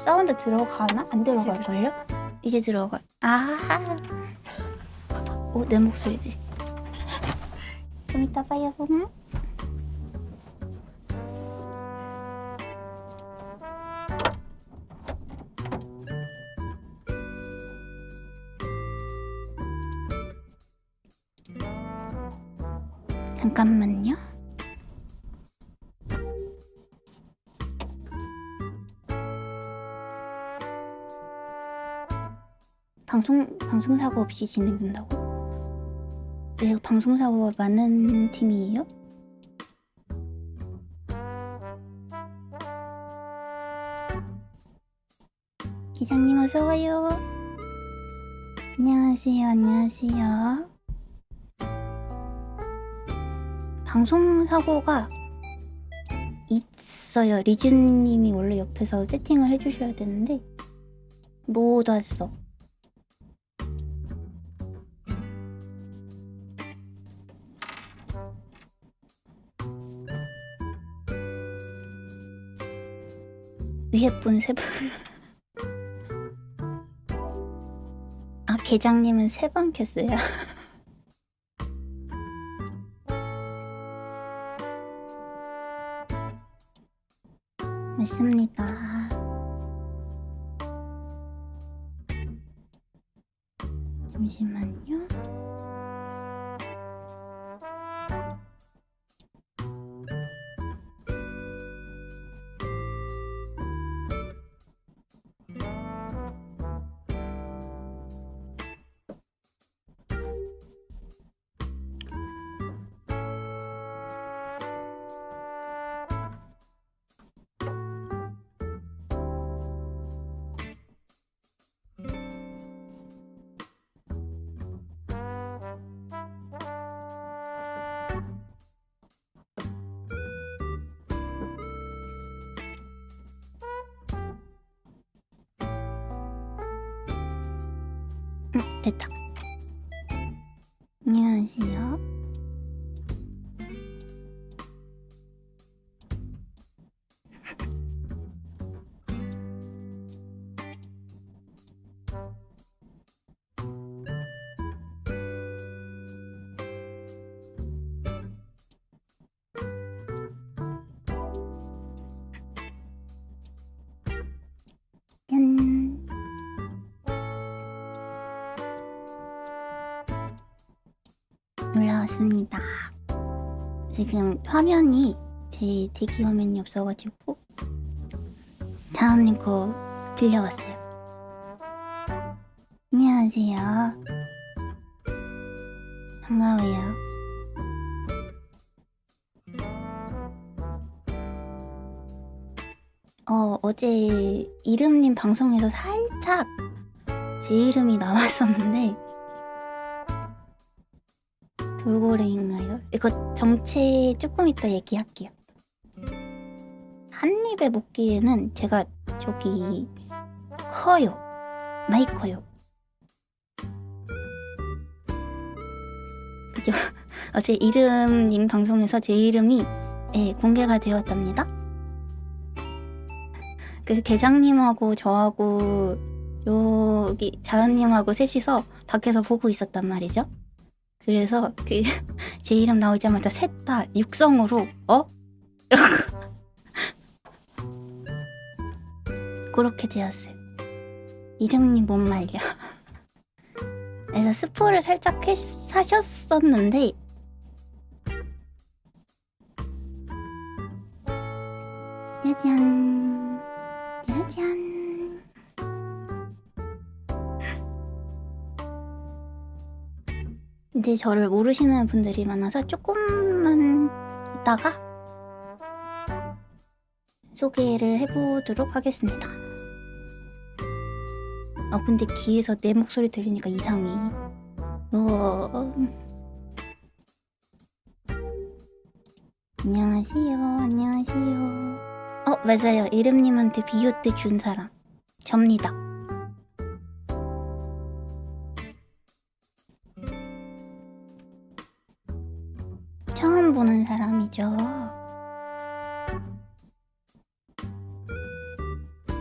사운드 들어가나? 안 들어갈걸요? 이제 들어가. 오, 내 목소리들. 좀 이따 봐요. 잠깐만요. 방송사고 없이 진행된다고? 왜 방송사고가 많은 팀이에요? 기장님 어서와요. 안녕하세요. 안녕하세요. 방송사고가 있어요. 리즈님이 원래 옆에서 세팅을 해주셔야 되는데 못 왔어. 위에 분 세 분. 계장님은 3번 켰어요. 맞습니다. 잠시만요. 됐다. 안녕하세요. 짠. 올라왔습니다. 지금 화면이 제 대기 화면이 없어가지고 자은님 거 빌려왔어요. 안녕하세요. 반가워요. 어제 이름님 방송에서 살짝 제 이름이 나왔었는데 돌고래인가요? 이거 정체 조금 이따 얘기할게요. 한 입에 먹기에는 제가 저기 커요. 많이 커요. 그죠? 어제 이름님 방송에서 제 이름이 공개가 되었답니다. 그 계장님하고 저하고 여기 자은님하고 셋이서 밖에서 보고 있었단 말이죠. 그래서 그 제 이름 나오자마자 셋 다 육성으로 이러고 그렇게 되었어요. 이름님 못 말려. 그래서 스포를 살짝 사셨었는데 짜잔 짜잔. 근데 저를 모르시는 분들이 많아서 조금만 있다가 소개를 해보도록 하겠습니다. 근데 귀에서 내 목소리 들리니까 이상해. 안녕하세요. 안녕하세요. 맞아요. 이름님한테 비요트 준 사람 접니다. 처음 보는 사람이죠.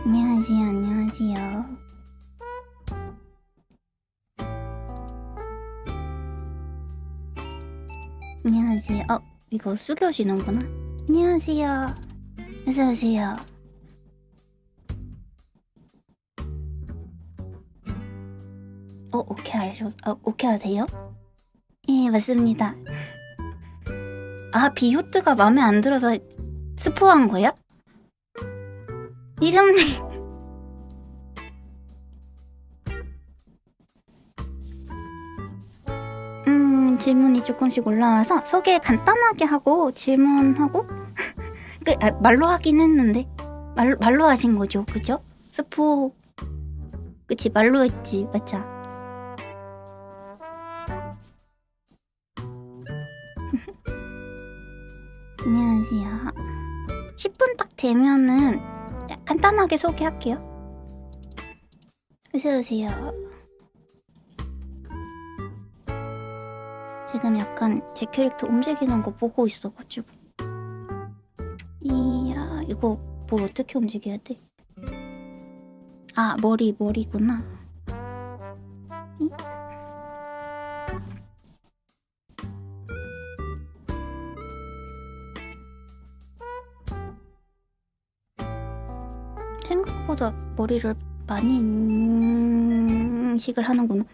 안녕하세요. 안녕하세요. 안녕하세요. 이거 숙여지는구나. 안녕하세요. 어서오세요. 오케이 하세요? 예, 맞습니다. 비요트가 마음에 안 들어서 스포한 거야? 이름님. 질문이 조금씩 올라와서 소개 간단하게 하고 질문하고 말로 하긴 했는데 말로 하신 거죠, 그죠? 스포 그치 말로 했지, 맞자. 안녕하세요. 10분 딱 되면은 간단하게 소개할게요. 어서오세요. 지금 약간 제 캐릭터 움직이는 거 보고 있어가지고. 이야, 이거 뭘 어떻게 움직여야 돼? 머리구나. 생각보다 머리를 많이 인식을 하는구나.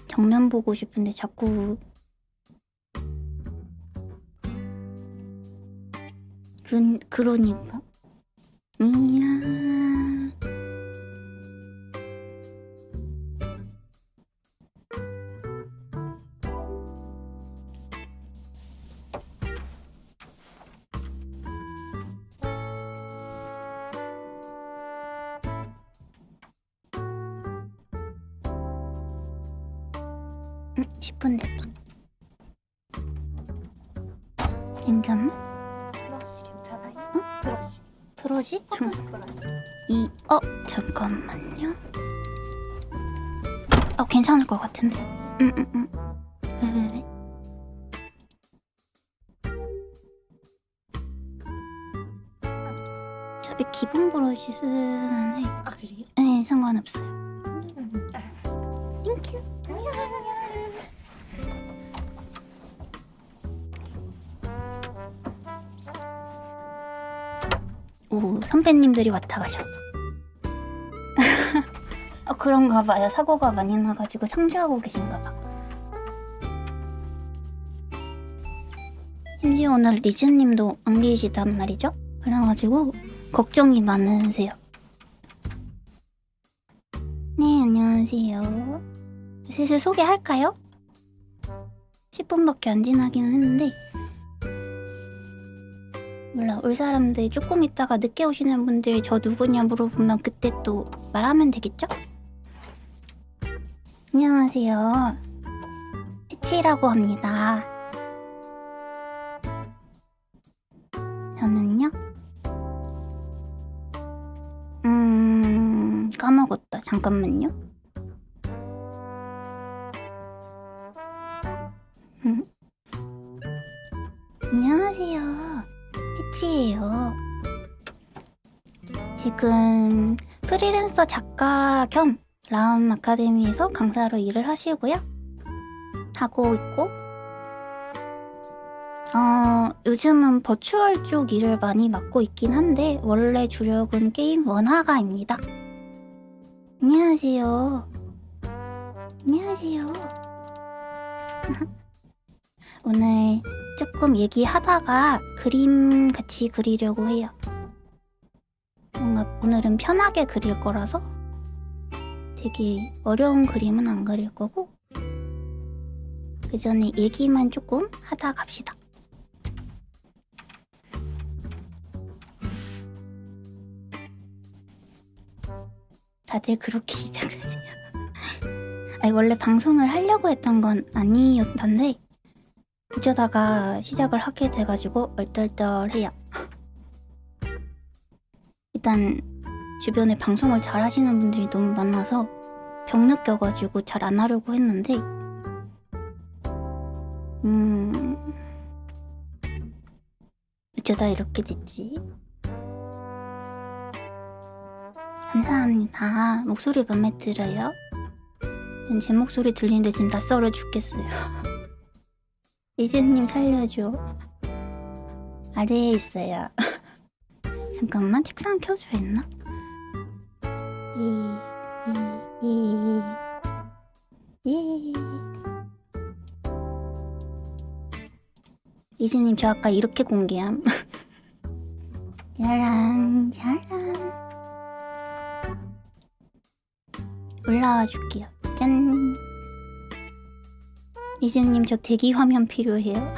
정면 보고 싶은데 자꾸 그러니까. 이야. 10분 됐다. 괜찮나? 브러쉬 괜찮아요? 응? 브러쉬. 브러쉬? 포토샵 브러쉬. 잠깐만요. 괜찮을 것 같은데. 왜? 어차피 기본 브러쉬 쓰는데. 그래요? 네, 상관없어요. 땡큐. 오, 선배님들이 왔다 가셨어. 그런가 봐요. 사고가 많이 나가지고 상주하고 계신가 봐. 심지어 오늘 리즈님도 안 계시단 말이죠? 그래가지고 걱정이 많으세요. 네, 안녕하세요. 슬슬 소개할까요? 10분밖에 안 지나기는 했는데 몰라, 올 사람들 조금 있다가 늦게 오시는 분들 저 누구냐 물어보면 그때 또 말하면 되겠죠? 안녕하세요. 해치라고 합니다. 저는요? 까먹었다. 잠깐만요. 안녕하세요. 해치예요. 지금 프리랜서 작가 겸 라움 아카데미에서 강사로 일을 하시고요. 하고 있고, 요즘은 버추얼 쪽 일을 많이 맡고 있긴 한데 원래 주력은 게임 원화가입니다. 안녕하세요. 안녕하세요. 오늘 조금 얘기하다가 그림 같이 그리려고 해요. 뭔가 오늘은 편하게 그릴 거라서 되게 어려운 그림은 안 그릴 거고, 그 전에 얘기만 조금 하다 갑시다. 다들 그렇게 시작하세요. 아니, 원래 방송을 하려고 했던 건 아니었던데 어쩌다가 시작을 하게 돼가지고 얼떨떨해요. 일단 주변에 방송을 잘 하시는 분들이 너무 많아서 병 느껴가지고 잘 안 하려고 했는데 어쩌다 이렇게 됐지. 감사합니다. 목소리 맘에 들어요? 제 목소리 들리는데 지금 다 썰어 죽겠어요. 이재님 살려줘. 아래에 있어요. 잠깐만, 책상 켜져 있나? 이재님 저 아까 이렇게 공개함. 짜란 짜란. 올라와 줄게요. 짠. 이재님 저 대기 화면 필요해요.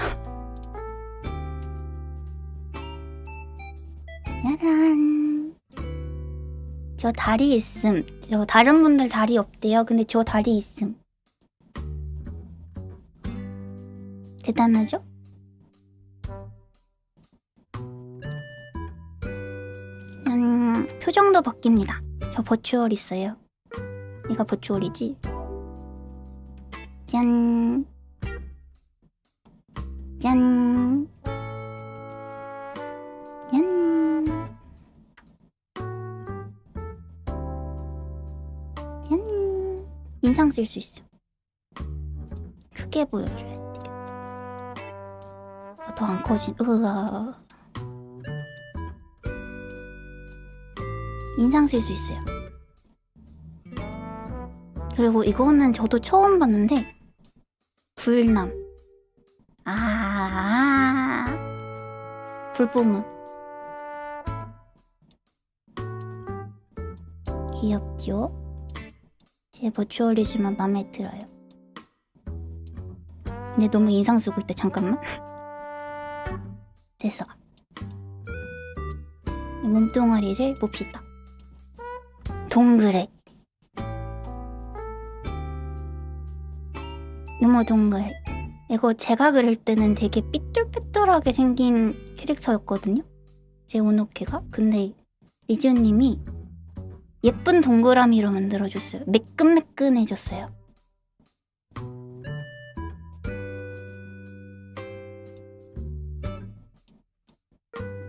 짜란. 저 다리 있음. 저 다른 분들 다리 없대요. 근데 저 다리 있음. 대단하죠? 표정도 바뀝니다. 저 버추얼 있어요. 얘가 버추얼이지. 짠. 짠. 짠. 짠. 인상 쓸 수 있어. 크게 보여줘야 되겠다. 더 안 커진. 으아. 인상 쓸 수 있어요. 그리고 이거는 저도 처음 봤는데 불남. 불뿜음. 귀엽죠? 제 버추얼이지만 맘에 들어요. 근데 너무 인상 쓰고 있다. 잠깐만. 됐어. 몸뚱아리를 봅시다. 동그래. 너무 동그래. 이거 제가 그릴 때는 되게 삐뚤빼뚤하게 생긴 캐릭터였거든요, 제 오노케가. 근데 리즈님이 예쁜 동그라미로 만들어줬어요. 매끈매끈해졌어요.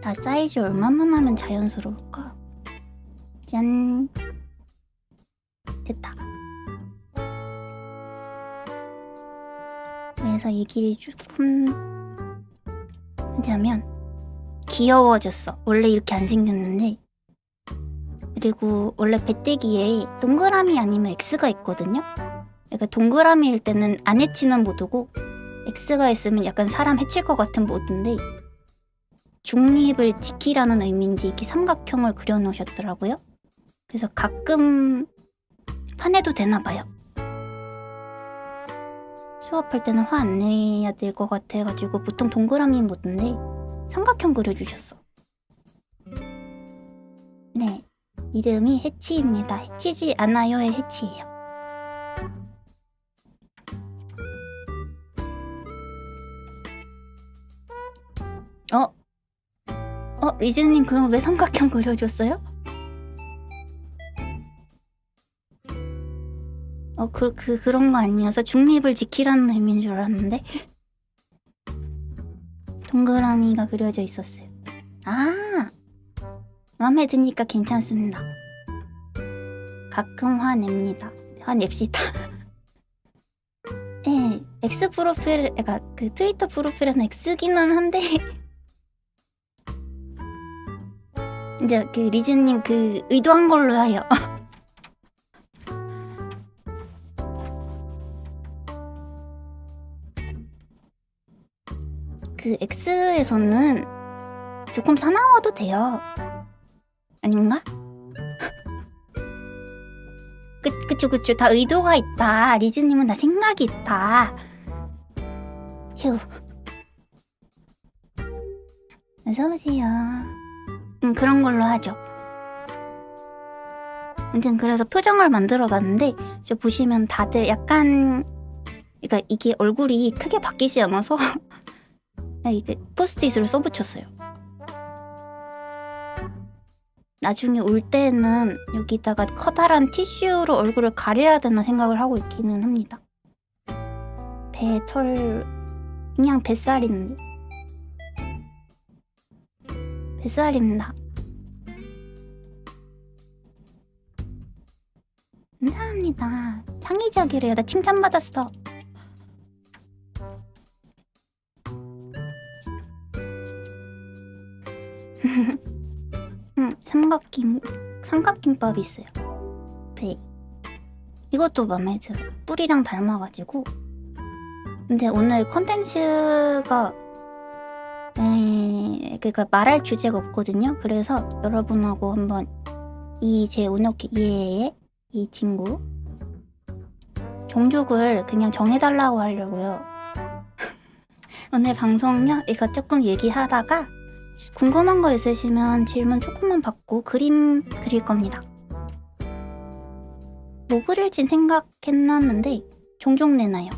나 사이즈 얼마만 하면 자연스러울까? 짠. 됐다. 그래서 얘기를 조금 하자면 귀여워졌어. 원래 이렇게 안 생겼는데. 그리고 원래 배때기에 동그라미 아니면 X가 있거든요. 그러니까 동그라미일 때는 안 해치는 모드고 X가 있으면 약간 사람 해칠 것 같은 모드인데, 중립을 지키라는 의미인지 이렇게 삼각형을 그려놓으셨더라고요. 그래서 가끔 화내도 되나봐요. 수업할 때는 화 안 내야 될 것 같아가지고 보통 동그라미 모드인데 삼각형 그려주셨어. 네, 이름이 해치입니다. 해치지 않아요의 해치예요. 리즈님 그럼 왜 삼각형 그려줬어요? 그런 거 아니어서 중립을 지키라는 의미인 줄 알았는데 동그라미가 그려져 있었어요. 아, 마음에 드니까 괜찮습니다. 가끔 화냅니다. 화냅시다. 네, X 프로필, 그러니까 그 트위터 프로필은 X기는 한데 이제 그 리즈님 그 의도한 걸로 하여. 그 X에서는 조금 사나워도 돼요. 아닌가? 그쵸. 다 의도가 있다. 리즈님은 다 생각이 있다. 휴. 어서오세요. 그런 걸로 하죠. 아무튼 그래서 표정을 만들어놨는데 저 보시면 다들 약간 그러니까 이게 얼굴이 크게 바뀌지 않아서 이게 포스트잇으로 써붙였어요. 나중에 올 때는 여기다가 커다란 티슈로 얼굴을 가려야 되나 생각을 하고 있기는 합니다. 배, 털... 그냥 뱃살인데 뱃살입니다. 감사합니다. 창의적이래요. 나 칭찬받았어. 삼각김밥 있어요. 네. 이것도 맘에 들어요. 뿌리랑 닮아가지고. 근데 오늘 컨텐츠가 그러니까 말할 주제가 없거든요. 그래서 여러분하고 한번 제 오너케 예의 이 친구 종족을 그냥 정해달라고 하려고요. 오늘 방송요 이거 조금 얘기하다가 궁금한 거 있으시면 질문 조금만 받고 그림 그릴 겁니다. 뭐 그릴진 생각해놨는데 종종 내놔요.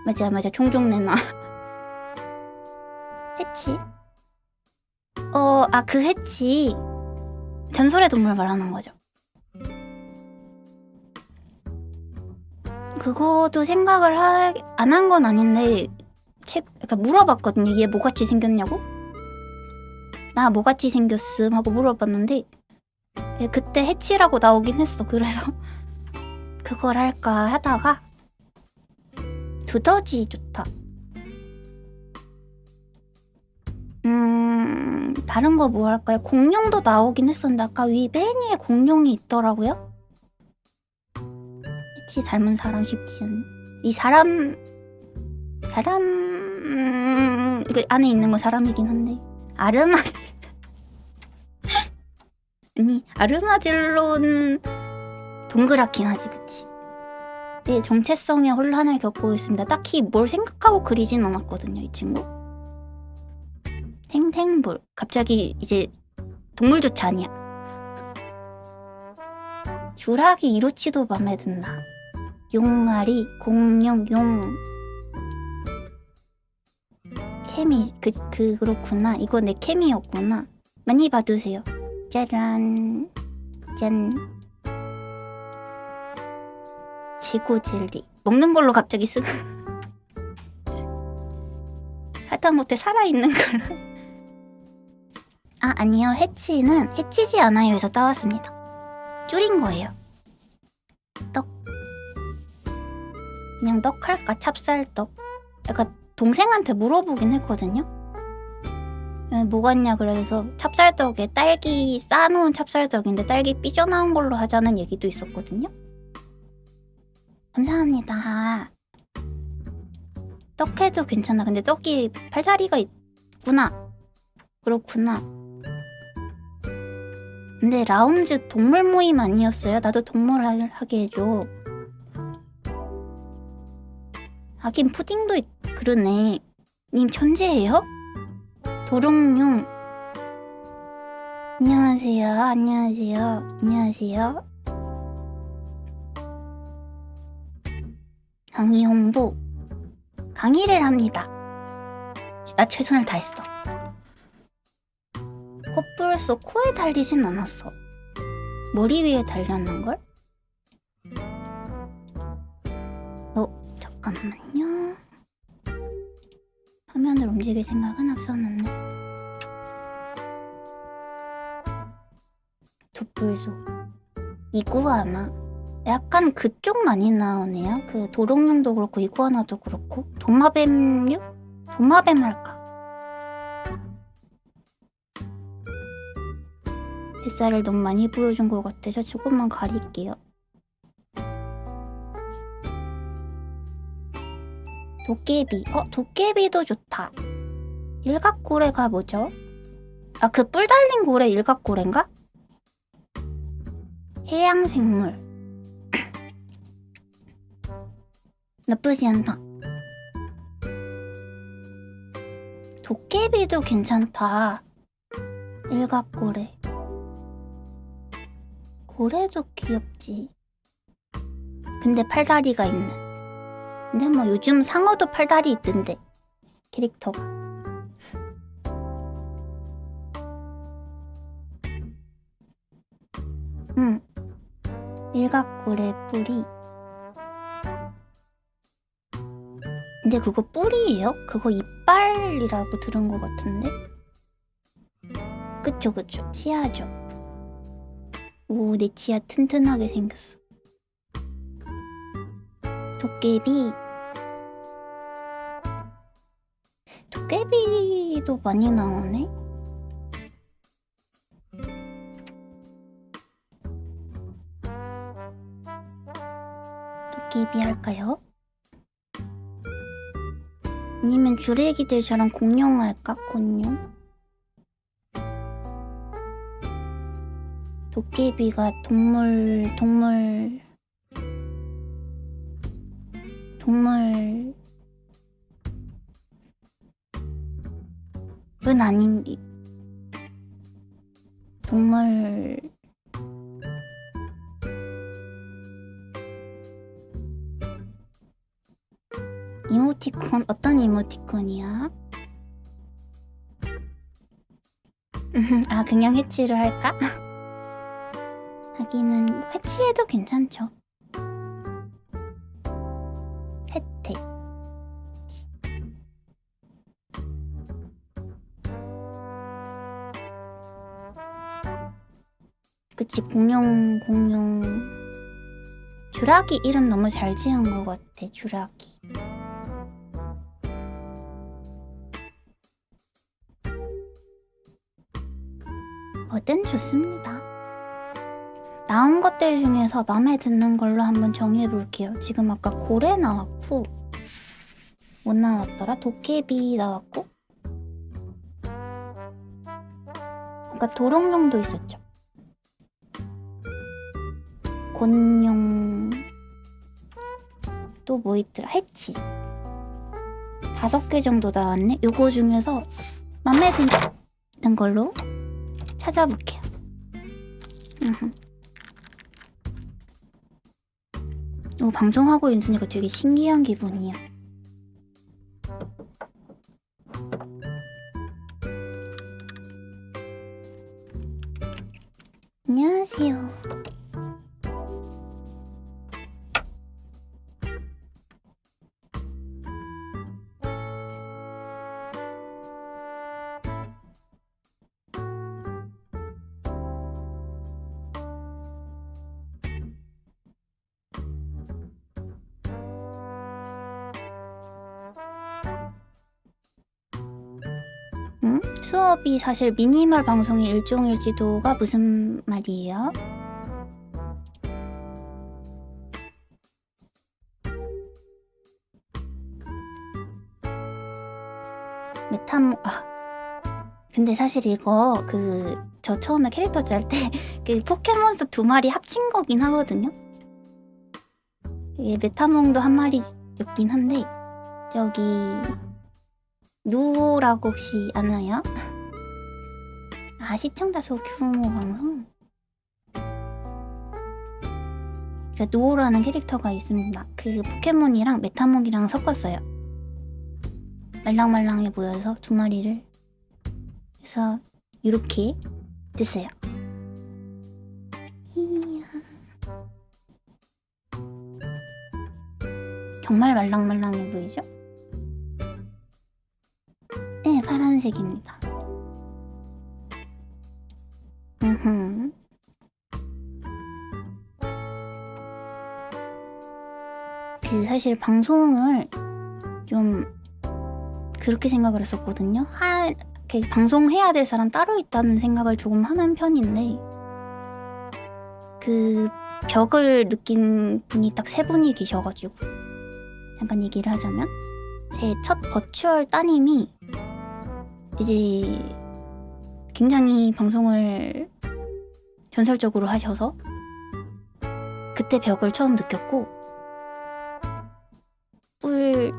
맞아 종종 내놔. 해치? 그 해치 전설의 동물 말하는 거죠. 그거도 생각을 안 한 건 아닌데 그러니까 물어봤거든요. 얘 뭐같이 생겼냐고? 나 뭐같이 생겼음 하고 물어봤는데 그때 해치라고 나오긴 했어. 그래서 그걸 할까 하다가 두더지 좋다. 다른 거 뭐 할까요? 공룡도 나오긴 했었는데 아까 위 맨 위에 공룡이 있더라고요. 해치 닮은 사람 쉽지 않네. 이 사람 그 안에 있는 거 사람이긴 한데 아르마딜 아니 아르마딜로는 동그랗긴 하지 그치? 네, 정체성의 혼란을 겪고 있습니다. 딱히 뭘 생각하고 그리진 않았거든요 이 친구. 탱탱볼 갑자기 이제 동물조차 아니야. 주라기 이로치도 맘에 든다. 용아리 공룡 용 케미 그렇구나. 이거 내 케미였구나. 많이 봐주세요. 짜란 짠. 지구 젤리 먹는 걸로 갑자기 쓰고 하다못해 살아있는 걸로. 아니요. 해치는 해치지 않아요에서 따왔습니다. 줄인 거예요. 떡 그냥 떡 할까? 찹쌀떡. 약간 동생한테 물어보긴 했거든요. 뭐 같냐 그래서 찹쌀떡에 딸기 싸놓은 찹쌀떡인데 딸기 삐져나온 걸로 하자는 얘기도 있었거든요. 감사합니다. 떡해도 괜찮아. 근데 떡이 팔다리가 있구나. 그렇구나. 근데 라움즈 동물 모임 아니었어요? 나도 동물 하게 해줘. 하긴 푸딩도 그러네. 님 천재예요? 도롱뇽. 안녕하세요. 안녕하세요. 안녕하세요. 강의 홍보. 강의를 합니다. 나 최선을 다했어. 코뿔소 코에 달리진 않았어. 머리 위에 달렸는걸? 잠깐만요. 화면을 움직일 생각은 없었는데. 촛불소. 이구아나. 약간 그쪽 많이 나오네요. 그 도롱뇽도 그렇고 이구아나도 그렇고. 도마뱀류? 도마뱀 할까? 뱃살을 너무 많이 보여준 것 같아서 조금만 가릴게요. 도깨비. 도깨비도 좋다. 일각고래가 뭐죠? 아, 그 뿔 달린 고래 일각고래인가? 해양생물. 나쁘지 않다. 도깨비도 괜찮다. 일각고래. 고래도 귀엽지. 근데 팔다리가 있는. 근데 뭐 요즘 상어도 팔다리 있던데. 캐릭터가. 일각고래 뿌리. 근데 그거 뿌리예요? 그거 이빨이라고 들은 것 같은데? 그쵸. 치아죠. 오, 내 치아 튼튼하게 생겼어. 도깨비. 도깨비도 많이 나오네? 도깨비 할까요? 아니면 주래기들처럼 공룡 할까? 공룡? 도깨비가 동물은 아닌데. 동물 이모티콘 어떤 이모티콘이야? 아, 그냥 해치를 할까? 하기는 해치해도 괜찮죠. 혜택. 그치, 공룡. 주라기 이름 너무 잘 지은 것 같아, 주라기. 뭐든 좋습니다. 나온 것들 중에서 마음에 드는 걸로 한번 정해볼게요. 지금 아까 고래 나왔고, 뭐 나왔더라? 도깨비 나왔고, 아까 도롱뇽도 있었죠. 곤룡. 또 뭐 있더라? 해치. 5개 정도 나왔네. 요거 중에서 마음에 드는 걸로 찾아볼게요. 이거 방송하고 있으니까 되게 신기한 기분이야. 안녕하세요. 수업이 사실 미니멀 방송의 일종일지도가 무슨 말이에요? 근데 사실 이거 저 처음에 캐릭터 짤 때 그 포켓몬스터 2마리 합친 거긴 하거든요. 이게 메타몽도 한 마리였긴 한데 저기 누오라고 혹시 아나요? 아, 시청자 소규모 방송? 그러니까 누오라는 캐릭터가 있습니다. 그 포켓몬이랑 메타몽이랑 섞었어요. 말랑말랑해 보여서 두 마리를. 그래서 이렇게 됐어요. 이야. 정말 말랑말랑해 보이죠? 네, 파란색입니다. 그 사실 방송을 좀 그렇게 생각을 했었거든요. 이렇게 방송해야 될 사람 따로 있다는 생각을 조금 하는 편인데 그 벽을 느낀 분이 딱 3분이 계셔가지고 잠깐 얘기를 하자면 제 첫 버추얼 따님이 이제 굉장히 방송을 전설적으로 하셔서 그때 벽을 처음 느꼈고 꿀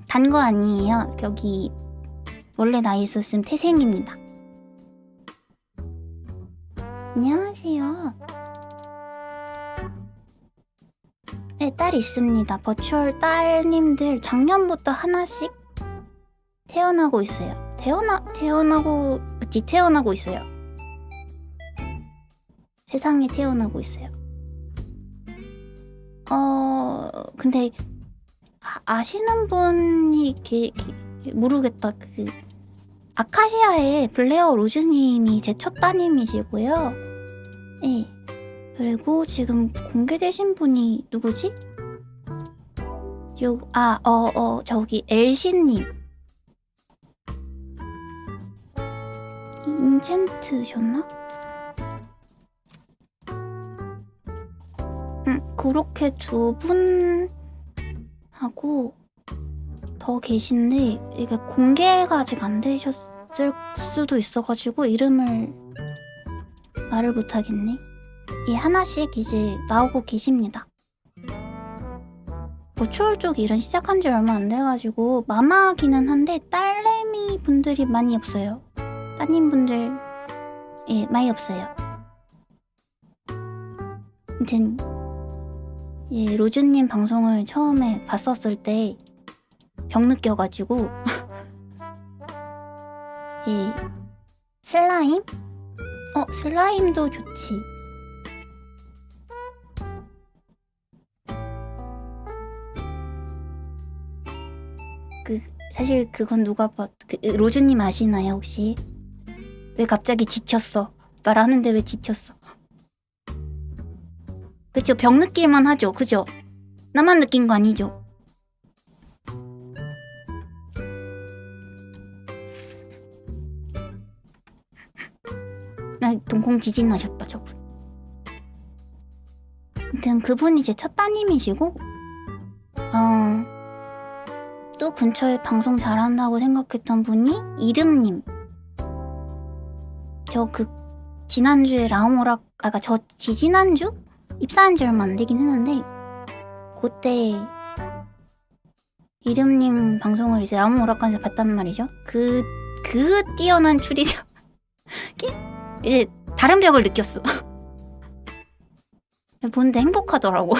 단 거 아니에요. 여기 원래 나이 있었음 태생입니다. 안녕하세요. 네, 딸 있습니다. 버추얼 딸님들 작년부터 하나씩 태어나고 있어요. 태어나고 있어요. 세상에 태어나고 있어요. 근데 아시는 분이 모르겠다. 그 아카시아의 블레어 로즈님이 제 첫 따님이시고요. 네. 그리고 지금 공개되신 분이 누구지? 저기 엘신님. 인챈트셨나? 그렇게 2분 하고 더 계신데 이게 공개가 아직 안 되셨을 수도 있어가지고 이름을 말을 못하겠네. 예, 하나씩 이제 나오고 계십니다. 버추얼 쪽 일은 시작한 지 얼마 안 돼가지고 마마기는 한데 딸내미 분들이 많이 없어요. 따님 분들 예, 많이 없어요. 아무튼 예, 로즈님 방송을 처음에 봤었을 때 벽 느껴가지고 예, 슬라임? 슬라임도 좋지. 사실 그건 누가 로즈님 아시나요 혹시? 왜 갑자기 지쳤어? 말하는데 왜 지쳤어? 그쵸, 벽 느낄만 하죠, 그죠? 나만 느낀 거 아니죠? 동공 지진 나셨다 저분. 아무튼 그분이 제 첫 따님이시고 또 근처에 방송 잘한다고 생각했던 분이 이름님. 저 지난주에 라오모락 저 지지난주? 입사한 지 얼마 안 되긴 했는데 그때 이름님 방송을 이제 라오모락관에서 봤단 말이죠. 그 뛰어난 추리력 이제 다른 벽을 느꼈어. 보는데 행복하더라고.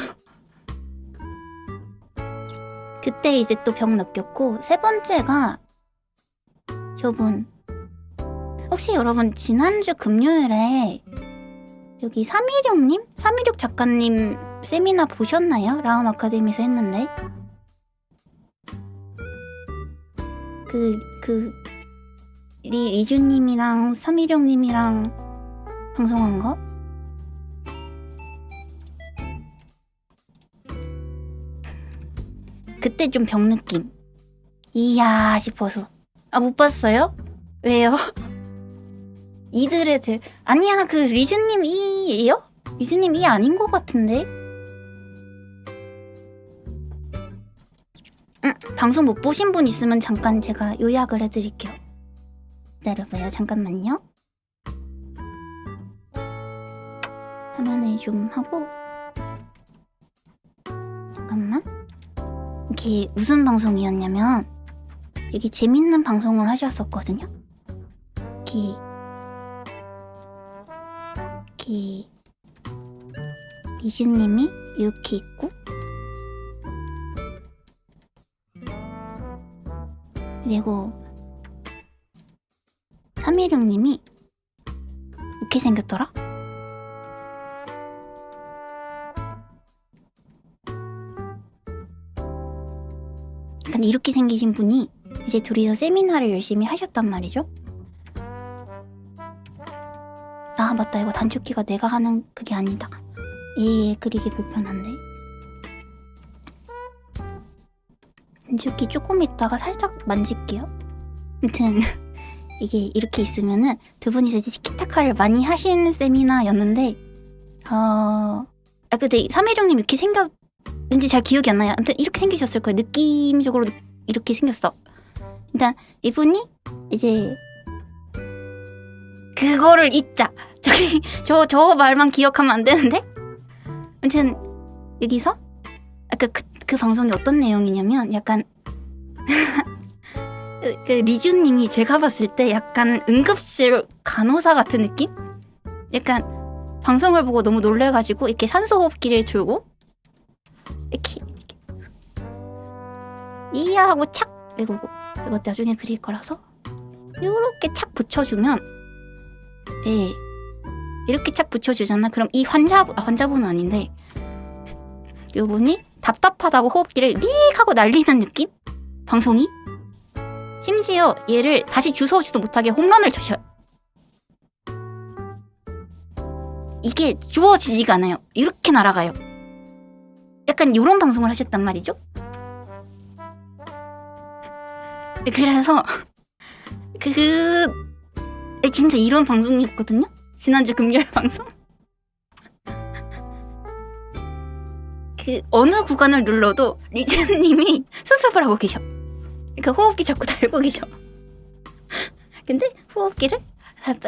그때 이제 또 벽 느꼈고, 3번째가 저분. 혹시 여러분 지난주 금요일에 여기 316님? 316 작가님 세미나 보셨나요? 라움 아카데미에서 했는데 리주님이랑 316님이랑 방송한 거? 그때 좀 벽 느낌. 이야 싶어서. 못 봤어요? 왜요? 이들의 아니야, 리즈님 2예요? 리즈님 2 아닌 것 같은데? 방송 못 보신 분 있으면 잠깐 제가 요약을 해드릴게요. 기다려봐요, 잠깐만요. 화면을 좀 하고. 잠깐만. 이게 무슨 방송이었냐면 이게 재밌는 방송을 하셨었거든요. 리즈님이 이렇게 있고, 그리고 316님이 이렇게 생겼더라? 약간 이렇게 생기신 분이 이제 둘이서 세미나를 열심히 하셨단 말이죠. 아 맞다, 이거 단축키가 내가 하는 그게 아니다. 그리기 불편한데. 단축키 조금 있다가 살짝 만질게요. 아무튼 이게 이렇게 있으면은 두 분이서 티키타카를 많이 하신 세미나였는데 근데 316님 이렇게 생겼는지 잘 기억이 안 나요. 아무튼 이렇게 생기셨을 거예요. 느낌적으로 이렇게 생겼어. 일단 이분이 이제 그거를 잊자. 저기 저 말만 기억하면 안 되는데. 아무튼 여기서 아까 그 방송이 어떤 내용이냐면 약간 그 리주님이 제가 봤을 때 약간 응급실 간호사 같은 느낌? 약간 방송을 보고 너무 놀래가지고 이렇게 산소호흡기를 들고 이렇게 이야 하고 착 이거 나중에 그릴 거라서 이렇게 착 붙여주면 이렇게 착 붙여주잖아. 그럼 이 환자분은 아닌데 요분이 답답하다고 호흡기를 믹 하고 날리는 느낌? 방송이? 심지어 얘를 다시 주워오지도 못하게 홈런을 쳐셔요. 이게 주워지지가 않아요. 이렇게 날아가요. 약간 요런 방송을 하셨단 말이죠. 그래서 진짜 이런 방송이었거든요. 지난주 금요일 방송. 어느 구간을 눌러도 리즈님이 수습을 하고 계셔. 그러니까 호흡기 자꾸 달고 계셔. 근데 호흡기를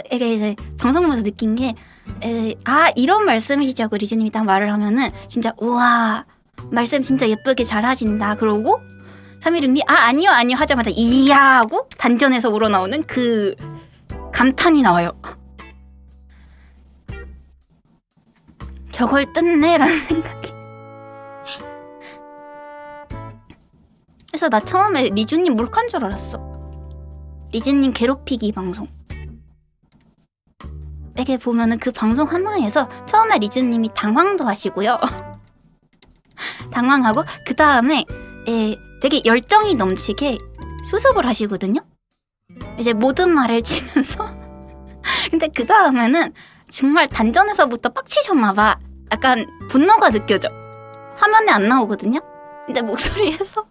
이제 방송 보면서 느낀 게 이런 말씀이시죠. 리즈님이 딱 말을 하면은 진짜 우와 말씀 진짜 예쁘게 잘하신다. 그러고 316이 아니요 하자마자 이야 하고 단전에서 우러나오는 그 감탄이 나와요. 저걸 뜯네라는 생각이. 그래서 나 처음에 리주님 몰카인 줄 알았어. 리주님 괴롭히기 방송. 이게 보면은 그 방송 하나에서 처음에 리즈님이 당황도 하시고요. 당황하고 그 다음에 되게 열정이 넘치게 수습을 하시거든요. 이제 모든 말을 치면서. 근데 그 다음에는 정말 단전에서부터 빡치셨나봐. 약간 분노가 느껴져. 화면에 안 나오거든요. 근데 목소리에서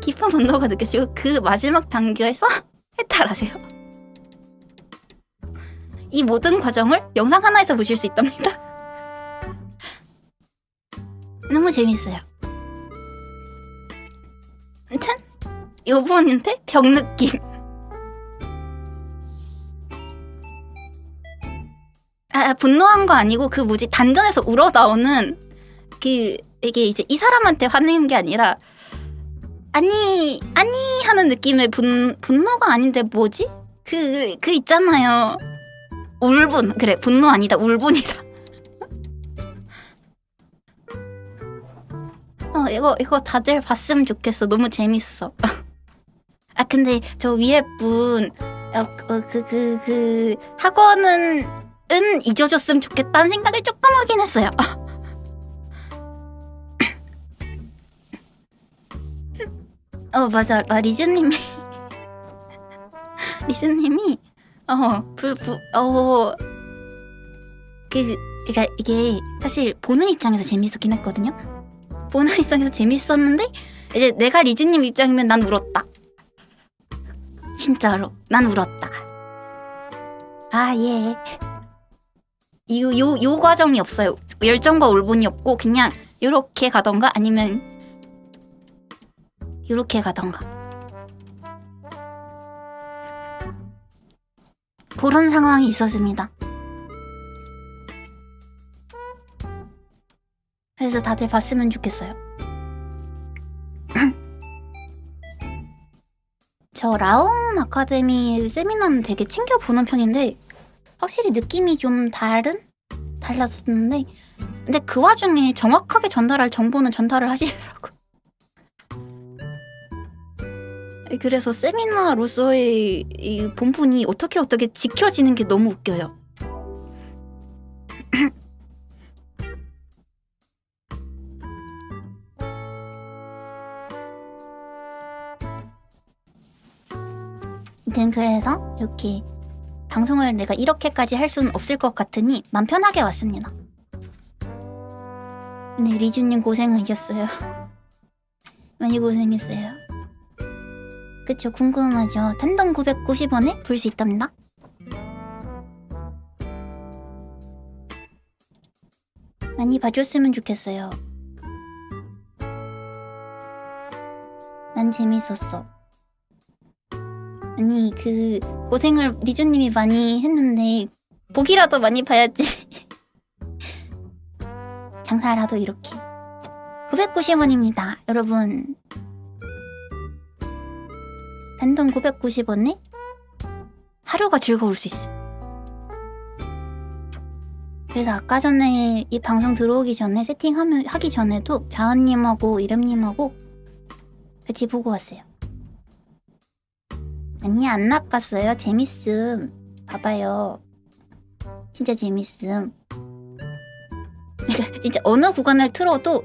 깊은 분노가 느껴지고 그 마지막 단계에서 해탈하세요. 이 모든 과정을 영상 하나에서 보실 수 있답니다. 너무 재밌어요. 아무튼 요번인데 병 느낌. 분노한 거 아니고 그 뭐지 단전에서 우러나오는 이게 이제 이 사람한테 화내는 게 아니라 아니 하는 느낌의 분노가 아닌데 뭐지? 그 있잖아요. 울분. 그래 분노 아니다 울분이다. 이거 다들 봤으면 좋겠어. 너무 재밌어. 근데 저 위에 분 학원은 잊어줬으면 좋겠다는 생각을 조금 하긴 했어요. 맞아. 리즈님이 그러니까 이게 사실 보는 입장에서 재밌었긴 했거든요. 보는 입장에서 재밌었는데 이제 내가 리즈님 입장이면 난 울었다. 진짜로 난 울었다. 예. 요 과정이 없어요. 열정과 울분이 없고 그냥 요렇게 가던가 아니면 요렇게 가던가 그런 상황이 있었습니다. 그래서 다들 봤으면 좋겠어요. 저 라움 아카데미 세미나는 되게 챙겨보는 편인데 확실히 느낌이 좀 달랐었는데 근데 그 와중에 정확하게 전달할 정보는 전달을 하시더라고. 그래서 세미나로서의 이 본분이 어떻게 지켜지는 게 너무 웃겨요. 아무튼 그래서 이렇게 방송을 내가 이렇게까지 할 수는 없을 것 같으니 맘 편하게 왔습니다. 네, 리주님 고생하셨어요. 많이 고생했어요. 그쵸, 궁금하죠. 단돈 990원에 볼 수 있답니다. 많이 봐줬으면 좋겠어요. 난 재밌었어. 아니 그 고생을 리주님이 많이 했는데 보기라도 많이 봐야지. 장사라도 이렇게 990원입니다 여러분. 단돈 990원에 하루가 즐거울 수 있어. 그래서 아까 전에 이 방송 들어오기 전에 하기 전에도 자은님하고 이름님하고 같이 보고 왔어요. 아니 안 낚았어요. 재밌음. 봐봐요. 진짜 재밌음. 진짜 어느 구간을 틀어도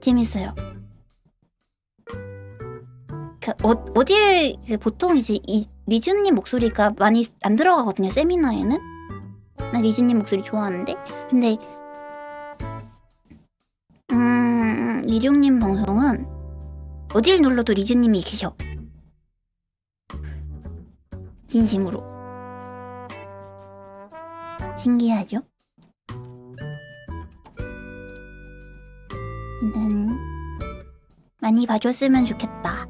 재밌어요. 어딜 보통 이제 리즈님 목소리가 많이 안 들어가거든요. 세미나에는. 나 리즈님 목소리 좋아하는데. 근데 26님 방송은 어딜 눌러도 리즈님이 계셔. 진심으로. 신기하죠? 많이 봐줬으면 좋겠다.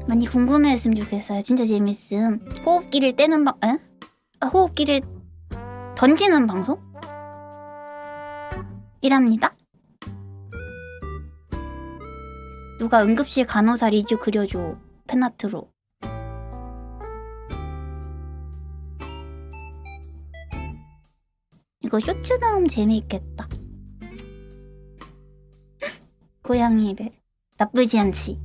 많이 궁금해했으면 좋겠어요. 진짜 재밌음. 호흡기를 떼는 호흡기를 던지는 방송? 이랍니다. 누가 응급실 간호사 리뷰 그려줘. 팬아트로. 이거 쇼츠 나오면 재미있겠다. 고양이 벨. 나쁘지 않지.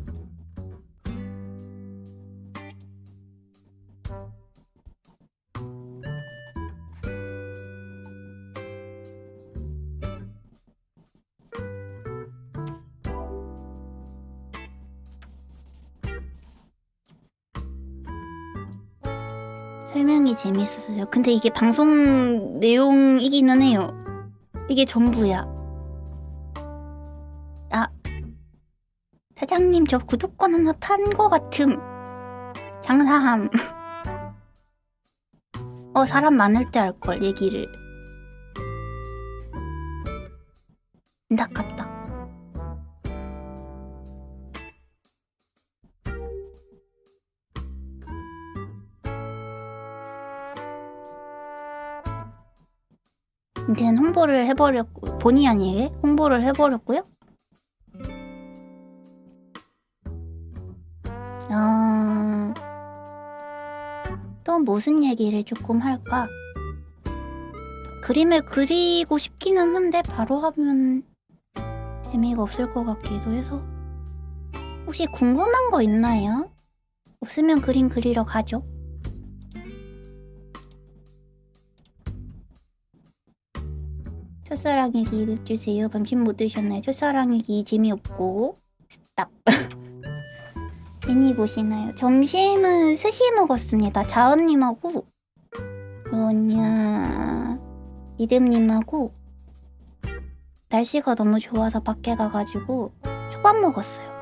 설명이 재밌었어요. 근데 이게 방송 내용이기는 해요. 이게 전부야. 아, 사장님 저 구독권 하나 판 거 같음. 장사함. 사람 많을 때 할걸 얘기를. 안타깝다. 걔는 홍보를 해버렸고 본의 아니게 홍보를 해버렸고요. 또 무슨 얘기를 조금 할까? 그림을 그리고 싶기는 한데 바로 하면 재미가 없을 것 같기도 해서. 혹시 궁금한 거 있나요? 없으면 그림 그리러 가죠. 첫사랑이기 입주세요. 점심 못 드셨나요? 첫사랑이기 재미없고 스탑. 괜히 보시나요? 점심은 스시 먹었습니다. 자은님하고 이름님하고 날씨가 너무 좋아서 밖에 가가지고 초밥 먹었어요.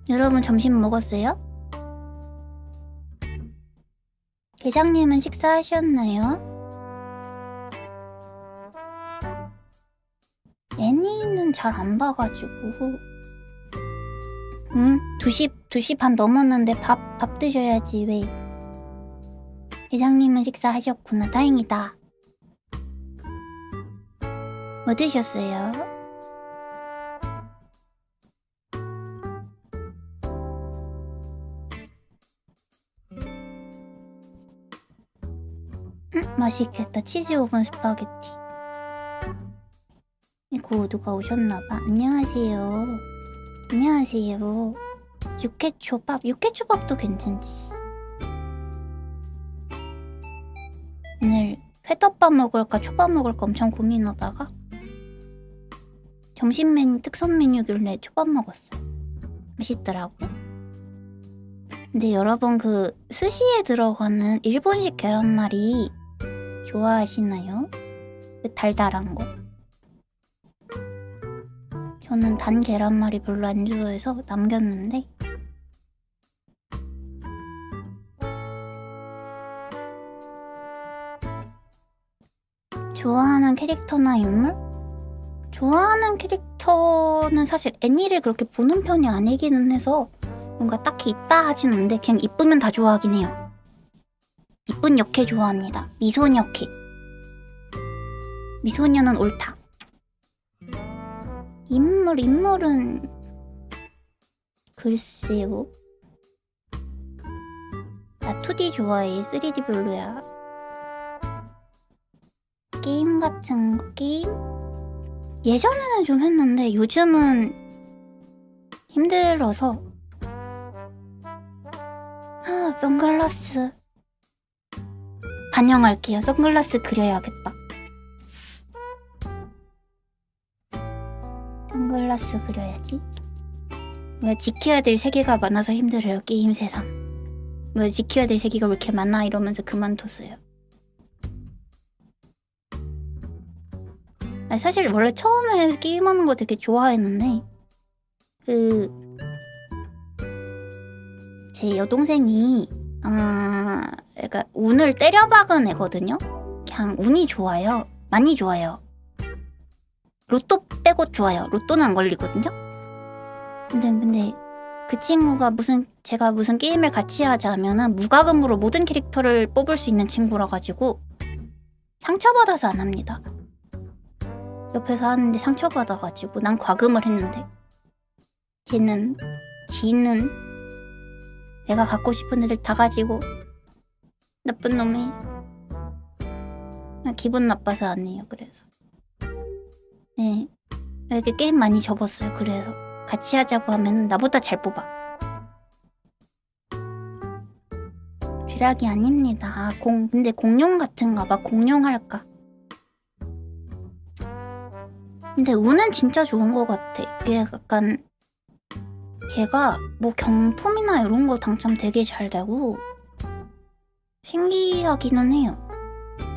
여러분 점심 먹었어요? 계장님은 식사하셨나요? 애니는 잘 안 봐가지고. 응? 2시 반 넘었는데 밥 드셔야지. 왜? 회장님은 식사하셨구나. 다행이다. 뭐 드셨어요? 맛있겠다. 치즈 오븐 스파게티. 이거 누가 오셨나봐. 안녕하세요. 안녕하세요. 육회초밥. 육회초밥도 괜찮지. 오늘 회덮밥 먹을까 초밥 먹을까 엄청 고민하다가 점심 메뉴 특선 메뉴길래 초밥 먹었어요. 맛있더라고. 근데 여러분 그 스시에 들어가는 일본식 계란말이 좋아하시나요? 그 달달한 거. 저는 단 계란말이 별로 안 좋아해서 남겼는데 좋아하는 캐릭터나 인물? 좋아하는 캐릭터는 사실 애니를 그렇게 보는 편이 아니기는 해서 뭔가 딱히 있다 하진 않는데 그냥 이쁘면 다 좋아하긴 해요. 이쁜 역캐 좋아합니다. 미소녀 캐. 미소녀는 옳다. 인물은 글쎄요. 나 2D 좋아해. 3D 별로야. 게임 같은 거? 게임? 예전에는 좀 했는데 요즘은 힘들어서. 선글라스 반영할게요. 선글라스 그려야겠다. 선글라스 그려야지. 왜 지켜야 될 세계가 많아서 힘들어요. 게임 세상. 왜 지켜야 될 세계가 왜 이렇게 많아 이러면서 그만뒀어요. 사실 원래 처음에 게임하는 거 되게 좋아했는데 제 여동생이 그러니까 운을 때려박은 애거든요. 그냥 운이 좋아요. 많이 좋아요. 로또 빼고 좋아요. 로또는 안 걸리거든요. 근데 그 친구가 제가 무슨 게임을 같이 하자면은 무과금으로 모든 캐릭터를 뽑을 수 있는 친구라 가지고 상처받아서 안 합니다. 옆에서 하는데 상처받아가지고 난 과금을 했는데 지는 내가 갖고 싶은 애들 다 가지고 나쁜 놈이 기분 나빠서 안 해요. 그래서 네 이렇게 게임 많이 접었어요. 그래서 같이 하자고 하면 나보다 잘 뽑아. 쥐락이 아닙니다. 근데 공룡 같은가 봐. 공룡 할까? 근데 운은 진짜 좋은 것 같아. 이게 약간 걔가 뭐 경품이나 이런 거 당첨 되게 잘 되고 신기하기는 해요.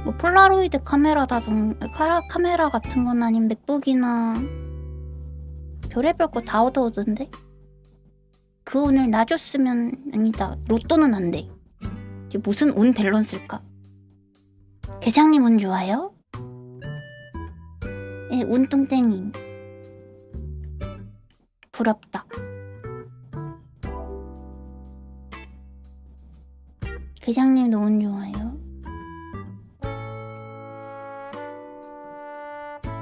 뭐 폴라로이드 카메라 같은 건 아닌 맥북이나 별의별 거 다 얻어오던데? 그 운을 나 줬으면 아니다. 로또는 안 돼. 이게 무슨 운 밸런스일까? 계장님 운 좋아요? 예, 운뚱땡이. 부럽다. 계장님도 운 좋아요?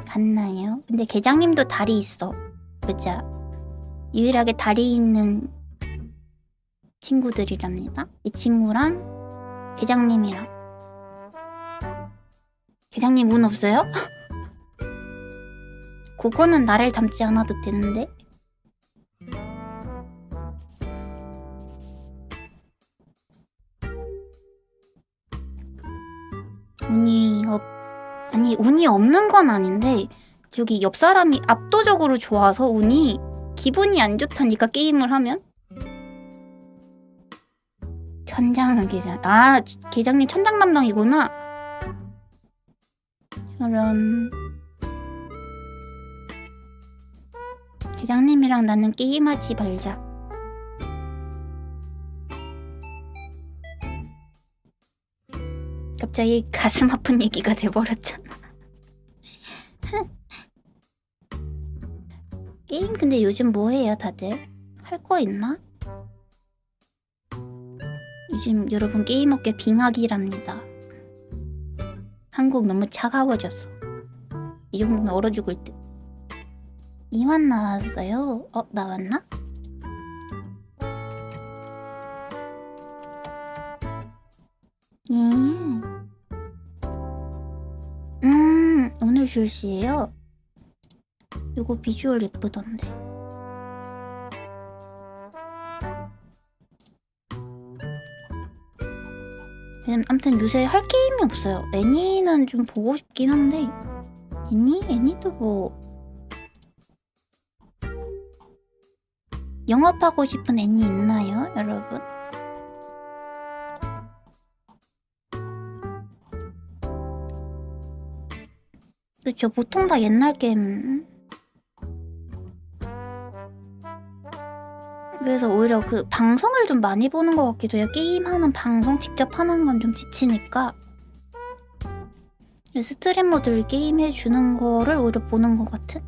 갔나요? 근데 계장님도 달이 있어. 그죠? 유일하게 달이 있는 친구들이랍니다. 이 친구랑 계장님이랑. 계장님 운 없어요? 그거는 나를 닮지 않아도 되는데. 운이 없는 건 아닌데 저기 옆 사람이 압도적으로 좋아서 운이 기분이 안 좋다니까 게임을 하면. 천장 계장. 계장님 천장 담당이구나. 저런. 계장님이랑 나는 게임하지 말자. 갑자기 가슴 아픈 얘기가 돼버렸잖아. 게임 근데 요즘 뭐 해요 다들? 할 거 있나? 요즘 여러분 게임업계 빙하기랍니다. 한국 너무 차가워졌어. 이 정도면 얼어 죽을 듯. 이완 나왔어요? 나왔나? 오늘 출시예요. 이거 비주얼 예쁘던데. 아무튼 요새 할 게임이 없어요. 애니는 좀 보고 싶긴 한데 애니도 뭐 영업하고 싶은 애니 있나요, 여러분? 그쵸, 보통 다 옛날 게임. 그래서 오히려 그 방송을 좀 많이 보는 것 같기도 해요. 게임하는 방송 직접 하는 건 좀 지치니까 스트리머들이 게임해주는 거를 오히려 보는 것 같은?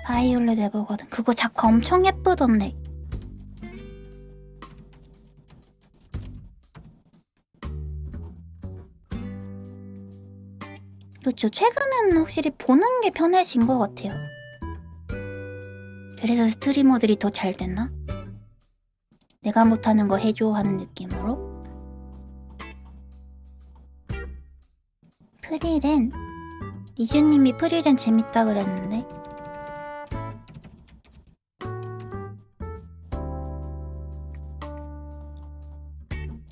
바이올렛 에버거든. 그거 작화 엄청 예쁘던데. 그쵸, 최근에는 확실히 보는 게 편해진 것 같아요. 그래서 스트리머들이 더 잘 됐나? 내가 못하는 거 해줘 하는 느낌으로. 프리랜 리주님이 프리랜 재밌다 그랬는데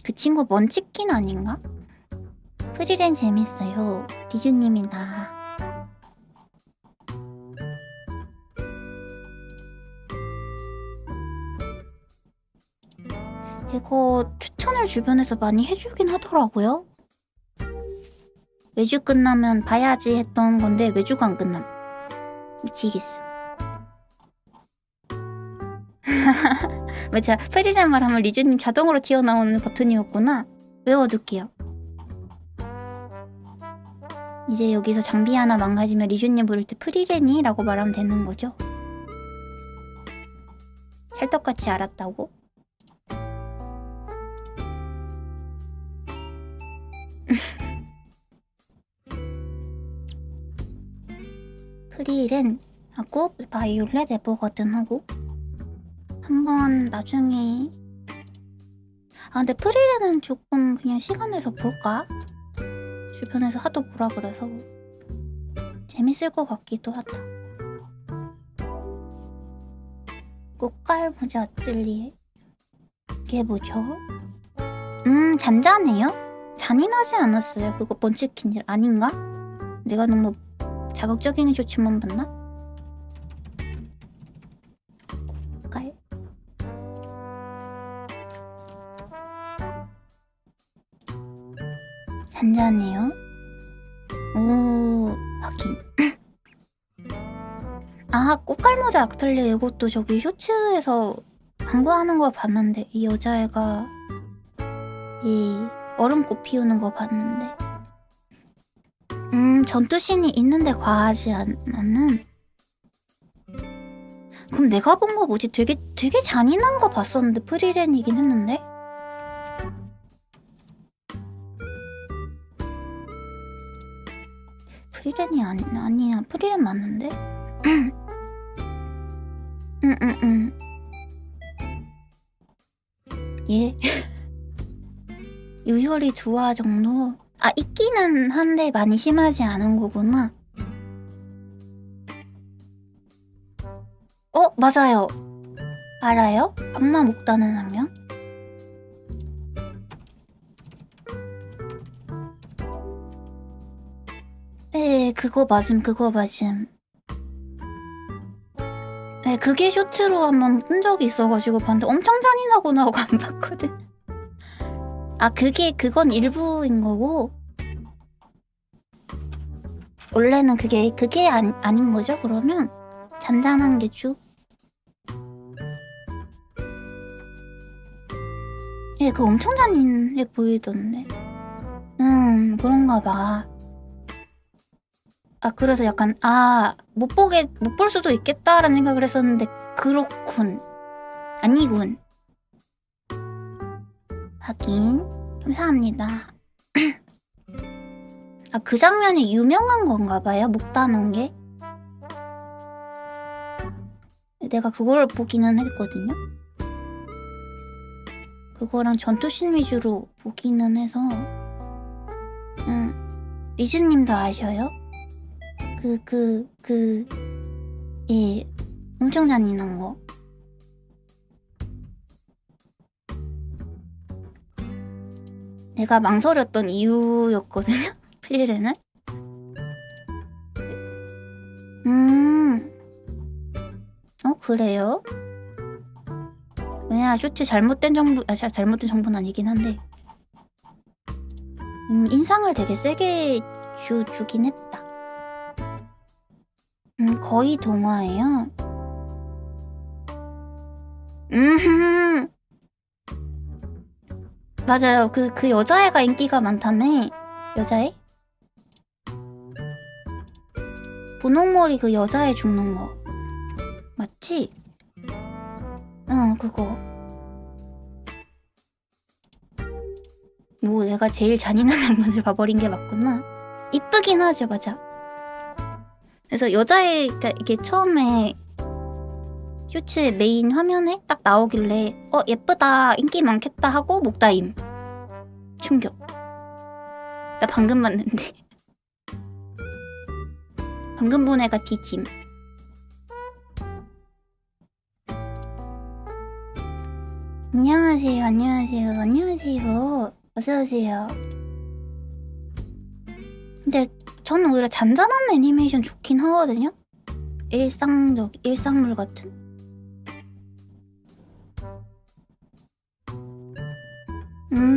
그 친구 먼치킨 아닌가? 프리랜 재밌어요. 리주님이다. 이거 추천을 주변에서 많이 해주긴 하더라고요. 외주 끝나면 봐야지 했던 건데 외주가 안 끝남. 미치겠어. 맞아, 프리랜 말하면 리주님 자동으로 튀어나오는 버튼이었구나. 외워둘게요. 이제 여기서 장비 하나 망가지면 리주님 부를 때 프리랜이? 라고 말하면 되는 거죠. 찰떡같이 알았다고? 프리랜 하고 바이올렛 에버거든 하고 한번 나중에 근데 프리랜은 조금 그냥 시간 내서 볼까? 주변에서 하도 보라 그래서 재밌을 것 같기도 하다. 꽃갈모자 아뜰리에 이게 뭐죠? 잔잔해요? 잔인하지 않았어요. 그거 먼치킨 일 아닌가? 내가 너무 자극적인 쇼츠만 봤나? 꽃갈 잔잔해요? 오, 하긴. 꽃갈모자 아틀리에 이것도 저기 쇼츠에서 광고하는 거 봤는데 이 여자애가 이 얼음꽃 피우는 거 봤는데 전투씬이 있는데 과하지 않는. 그럼 내가 본 거 뭐지? 되게 잔인한 거 봤었는데 프리랜이긴 했는데 프리랜이 아니야. 프리랜 맞는데? 예. 유혈이 2화 정도? 있기는 한데 많이 심하지 않은 거구나. 맞아요. 알아요? 악마 목다는 학년? 네, 그거 맞음. 네, 그게 쇼츠로 한번 본 적이 있어가지고 봤는데 엄청 잔인하고 나오고 안 봤거든. 그건 일부인 거고 원래는 그게 아닌 거죠? 그러면 잔잔한 게 쭉. 예, 그거 엄청 잔인해 보이던데. 그런가 봐. 그래서 약간 못 볼 수도 있겠다라는 생각을 했었는데 그렇군. 아니군. 하긴 감사합니다. 아, 그 장면이 유명한 건가 봐요. 목 따는 게. 내가 그걸 보기는 했거든요. 그거랑 전투씬 위주로 보기는 해서. 리즈님도 아셔요? 예, 엄청 잔인한 거. 내가 망설였던 이유였거든요. 플리레는. 그래요? 왜냐, 쇼츠 잘못된 정보, 잘못된 정보는 아니긴 한데. 인상을 되게 세게 주긴 했다. 거의 동화예요. 맞아요. 그 여자애가 인기가 많다며. 여자애? 분홍머리 그 여자애 죽는 거 맞지? 응, 그거. 뭐 내가 제일 잔인한 장면을 봐버린 게 맞구나. 이쁘긴 하죠, 맞아. 그래서 여자애가 이게 처음에 쇼츠 메인 화면에 딱 나오길래 예쁘다, 인기 많겠다 하고 목다임. 충격. 나 방금 봤는데. 방금 본 애가 뒤짐. 안녕하세요, 안녕하세요, 안녕하세요. 어서오세요. 근데 저는 오히려 잔잔한 애니메이션 좋긴 하거든요? 일상물 같은?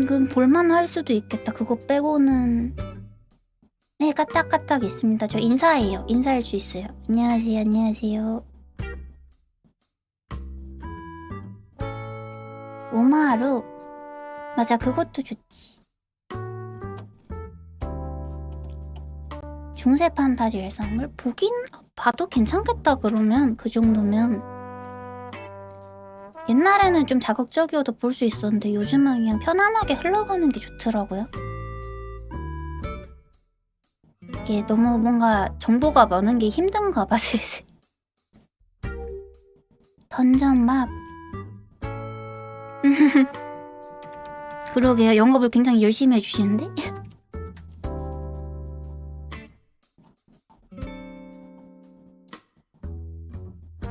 그럼 볼만할 수도 있겠다. 그거 빼고는. 네, 까딱까딱 있습니다. 저 인사해요. 인사할 수 있어요. 안녕하세요, 안녕하세요. 오마루. 맞아, 그것도 좋지. 중세 판타지 일상물? 봐도 괜찮겠다. 그러면 그 정도면. 옛날에는 좀 자극적이어도 볼 수 있었는데 요즘은 그냥 편안하게 흘러가는 게 좋더라고요. 이게 너무 뭔가 정보가 많은 게 힘든가 봐, 슬슬. 던전밥. 그러게요. 영업을 굉장히 열심히 해주시는데?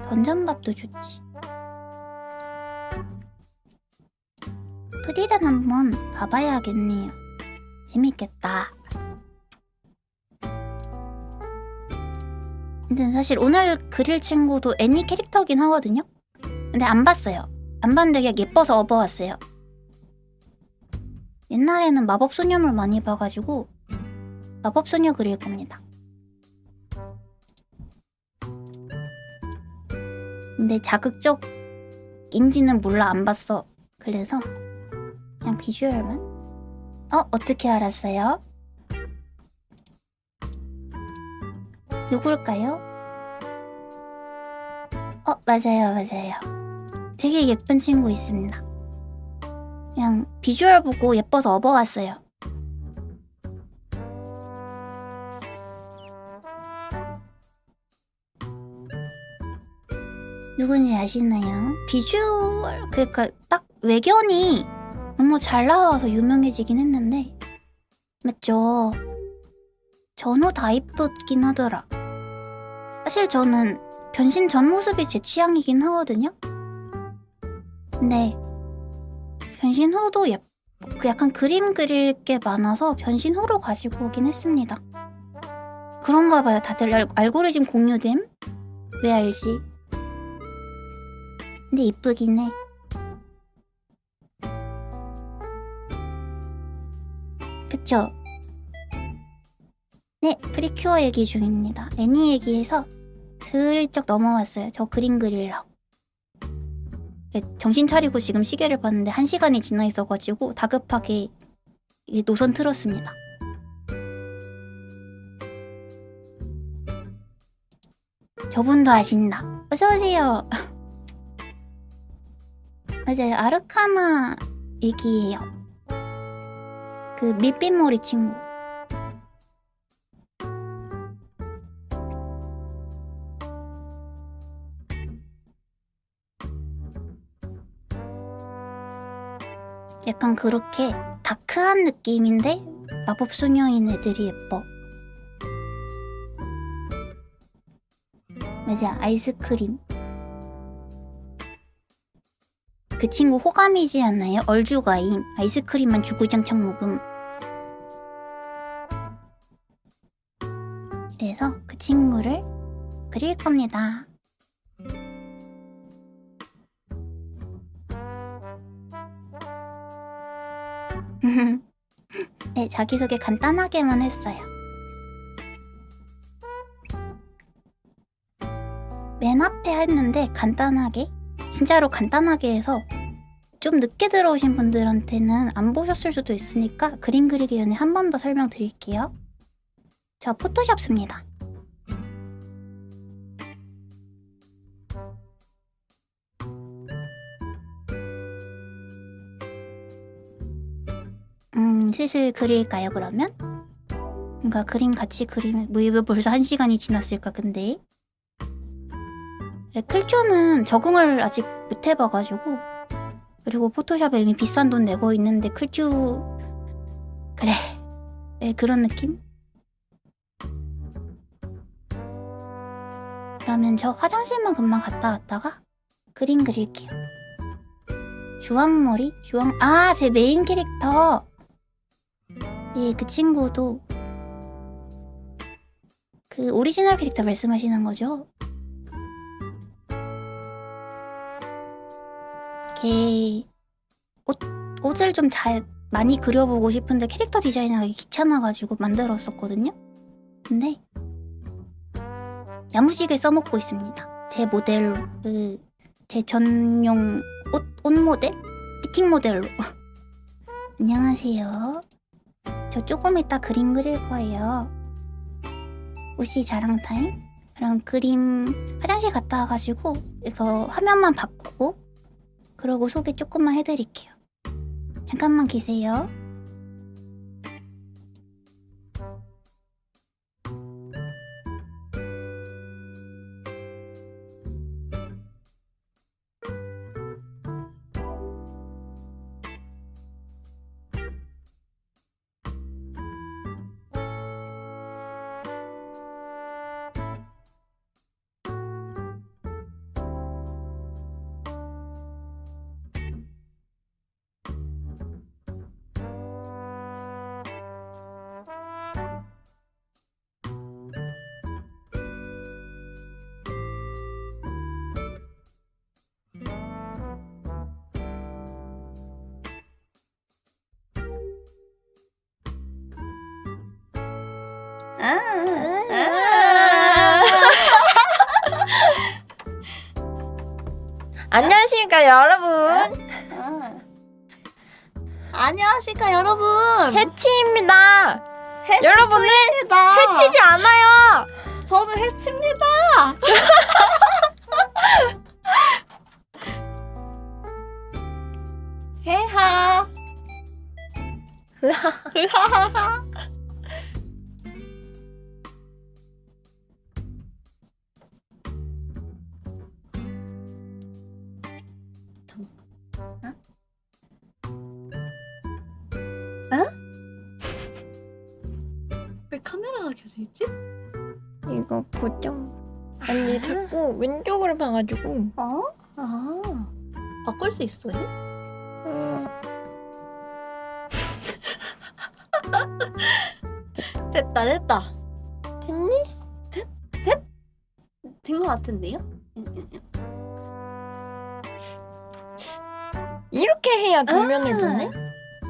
던전밥도 좋지. 프리랜 한번 봐봐야겠네요. 재밌겠다. 근데 사실 오늘 그릴 친구도 애니 캐릭터긴 하거든요? 근데 안 봤어요. 안 봤는데 그냥 예뻐서 업어왔어요. 옛날에는 마법소녀물 많이 봐가지고 마법소녀 그릴 겁니다. 근데 자극적인지는 몰라, 안 봤어. 그래서 그냥 비주얼만. 어떻게 알았어요? 누굴까요? 맞아요, 맞아요. 되게 예쁜 친구 있습니다. 그냥 비주얼 보고 예뻐서 업어왔어요. 누군지 아시나요? 비주얼, 그러니까 딱 외견이 너무 잘 나와서 유명해지긴 했는데. 맞죠? 전후 다 이쁘긴 하더라. 사실 저는 변신 전 모습이 제 취향이긴 하거든요? 근데 변신 후도 약간 그림 그릴 게 많아서 변신 후로 가지고 오긴 했습니다. 그런가 봐요. 다들 알고리즘 공유됨? 왜 알지? 근데 이쁘긴 해. 그쵸? 네, 프리큐어 얘기 중입니다. 애니 얘기해서 슬쩍 넘어왔어요. 저 그림 그리려고. 네, 정신 차리고 지금 시계를 봤는데 1시간이 지나 있어가지고 다급하게 이게 노선 틀었습니다. 저분도 아신다. 어서오세요. 맞아요, 아르카나 얘기예요. 그 밀빛머리 친구. 약간 그렇게 다크한 느낌인데 마법소녀인 애들이 예뻐. 맞아, 아이스크림. 그 친구 호감이지 않나요? 얼죽아임. 아이스크림만 주구장창 먹음. 그래서 그 친구를 그릴 겁니다. 네, 자기소개 간단하게만 했어요. 맨 앞에 했는데 간단하게, 진짜로 간단하게 해서 좀 늦게 들어오신 분들한테는 안 보셨을 수도 있으니까 그림 그리기 전에 한 번 더 설명드릴게요. 저 포토샵 씁니다. 슬슬 그릴까요, 그러면? 뭔가 그림 같이 그리면 왜 벌써 1시간이 지났을까, 근데? 네, 클초는 적응을 아직 못 해봐가지고, 그리고 포토샵에 이미 비싼 돈 내고 있는데 클초... 그래, 네, 그런 느낌? 그러면 저 화장실만 금방 갔다 왔다가 그림 그릴게요. 주황머리? 아, 제 메인 캐릭터! 예, 그 친구도 그 오리지널 캐릭터 말씀하시는 거죠? 걔 옷을 좀 잘 많이 그려보고 싶은데 캐릭터 디자인하기 귀찮아가지고 만들었었거든요? 근데 야무지게 써먹고 있습니다. 제 모델로, 제 전용 옷 모델? 피팅 모델로. 안녕하세요. 저 조금 이따 그림 그릴 거예요. 옷이 자랑 타임? 그럼 그림 화장실 갔다 와가지고 이거 화면만 바꾸고 그러고 소개 조금만 해드릴게요. 잠깐만 계세요. 안녕하십니까 여러분. 안녕하십니까 여러분. 해치입니다. 해치 여러분을 투입니다. 해치지 않아요. 저는 해치입니다. 해하. 으하하하. 왜 카메라가 켜져 있지? 이거 보죠. 아니 자꾸 왼쪽으로 봐가지고. 바꿀 수 있어요? 됐다. 됐니? 된 것 같은데요? 이렇게 해야 정면을 보네.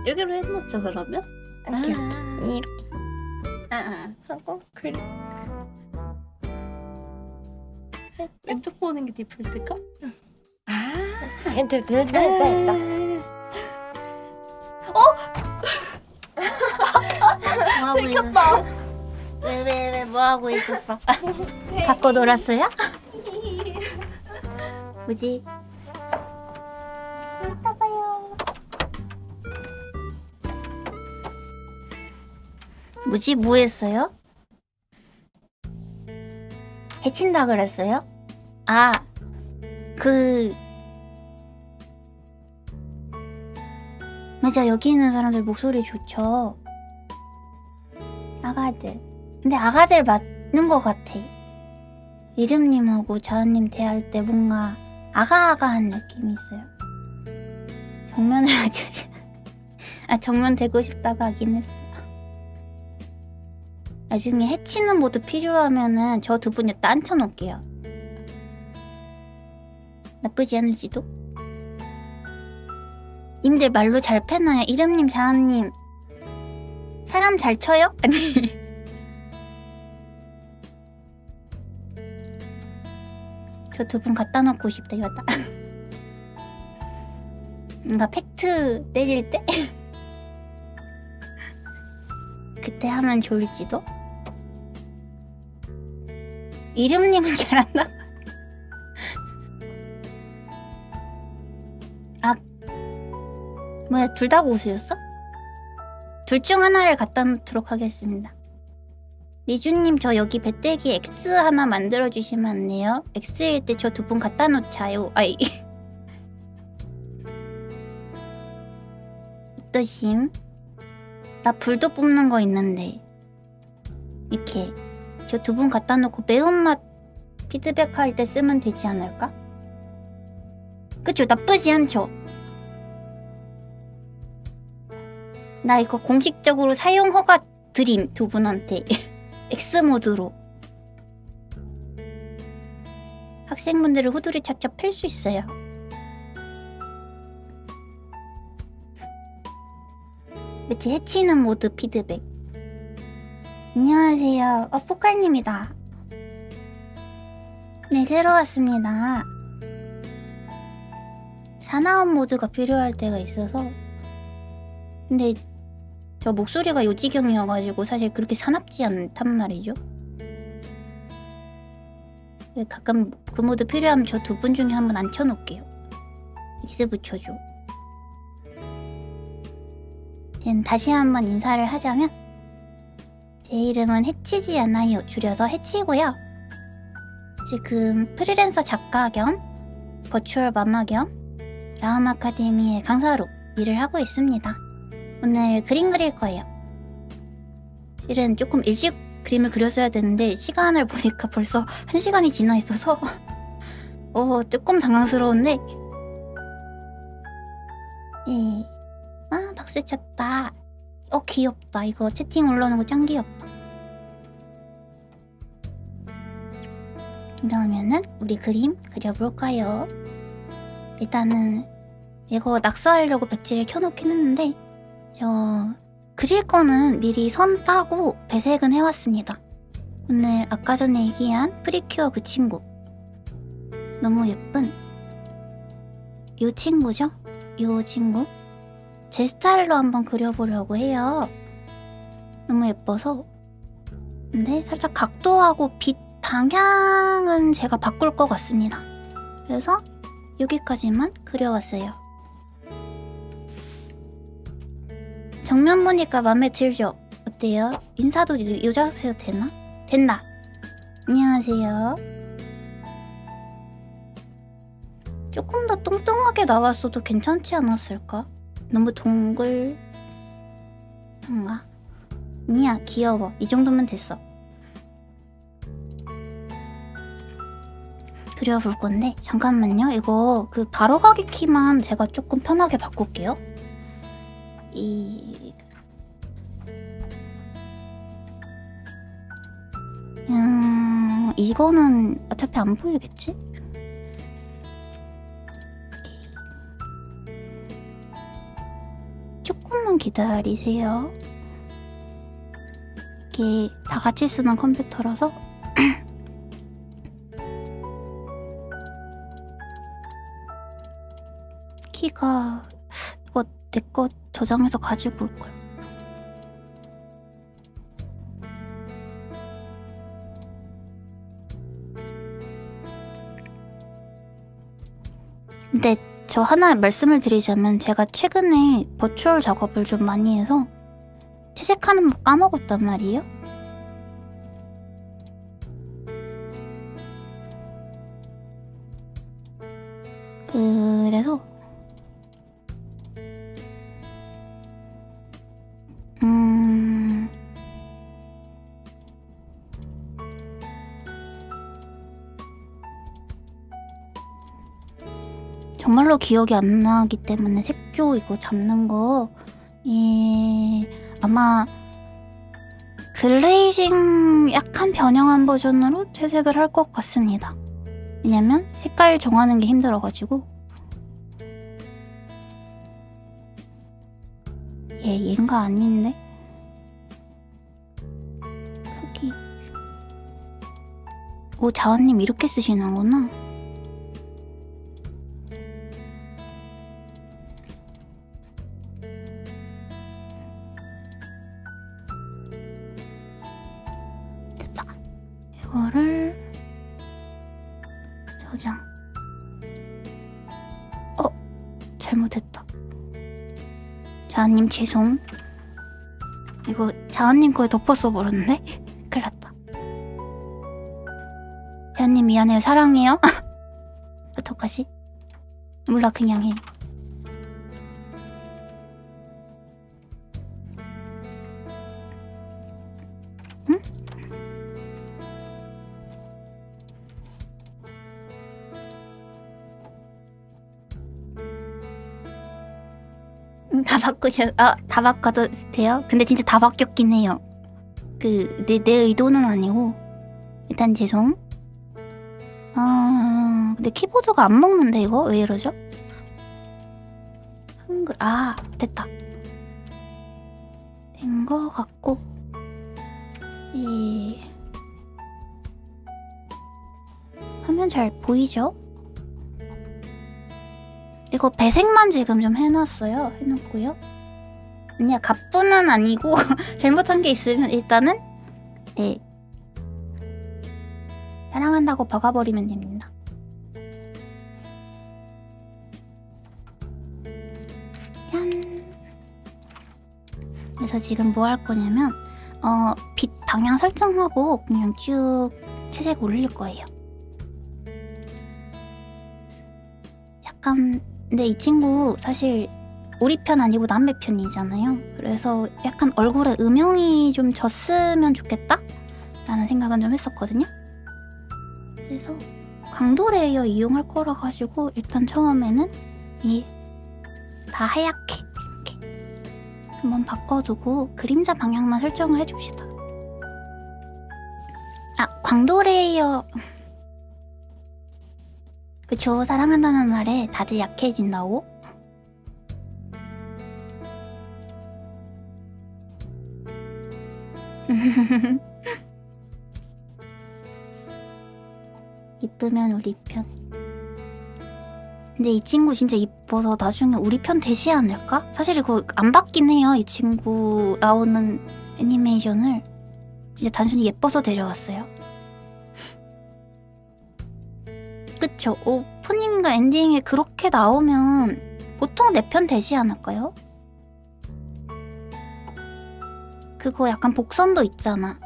여기로 해놓죠 그러면? 오케이 이렇게 하고 그래. 왼쪽 보는 게 디폴트가? 됐다. 뭐하고 있었어? 왜 뭐하고 있었어? 바꿔 놀았어요? 뭐지? 이따 봐요. 뭐지? 뭐 했어요? 해친다 그랬어요? 아, 맞아, 여기 있는 사람들 목소리 좋죠. 아가들. 근데 아가들 맞는 것 같아. 이름님하고 자은님 대할 때 뭔가 아가아가한 느낌이 있어요. 정면을 맞추지. 정면 되고 싶다고 하긴 했어. 나중에 해치는 모드 필요하면은 저 두 분 여기다 앉혀놓을게요. 나쁘지 않을지도? 님들 말로 잘 패나요? 이름님, 자은님 사람 잘 쳐요? 아니 저 두 분 갖다 놓고 싶다 여다. 뭔가 팩트 때릴 때? 그때 하면 좋을지도? 이름님은 잘한다. 뭐야, 둘 다 고수였어? 둘 중 하나를 갖다 놓도록 하겠습니다. 리주님, 저 여기 배때기 X 하나 만들어주시면 안 돼요? X일 때 저 두 분 갖다 놓자요. 아이. 어떠심? 나 불도 뽑는 거 있는데 이렇게 저 두 분 갖다 놓고 매운맛 피드백 할 때 쓰면 되지 않을까? 그쵸? 나쁘지 않죠? 나 이거 공식적으로 사용 허가 드림, 두 분한테. X모드로. 학생분들을 후두리 찹찹 팰 수 있어요. 그치, 해치는 모드 피드백. 안녕하세요. 포칼님이다. 네, 새로 왔습니다. 사나운 모드가 필요할 때가 있어서. 근데 저 목소리가 요지경이어가지고 사실 그렇게 사납지 않단 말이죠. 가끔 그 모드 필요하면 저 두 분 중에 한 번 앉혀놓을게요. 익스 붙여줘. 다시 한번 인사를 하자면 제 이름은 해치지 않아요. 줄여서 해치고요. 지금 프리랜서 작가 겸 버추얼 마마 겸 라움 아카데미의 강사로 일을 하고 있습니다. 오늘 그림 그릴 거예요. 실은 조금 일찍 그림을 그렸어야 되는데 시간을 보니까 벌써 1시간이 지나 있어서 조금 당황스러운데 예. 박수 쳤다. 귀엽다. 이거 채팅 올라오는 거 짱 귀엽다. 그러면은 우리 그림 그려볼까요? 일단은 이거 낙서하려고 백지를 켜놓긴 했는데 저 그릴 거는 미리 선 따고 배색은 해왔습니다. 오늘 아까 전에 얘기한 프리큐어 그 친구, 너무 예쁜 요 친구죠? 요 친구 제 스타일로 한번 그려보려고 해요. 너무 예뻐서. 근데 살짝 각도하고 빛 방향은 제가 바꿀 것 같습니다. 그래서 여기까지만 그려왔어요. 정면 보니까 마음에 들죠? 어때요? 인사도 요 자세로 되나? 됐나? 안녕하세요. 조금 더 뚱뚱하게 나왔어도 괜찮지 않았을까? 너무 동글한가? 아니야, 귀여워. 이 정도면 됐어. 그려볼 건데 잠깐만요. 이거 그 바로 가기 키만 제가 조금 편하게 바꿀게요. 이거는 어차피 안 보이겠지? 조금만 기다리세요. 이게 다 같이 쓰는 컴퓨터라서 키가 이거 내 거 저장해서 가지고 올걸. 근데 저 하나 말씀을 드리자면 제가 최근에 버추얼 작업을 좀 많이 해서 채색하는 법 까먹었단 말이에요. 그래서 정말로 기억이 안 나기 때문에 색조 이거 잡는 거 아마 글레이징 약간 변형한 버전으로 채색을 할 것 같습니다. 왜냐면 색깔 정하는 게 힘들어가지고. 얘인가 아닌데? 여기. 오, 자원님 이렇게 쓰시는구나. 됐다. 이거를 저장. 잘못했다. 자은님 죄송. 이거 자은님 거에 덮어 써버렸네? 큰일 났다. 자은님 미안해요. 사랑해요. 어떡하지? 몰라, 그냥 해. 응? 다 바꿔도 돼요? 근데 진짜 다 바뀌었긴 해요. 내 의도는 아니고. 일단 죄송. 근데 키보드가 안 먹는데 이거? 왜 이러죠? 한글, 됐다. 된 거 같고. 화면 잘 보이죠? 이거 배색만 지금 좀 해놨어요. 해놓고요. 아니야, 갑분은 아니고 잘못한 게 있으면 일단은 사랑한다고 박아버리면 됩니다. 짠. 그래서 지금 뭐 할 거냐면 빛 방향 설정하고 그냥 쭉 채색 올릴 거예요. 약간 근데 이 친구 사실 우리 편 아니고 남배 편이잖아요. 그래서 약간 얼굴에 음영이 좀 졌으면 좋겠다? 라는 생각은 좀 했었거든요. 그래서 강도 레이어 이용할 거라 가지고 일단 처음에는 다 하얗게 이렇게 한번 바꿔두고 그림자 방향만 설정을 해줍시다. 광도 레이어 그쵸, 사랑한다는 말에 다들 약해진다고? 이쁘면 우리 편. 근데 이 친구 진짜 이뻐서 나중에 우리 편 되지 않을까? 사실 이거 안 받긴 해요. 이 친구 나오는 애니메이션을 진짜 단순히 예뻐서 데려왔어요. 그쵸? 오프닝과 엔딩에 그렇게 나오면 보통 내 편 되지 않을까요? 그거 약간 복선도 있잖아.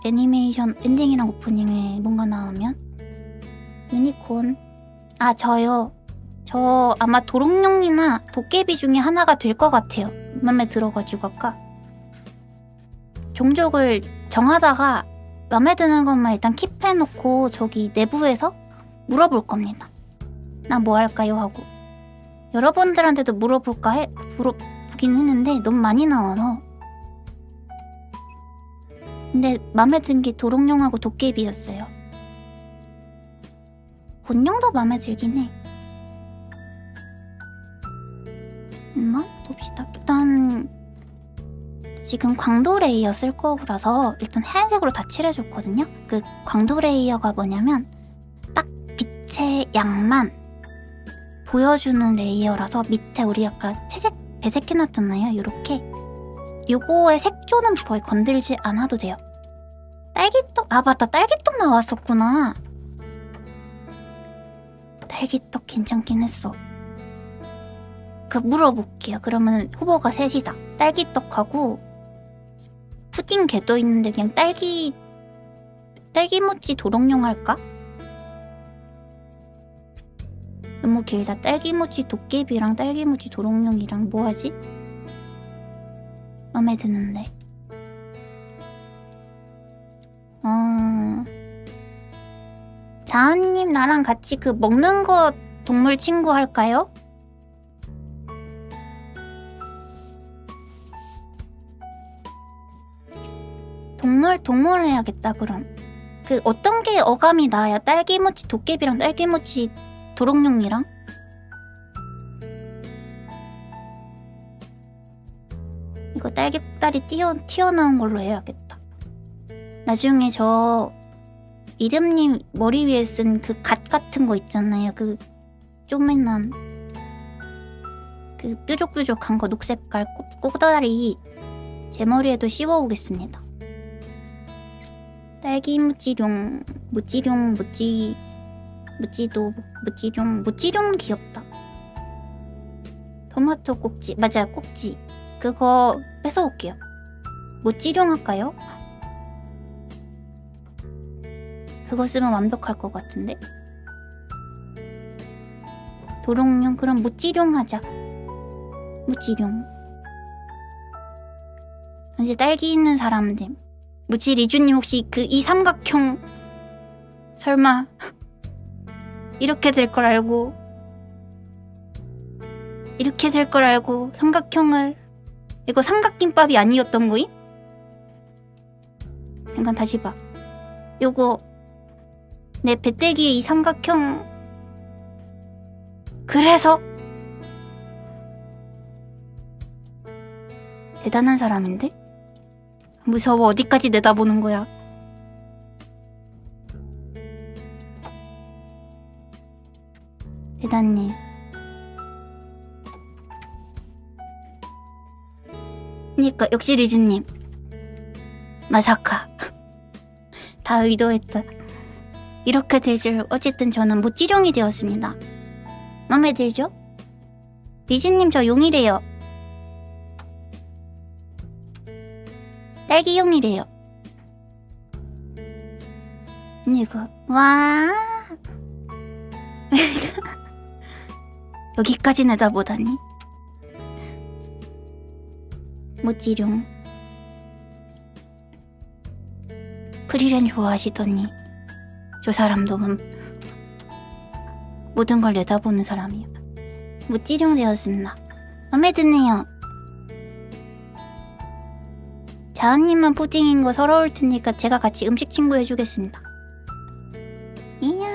애니메이션 엔딩이랑 오프닝에 뭔가 나오면. 유니콘. 저요. 저 아마 도롱뇽이나 도깨비 중에 하나가 될 것 같아요. 맘에 들어가지고 아까 종족을 정하다가 맘에 드는 것만 일단 킵해놓고 저기 내부에서 물어볼 겁니다. 나 뭐 할까요? 하고 여러분들한테도 물어보긴 했는데 너무 많이 나와서. 근데 맘에 든 게 도롱뇽하고 도깨비였어요. 곤룡도 맘에 들긴 해. 한번 봅시다. 일단 지금 광도 레이어 쓸 거라서 일단 하얀색으로 다 칠해줬거든요. 그 광도 레이어가 뭐냐면 딱 빛의 양만 보여주는 레이어라서 밑에 우리 아까 채색 배색해놨잖아요. 요렇게 요거의 색조는 거의 건들지 않아도 돼요. 딸기떡, 맞다, 딸기떡 나왔었구나. 딸기떡 괜찮긴 했어. 물어볼게요. 그러면 후보가 셋이다. 딸기떡하고 푸딩 개도 있는데 그냥 딸기 모찌 도롱뇽 할까? 너무 길다. 딸기 모찌 도깨비랑 딸기 모찌 도롱뇽이랑 뭐 하지? 마음에 드는데. 자은님 나랑 같이 그 먹는 거 동물 친구 할까요? 동물 해야겠다 그럼. 그 어떤 게 어감이 나야? 딸기모치 도깨비랑 딸기모치 도롱뇽이랑? 이거 딸기 꼭다리 튀어나온 걸로 해야겠다. 나중에 저 이름님 머리 위에 쓴 그 갓 같은 거 있잖아요. 그 쪼맨한 그 뾰족뾰족한 거 녹색깔 꼭다리 제 머리에도 씌워오겠습니다. 딸기 무찌룡 무찌룡 귀엽다. 토마토 꼭지 맞아요. 꼭지 그거 뺏어올게요. 무찌룡 할까요? 그거 쓰면 완벽할 것 같은데. 도롱뇽 그럼 무찌룡 하자. 무찌룡. 이제 딸기 있는 사람들. 무지 리주님 혹시 그 이 삼각형 설마 이렇게 될 걸 알고 삼각형을 이거 삼각김밥이 아니었던 거임? 잠깐 다시 봐. 요거 내 배때기에 이 삼각형 그래서 대단한 사람인데? 무서워. 어디까지 내다보는 거야? 대단해. 그니까 역시 리즈님 마사카 다 의도했다. 이렇게 될 줄 어쨌든 저는 모찌룡이 되었습니다. 맘에 들죠? 리즈님 저 용이래요. 딸기용이래요. 이거 와 여기까지 내다보다니. 모찌룡 프리랜 좋아하시더니 저 사람도 모든 걸 내다보는 사람이에요. 모찌룡 되었습니다. 맘에 드네요. 자은님만 푸딩인 거 서러울 테니까 제가 같이 음식 친구 해주겠습니다. 이야.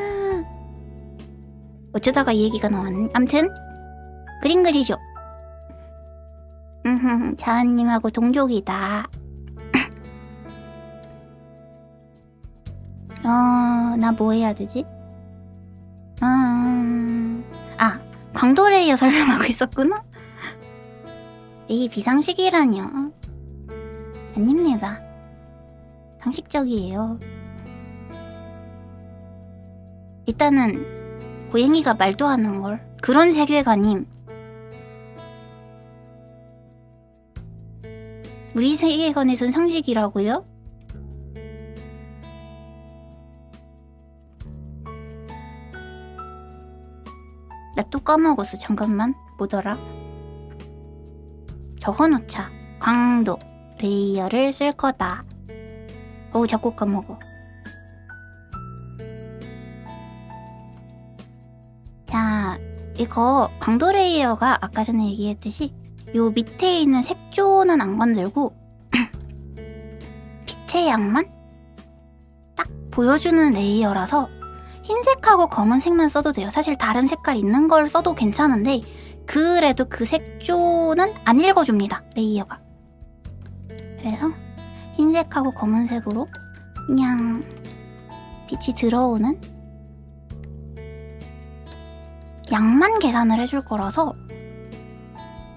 어쩌다가 이 얘기가 나왔니? 암튼 그림 그리죠. 자은님하고 동족이다. 나 뭐 해야 되지? 광도레이어 설명하고 있었구나? 이 비상식이라뇨. 아닙니다. 상식적이에요. 일단은 고양이가 말도 하는 걸. 그런 세계관임. 우리 세계관에선 상식이라고요? 나 또 까먹었어. 잠깐만. 뭐더라? 적어놓자. 광도 레이어를 쓸 거다. 어우 자꾸 까먹어. 자, 이거 광도 레이어가 아까 전에 얘기했듯이 요 밑에 있는 색조는 안 건들고 빛의 양만 딱 보여주는 레이어라서 흰색하고 검은색만 써도 돼요. 사실 다른 색깔 있는 걸 써도 괜찮은데 그래도 그 색조는 안 읽어줍니다. 레이어가. 그래서 흰색하고 검은색으로 그냥 빛이 들어오는 양만 계산을 해줄 거라서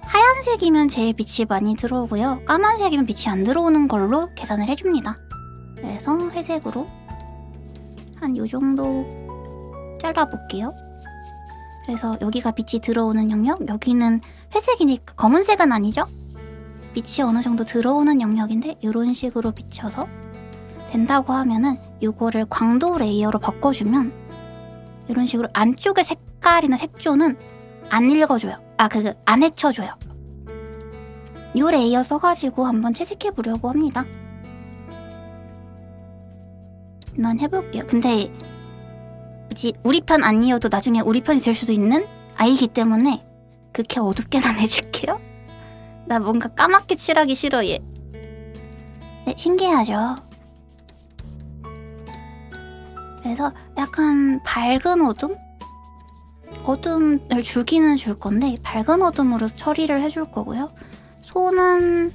하얀색이면 제일 빛이 많이 들어오고요. 까만색이면 빛이 안 들어오는 걸로 계산을 해줍니다. 그래서 회색으로 한 요 정도 잘라볼게요. 그래서 여기가 빛이 들어오는 영역, 여기는 회색이니까 검은색은 아니죠? 빛이 어느 정도 들어오는 영역인데 이런 식으로 비춰서 된다고 하면은 이거를 광도 레이어로 바꿔주면 이런 식으로 안쪽의 색깔이나 색조는 안 읽어줘요. 안 헤쳐줘요. 이 레이어 써가지고 한번 채색해 보려고 합니다. 한번 해볼게요. 근데 굳이 우리 편 아니어도 나중에 우리 편이 될 수도 있는 아이기 때문에 그렇게 어둡게만 해줄게요. 나 뭔가 까맣게 칠하기 싫어 얘. 네, 신기하죠? 그래서 약간 밝은 어둠? 어둠을 주기는 줄 건데 밝은 어둠으로 처리를 해줄 거고요. 손은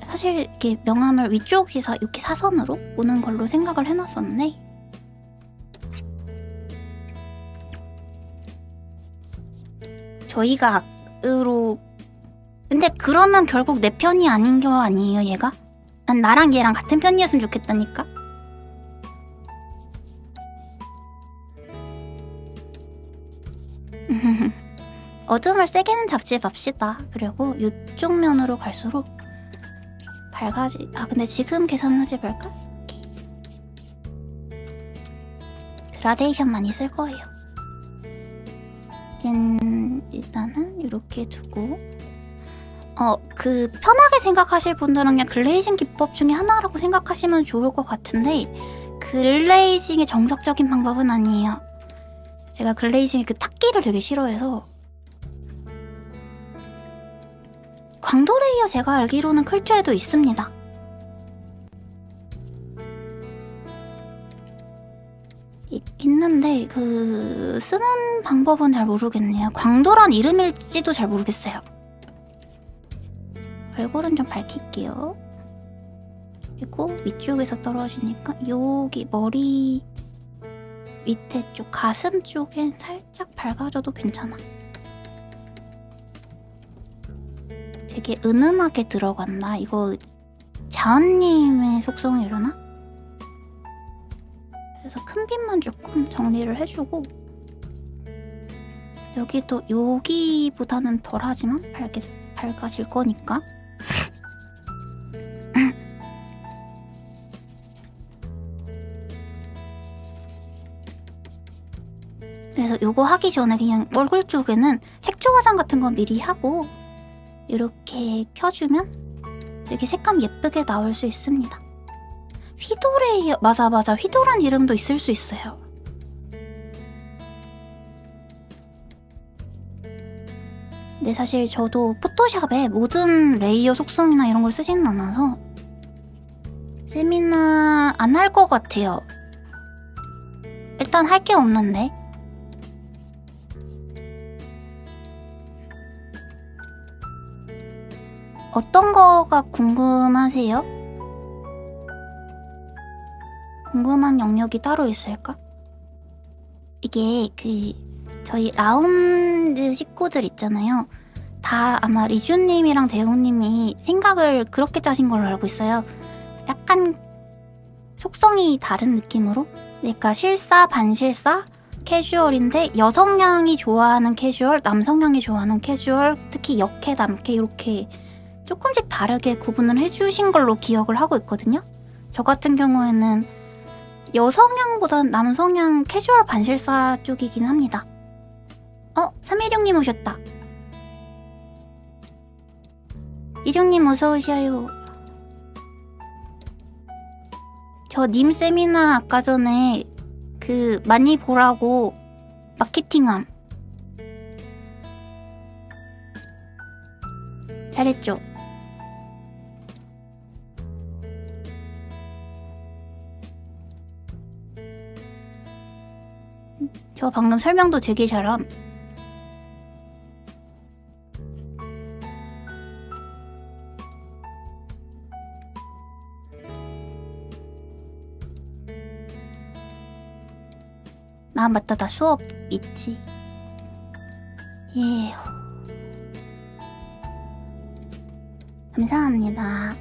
사실 이렇게 명암을 위쪽에서 이렇게 사선으로 오는 걸로 생각을 해놨었는데 저희가 악으로 근데 그러면 결국 내 편이 아닌 거 아니에요 얘가? 난 나랑 얘랑 같은 편이었으면 좋겠다니까? 어둠을 세게는 잡지 맙시다. 그리고 이쪽 면으로 갈수록 근데 지금 계산하지 말까? 그라데이션 많이 쓸 거예요. 일단은 이렇게 두고 편하게 생각하실 분들은 그냥 글레이징 기법 중에 하나라고 생각하시면 좋을 것 같은데 글레이징의 정석적인 방법은 아니에요. 제가 글레이징의 그 탁기를 되게 싫어해서 광도 레이어 제가 알기로는 클주에도 있습니다. 있는데 쓰는 방법은 잘 모르겠네요. 광도란 이름일지도 잘 모르겠어요. 얼굴은 좀 밝힐게요. 그리고 위쪽에서 떨어지니까 여기 머리 밑에 쪽 가슴 쪽엔 살짝 밝아져도 괜찮아. 되게 은은하게 들어간다. 이거 자은님의 속성이려나? 그래서 큰 빛만 조금 정리를 해주고 여기도 여기보다는 덜하지만 밝아질 거니까 그래서 요거 하기 전에 그냥 얼굴 쪽에는 색조 화장 같은 거 미리 하고 이렇게 켜주면 되게 색감 예쁘게 나올 수 있습니다. 휘도레이어 맞아 휘도란 이름도 있을 수 있어요. 근데 사실 저도 포토샵에 모든 레이어 속성이나 이런 걸 쓰지는 않아서 세미나 안 할 것 같아요. 일단 할 게 없는데 어떤 거가 궁금하세요? 궁금한 영역이 따로 있을까? 이게 저희 라운드 식구들 있잖아요. 다 아마 리주님이랑 대웅님이 생각을 그렇게 짜신 걸로 알고 있어요. 약간 속성이 다른 느낌으로? 그러니까 실사, 반실사, 캐주얼인데 여성향이 좋아하는 캐주얼, 남성향이 좋아하는 캐주얼, 특히 역캐, 남캐 이렇게 조금씩 다르게 구분을 해주신 걸로 기억을 하고 있거든요. 저 같은 경우에는 여성향보다는 남성향 캐주얼 반실사 쪽이긴 합니다. 316님 오셨다. 16님 어서오셔요. 저 님 세미나 아까 전에 많이 보라고 마케팅함. 잘했죠? 저 방금 설명도 되게 잘함. 맞다. 나 수업 있지. 예. 감사합니다.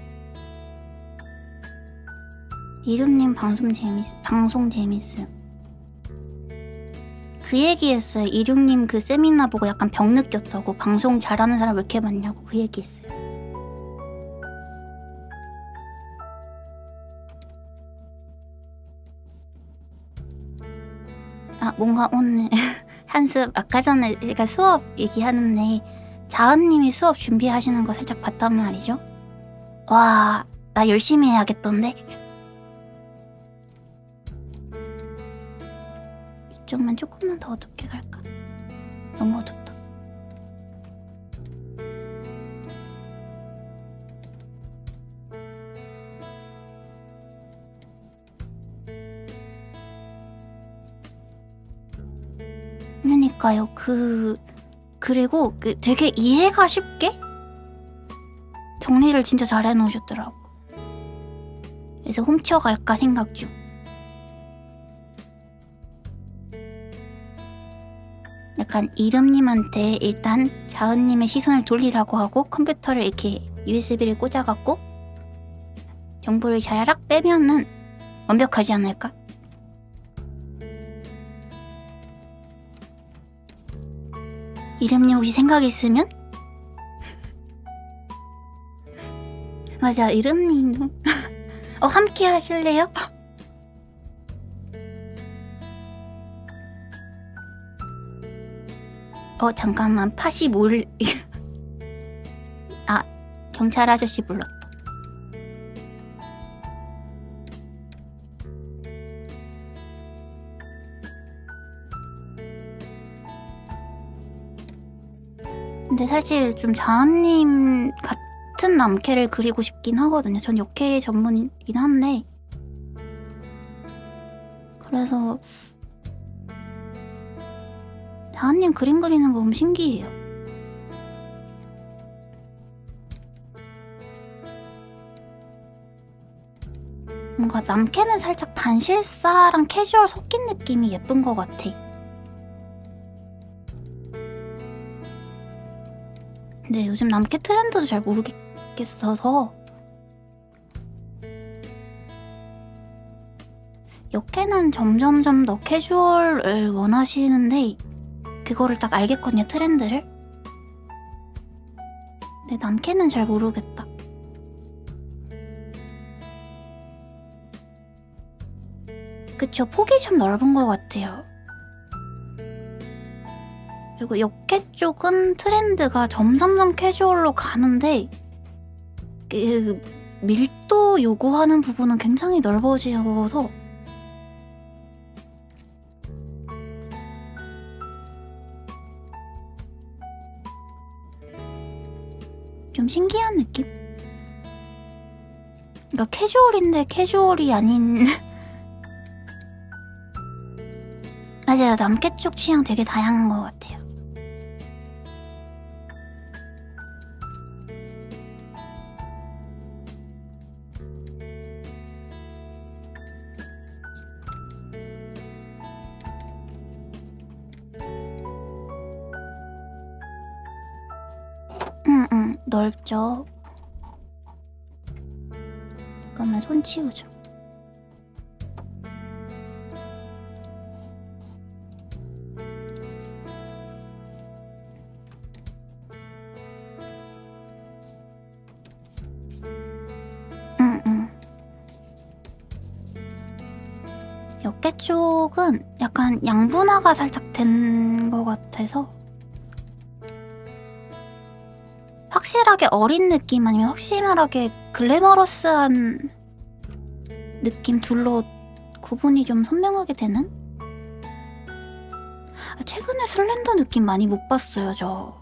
이름님 방송 재밌음. 그 얘기했어요. 이륙님 세미나 보고 약간 병 느꼈다고. 방송 잘하는 사람 왜 이렇게 많냐고 그 얘기했어요. 뭔가 오늘 한수 아까 전에 제가 수업 얘기하는데 자은님이 수업 준비하시는 거 살짝 봤단 말이죠. 와, 나 열심히 해야겠던데. 이쪽만 조금만 더 어둡게 갈까? 너무 어둡다. 그러니까요. 그리고 되게 이해가 쉽게 정리를 진짜 잘 해놓으셨더라고. 그래서 훔쳐갈까 생각 중. 약간 이름님한테 일단 자은님의 시선을 돌리라고 하고 컴퓨터를 이렇게 USB를 꽂아갖고 정보를 자라락 빼면은 완벽하지 않을까? 이름님 혹시 생각 있으면? 맞아, 이름님 함께 하실래요? 잠깐만, 팥이 뭘 아, 경찰 아저씨 불렀다. 근데 사실 좀 자은님 같은 남캐를 그리고 싶긴 하거든요. 전 역캐 전문이긴 한데, 그래서 자은님 그림 그리는 거 너무 신기해요. 뭔가 남캐는 살짝 반실사랑 캐주얼 섞인 느낌이 예쁜 것 같아. 근데 요즘 남캐 트렌드도 잘 모르겠어서 역캐는 점점점 더 캐주얼을 원하시는데 그거를 딱 알겠거든요, 트렌드를. 근데 남캐는 잘 모르겠다. 그쵸, 폭이 참 넓은 것 같아요. 그리고 역캐 쪽은 트렌드가 점점점 캐주얼로 가는데 그 밀도 요구하는 부분은 굉장히 넓어지어서 좀 신기한 느낌? 그러니까 캐주얼인데 캐주얼이 아닌 맞아요, 남캐 쪽 취향 되게 다양한 것 같아요. 넓죠. 그러면 손 치우죠. 역계 쪽은 약간 양분화가 살짝 된 것 같아서 확실하게 어린 느낌 아니면 확실하게 글래머러스한 느낌 둘로 구분이 좀 선명하게 되는? 최근에 슬렌더 느낌 많이 못 봤어요, 저.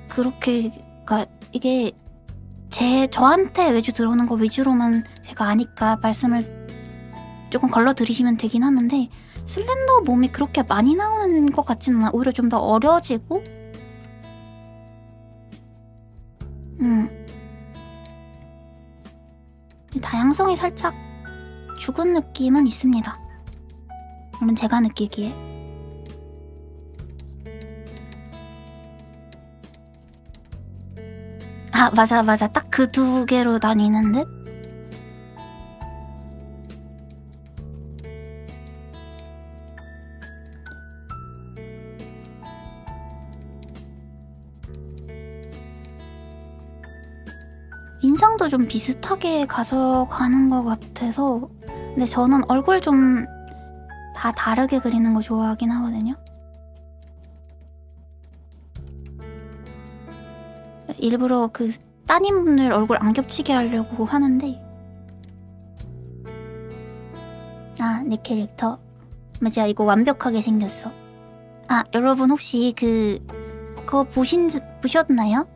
그렇게, 그러니까 이게 저한테 외주 들어오는 거 위주로만 제가 아니까 말씀을 조금 걸러드리시면 되긴 하는데 슬렌더 몸이 그렇게 많이 나오는 것 같지는 않아. 오히려 좀 더 어려지고 다양성이 살짝 죽은 느낌은 있습니다. 물론 제가 느끼기에. 아, 맞아. 딱 그 두 개로 나뉘는 듯? 인상도 좀 비슷하게 가져가는 것 같아서 근데 저는 얼굴 좀 다 다르게 그리는 거 좋아하긴 하거든요. 일부러 그 따님분들 얼굴 안 겹치게 하려고 하는데 아, 내 캐릭터 맞아, 이거 완벽하게 생겼어. 아, 여러분 혹시 그거 보셨나요?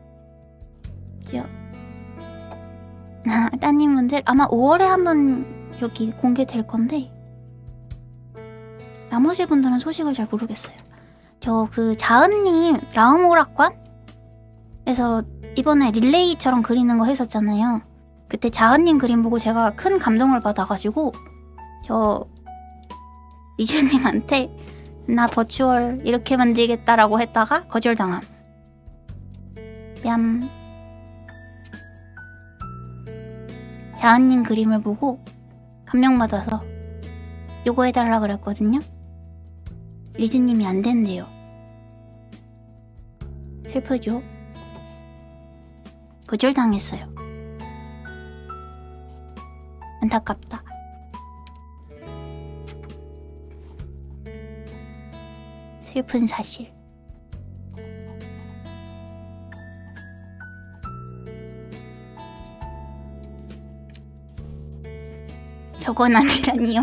아, 따님분들 아마 5월에 한번 여기 공개될 건데 나머지 분들은 소식을 잘 모르겠어요. 저 그 자은님 라음오락관에서 이번에 릴레이처럼 그리는 거 했었잖아요. 그때 자은님 그림 보고 제가 큰 감동을 받아가지고 저 이주님한테 나 버추얼 이렇게 만들겠다라고 했다가 거절당함. 뺨. 자은님 그림을 보고 감명받아서 요거 해달라 그랬거든요. 리즈님이 안 된대요. 슬프죠? 거절당했어요. 안타깝다. 슬픈 사실. 저건 아니라니요.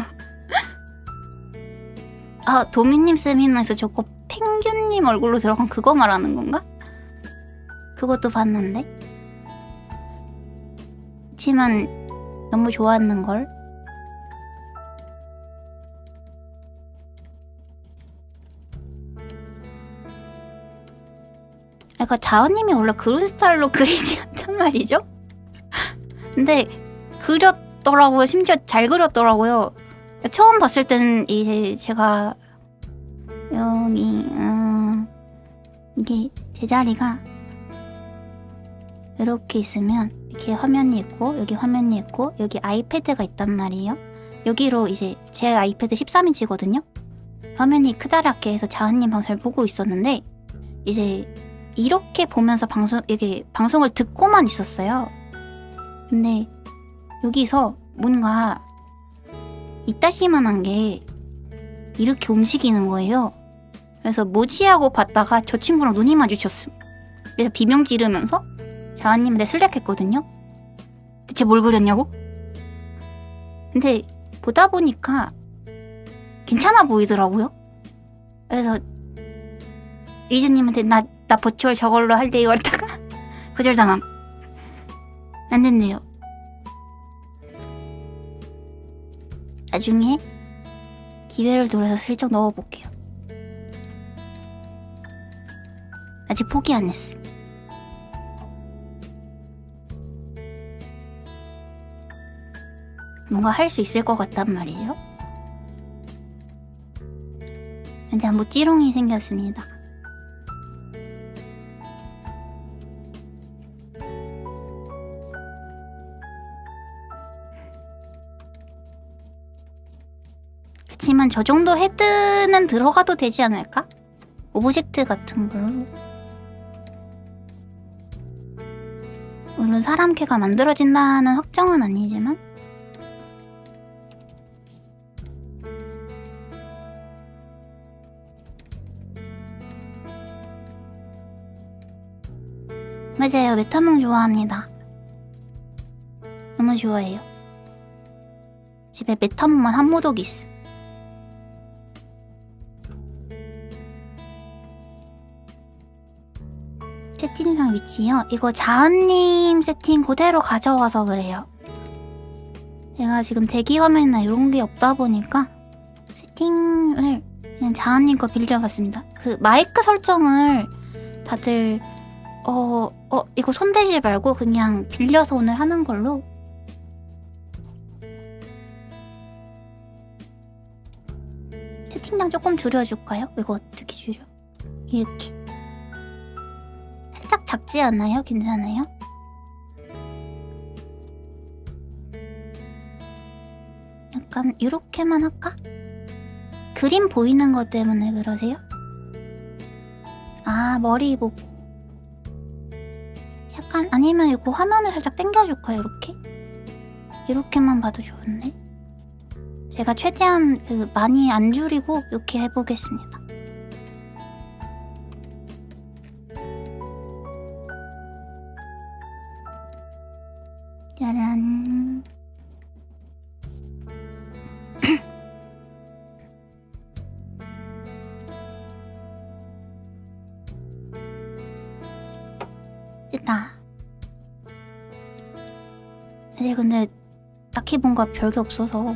아, 도미님 세미나에서 저거 펭귄님 얼굴로 들어간 그거 말하는 건가? 그것도 봤는데. 그치만 너무 좋았는걸. 그러니까 자은님이 원래 그런 스타일로 그리지 않단 말이죠? 근데 그렸더라고요. 심지어 잘 그렸더라고요. 처음 봤을 때는 이제 제가 여기 이게 제자리가 이렇게 있으면 이렇게 화면이 있고 여기 화면이 있고 여기 아이패드가 있단 말이에요. 여기로 이제 제 아이패드 13인치거든요. 화면이 크다랗게 해서 자은님 방송을 보고 있었는데 이제 이렇게 보면서 이게 방송을 듣고만 있었어요. 근데 여기서 뭔가 이따시만한 게 이렇게 움직이는 거예요. 그래서 뭐지 하고 봤다가 저 친구랑 눈이 마주쳤음. 그래서 비명 지르면서 자은님한테 슬랙했거든요. 대체 뭘 그렸냐고? 근데 보다 보니까 괜찮아 보이더라고요. 그래서 리즈님한테 나 버추얼 저걸로 할래 이거 했다가 거절당함. 안 된대요. 나중에 기회를 노려서 슬쩍 넣어볼게요. 아직 포기 안 했어. 뭔가 할 수 있을 것 같단 말이에요. 근데 한번 찌롱이 생겼습니다. 그치만 저 정도 헤드는 들어가도 되지 않을까? 오브젝트 같은 걸로. 물론 사람 캐가 만들어진다는 확정은 아니지만 맞아요. 메타몽 좋아합니다. 너무 좋아해요. 집에 메타몽만 한 모독 있어. 채팅창 위치요? 이거 자은님 세팅 그대로 가져와서 그래요. 제가 지금 대기 화면이나 이런 게 없다 보니까 세팅을 그냥 자은님 거 빌려봤습니다. 그 마이크 설정을 다들 이거 손대지 말고 그냥 빌려서 오늘 하는 걸로. 채팅창 조금 줄여줄까요? 이거 어떻게 줄여? 이렇게. 살짝 작지 않나요? 괜찮아요? 약간 이렇게만 할까? 그림 보이는 것 때문에 그러세요? 아, 머리 보고. 약간 아니면 이거 화면을 살짝 당겨줄까요? 이렇게? 이렇게만 봐도 좋은데? 제가 최대한 많이 안 줄이고 이렇게 해보겠습니다. 짜란. 됐다. 사실 근데 딱히 뭔가 별게 없어서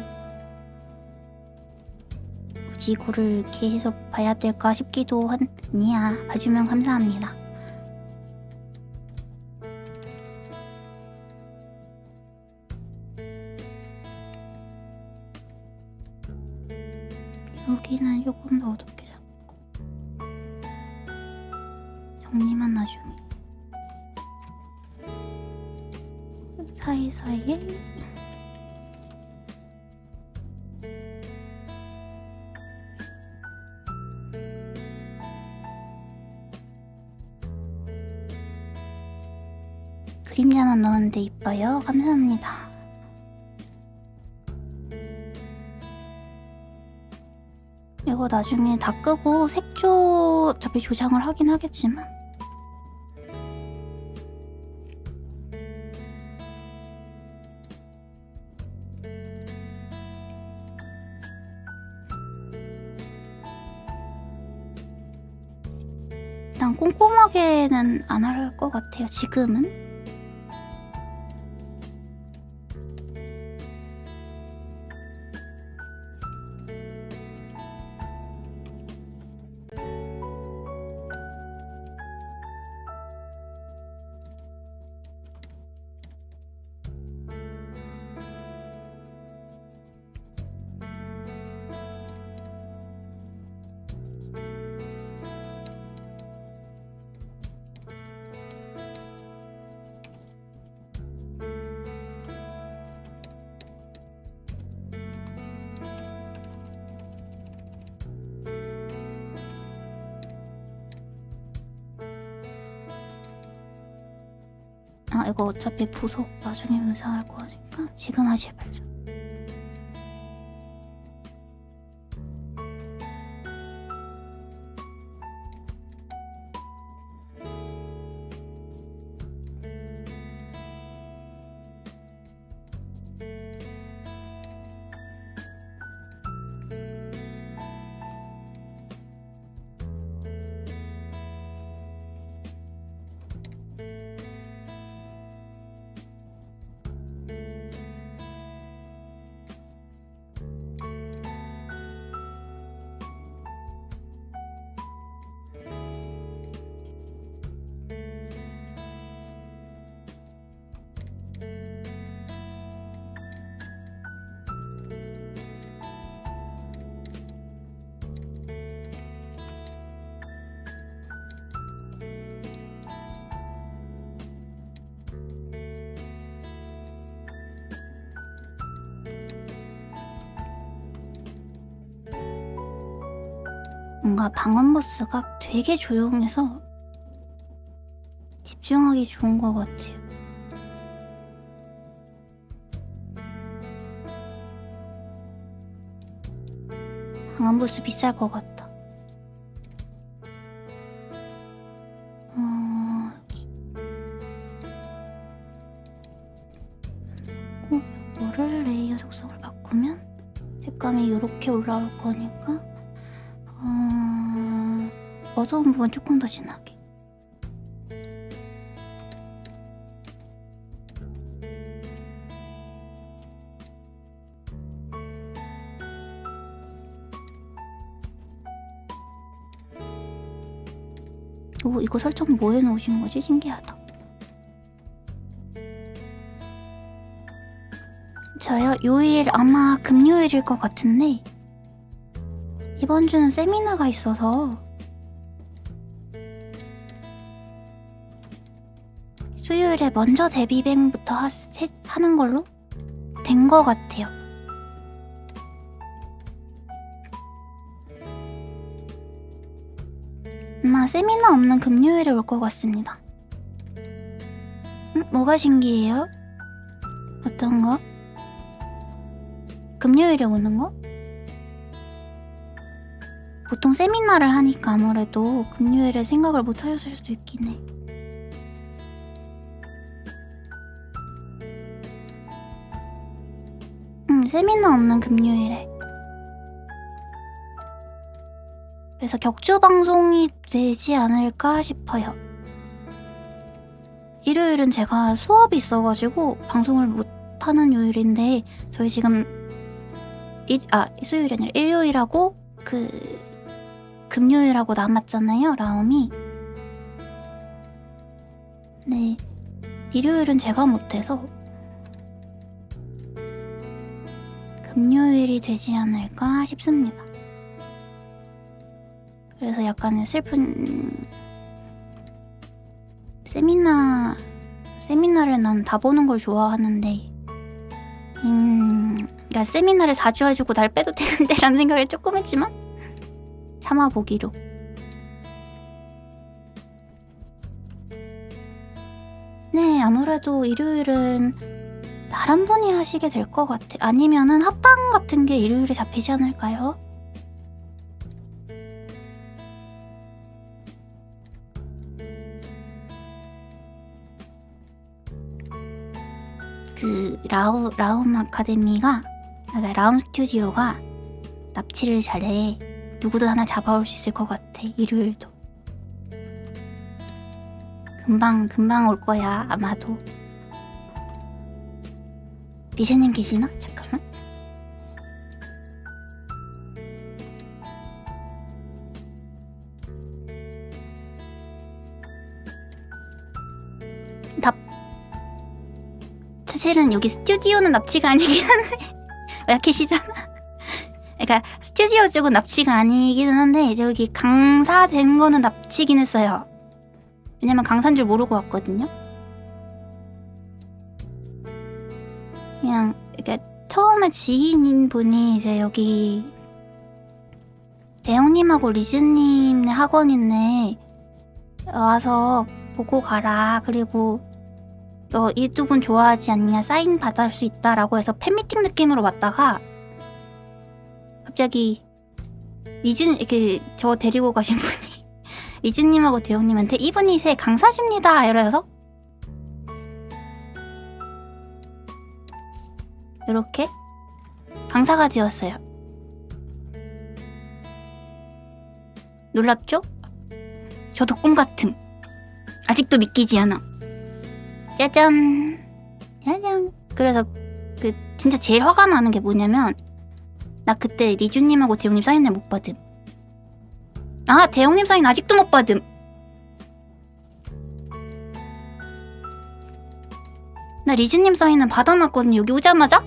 굳이 이거를 이렇게 해서 봐야 될까 싶기도 하니야. 봐주면 감사합니다. 여기는 조금 더 어둡게 잡고 정리만 나중에 사이사이에 그림자만 넣었는데 이뻐요. 감사합니다. 이거 나중에 다 끄고 색조 어차피 조장을 하긴 하겠지만 일단 꼼꼼하게는 안 할 것 같아요. 지금은. 아 이거 어차피 보석 나중에 묘사할 거니까 지금 하실 말자. 뭔가 방언 보스가 되게 조용해서 집중하기 좋은 것 같아요. 방언 보스 비쌀 것 같다. 여기. 이거를 레이어 속성을 바꾸면 색감이 이렇게 올라올 거니까 어두운 부분 조금 더 진하게. 오, 이거 설정 뭐 해놓으신 거지? 신기하다. 저요? 요일 아마 금요일일 것 같은데 이번 주는 세미나가 있어서 수요일에 먼저 데뷔뱅부터 하는 걸로 된 것 같아요. 아마 세미나 없는 금요일에 올 것 같습니다. 뭐가 신기해요? 어떤 거? 금요일에 오는 거? 보통 세미나를 하니까 아무래도 금요일에 생각을 못 하셨을 수도 있긴 해. 세미나 없는 금요일에. 그래서 격주 방송이 되지 않을까 싶어요. 일요일은 제가 수업이 있어가지고 방송을 못 하는 요일인데 저희 지금 수요일이 아니라 일요일하고 금요일하고 남았잖아요, 라움이. 네, 일요일은 제가 못해서 금요일이 되지 않을까 싶습니다. 그래서 약간의 슬픈 세미나를 난 다 보는 걸 좋아하는데 그러니까 세미나를 4주 해주고 날 빼도 되는데 라는 생각을 조금 했지만 참아보기로. 네, 아무래도 일요일은 다른 분이 하시게 될 것 같아. 아니면은 합방 같은 게 일요일에 잡히지 않을까요? 라움 아카데미가, 그러니까 라움 스튜디오가 납치를 잘해. 누구든 하나 잡아올 수 있을 것 같아. 일요일도 금방 올 거야, 아마도. 리제님 계시나? 잠깐만. 사실은 여기 스튜디오는 납치가 아니긴 한데 왜 계시잖아. 그러니까 스튜디오 쪽은 납치가 아니기는 한데 저기 강사된 거는 납치긴 했어요. 왜냐면 강사인 줄 모르고 왔거든요. 그냥 그러니까 처음에 지인인 분이 이제 여기 대영님하고 리즈님네 학원인데 와서 보고 가라. 그리고 너 이 두 분 좋아하지 않냐? 사인 받을 수 있다라고 해서 팬미팅 느낌으로 왔다가 갑자기 저 데리고 가신 분이 리즈님하고 대영님한테 이분이 새 강사십니다 이래서 이렇게 강사가 되었어요. 놀랍죠? 저도 꿈같음. 아직도 믿기지 않아. 짜잔. 짜잔. 그래서 진짜 제일 화가 나는 게 뭐냐면 나 그때 리주님하고 대영님 사인을 못 받음. 대영님 사인 아직도 못 받음. 나 리즈님 사인은 받아놨거든요. 여기 오자마자.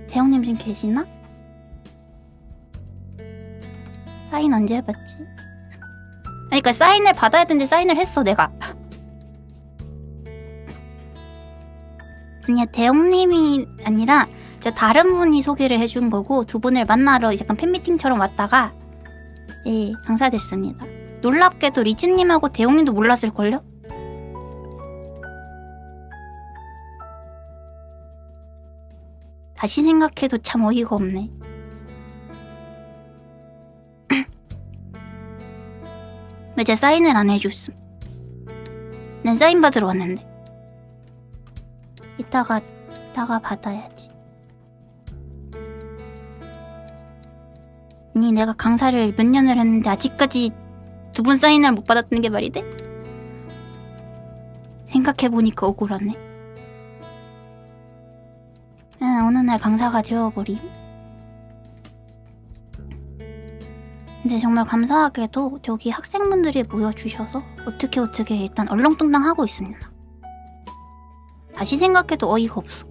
대영님 지금 계시나? 사인 언제 해봤지? 그러니까 사인을 받아야 되는데 사인을 했어 내가. 아니야, 대영님이 아니라 저 다른 분이 소개를 해준 거고 두 분을 만나러 약간 팬미팅처럼 왔다가 강사됐습니다. 놀랍게도 리즈님하고 대영님도 몰랐을걸요? 다시 생각해도 참 어이가 없네. 왜 제 사인을 안 해줬음? 난 사인 받으러 왔는데. 이따가 받아야지. 아니 내가 강사를 몇 년을 했는데 아직까지 두 분 사인을 못 받았다는 게 말이 돼? 생각해보니까 억울하네. 어느 날 강사가 되어버림. 근데 정말 감사하게도 저기 학생분들이 모여주셔서 어떻게 일단 얼렁뚱땅 하고 있습니다. 다시 생각해도 어이가 없어.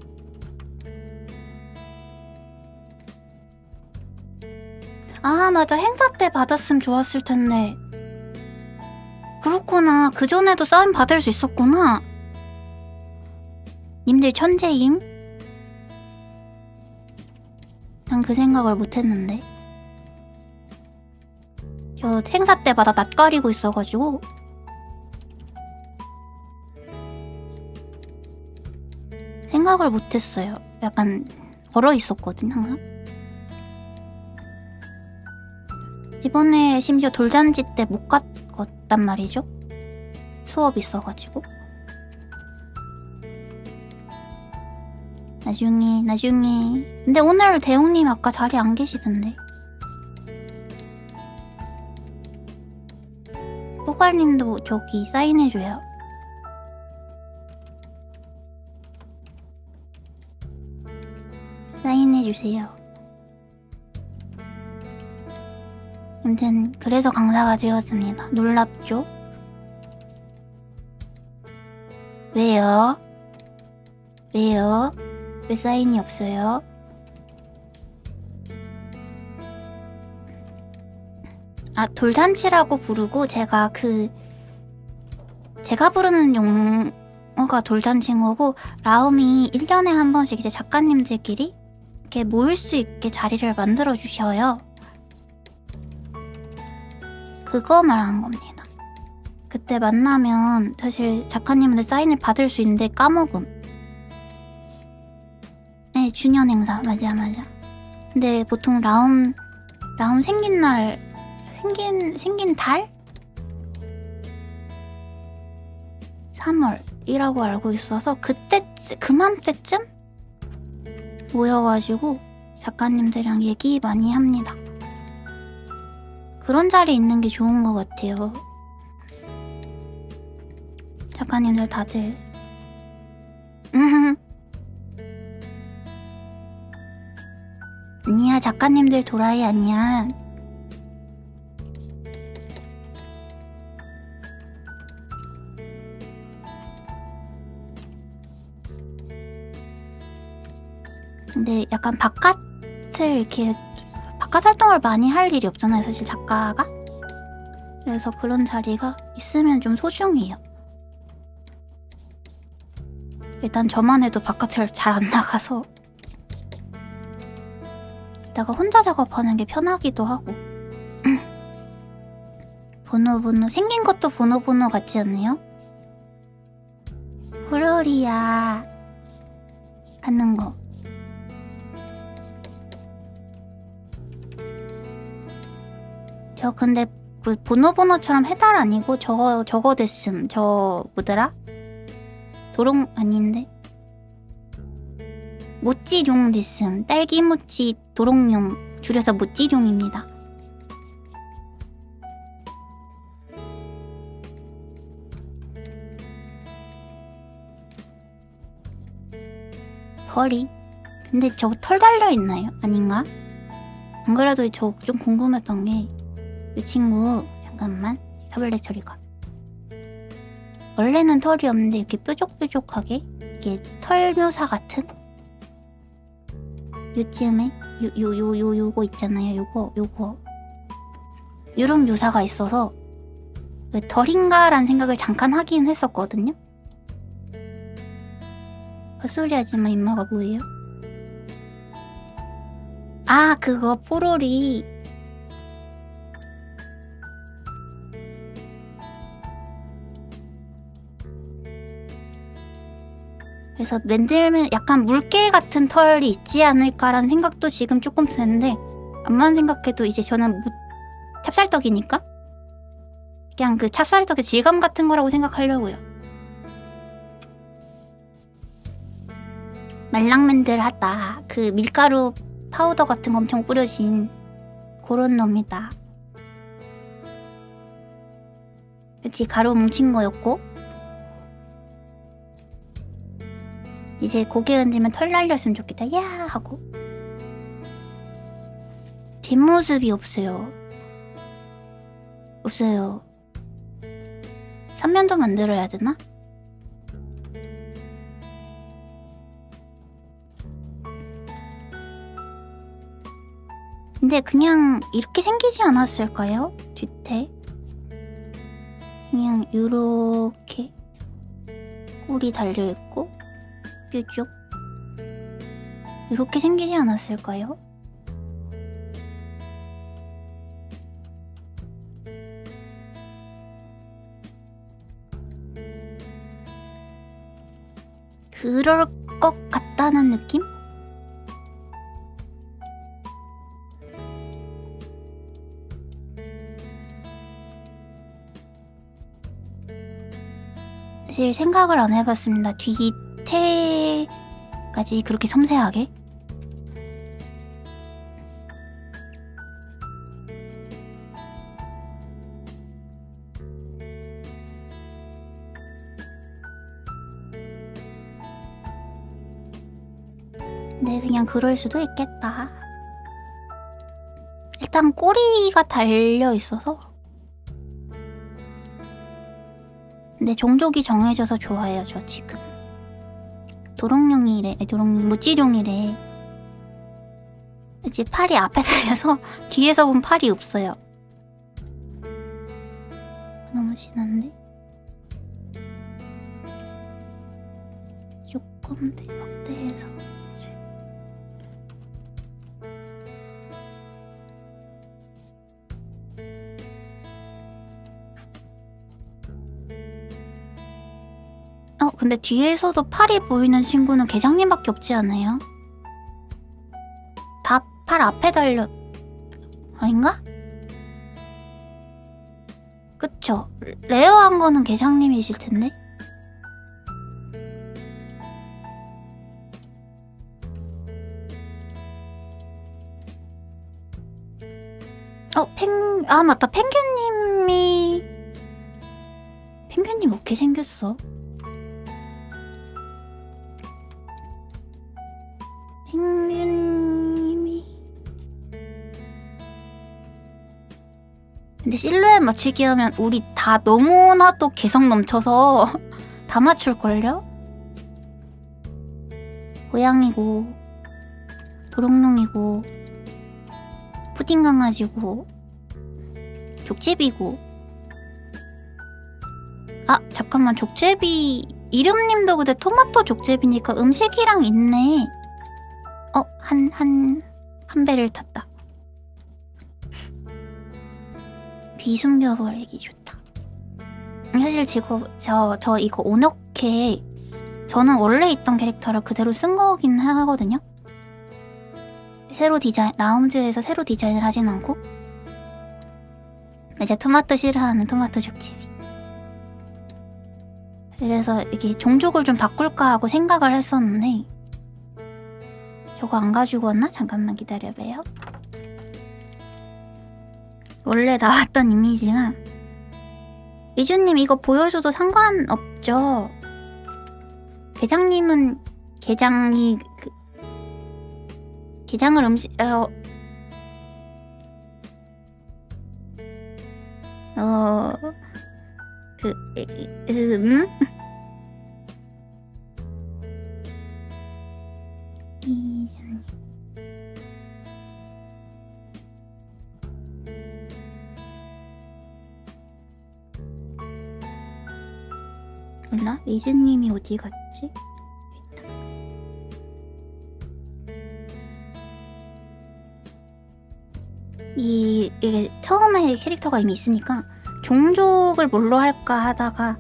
맞아. 행사 때 받았으면 좋았을 텐데. 그렇구나. 그전에도 사인 받을 수 있었구나. 님들 천재임? 난 그 생각을 못했는데. 저 행사 때마다 낯가리고 있어가지고 생각을 못했어요. 약간 걸어 있었거든 항상. 이번에 심지어 돌잔치 때 못 갔단 말이죠. 수업 있어가지고. 나중에. 근데 오늘 대웅님 아까 자리 안 계시던데. 뽀갈님도 저기 사인해줘요. 사인해주세요. 아무튼 그래서 강사가 되었습니다. 놀랍죠? 왜요? 왜 사인이 없어요? 아, 돌잔치라고 부르고 제가 부르는 용어가 돌잔치인 거고, 라움이 1년에 한 번씩 이제 작가님들끼리 이렇게 모일 수 있게 자리를 만들어 주셔요. 그거 말하는 겁니다. 그때 만나면 사실 작가님한테 사인을 받을 수 있는데 까먹음. 네, 주년 행사. 맞아. 근데 보통 라움 생긴 날, 생긴 달? 3월이라고 알고 있어서 그맘때쯤 모여가지고 작가님들이랑 얘기 많이 합니다. 그런 자리 있는 게 좋은 것 같아요. 작가님들 다들 아니야, 작가님들 도라이 아니야. 근데 약간 바깥 활동을 많이 할 일이 없잖아요, 사실 작가가. 그래서 그런 자리가 있으면 좀 소중해요. 일단 저만 해도 바깥을 잘 안 나가서 이따가 혼자 작업하는 게 편하기도 하고. 보노 생긴 것도 보노 같지 않나요? 호로리야 하는 거. 저 근데 그 보노처럼 해달 아니고 저거 됐음. 저 뭐더라? 도롱 아닌데? 모찌룡 됐음. 딸기모찌 도롱뇽 줄여서 모찌룡입니다. 벌이? 근데 저거 털 달려있나요? 아닌가? 안 그래도 저 좀 궁금했던 게, 이 친구 잠깐만 타블렛 처리가 원래는 털이 없는데 이렇게 뾰족뾰족하게 이게 털 묘사 같은 요즘에 요거 있잖아요. 요거 요런 묘사가 있어서 왜 털인가라는 생각을 잠깐 하긴 했었거든요. 헛소리 하지마. 임마가 뭐예요? 아, 그거 포로리. 그래서 만들면 약간 물개 같은 털이 있지 않을까라는 생각도 지금 조금 드는데, 암만 생각해도 이제 저는 찹쌀떡이니까 그냥 그 찹쌀떡의 질감 같은 거라고 생각하려고요. 말랑맨들하다. 그 밀가루 파우더 같은 거 엄청 뿌려진 그런 놈이다. 그치, 가루 뭉친 거였고, 이제 고개 흔들면 털 날렸으면 좋겠다. 야 하고. 뒷모습이 없어요. 3면도 만들어야 되나? 근데 그냥 이렇게 생기지 않았을까요? 뒤태 그냥 요렇게 꿀이 달려있고 뾰족 이렇게 생기지 않았을까요? 그럴 것 같다는 느낌? 사실 생각을 안 해봤습니다. 뒤태까지 그렇게 섬세하게. 네, 그냥 그럴 수도 있겠다. 일단 꼬리가 달려 있어서. 근데 종족이 정해져서 좋아요, 저 지금. 도롱뇽이래, 무지룡이래. 이제 팔이 앞에 달려서 뒤에서 본 팔이 없어요. 너무 진한데? 조금 더 확대해서. 근데 뒤에서도 팔이 보이는 친구는 계장님밖에 없지 않아요? 다 팔 앞에 달려... 아닌가? 그쵸? 레어한 거는 계장님이실 텐데? 맞다. 펭귄님 어떻게 생겼어? 펭귄님이... 근데 실루엣 맞추기 하면 우리 다 너무나도 개성 넘쳐서 다 맞출걸요? 고양이고 도롱뇽이고 푸딩 강아지고 족제비고. 잠깐만, 족제비 이름님도 근데 토마토 족제비니까 음식이랑 있네. 한 배를 탔다. 비숨겨버리기 좋다. 사실 지금 저 이거 오너케 저는 원래 있던 캐릭터를 그대로 쓴 거긴 하거든요. 새로 라운지에서 새로 디자인을 하진 않고. 이제 토마토 싫어하는 토마토 족제비. 그래서 이게 종족을 좀 바꿀까 하고 생각을 했었는데 저거 안 가지고 왔나? 잠깐만 기다려봐요. 원래 나왔던 이미지가 리주님 이거 보여줘도 상관없죠? 계장님은 게장을 몰라? 리즈님이 어디 갔지? 이게 처음에 캐릭터가 이미 있으니까 종족을 뭘로 할까 하다가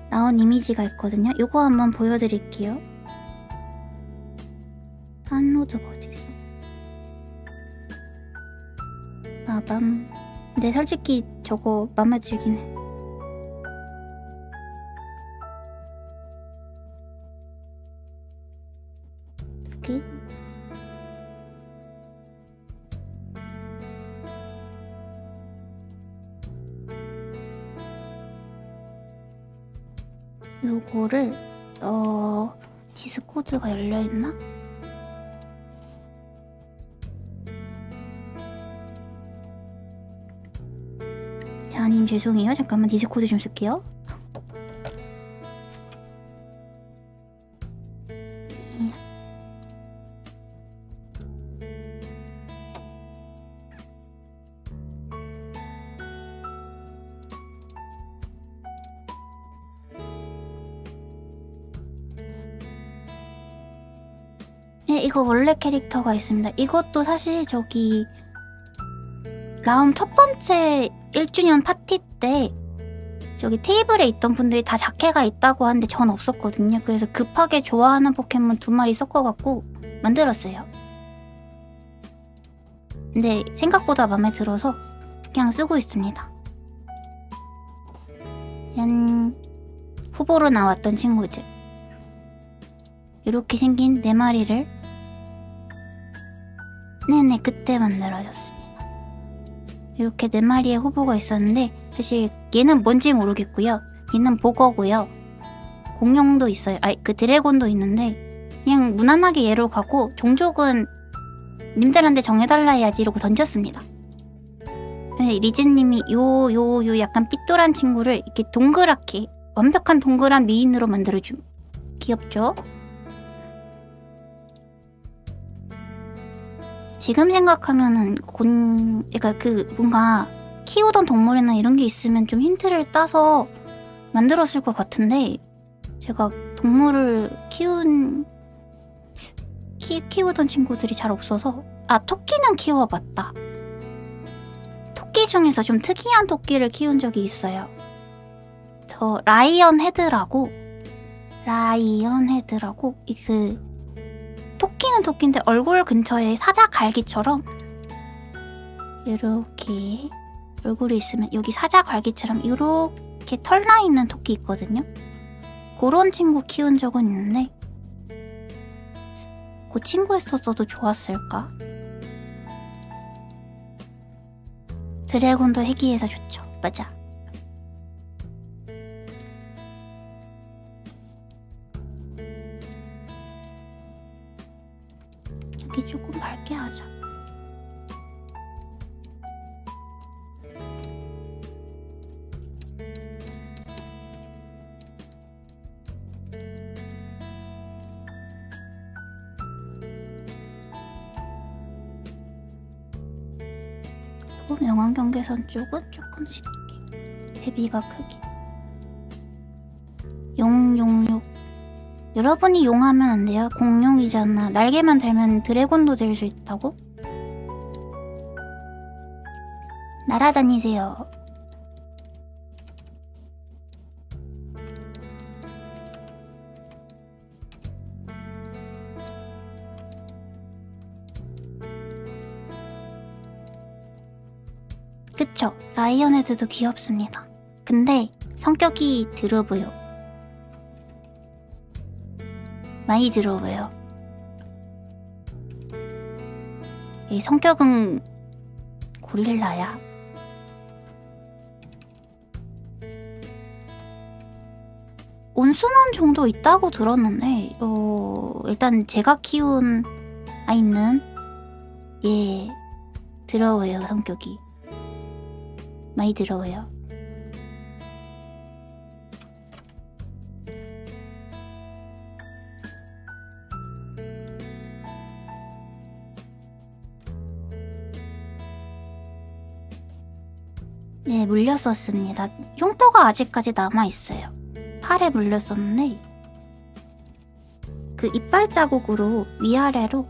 나온 이미지가 있거든요. 요거 한번 보여드릴게요. 한로드가 어디 있어? 빠밤. 근데 솔직히 저거 맘에 들긴 해. 두개. 요거를 디스코드가 열려있나? 자님 죄송해요. 잠깐만 디스코드 좀 쓸게요. 네, 이거 원래 캐릭터가 있습니다. 이것도 사실 저기 라움 첫 번째 1주년 파티 때 저기 테이블에 있던 분들이 다 자켓가 있다고 하는데 전 없었거든요. 그래서 급하게 좋아하는 포켓몬 2마리 섞어갖고 만들었어요. 근데 생각보다 마음에 들어서 그냥 쓰고 있습니다. 얀 후보로 나왔던 친구들. 이렇게 생긴 4마리를 네네 그때 만들어졌습니다. 이렇게 4마리의 후보가 있었는데 사실 얘는 뭔지 모르겠고요. 얘는 보거고요. 공룡도 있어요. 그 드래곤도 있는데 그냥 무난하게 얘로 가고 종족은 님들한테 정해달라 해야지 이러고 던졌습니다. 네, 리즈님이 요 약간 삐뚤한 친구를 이렇게 동그랗게 완벽한 동그란 미인으로 만들어줌. 귀엽죠? 지금 생각하면은 그러니까 그 뭔가 키우던 동물이나 이런 게 있으면 좀 힌트를 따서 만들었을 것 같은데 제가 동물을 키우던 친구들이 잘 없어서 토끼는 키워봤다. 토끼 중에서 좀 특이한 토끼를 키운 적이 있어요. 저 라이언 헤드라고 그 토끼는 토끼인데 얼굴 근처에 사자 갈기처럼 이렇게 얼굴이 있으면 여기 사자 갈기처럼 이렇게 털 나 있는 토끼 있거든요. 그런 친구 키운 적은 있는데 그 친구 했었어도 좋았을까? 드래곤도 희귀해서 좋죠. 맞아. 여기 조금 밝게 하자. 그리고 명암 경계선 쪽은 조금 짙게, 대비가 크게. 용. 여러분이 용하면 안 돼요. 공룡이잖아. 날개만 달면 드래곤도 될 수 있다고? 날아다니세요. 그쵸? 라이언헤드도 귀엽습니다. 근데 성격이 드러워요. 많이 드러워요. 이 성격은 고릴라야. 온순한 정도 있다고 들었는데 일단 제가 키운 아이는 드러워요. 성격이 많이 드러워요. 네, 물렸었습니다. 흉터가 아직까지 남아있어요. 팔에 물렸었는데 그 이빨 자국으로 위아래로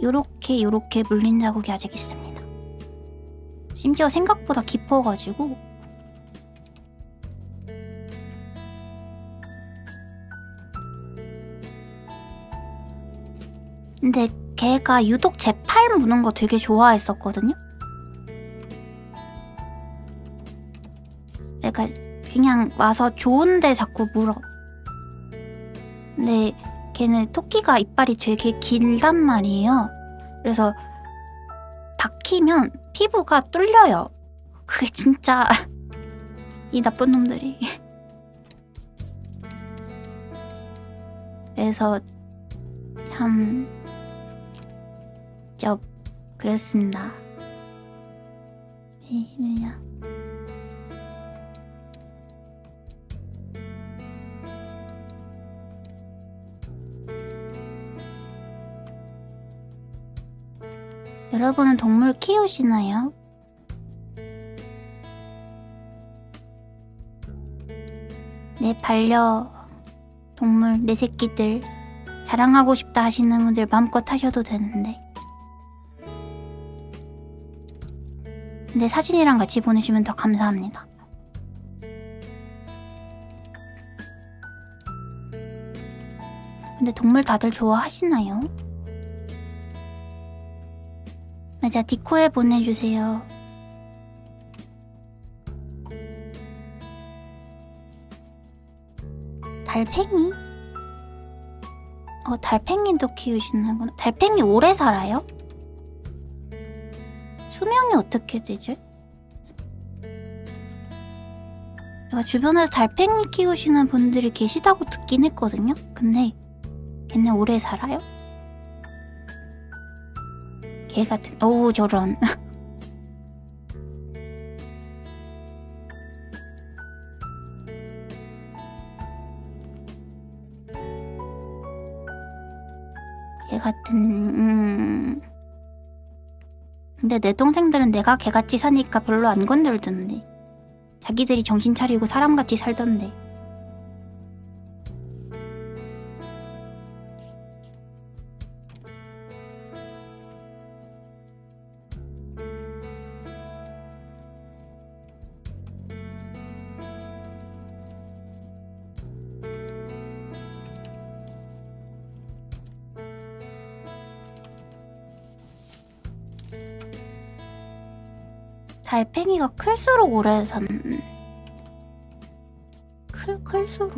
요렇게 물린 자국이 아직 있습니다. 심지어 생각보다 깊어가지고 근데 걔가 유독 제 팔 무는 거 되게 좋아했었거든요. 내가 그냥 와서 좋은데 자꾸 물어. 근데 걔는 토끼가 이빨이 되게 길단 말이에요. 그래서 박히면 피부가 뚫려요. 그게 진짜 이 나쁜 놈들이. 그래서 참 그랬습니다. 뭐냐. 여러분은 동물 키우시나요? 내 반려동물, 내 새끼들 자랑하고 싶다 하시는 분들 마음껏 하셔도 되는데 근데 사진이랑 같이 보내주면 더 감사합니다. 근데 동물 다들 좋아하시나요? 맞아, 디코에 보내주세요. 달팽이? 달팽이도 키우시는구나. 달팽이 오래 살아요? 수명이 어떻게 되지? 제가 주변에서 달팽이 키우시는 분들이 계시다고 듣긴 했거든요? 근데 걔네 오래 살아요? 개 같은... 오 저런. 개 같은... 근데 내 동생들은 내가 개같이 사니까 별로 안 건들던데. 자기들이 정신 차리고 사람같이 살던데. 달팽이가 클수록 오래 산... 클수록?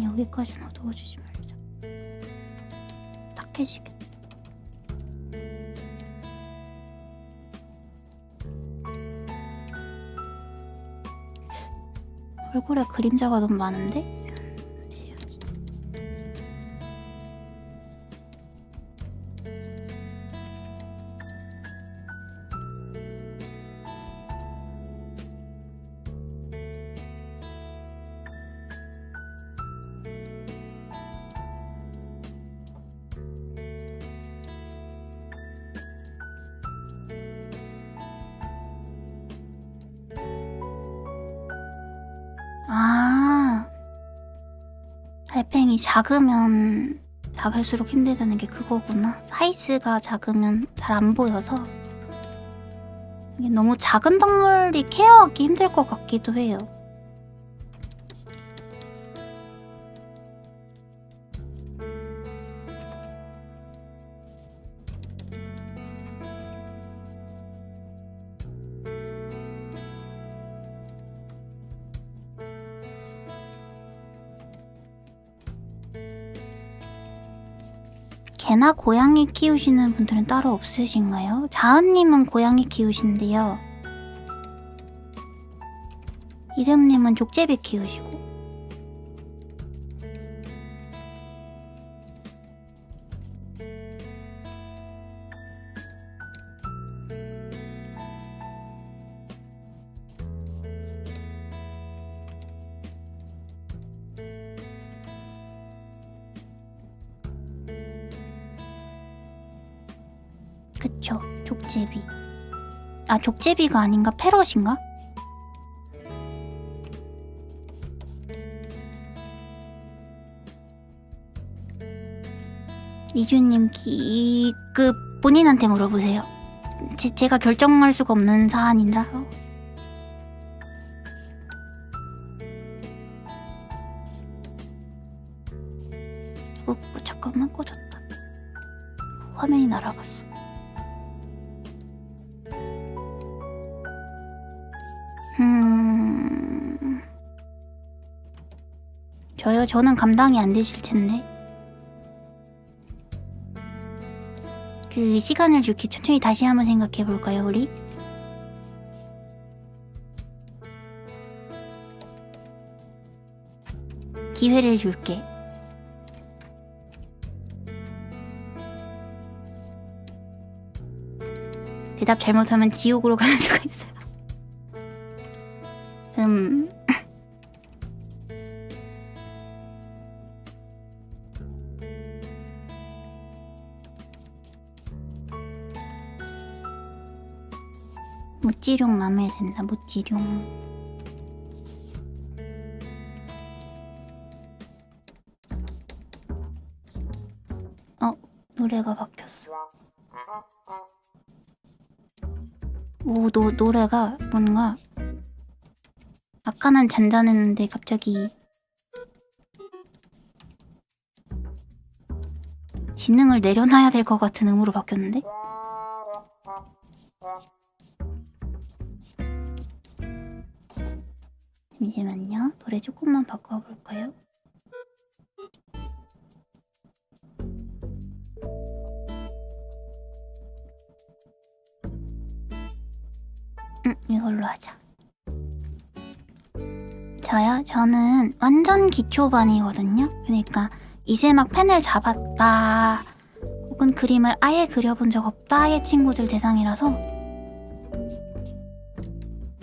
여기까지는 어두워지지 말자. 딱해지겠다. 얼굴에 그림자가 너무 많은데? 달팽이 작으면 작을수록 힘들다는 게 그거구나. 사이즈가 작으면 잘 안 보여서. 이게 너무 작은 동물이 케어하기 힘들 것 같기도 해요. 개나 고양이 키우시는 분들은 따로 없으신가요? 자은님은 고양이 키우신대요. 이름님은 족제비 키우시고. 그쵸, 족제비. 아, 족제비가 아닌가? 패럿인가? 이주님 기급 본인한테 물어보세요. 제가 결정할 수가 없는 사안이라서. 잠깐만, 꺼졌다. 화면이 날아갔어. 저는 감당이 안 되실 텐데. 그 시간을 줄게. 천천히 다시 한번 생각해 볼까요, 우리? 기회를 줄게. 대답 잘못하면 지옥으로 가는 수가 있어요. 무지룡 맘에 든다. 무지룡. 노래가 바뀌었어. 노래가 뭔가 아까는 잔잔했는데 갑자기 지능을 내려놔야 될 것 같은 음으로 바뀌었는데? 잠시만요. 노래 조금만 바꿔볼까요? 이걸로 하자. 저는 완전 기초반이거든요. 그러니까 이제 막 펜을 잡았다 혹은 그림을 아예 그려본 적 없다의 친구들 대상이라서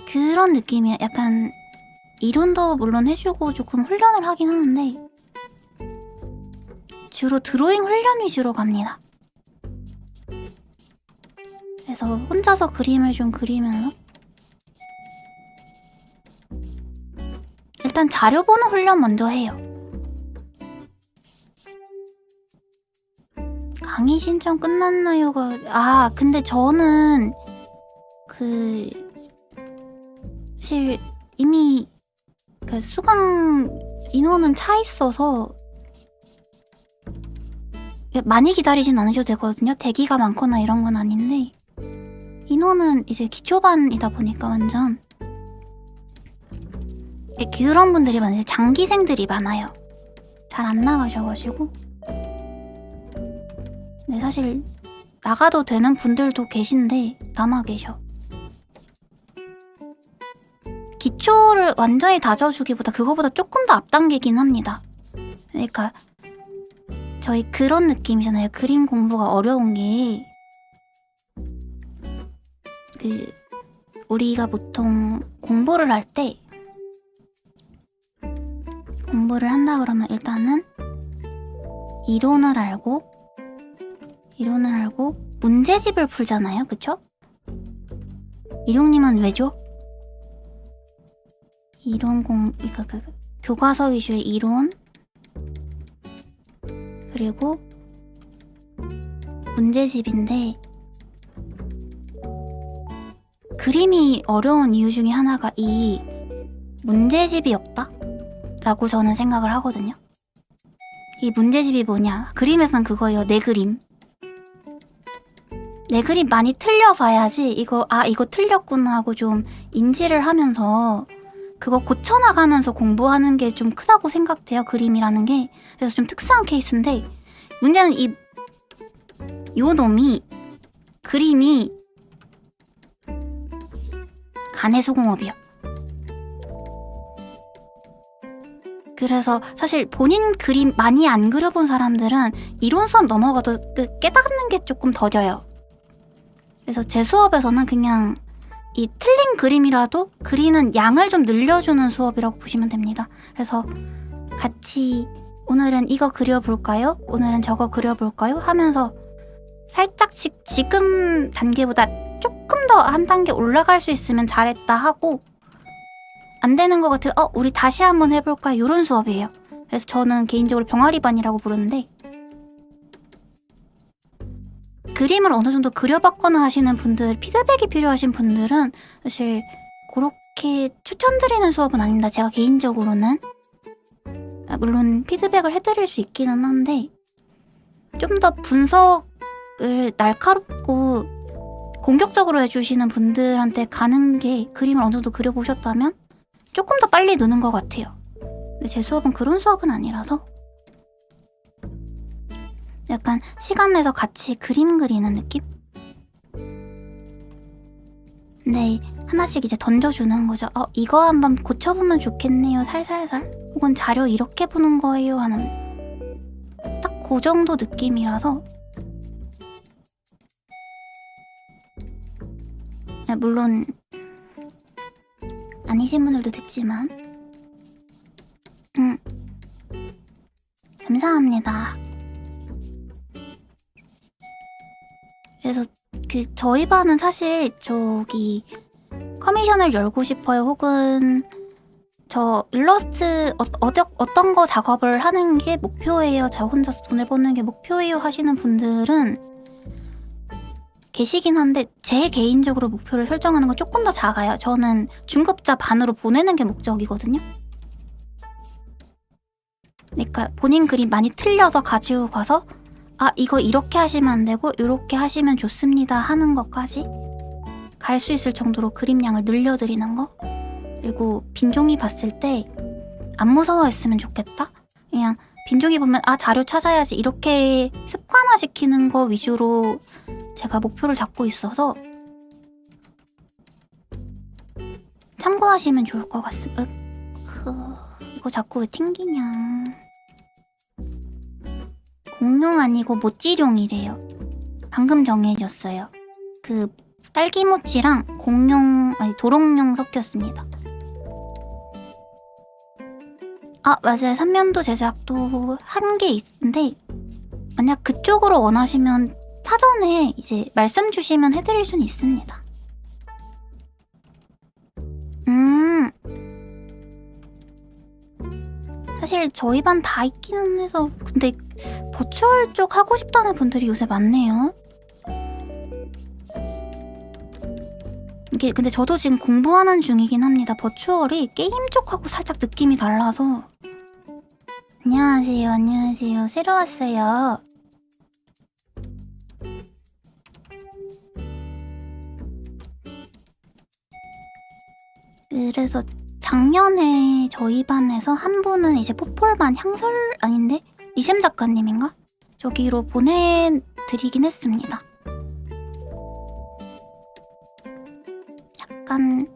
그런 느낌이야. 약간 이론도 물론 해주고 조금 훈련을 하긴 하는데 주로 드로잉 훈련 위주로 갑니다. 그래서 혼자서 그림을 좀 그리면서 일단 자료 보는 훈련 먼저 해요. 강의 신청 끝났나요가 근데 저는 사실 이미 수강 인원은 차 있어서 많이 기다리진 않으셔도 되거든요. 대기가 많거나 이런 건 아닌데 인원은 이제 기초반이다 보니까 완전 그런 분들이 많아요. 장기생들이 많아요. 잘 안 나가셔가지고. 네, 사실 나가도 되는 분들도 계신데 남아 계셔. 기초를 완전히 다져주기보다 그거보다 조금 더 앞당기긴 합니다. 그러니까 저희 그런 느낌이잖아요. 그림 공부가 어려운 게 우리가 보통 공부를 할 때 공부를 한다 그러면 일단은 이론을 알고 문제집을 풀잖아요. 그쵸? 일용님은 왜죠? 교과서 위주의 이론 그리고 문제집인데 그림이 어려운 이유 중에 하나가 이 문제집이 없다? 라고 저는 생각을 하거든요. 이 문제집이 뭐냐? 그림에선 그거예요. 내 그림. 내 그림 많이 틀려봐야지 이거 틀렸구나 하고 좀 인지를 하면서 그거 고쳐나가면서 공부하는 게 좀 크다고 생각돼요. 그림이라는 게. 그래서 좀 특수한 케이스인데 문제는 요 놈이 그림이 간해수공업이야. 그래서 사실 본인 그림 많이 안 그려본 사람들은 이론 수업 넘어가도 깨닫는 게 조금 더뎌요. 그래서 제 수업에서는 그냥 이 틀린 그림이라도 그리는 양을 좀 늘려주는 수업이라고 보시면 됩니다. 그래서 같이 오늘은 이거 그려볼까요? 오늘은 저거 그려볼까요? 하면서 살짝씩 지금 단계보다 조금 더 한 단계 올라갈 수 있으면 잘했다 하고 안 되는 것 같으면 우리 다시 한번 해볼까? 이런 수업이에요. 그래서 저는 개인적으로 병아리반이라고 부르는데 그림을 어느 정도 그려봤거나 하시는 분들, 피드백이 필요하신 분들은 사실 그렇게 추천드리는 수업은 아닙니다. 제가 개인적으로는 물론 피드백을 해드릴 수 있기는 한데 좀 더 분석을 날카롭고 공격적으로 해주시는 분들한테 가는 게 그림을 어느 정도 그려보셨다면 조금 더 빨리 느는 것 같아요. 근데 제 수업은 그런 수업은 아니라서 약간 시간 내서 같이 그림 그리는 느낌? 네, 하나씩 이제 던져주는 거죠. 이거 한번 고쳐보면 좋겠네요. 살살살. 혹은 자료 이렇게 보는 거예요. 하는 딱 그 정도 느낌이라서 물론 아니신 분들도 됐지만 감사합니다. 그래서 저희 반은 사실 저기 커미션을 열고 싶어요. 혹은 저 일러스트 어떤 거 작업을 하는 게 목표예요. 저 혼자서 돈을 버는 게 목표예요 하시는 분들은 계시긴 한데 제 개인적으로 목표를 설정하는 건 조금 더 작아요. 저는 중급자 반으로 보내는 게 목적이거든요. 그러니까 본인 그림 많이 틀려서 가지고 가서 아 이거 이렇게 하시면 안 되고 이렇게 하시면 좋습니다 하는 것까지 갈 수 있을 정도로 그림량을 늘려드리는 거. 그리고 빈종이 봤을 때 안 무서워했으면 좋겠다. 그냥 빈종이 보면 아 자료 찾아야지 이렇게 습관화시키는 거 위주로 제가 목표를 잡고 있어서 참고하시면 좋을 것 같습니다. 이거 자꾸 왜 튕기냐. 공룡 아니고 모찌룡이래요. 방금 정해졌어요. 그 딸기모찌랑 공룡 아니 도롱뇽 섞였습니다. 아 맞아요. 삼면도 제작도 한 게 있는데 만약 그쪽으로 원하시면 사전에 이제 말씀 주시면 해드릴 수는 있습니다. 사실 저희 반 다 있기는 해서 근데 버추얼 쪽 하고 싶다는 분들이 요새 많네요. 이게 근데 저도 지금 공부하는 중이긴 합니다. 버추얼이 게임 쪽하고 살짝 느낌이 달라서. 안녕하세요. 안녕하세요. 새로 왔어요. 그래서 작년에 저희 반에서 한 분은 이제 포폴반 향설 아닌데 리셈 작가님인가? 저기로 보내드리긴 했습니다. 약간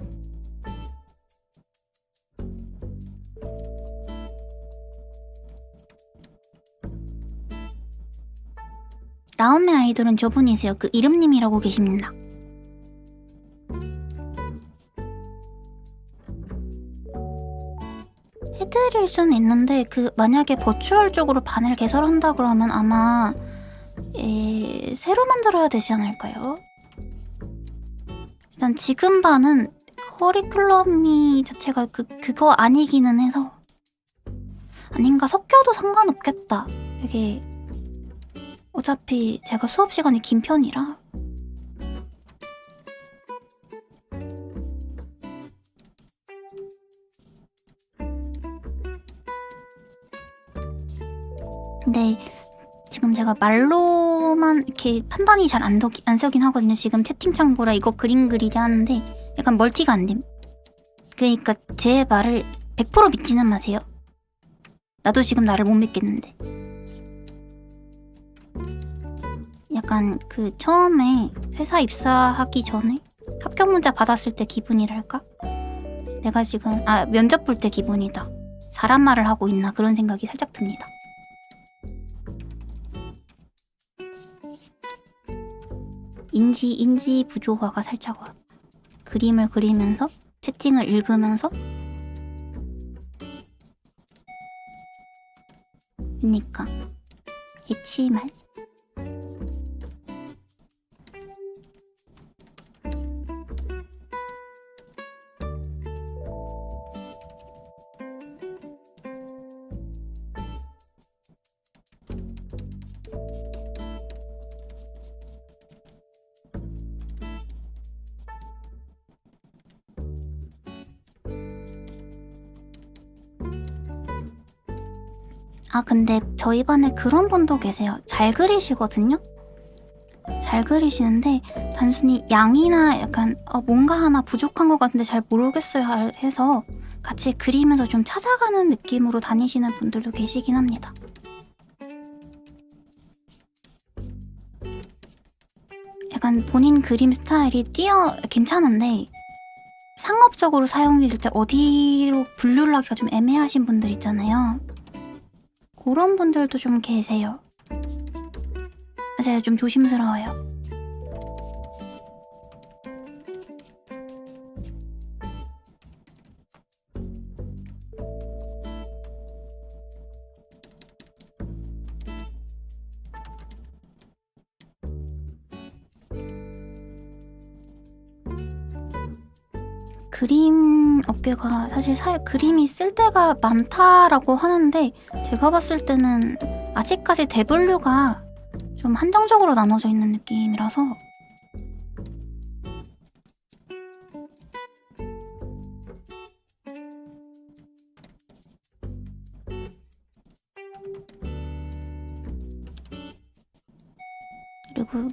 라운메 아이돌은 저분이세요. 그 이름님이라고 계십니다. 해드릴 수는 있는데 그 만약에 버추얼 쪽으로 반을 개설한다 그러면 아마 새로 만들어야 되지 않을까요? 일단 지금 반은 커리큘럼이 자체가 그거 아니기는 해서 아닌가 섞여도 상관없겠다. 이게 어차피 제가 수업 시간이 긴 편이라. 근데 지금 제가 말로만 이렇게 판단이 잘 안 서긴 하거든요. 지금 채팅창 보라 이거 그림 그리자 하는데 약간 멀티가 안 됨. 그러니까 제 말을 100% 믿지는 마세요. 나도 지금 나를 못 믿겠는데. 약간 그 처음에 회사 입사하기 전에 합격 문자 받았을 때 기분이랄까? 내가 지금 면접 볼 때 기분이다. 사람 말을 하고 있나 그런 생각이 살짝 듭니다. 인지 부조화가 살짝 와. 그림을 그리면서 채팅을 읽으면서 그니까 해치말 근데 저희 반에 그런 분도 계세요. 잘 그리시거든요? 잘 그리시는데 단순히 양이나 약간 뭔가 하나 부족한 것 같은데 잘 모르겠어요 해서 같이 그리면서 좀 찾아가는 느낌으로 다니시는 분들도 계시긴 합니다. 약간 본인 그림 스타일이 괜찮은데 상업적으로 사용이 될 때 어디로 분류를 하기가 좀 애매하신 분들 있잖아요. 그런 분들도 좀 계세요. 제가 좀 조심스러워요. 그림 업계가 사실 그림이 쓸 때가 많다라고 하는데 제가 봤을 때는 아직까지 대분류가 좀 한정적으로 나눠져 있는 느낌이라서 그리고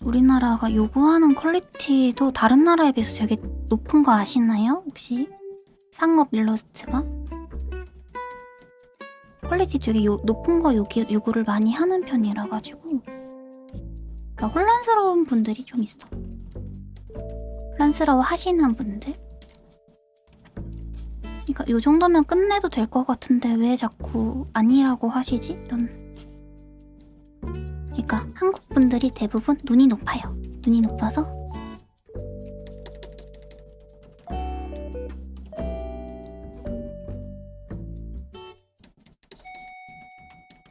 우리나라가 요구하는 퀄리티도 다른 나라에 비해서 되게 높은 거 아시나요? 혹시? 상업 일러스트가? 퀄리티 되게 높은 거 요구를 많이 하는 편이라 가지고 그러니까 혼란스러운 분들이 좀 있어. 혼란스러워 하시는 분들? 그러니까 요 정도면 끝내도 될 것 같은데 왜 자꾸 아니라고 하시지? 이런. 그러니까 한국 분들이 대부분 눈이 높아요. 눈이 높아서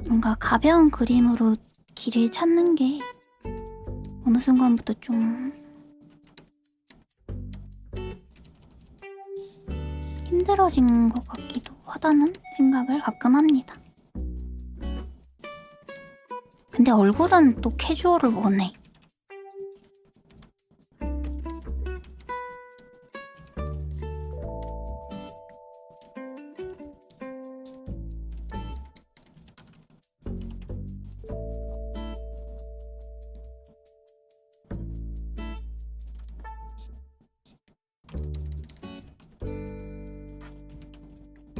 뭔가 가벼운 그림으로 길을 찾는 게 어느 순간부터 좀 힘들어진 것 같기도 하다는 생각을 가끔 합니다. 근데 얼굴은 또 캐주얼을 원해.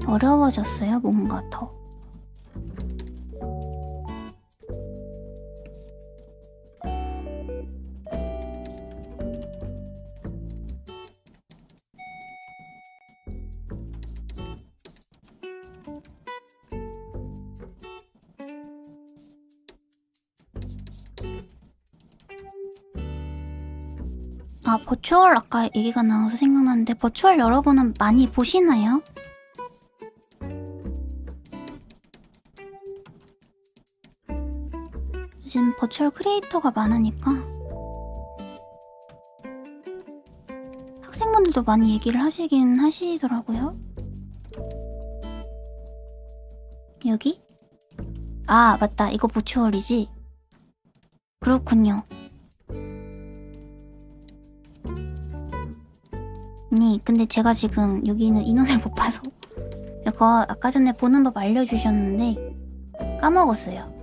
어려워졌어요, 뭔가 더. 아, 버추얼 아까 얘기가 나와서 생각났는데 버추얼 여러분은 많이 보시나요? 요즘 버추얼 크리에이터가 많으니까 학생분들도 많이 얘기를 하시긴 하시더라고요. 여기? 아, 맞다. 이거 버추얼이지? 그렇군요. 아니, 근데 제가 지금 여기는 인원을 못 봐서 이거 아까 전에 보는 법 알려주셨는데 까먹었어요.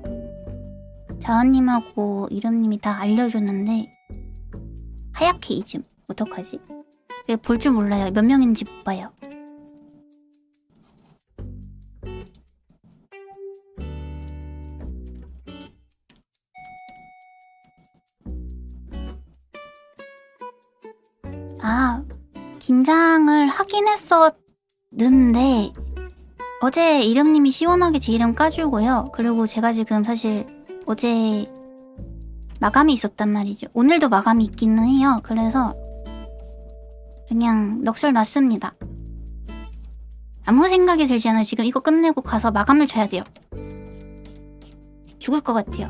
자은님하고 이름님이 다 알려줬는데 하얗게 잊음. 어떡하지? 볼 줄 몰라요. 몇 명인지 못 봐요. 아, 긴장을 하긴 했었는데 어제 이름님이 시원하게 제 이름 까주고요. 그리고 제가 지금 사실 어제 마감이 있었단 말이죠. 오늘도 마감이 있기는 해요. 그래서 그냥 넋을 놨습니다. 아무 생각이 들지 않아요. 지금 이거 끝내고 가서 마감을 쳐야 돼요. 죽을 것 같아요.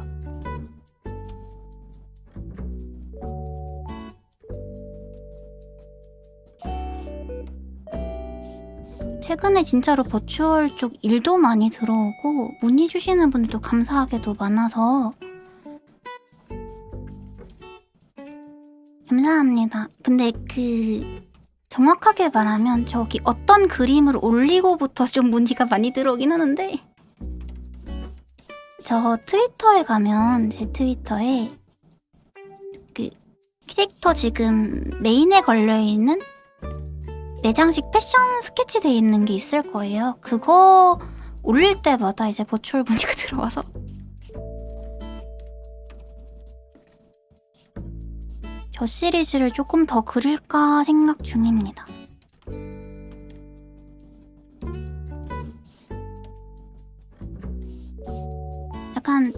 최근에 진짜로 버추얼 쪽 일도 많이 들어오고 문의 주시는 분들도 감사하게도 많아서 감사합니다. 근데 정확하게 말하면 저기 어떤 그림을 올리고부터 좀 문의가 많이 들어오긴 하는데 저 트위터에 가면 제 트위터에 캐릭터 지금 메인에 걸려있는 내장식 패션 스케치 돼 있는 게 있을 거예요. 그거 올릴 때마다 이제 버추얼 문의가 들어와서 저 시리즈를 조금 더 그릴까 생각 중입니다. 약간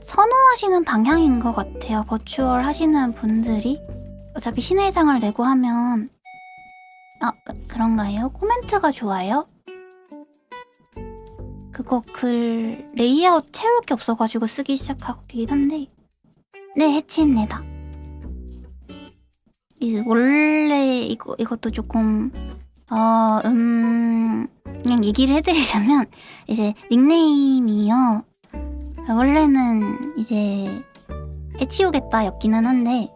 선호하시는 방향인 것 같아요. 버추얼 하시는 분들이 어차피 신의 상을 내고 하면 그런가요? 코멘트가 좋아요? 그거 글 레이아웃 채울 게 없어가지고 쓰기 시작하긴 한데 네, 해치입니다. 원래 이것도 조금 그냥 얘기를 해드리자면 이제 닉네임이요. 원래는 이제 해치우겠다였기는 한데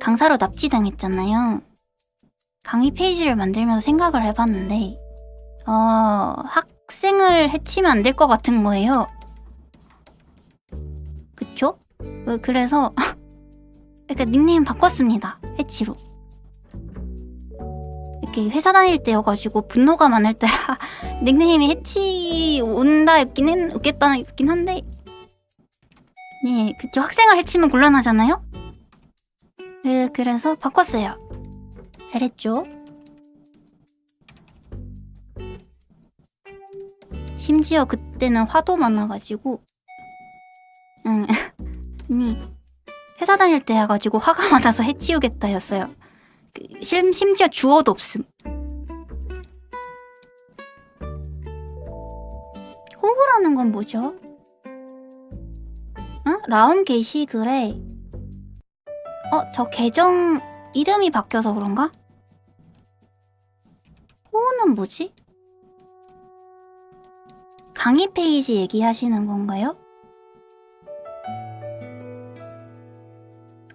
강사로 납치당했잖아요. 강의 페이지를 만들면서 생각을 해봤는데 학생을 해치면 안 될 것 같은 거예요. 그쵸? 그래서 그러니까 닉네임 바꿨습니다. 해치로. 이렇게 회사 다닐 때여가지고 분노가 많을 때라 닉네임이 해치 웃겠다였긴 한데 네, 그쵸. 학생을 해치면 곤란하잖아요? 그래서 바꿨어요. 잘했죠? 심지어 그때는 화도 많아가지고 응. 아니 회사 다닐 때 해가지고 화가 많아서 해치우겠다였어요. 심지어 주어도 없음. 호구라는 건 뭐죠? 라움 게시글에 저 계정 이름이 바뀌어서 그런가? 호우는 뭐지? 강의 페이지 얘기하시는 건가요?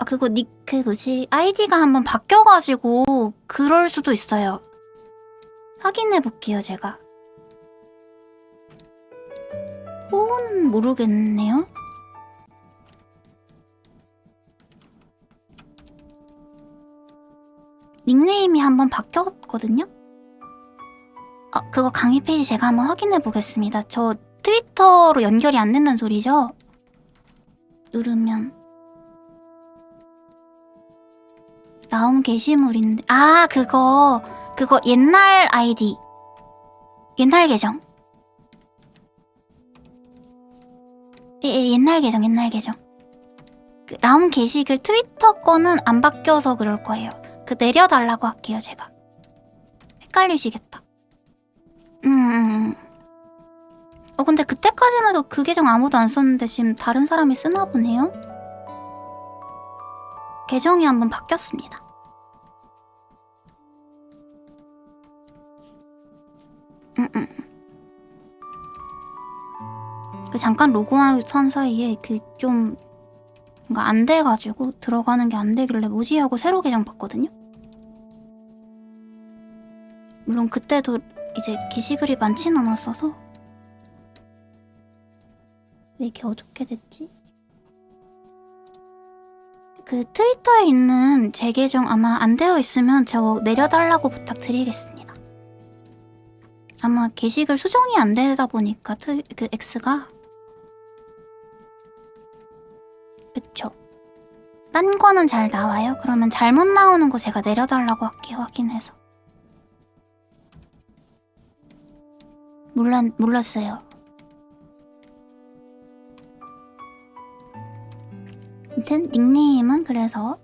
그거 아이디가 한번 바뀌어가지고 그럴 수도 있어요. 확인해볼게요, 제가. 호우는 모르겠네요. 닉네임이 한번 바뀌었거든요? 그거 강의 페이지 제가 한번 확인해 보겠습니다. 저 트위터로 연결이 안 된다는 소리죠? 누르면 나온 게시물인데 그거 옛날 아이디 옛날 계정 옛날 계정 라움 게시글 트위터 거는 안 바뀌어서 그럴 거예요. 내려달라고 할게요, 제가. 헷갈리시겠다. 근데 그때까지만 해도 그 계정 아무도 안 썼는데 지금 다른 사람이 쓰나 보네요? 계정이 한번 바뀌었습니다. 잠깐 로그아웃 한 사이에 좀 뭔가 안 돼가지고 들어가는 게 안 되길래 뭐지 하고 새로 계정 봤거든요? 물론 그때도 이제 게시글이 많진 않았어서 왜 이렇게 어둡게 됐지? 트위터에 있는 제 계정 아마 안 되어 있으면 저거 내려달라고 부탁드리겠습니다. 아마 게시글 수정이 안 되다 보니까 X가 그쵸. 딴 거는 잘 나와요? 그러면 잘못 나오는 거 제가 내려달라고 할게요. 확인해서. 몰랐어요. 아무튼 닉네임은 그래서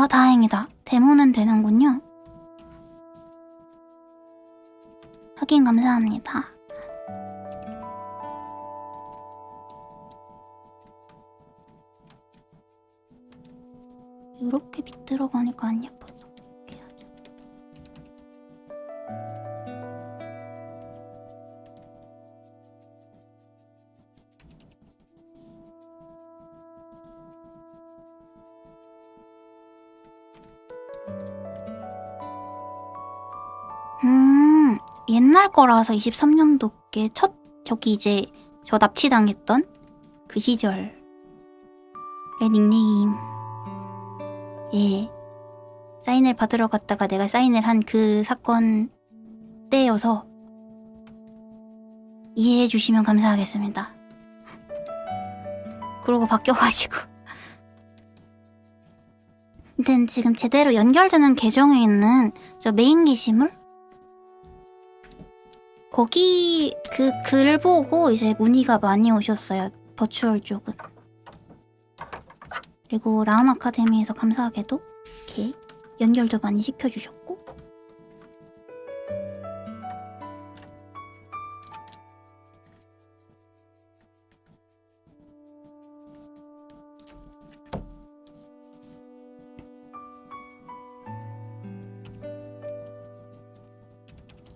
다행이다. 데모는 되는군요. 확인 감사합니다. 요렇게 비틀어 가니까 안 예뻐서 이렇게 해야지. 옛날 거라서 23년도께 저기 이제 저 납치당했던 그 시절의 닉네임. 예. 사인을 받으러 갔다가 내가 사인을 한 그 사건 때여서 이해해 주시면 감사하겠습니다. 그러고 바뀌어가지고. 아무튼 지금 제대로 연결되는 계정에 있는 저 메인 게시물? 거기 그 글 보고 이제 문의가 많이 오셨어요. 버추얼 쪽은. 그리고 라움 아카데미에서 감사하게도 이렇게 연결도 많이 시켜주셨고.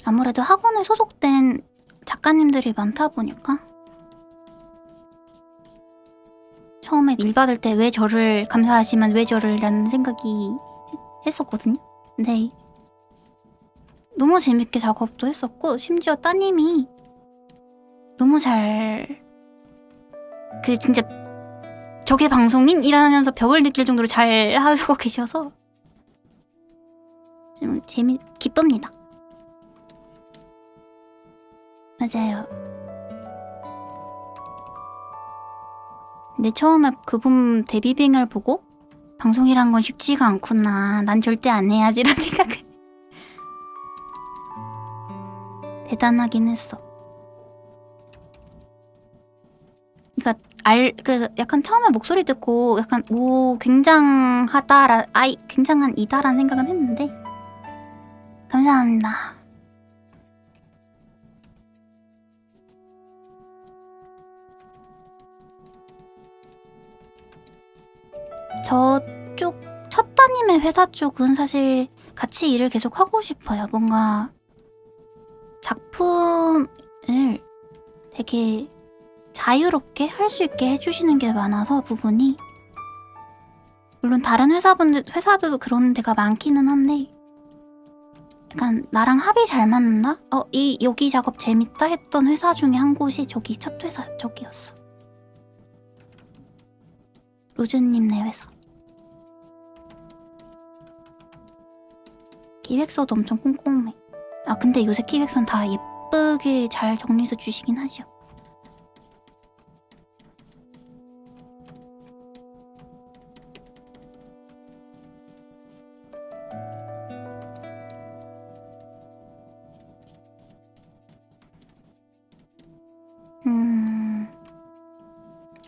아무래도 학원에 소속된 작가님들이 많다 보니까 처음에 일 받을 때 왜 저를 감사하시면 왜 저를 라는 생각이 했었거든요. 근데 너무 재밌게 작업도 했었고 심지어 따님이 너무 잘 그 진짜 저게 방송인이라면서 벽을 느낄 정도로 잘 하고 계셔서 좀 기쁩니다. 맞아요. 근데 처음에 그분 데뷔빙을 보고 방송이란 건 쉽지가 않구나. 난 절대 안 해야지라는 생각을 대단하긴 했어. 그러니까 약간 처음에 목소리 듣고 약간 오 굉장하다라 굉장한 이다라는 생각은 했는데 감사합니다. 저쪽 첫 따님의 회사 쪽은 사실 같이 일을 계속 하고 싶어요. 뭔가 작품을 되게 자유롭게 할 수 있게 해주시는 게 많아서 부분이 물론 다른 회사들도 그런 데가 많기는 한데 약간 나랑 합이 잘 맞는다? 여기 작업 재밌다 했던 회사 중에 한 곳이 저기 첫 회사 저기였어. 로즈님네 회사. 기획서도 엄청 꼼꼼해. 아 근데 요새 기획서는 다 예쁘게 잘 정리해서 주시긴 하죠.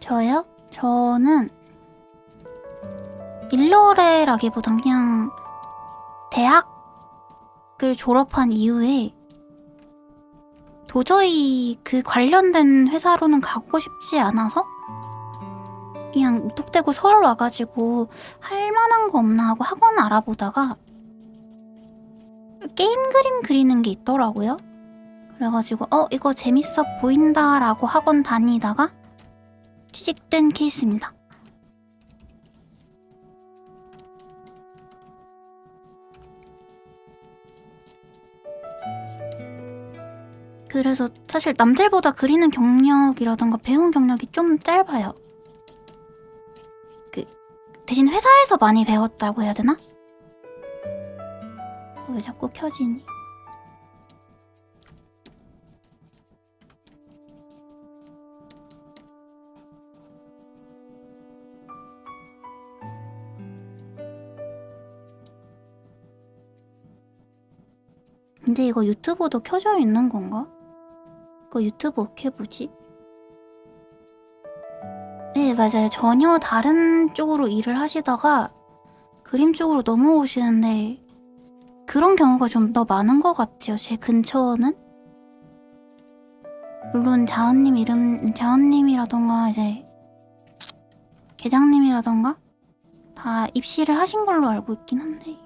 저요? 저는 일러레라기보단 그냥 대학을 졸업한 이후에 도저히 그 관련된 회사로는 가고 싶지 않아서 그냥 무턱대고 서울 와가지고 할 만한 거 없나 하고 학원 알아보다가 게임 그림 그리는 게 있더라고요. 그래가지고 이거 재밌어 보인다라고 학원 다니다가 취직된 케이스입니다. 그래서 사실 남들보다 그리는 경력이라던가 배운 경력이 좀 짧아요. 대신 회사에서 많이 배웠다고 해야 되나? 왜 자꾸 켜지니? 근데 이거 유튜브도 켜져 있는 건가? 이거 유튜브 어떻게 보지? 네, 맞아요. 전혀 다른 쪽으로 일을 하시다가 그림 쪽으로 넘어오시는데 그런 경우가 좀 더 많은 것 같아요. 제 근처는. 물론 자은님이라던가 이제 계장님이라던가 다 입시를 하신 걸로 알고 있긴 한데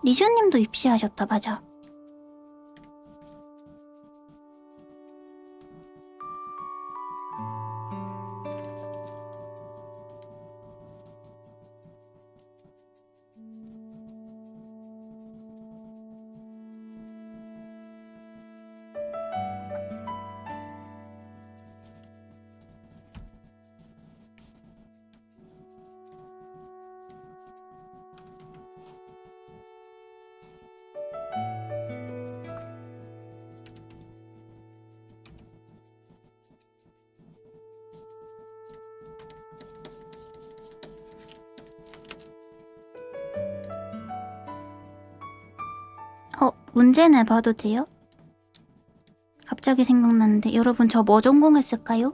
리슈님도 입시하셨다. 맞아. 문제 내봐도 돼요? 갑자기 생각났는데 여러분 저 뭐 전공했을까요?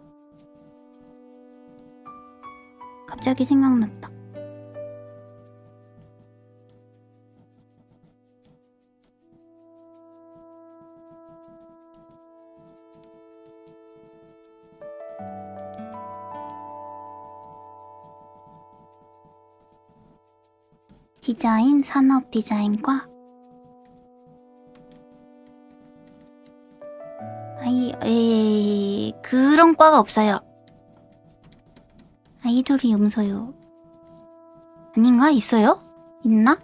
갑자기 생각났다. 디자인, 산업 디자인과 그런 과가 없어요. 아이돌이 음소요. 아닌가? 있어요? 있나?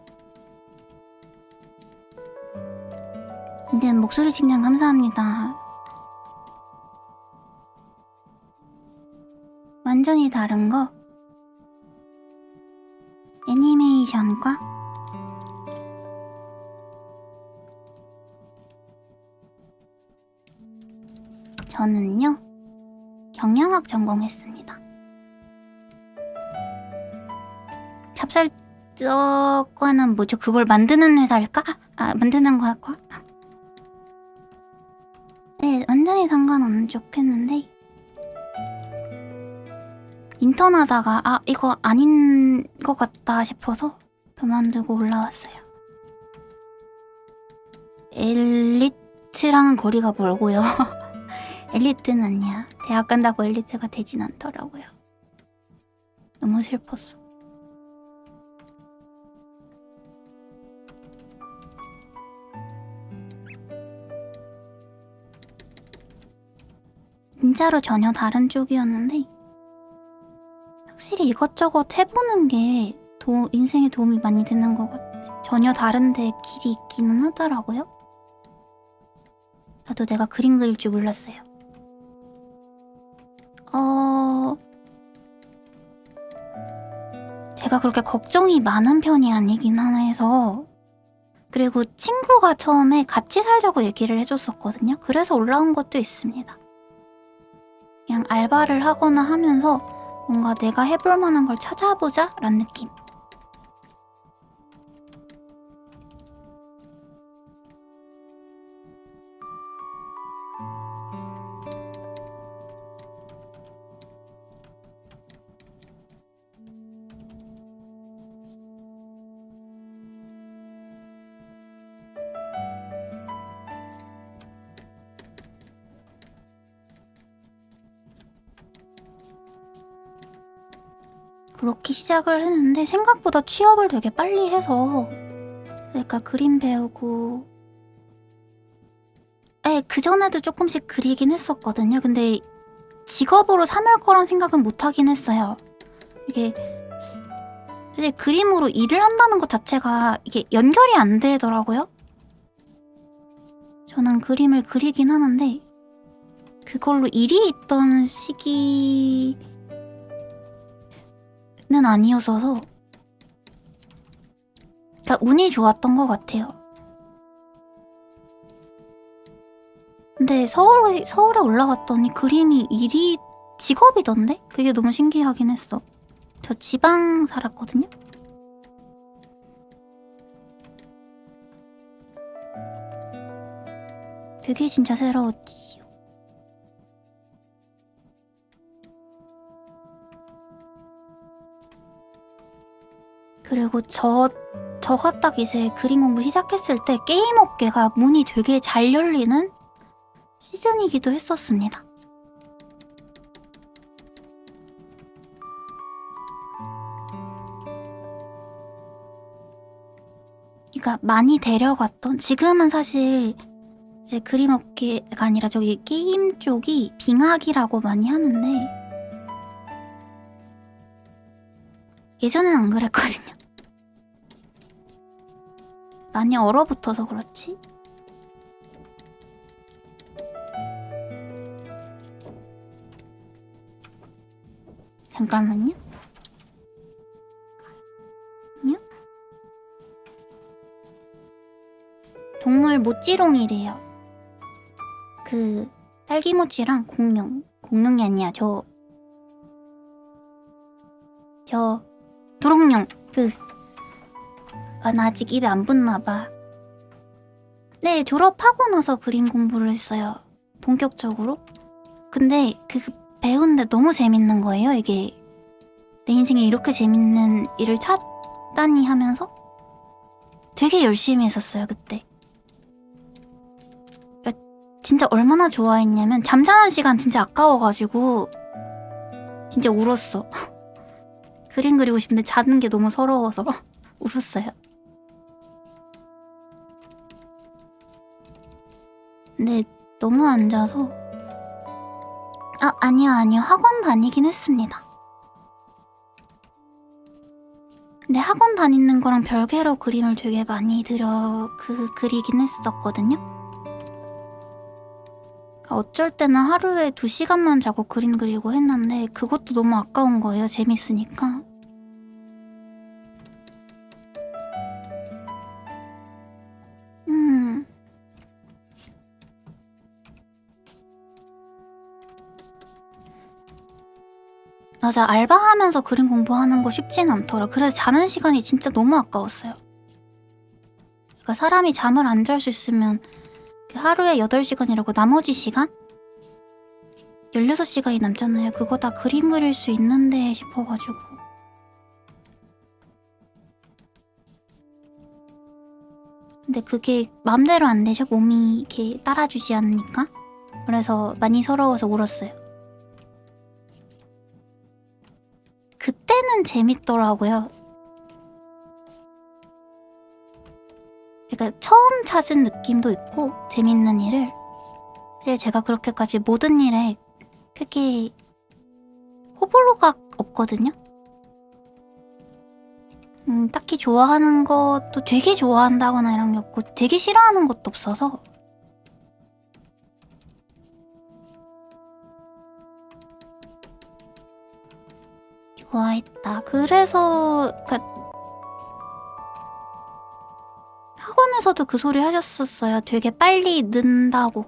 근데 목소리 칭찬 감사합니다. 완전히 다른 거? 애니메이션과? 저는요, 경영학 전공했습니다. 찹쌀떡과는 뭐죠? 그걸 만드는 회사일까? 아, 만드는 거할까? 네, 완전히 상관없는 쪽 했는데 인턴하다가 아, 이거 아닌 것 같다 싶어서 그만두고 올라왔어요. 엘리트랑은 거리가 멀고요. 엘리트는 아니야. 대학 간다고 엘리트가 되진 않더라고요. 너무 슬펐어. 진짜로 전혀 다른 쪽이었는데 확실히 이것저것 해보는 게 인생에 도움이 많이 되는 것 같아. 전혀 다른데 길이 있기는 하더라고요. 나도 내가 그림 그릴 줄 몰랐어요. 제가 그렇게 걱정이 많은 편이 아니긴 하나 해서. 그리고 친구가 처음에 같이 살자고 얘기를 해줬었거든요. 그래서 올라온 것도 있습니다. 그냥 알바를 하거나 하면서 뭔가 내가 해볼 만한 걸 찾아보자 라는 느낌. 그렇게 시작을 했는데 생각보다 취업을 되게 빨리 해서 그러니까 그림 배우고 그전에도 조금씩 그리긴 했었거든요. 근데 직업으로 삼을 거란 생각은 못 하긴 했어요. 이게 사실 그림으로 일을 한다는 것 자체가 이게 연결이 안 되더라고요. 저는 그림을 그리긴 하는데 그걸로 일이 있던 시기는 아니었어서 그러니까 운이 좋았던 것 같아요. 근데 서울에 올라갔더니 그림이 일이 직업이던데? 그게 너무 신기하긴 했어. 저 지방 살았거든요? 그게 진짜 새로웠지요. 그리고 저가 딱 이제 그림 공부 시작했을 때 게임 업계가 문이 되게 잘 열리는 시즌이기도 했었습니다. 그러니까 많이 데려갔던, 지금은 사실 이제 그림 업계가 아니라 저기 게임 쪽이 빙하기라고 많이 하는데 예전엔 안 그랬거든요. 많이 얼어붙어서 그렇지? 잠깐만요. 아니요? 동물 모찌롱이래요. 그 딸기모찌랑 공룡이 아니야. 저 도롱뇽. 나 아직 입에 안 붙나봐. 네, 졸업하고 나서 그림 공부를 했어요. 본격적으로. 근데 배우는데 너무 재밌는 거예요. 이게 내 인생에 이렇게 재밌는 일을 찾다니 하면서 되게 열심히 했었어요. 그때 그러니까 진짜 얼마나 좋아했냐면 잠자는 시간 진짜 아까워가지고 진짜 울었어. 그림 그리고 싶은데 자는 게 너무 서러워서 울었어요. 근데 너무 안 자서 아니요. 학원 다니긴 했습니다. 근데 학원 다니는 거랑 별개로 그림을 되게 많이 그리긴 했었거든요. 어쩔 때는 하루에 2시간만 자고 그림 그리고 했는데 그것도 너무 아까운 거예요. 재밌으니까. 맞아, 알바하면서 그림 공부하는 거 쉽진 않더라. 그래서 자는 시간이 진짜 너무 아까웠어요. 그러니까 사람이 잠을 안 잘 수 있으면 하루에 8시간이라고 나머지 시간? 16시간이 남잖아요. 그거 다 그림 그릴 수 있는데 싶어가지고. 근데 그게 마음대로 안 되죠. 몸이 이렇게 따라주지 않으니까. 그래서 많이 서러워서 울었어요. 그때는 재밌더라고요. 그러니까 처음 찾은 느낌도 있고 재밌는 일을. 사실 제가 그렇게까지 모든 일에 크게 호불호가 없거든요. 딱히 좋아하는 것도 되게 좋아한다거나 이런 게 없고 되게 싫어하는 것도 없어서 좋아했다. 그래서 학원에서도 그 소리 하셨었어요. 되게 빨리 는다고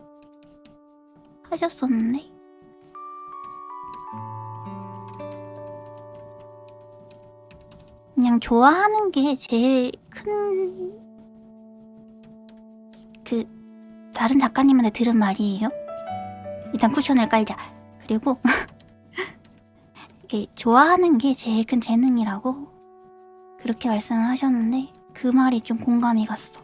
하셨었는데 그냥 좋아하는 게 제일 큰 다른 작가님한테 들은 말이에요. 일단 쿠션을 깔자. 그리고 이게 좋아하는 게 제일 큰 재능이라고 그렇게 말씀을 하셨는데 그 말이 좀 공감이 갔어.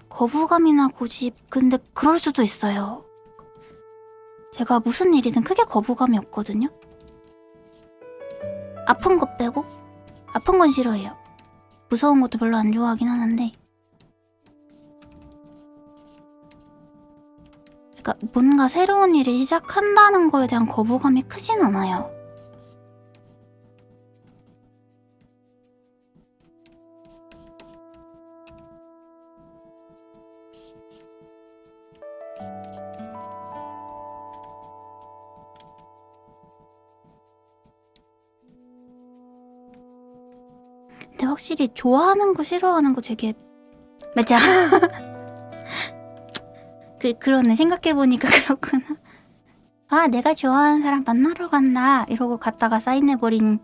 거부감이나 고집, 근데 그럴 수도 있어요. 제가 무슨 일이든 크게 거부감이 없거든요. 아픈 것 빼고 아픈 건 싫어해요. 무서운 것도 별로 안 좋아하긴 하는데 그러니까 뭔가 새로운 일을 시작한다는 거에 대한 거부감이 크진 않아요. 근데 확실히 좋아하는 거 싫어하는 거 되게 맞아. 그러네. 생각해보니까 그렇구나. 아, 내가 좋아하는 사람 만나러 간다 이러고 갔다가 사인해버린.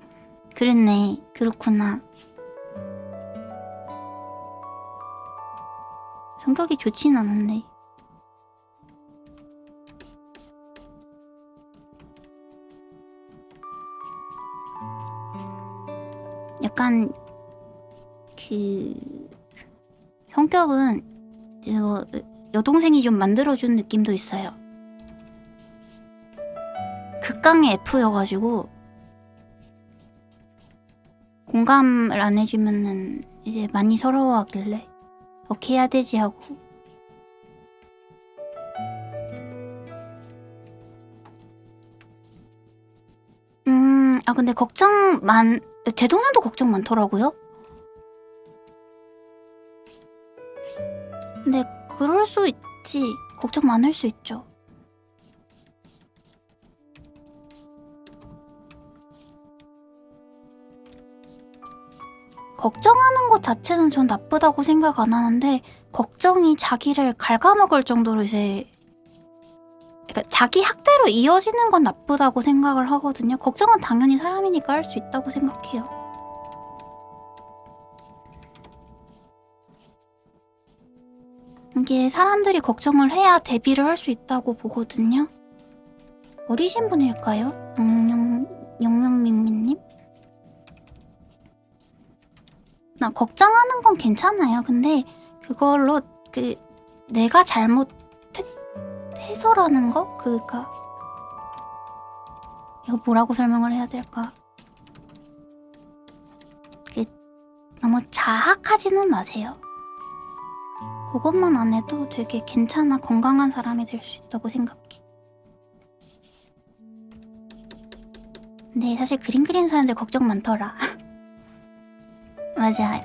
그랬네. 그렇구나. 성격이 좋진 않은데 약간 성격은 여동생이 좀 만들어준 느낌도 있어요. 극강의 F여가지고 공감을 안 해주면은 이제 많이 서러워하길래 어떻게 해야 되지 하고. 근데 제 동생도 걱정 많더라고요. 근데 그럴 수 있지. 걱정 많을 수 있죠. 걱정하는 것 자체는 전 나쁘다고 생각 안 하는데 걱정이 자기를 갉아먹을 정도로 이제 그러니까 자기 학대로 이어지는 건 나쁘다고 생각을 하거든요. 걱정은 당연히 사람이니까 할 수 있다고 생각해요. 이게 사람들이 걱정을 해야 대비를 할 수 있다고 보거든요. 어리신 분일까요? 영명민민님? 나 걱정하는 건 괜찮아요. 근데 그걸로 내가 잘못해서라는 거? 그니까 이거 뭐라고 설명을 해야 될까? 너무 자학하지는 마세요. 그것만 안 해도 되게 괜찮아 건강한 사람이 될 수 있다고 생각해. 근데 사실 그림 그리는 사람들 걱정 많더라. 맞아요.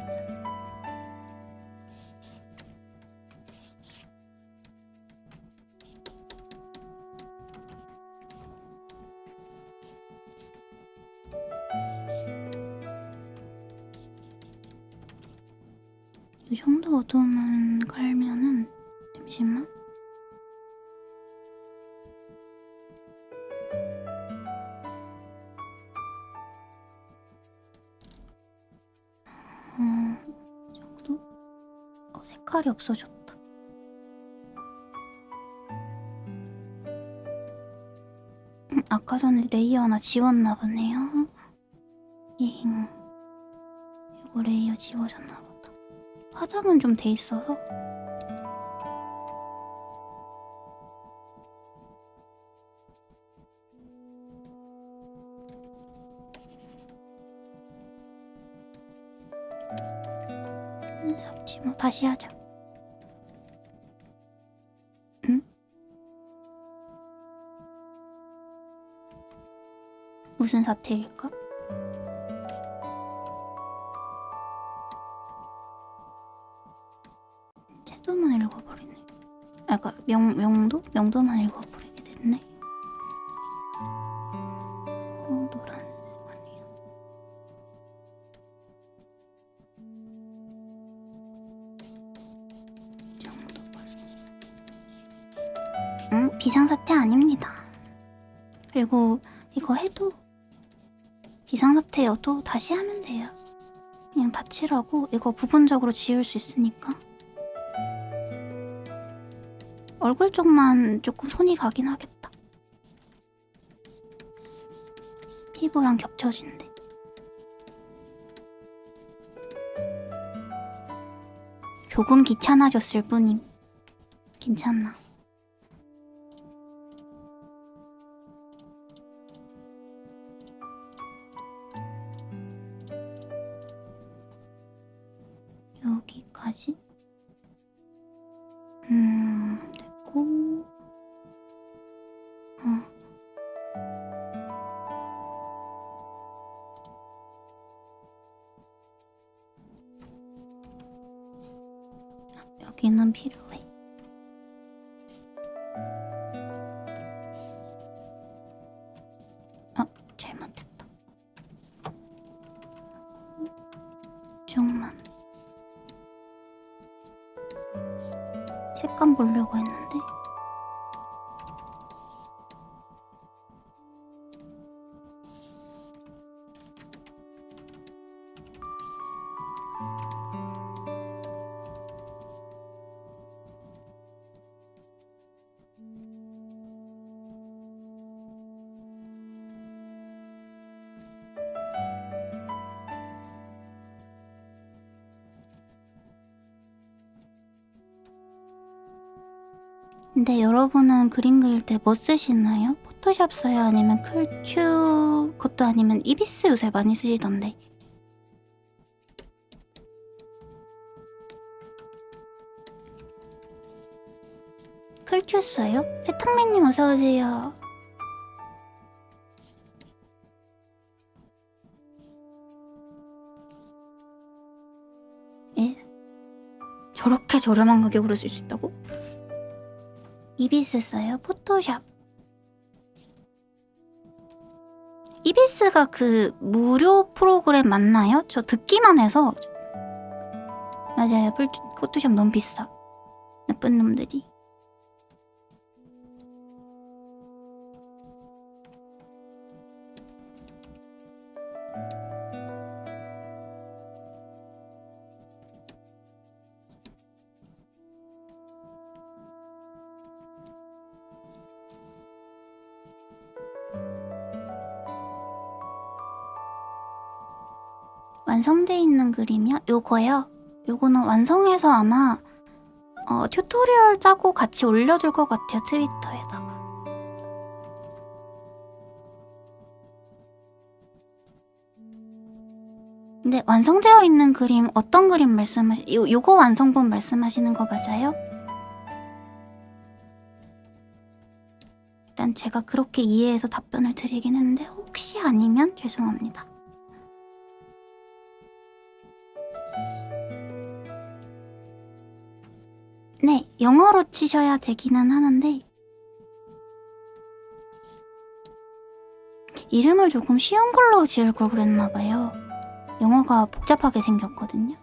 이 정도 어두움을 깔면은 잠시만. 이 정도? 색깔이 없어졌다. 아까 전에 레이어 하나 지웠나 보네요. 잉. 이거 레이어 지워졌나 보다. 화장은 좀 돼 있어서. 잡지 뭐 다시 하자. 응? 무슨 사태일까? 채도만 읽어버리네. 아, 그니까 명도만 읽어버리게 됐네. 노란색 아니야. 응, 비상사태 아닙니다. 그리고 이거 해도 비상사태여도 다시 하면 돼요. 그냥 다 칠하고 이거 부분적으로 지울 수 있으니까. 얼굴 쪽만 조금 손이 가긴 하겠다. 피부랑 겹쳐진대. 조금 귀찮아졌을 뿐임. 괜찮나? 여기까지? 됐고. 여기는 필요해. 잘못했다. 이쪽만. 색감 보려고 했는데. 근데 여러분은 그림 그릴 때 뭐 쓰시나요? 포토샵 써요? 아니면 클튜 그것도 아니면 이비스 요새 많이 쓰시던데. 클튜 써요? 세탁맨님 어서오세요. 예? 저렇게 저렴한 가격으로 쓸 수 있다고? 이비스 써요? 포토샵. 이비스가 그 무료 프로그램 맞나요? 저 듣기만 해서. 맞아요. 포토샵 너무 비싸. 나쁜 놈들이. 완성돼 있는 그림이요? 요거요? 요거는 완성해서 아마 튜토리얼 짜고 같이 올려둘 것 같아요. 트위터에다가. 근데 완성되어 있는 그림 어떤 그림 요거 완성본 말씀하시는 거 맞아요? 일단 제가 그렇게 이해해서 답변을 드리긴 했는데 혹시 아니면 죄송합니다. 네, 영어로 치셔야 되기는 하는데 이름을 조금 쉬운 걸로 지을 걸 그랬나봐요. 영어가 복잡하게 생겼거든요.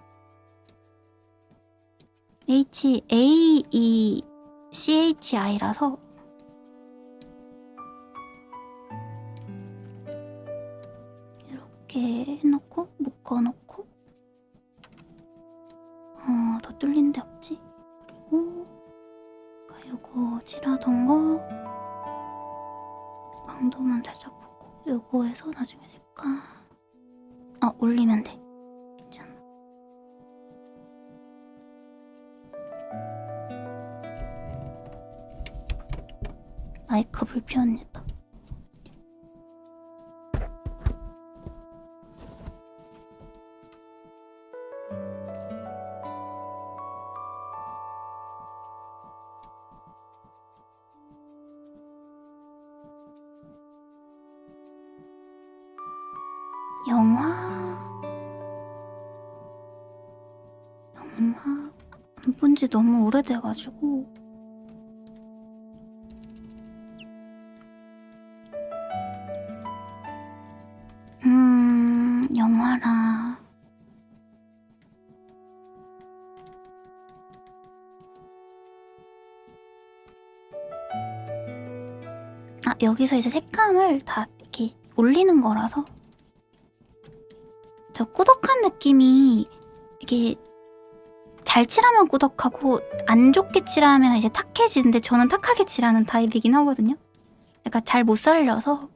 HAECHI라서 이렇게 해놓고 묶어놓고 더 뚫린 데 없지? 그리고 요거 칠하던 거 광도만 살짝 보고 요거에서 나중에 색깔 올리면 돼. 괜찮아. 마이크 불편했다. 영화 안 본 지 너무 오래돼가지고 영화라 여기서 이제 색감을 다 이렇게 올리는 거라서 저 꾸덕한 느낌이 이게 잘 칠하면 꾸덕하고 안 좋게 칠하면 이제 탁해지는데 저는 탁하게 칠하는 타입이긴 하거든요. 약간 잘 못 살려서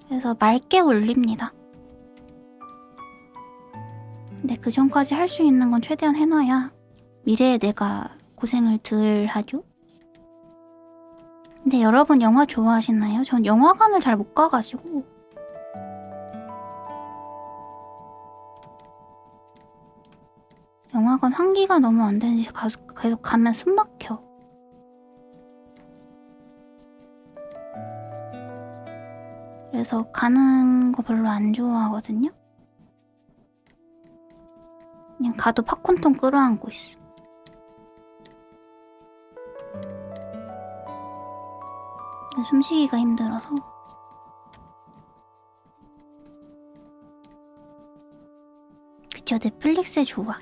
그래서 맑게 올립니다. 근데 그 전까지 할 수 있는 건 최대한 해놔야 미래에 내가 고생을 덜 하죠. 근데 여러분 영화 좋아하시나요? 전 영화관을 잘 못 가가지고 영화관 환기가 너무 안 되는지 계속 가면 숨 막혀. 그래서 가는 거 별로 안 좋아하거든요. 그냥 가도 팝콘통 끌어안고 있어. 숨쉬기가 힘들어서. 그쵸, 넷플릭스 좋아.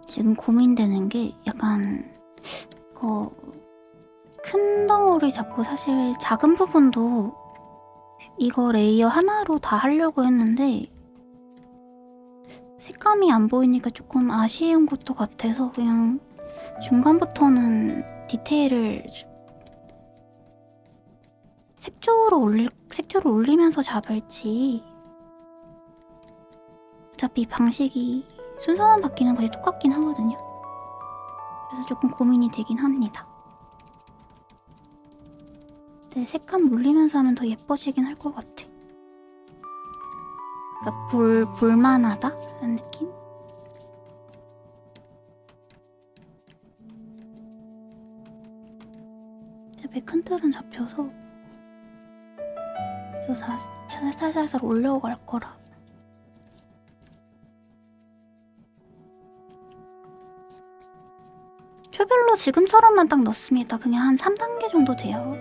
지금 고민되는 게 약간 큰 덩어리 잡고 사실 작은 부분도 이거 레이어 하나로 다 하려고 했는데 색감이 안 보이니까 조금 아쉬운 것도 같아서 그냥 중간부터는 디테일을 색조를 올리면서 잡을지. 어차피 방식이 순서만 바뀌는 것이 똑같긴 하거든요. 그래서 조금 고민이 되긴 합니다. 근데 색감 올리면서 하면 더 예뻐지긴 할 것 같아. 그러니까 볼만하다? 라는 느낌? 어차피 큰 틀은 잡혀서 그래서 살살살 올려갈 거라. 표별로 지금처럼만 딱 넣습니다. 그냥 한 3단계 정도 돼요.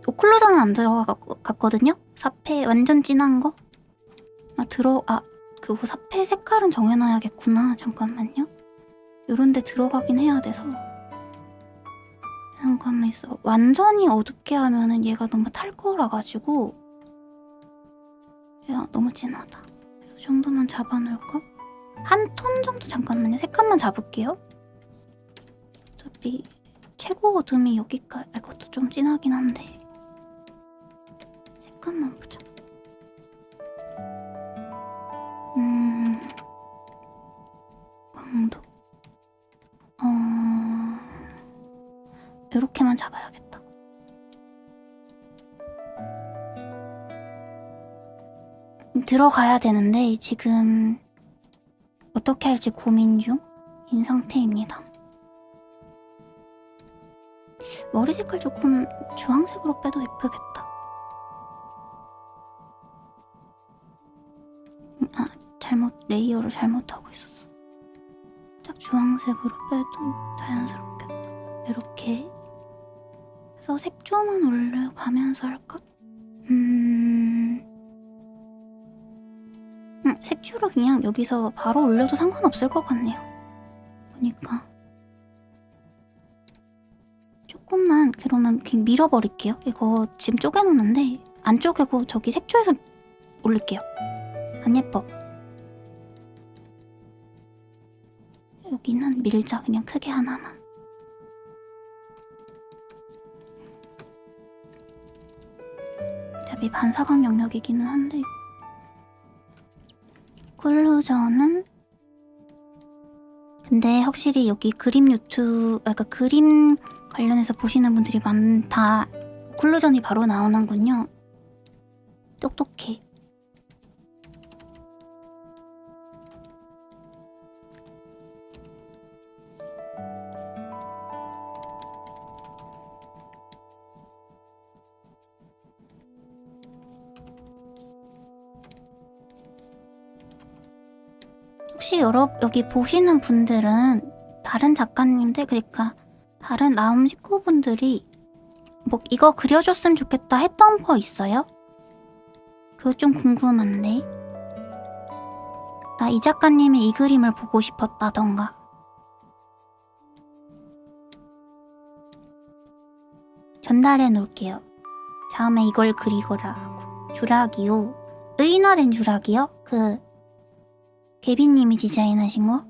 오클루전은 안 들어갔거든요? 사페 완전 진한 거? 그거 사페 색깔은 정해놔야겠구나. 잠깐만요. 요런데 들어가긴 해야 돼서. 잠깐만 있어. 완전히 어둡게 하면은 얘가 너무 탈 거라 가지고 얘가 너무 진하다. 이 정도만 잡아놓을까? 한 톤 정도 잠깐만요. 색감만 잡을게요. 어차피 최고 어둠이 여기까지. 이것도 좀 진하긴 한데. 색감만 보자. 강도. 이렇게만 잡아야겠다. 들어가야 되는데 지금 어떻게 할지 고민 중인 상태입니다. 머리 색깔 조금 주황색으로 빼도 예쁘겠다. 아, 레이어를 잘못하고 있었어. 짝 주황색으로 빼도 자연스럽겠다. 이렇게 해서 색조만 올려가면서 할까? 색조를 그냥 여기서 바로 올려도 상관없을 것 같네요. 보니까 조금만 그러면 그냥 밀어버릴게요. 이거 지금 쪼개놓는데 안 쪼개고 저기 색조에서 올릴게요. 안 예뻐. 여기는 밀자. 그냥 크게 하나만. 어차피 반사각 영역이기는 한데 쿨루저는 근데 확실히 여기 그림 그러니까 그림 관련해서 보시는 분들이 많다. 쿨루전이 바로 나오는군요. 똑똑해. 혹시 여기 보시는 분들은 다른 작가님들 그러니까 다른 나움 식구분들이 뭐 이거 그려줬으면 좋겠다 했던 거 있어요? 그거 좀 궁금한데. 나 이 작가님의 이 그림을 보고 싶었다던가. 전달해 놓을게요. 다음에 이걸 그리거라 하고. 주라기요. 의인화된 주라기요? 개비님이 디자인하신 거?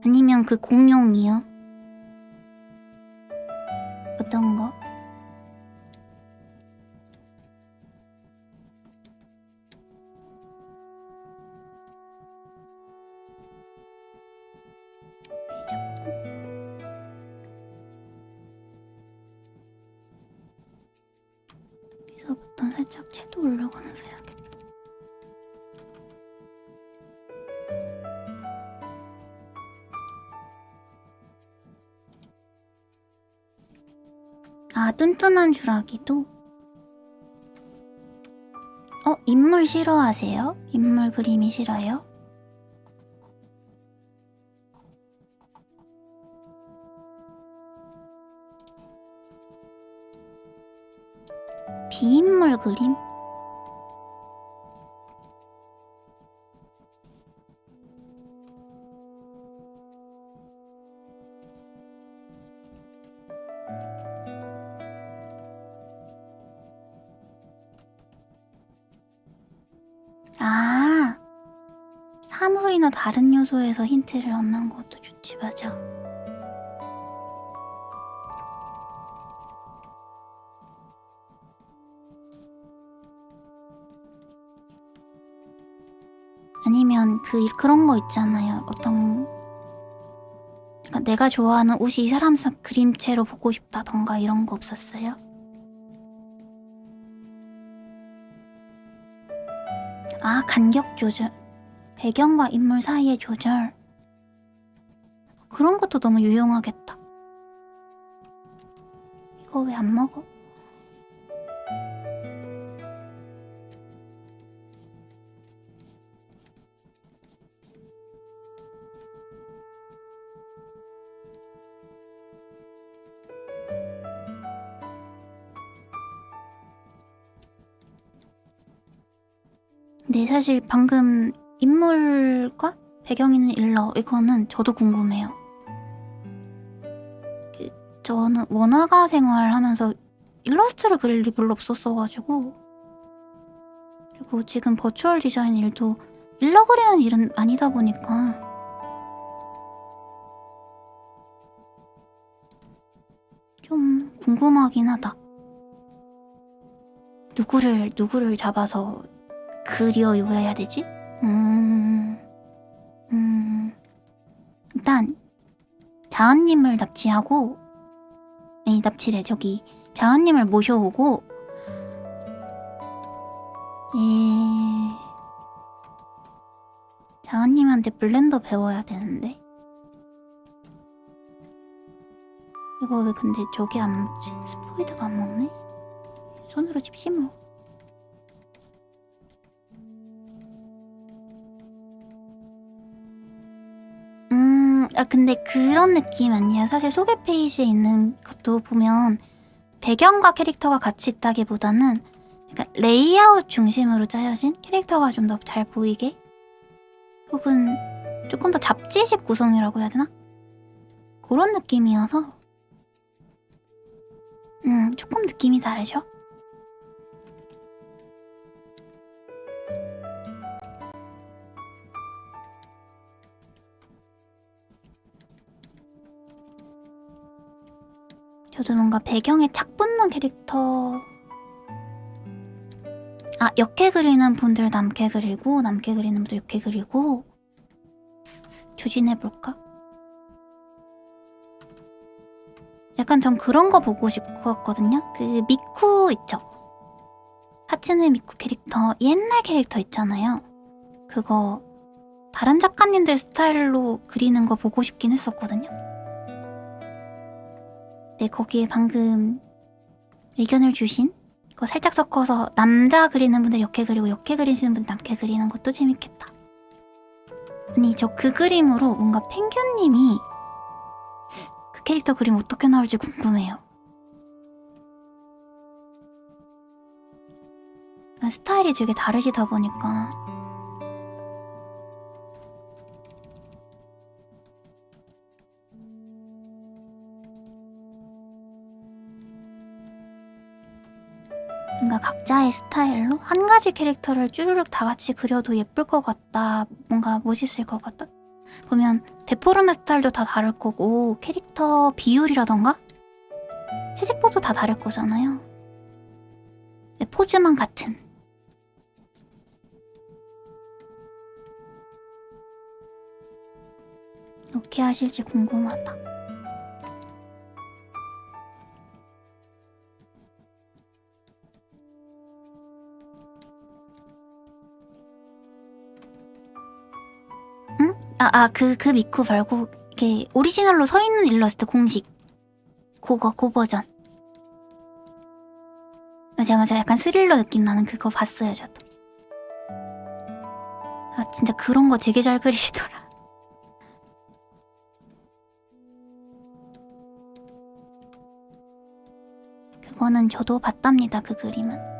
아니면 그 공룡이요? 어떤 거? 여기서부터 살짝 채도 올려가면서 해야겠다. 아, 뚠뚠한 주라기도? 인물 싫어하세요? 인물 그림이 싫어요? 비인물 그림? 아, 사물이나 다른 요소에서 힌트를 얻는 것도 좋지, 맞아. 아니면 그런 거 있잖아요. 그러니까 내가 좋아하는 옷이 이 사람 그림체로 보고 싶다던가 이런 거 없었어요? 아, 간격 조절. 배경과 인물 사이의 조절. 그런 것도 너무 유용하겠다. 이거 왜 안 먹어? 근데 사실 방금 인물과 배경 있는 일러 이거는 저도 궁금해요. 저는 원화가 생활하면서 일러스트를 그릴 일이 별로 없었어가지고 그리고 지금 버추얼 디자인 일도 일러 그리는 일은 아니다 보니까 좀 궁금하긴 하다. 누구를 잡아서 그려야 되지? 일단 자은님을 납치하고, 아니 납치래, 저기 자은님을 모셔오고, 자은님한테 블렌더 배워야 되는데. 이거 왜 근데 저게 안 먹지? 스포이드가 안 먹네? 손으로 집지 뭐. 근데 그런 느낌 아니야. 사실 소개 페이지에 있는 것도 보면 배경과 캐릭터가 같이 있다기보다는 약간 레이아웃 중심으로 짜여진 캐릭터가 좀 더 잘 보이게, 혹은 조금 더 잡지식 구성이라고 해야 되나? 그런 느낌이어서 조금 느낌이 다르죠? 저도 뭔가 배경에 착 붙는 캐릭터, 역캐 그리는 분들 남캐 그리고, 남캐 그리는 분들 역캐 그리고 조진해볼까? 약간 전 그런 거 보고 싶었거든요. 그 미쿠 있죠? 하츠네 미쿠 캐릭터, 옛날 캐릭터 있잖아요. 그거 다른 작가님들 스타일로 그리는 거 보고 싶긴 했었거든요. 네, 거기에 방금 의견을 주신 그거 살짝 섞어서 남자 그리는 분들 역캐 그리고 역캐 그리시는 분들 남캐 그리는 것도 재밌겠다. 아니, 저 그 그림으로 뭔가 펭귄님이 그 캐릭터 그림 어떻게 나올지 궁금해요. 스타일이 되게 다르시다 보니까. 뭔가 각자의 스타일로 한 가지 캐릭터를 쭈르륵 다 같이 그려도 예쁠 것 같다. 뭔가 멋있을 것 같다. 보면 데포르메 스타일도 다 다를 거고, 캐릭터 비율이라던가 채색법도 다 다를 거잖아요. 네, 포즈만 같은. 어떻게 하실지 궁금하다. 그 미쿠 말고 이게 오리지널로 서 있는 일러스트 공식. 그 버전. 맞아. 약간 스릴러 느낌 나는 그거 봤어요, 저도. 진짜 그런 거 되게 잘 그리시더라. 그거는 저도 봤답니다, 그 그림은.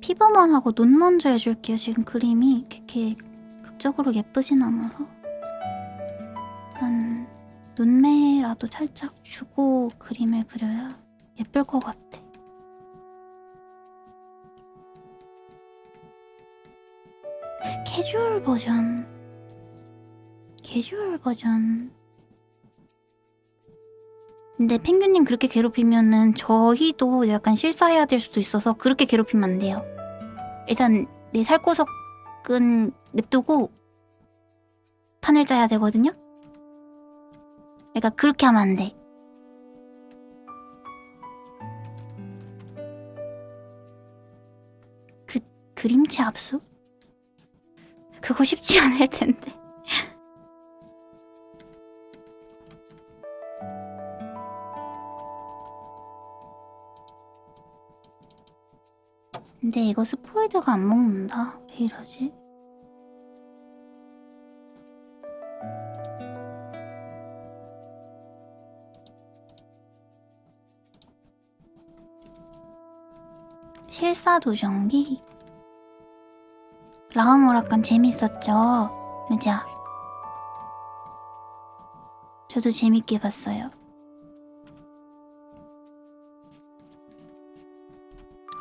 피부만 하고 눈 먼저 해줄게요. 지금 그림이 그렇게 극적으로 예쁘진 않아서. 약간 눈매라도 살짝 주고 그림을 그려야 예쁠 것 같아. 캐주얼 버전. 근데 펭귄님 그렇게 괴롭히면은 저희도 약간 실사해야 될 수도 있어서 그렇게 괴롭히면 안 돼요. 일단 내 살구석은 냅두고 판을 짜야 되거든요. 그러니까 그렇게 하면 안 돼. 그림체 압수? 그거 쉽지 않을 텐데. 근데 이거 스포이드가 안 먹는다. 왜 이러지? 실사도전기. 라우모라칸 재밌었죠? 그죠? 저도 재밌게 봤어요.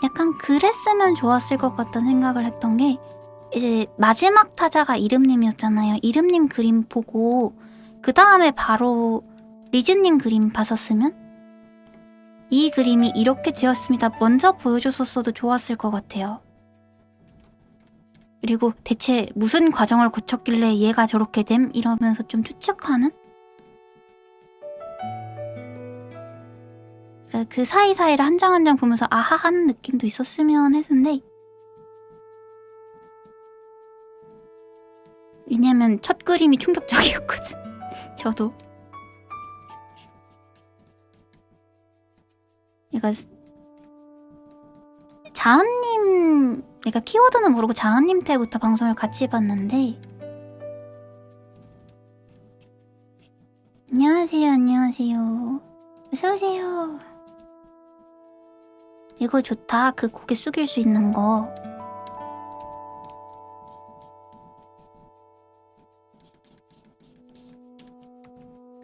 약간 그랬으면 좋았을 것 같다는 생각을 했던 게 이제 마지막 타자가 이름님이었잖아요. 이름님 그림 보고 그 다음에 바로 리즈님 그림 봤었으면 이 그림이 이렇게 되었습니다. 먼저 보여줬었어도 좋았을 것 같아요. 그리고 대체 무슨 과정을 거쳤길래 얘가 저렇게 됨? 이러면서 좀 추측하는? 그 사이사이를 한 장 한 장 보면서 아하 하는 느낌도 있었으면 했는데 왜냐면 첫 그림이 충격적이었거든. 저도 얘가 자은님 내가 키워드는 모르고 자은님 때부터 방송을 같이 봤는데 안녕하세요 안녕하세요 어서오세요. 이거 좋다. 그 고개 숙일 수 있는 거.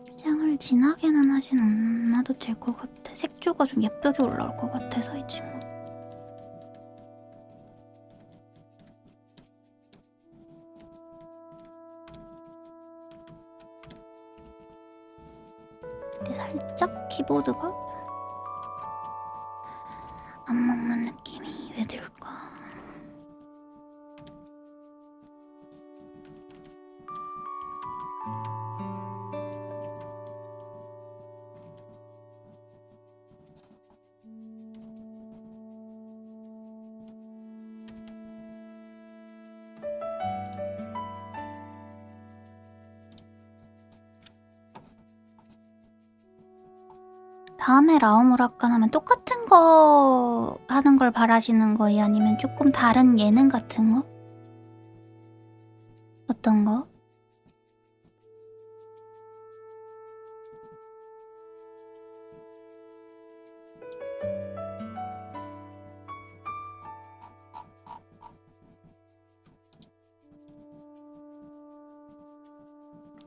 화장을 진하게는 하진 않아도 될 것 같아. 색조가 좀 예쁘게 올라올 것 같아서 이 친구. 근데 살짝 키보드가 안 먹는 느낌이 왜 들까? 다음에 라오무라칸 하면 똑같은 거 하는 걸 바라시는 거예요? 아니면 조금 다른 예능 같은 거? 어떤 거?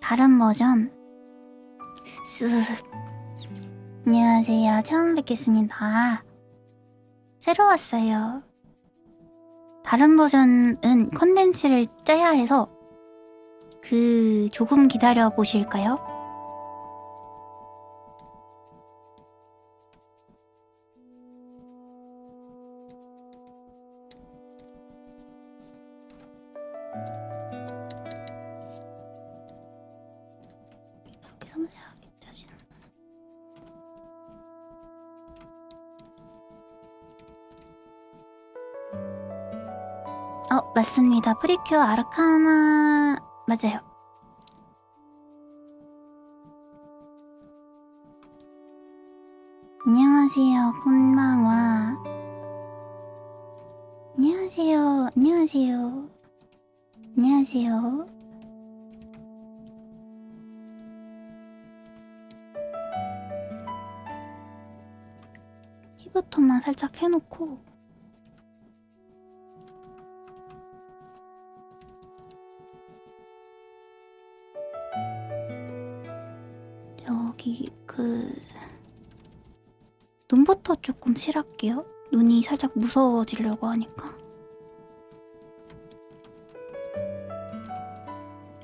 다른 버전? 쓱. 안녕하세요. 처음 뵙겠습니다. 새로 왔어요. 다른 버전은 컨텐츠를 짜야 해서 조금 기다려 보실까요? 이렇게 섬세하게 짜지는. 맞습니다. 프리큐어 아르카나 맞아요. 안녕하세요. 곤방와 안녕하세요. 안녕하세요. 안녕하세요. 키부터만 살짝 해놓고 저기 눈부터 조금 칠할게요. 눈이 살짝 무서워지려고 하니까.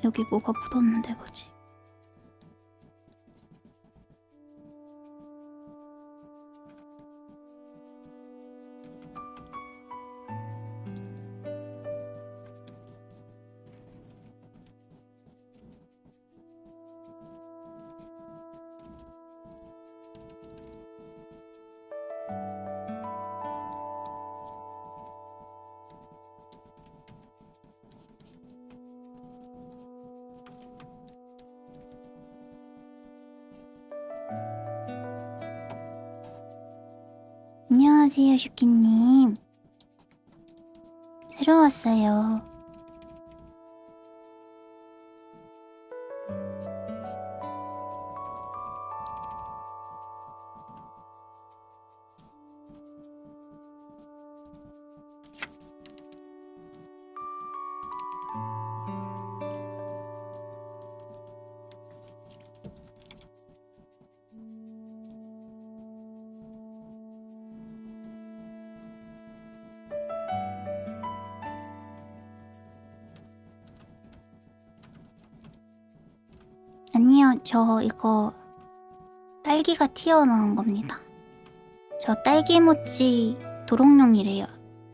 여기 뭐가 묻었는데 뭐지? 안녕하세요, 슈키님. 새로 왔어요. 아니요, 저 이거 딸기가 튀어나온 겁니다. 저 딸기모찌 도롱뇽이래요.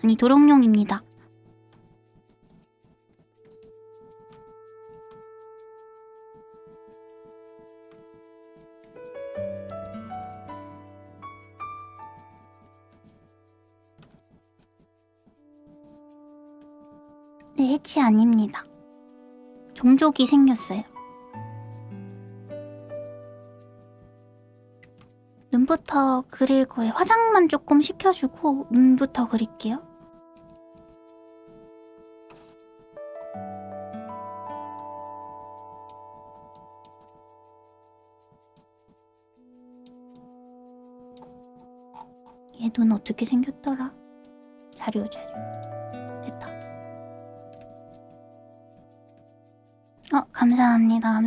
아니, 도롱뇽입니다. 네, 해치 아닙니다. 종족이 생겼어요. 눈부터 그릴 거예요. 화장만 조금 시켜주고 눈부터 그릴게요. 얘 눈 어떻게 생겼더라? 자료. 됐다. 감사합니다.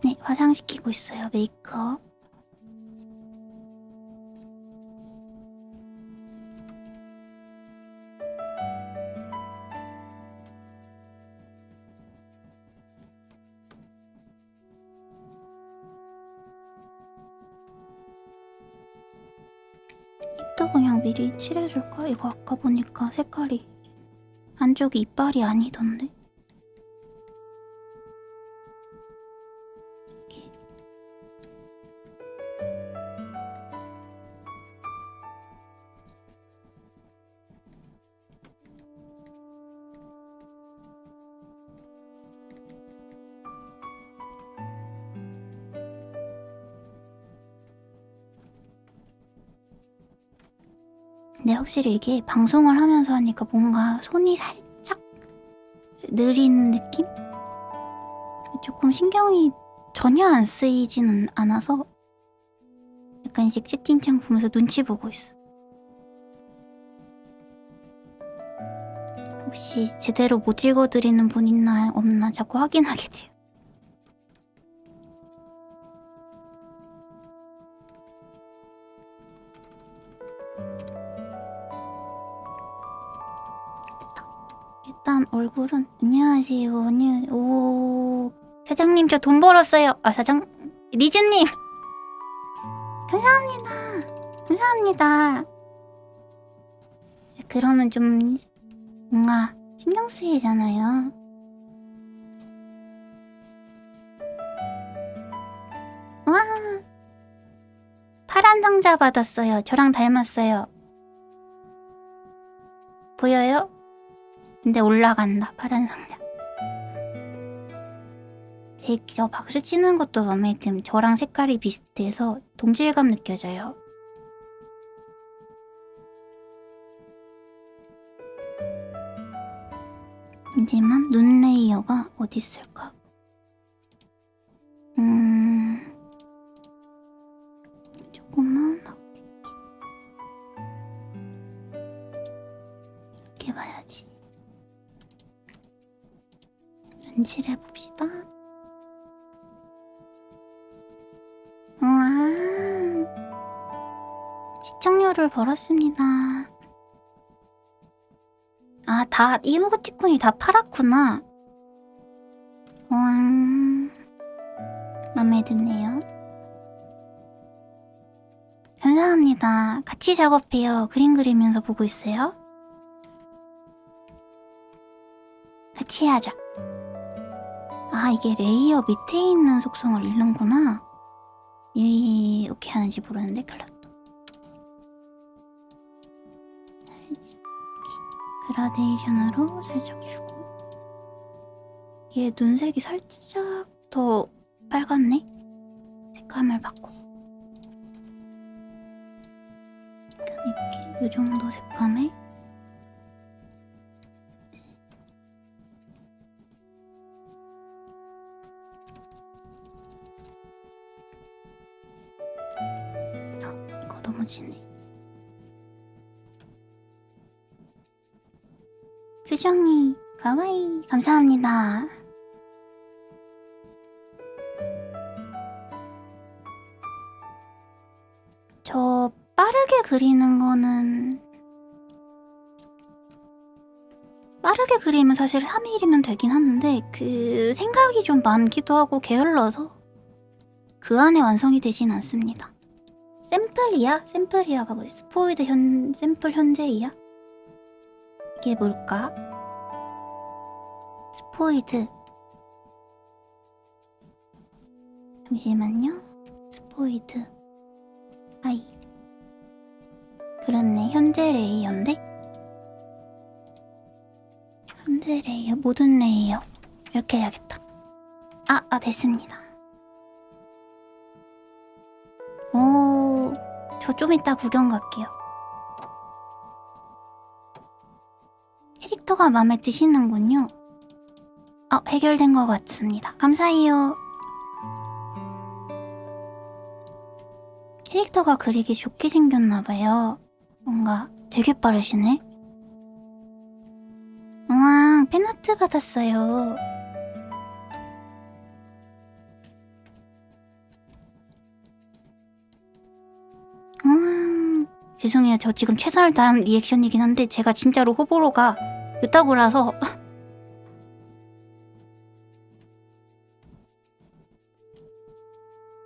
네, 화장시키고 있어요. 메이크업. 또 그냥 미리 칠해줄까? 이거 아까 보니까 색깔이 안쪽이 이빨이 아니던데? 이렇게. 근데 확실히 이게 방송을 하면서 하니까 뭔가 손이 살짝 느린 느낌? 조금 신경이 전혀 안 쓰이지는 않아서 약간씩 채팅창 보면서 눈치 보고 있어. 혹시 제대로 못 읽어드리는 분 있나 없나 자꾸 확인하게 돼요. 일단 얼굴은 안녕하세요. 오 사장님 저 돈 벌었어요. 리즈님 감사합니다. 그러면 좀 뭔가 신경 쓰이잖아요. 와 파란 상자 받았어요. 저랑 닮았어요. 보여요? 근데 올라간다. 파란 상자. 저 박수 치는 것도 마음에 듦. 저랑 색깔이 비슷해서 동질감 느껴져요. 하지만 눈 레이어가 어디 있을까? 조금만 이렇게 봐야지. 칠해봅시다. 우와 시청료를 벌었습니다. 다 이모티콘이 다 팔았구나. 우와 맘에 드네요. 감사합니다. 같이 작업해요. 그림 그리면서 보고 있어요. 같이 하자. 이게 레이어 밑에 있는 속성을 읽는구나. 이렇게 하는지 모르는데 큰일 났다. 그라데이션으로 살짝 주고 얘 눈색이 살짝 더 빨갛네? 색감을 바꿔. 이렇게 이 정도 색감에 이거 너무 진해. 표정이 가와이. 감사합니다. 저 빠르게 그리는 거는 빠르게 그리면 사실 3일이면 되긴 하는데 그 생각이 좀 많기도 하고 게을러서 그 안에 완성이 되진 않습니다. 샘플이야? 샘플이야가 뭐지? 스포이드 샘플 현재이야? 이게 뭘까? 스포이드. 잠시만요. 스포이드. 아이. 그렇네. 현재 레이어인데? 현재 레이어. 모든 레이어. 이렇게 해야겠다. 됐습니다. 오, 저 좀 이따 구경 갈게요. 캐릭터가 마음에 드시는군요. 해결된 것 같습니다. 감사해요. 캐릭터가 그리기 좋게 생겼나봐요. 뭔가 되게 빠르시네. 우와, 팬아트 받았어요. 죄송해요. 저 지금 최선을 다한 리액션이긴 한데 제가 진짜로 호불호가 요따구라서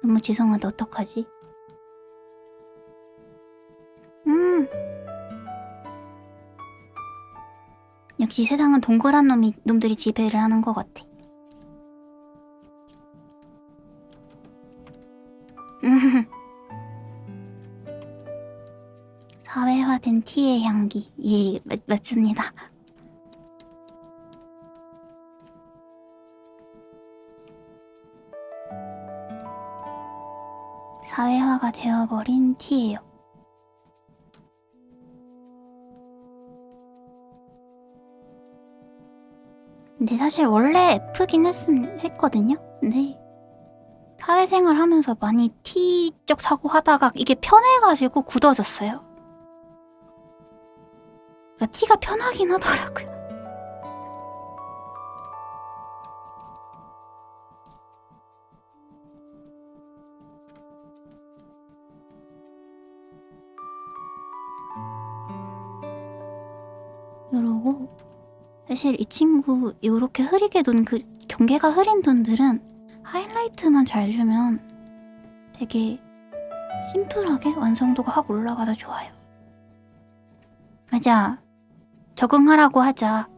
너무 죄송하다. 어떡하지? 역시 세상은 동그란 놈들이 지배를 하는 것 같아. 사회화된 티의 향기. 예, 맞습니다. 사회화가 되어버린 티예요. 근데 사실 원래 F긴 했거든요? 근데 사회생활 하면서 많이 T적 사고 하다가 이게 편해가지고 굳어졌어요. 그러니까 T가 편하긴 하더라고요. 이러고 사실 이 친구 요렇게 흐리게 둔 그 경계가 흐린 돈들은 하이라이트만 잘 주면 되게 심플하게 완성도가 확 올라가서 좋아요. 맞아. 적응하라고 하자.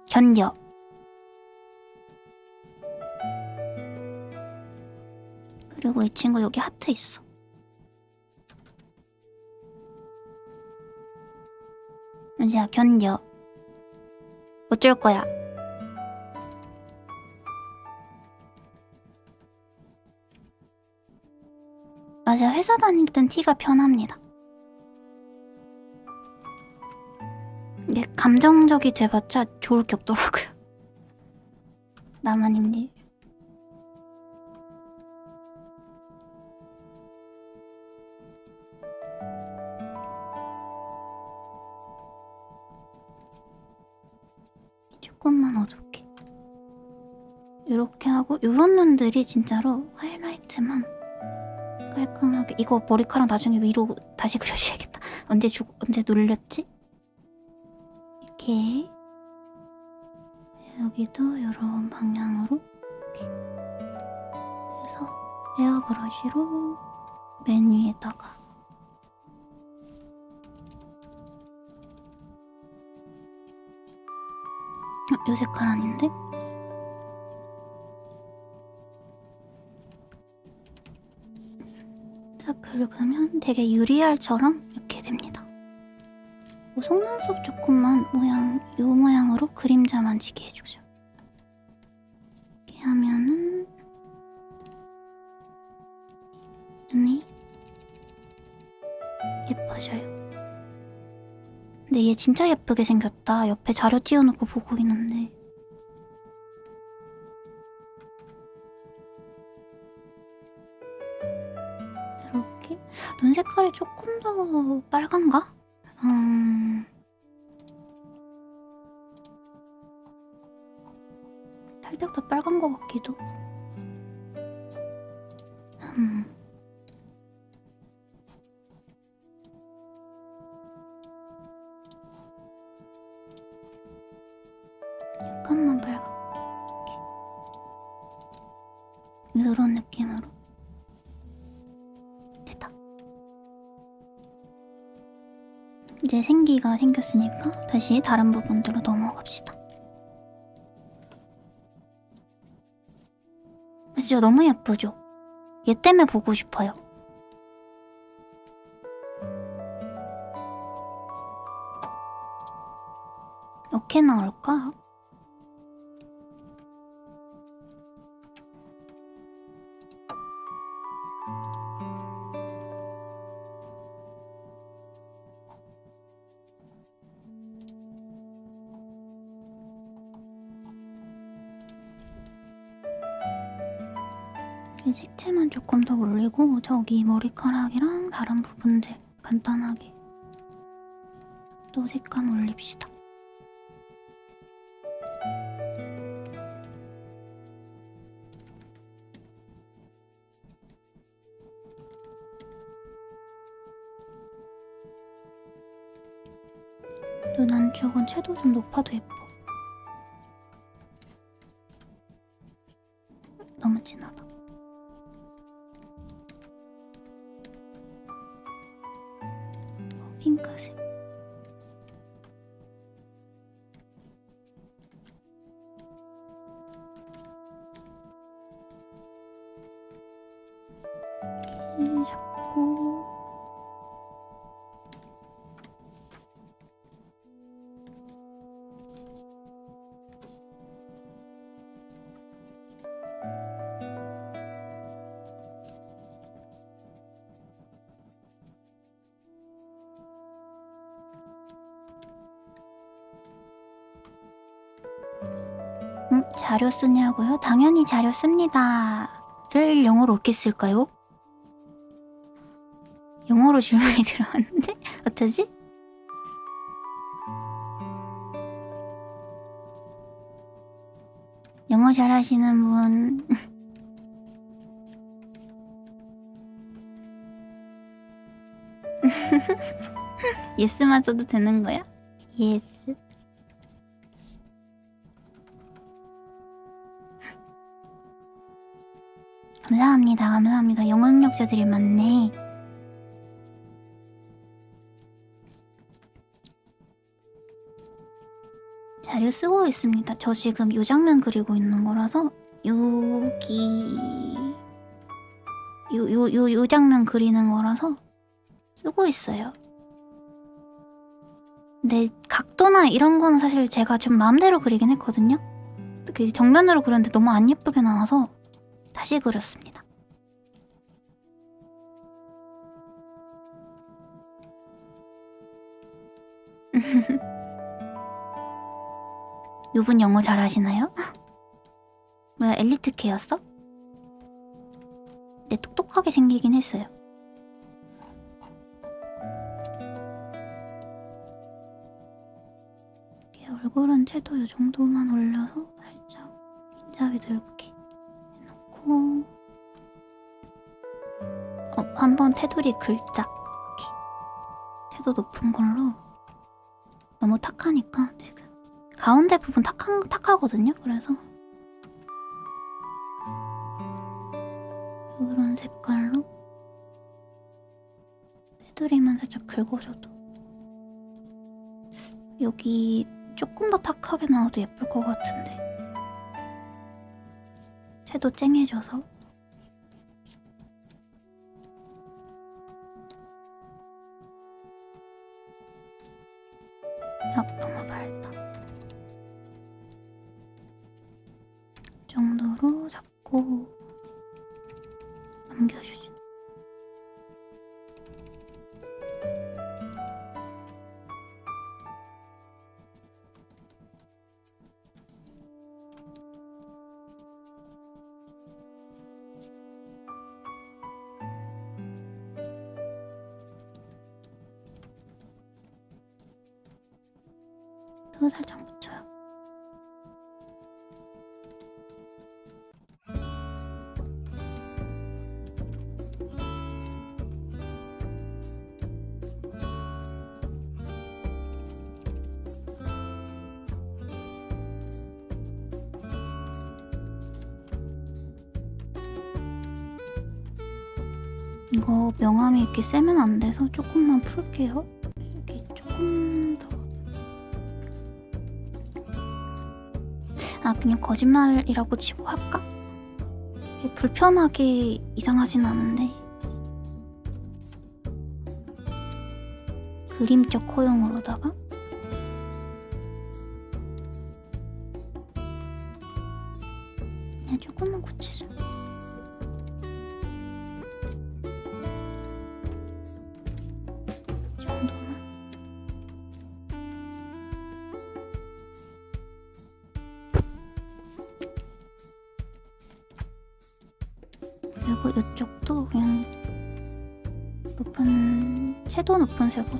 견뎌. 그리고 이 친구 여기 하트 있어. 맞아. 견뎌. 어쩔 거야. 맞아. 회사 다닐 땐 티가 편합니다. 이게 감정적이 돼봤자 좋을 게 없더라고요. 나만 힘들. 조금만 어둡게. 이렇게 하고 요런 눈들이 진짜로 하이라이트만 깔끔하게. 이거 머리카락 나중에 위로 다시 그려줘야겠다. 언제 눌렸지? 이렇게 여기도 이런 방향으로 이렇게 해서 에어브러쉬로 맨 위에다가 요 색깔 아닌데? 자, 긁으면 되게 유리알처럼 이렇게 됩니다. 속눈썹 조금만 요 모양으로 그림자만 지게 해주죠. 이렇게 하면은 눈이 예뻐져요. 근데 얘 진짜 예쁘게 생겼다. 옆에 자료 띄워놓고 보고 있는데 이렇게 눈 색깔이 조금 더 빨간가? 살짝 더 빨간 것 같기도. 약간만 빨갛게. 이런 느낌으로. 됐다. 이제 생기가 생겼으니까 다시 다른 부분들로 넘어갑시다. 진짜 너무 예쁘죠? 얘 때문에 보고 싶어요. 어떻게 나올까? 이 색채만 조금 더 올리고 저기 머리카락이랑 다른 부분들 간단하게 또 색감 올립시다. 눈 안쪽은 채도 좀 높아도 예뻐. 너무 진하다. 핑크색. 이렇게 잡고 자료 쓰냐고요? 당연히 자료 씁니다. 를 영어로 어떻게 쓸까요? 영어로 질문이 들어왔는데? 어쩌지? 영어 잘하시는 분 예스만 써도 되는 거야? 예스. 감사합니다. 감사합니다. 영어 능력자들이 많네. 자료 쓰고 있습니다. 저 지금 요 장면 그리고 있는 거라서 여기 요 장면 그리는 거라서 쓰고 있어요. 근데 각도나 이런 거는 사실 제가 좀 마음대로 그리긴 했거든요. 그 정면으로 그렸는데 너무 안 예쁘게 나와서 다시 그렸습니다. 요분 영어 잘하시나요? 뭐야, 엘리트 케였어? 네, 똑똑하게 생기긴 했어요. 얼굴은 채도 이 정도만 올려서 살짝 흰자위도 이렇게 해놓고 한번 테두리 글자 이렇게 채도 높은 걸로. 너무 탁하니까 지금 가운데 부분 탁하거든요. 그래서 이런 색깔로 테두리만 살짝 긁어줘도 여기 조금 더 탁하게 나와도 예쁠 것 같은데 채도 쨍해져서 너무 밝다. 이 정도로 잡고 넘겨주지. 또 살짝 묻혀요. 이거 명암이 이렇게 세면 안 돼서 조금만 풀게요. 이렇게 조금 더. 아, 그냥 거짓말이라고 치고 할까? 불편하게 이상하진 않은데. 그림적 허용으로다가 그냥 조금만 고치자. 이 정도만. 그리고 이쪽도 그냥 채도 높은 색으로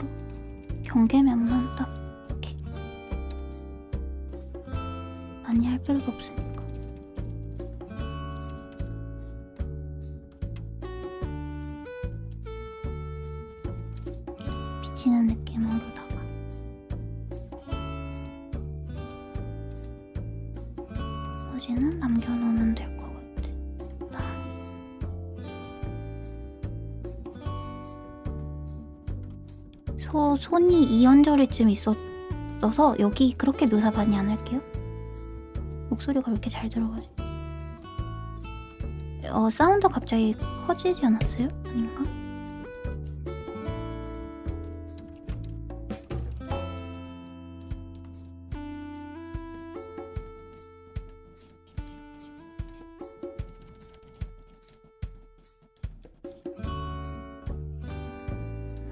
경계면만 딱 이렇게. 많이 할 필요도 없으니까. 비치는 느낌으로다가. 나머지는 남겨놓으면 될 것 같아. 손이 2연절이쯤 있었어서 여기 그렇게 묘사 많이 안 할게요. 목소리가 왜 이렇게 잘 들어가지? 사운드 갑자기 커지지 않았어요? 아닌가?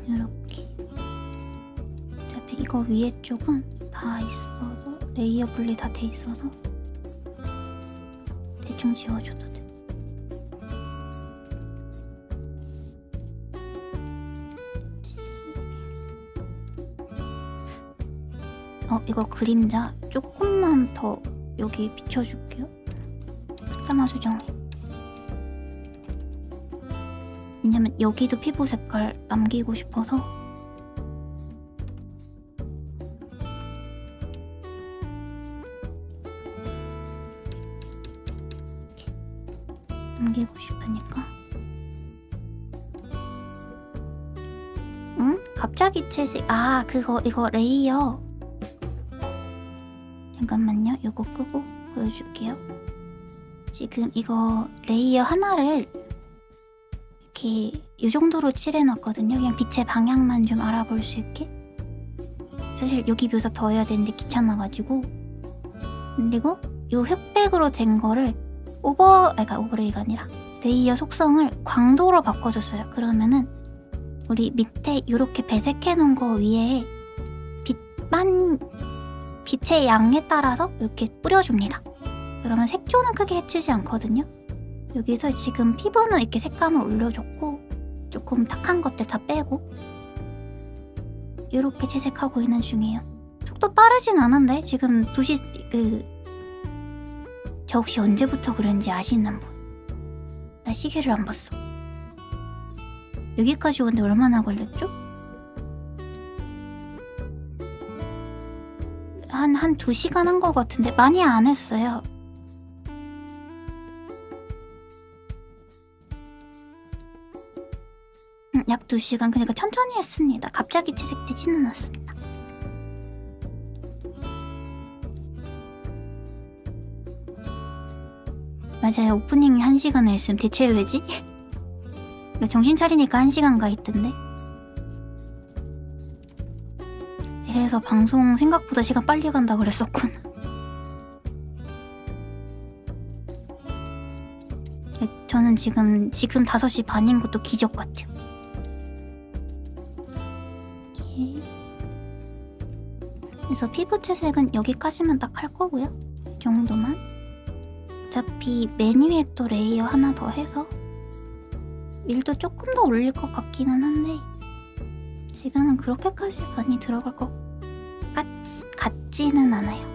이렇게. 어차피 이거 위에 쪽은 다 있어서 레이어 분리 다 돼 있어서 대충 지워줘도 돼. 이거 그림자 조금만 더 여기 비춰줄게요. 흑자마 수정해. 왜냐면 여기도 피부 색깔 남기고 싶어서. 이렇게 남기고 싶으니까. 응? 갑자기 채색. 아, 이거 레이어. 잠깐만요. 이거 끄고 보여줄게요. 지금 이거 레이어 하나를 이렇게 이 정도로 칠해놨거든요. 그냥 빛의 방향만 좀 알아볼 수 있게. 사실 여기 묘사 더 해야 되는데 귀찮아가지고. 그리고 이 흑백으로 된 거를 오버레이가 아니라 레이어 속성을 광도로 바꿔줬어요. 그러면은 우리 밑에 이렇게 배색해놓은 거 위에 빛의 양에 따라서 이렇게 뿌려줍니다. 그러면 색조는 크게 해치지 않거든요. 여기서 지금 피부는 이렇게 색감을 올려줬고 조금 탁한 것들 다 빼고 이렇게 채색하고 있는 중이에요. 속도 빠르진 않은데 지금 2시 저 혹시 언제부터 그런지 아시는 분? 나 시계를 안 봤어. 여기까지 오는데 얼마나 걸렸죠? 한 2시간 한 것 같은데 많이 안 했어요. 약 2시간. 그러니까 천천히 했습니다. 갑자기 채색되지는 않습니다. 맞아요. 오프닝이 1시간을 했음. 대체 왜지? 정신 차리니까 1시간 가 있던데. 이래서 방송 생각보다 시간 빨리 간다 그랬었구나. 저는 지금 5시 반인 것도 기적 같아요. 이렇게. 그래서 피부 채색은 여기까지만 딱 할 거고요. 이 정도만. 어차피 맨 위에 또 레이어 하나 더 해서 밀도 조금 더 올릴 것 같기는 한데 지금은 그렇게까지 많이 들어갈 것 같지는 않아요.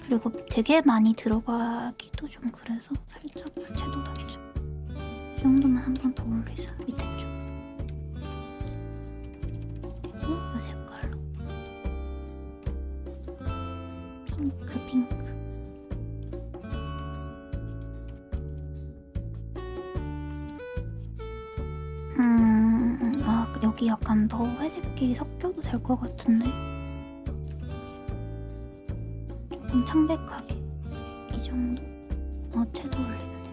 그리고 되게 많이 들어가기도 좀 그래서 살짝 채도 낮죠. 이 정도만 한 번 더 올리자. 밑에 쪽. 그리고 이 색깔로. 여기 약간 더 회색이 섞여도 될 것 같은데 조금 창백하게 이 정도? 채도 올리면 돼.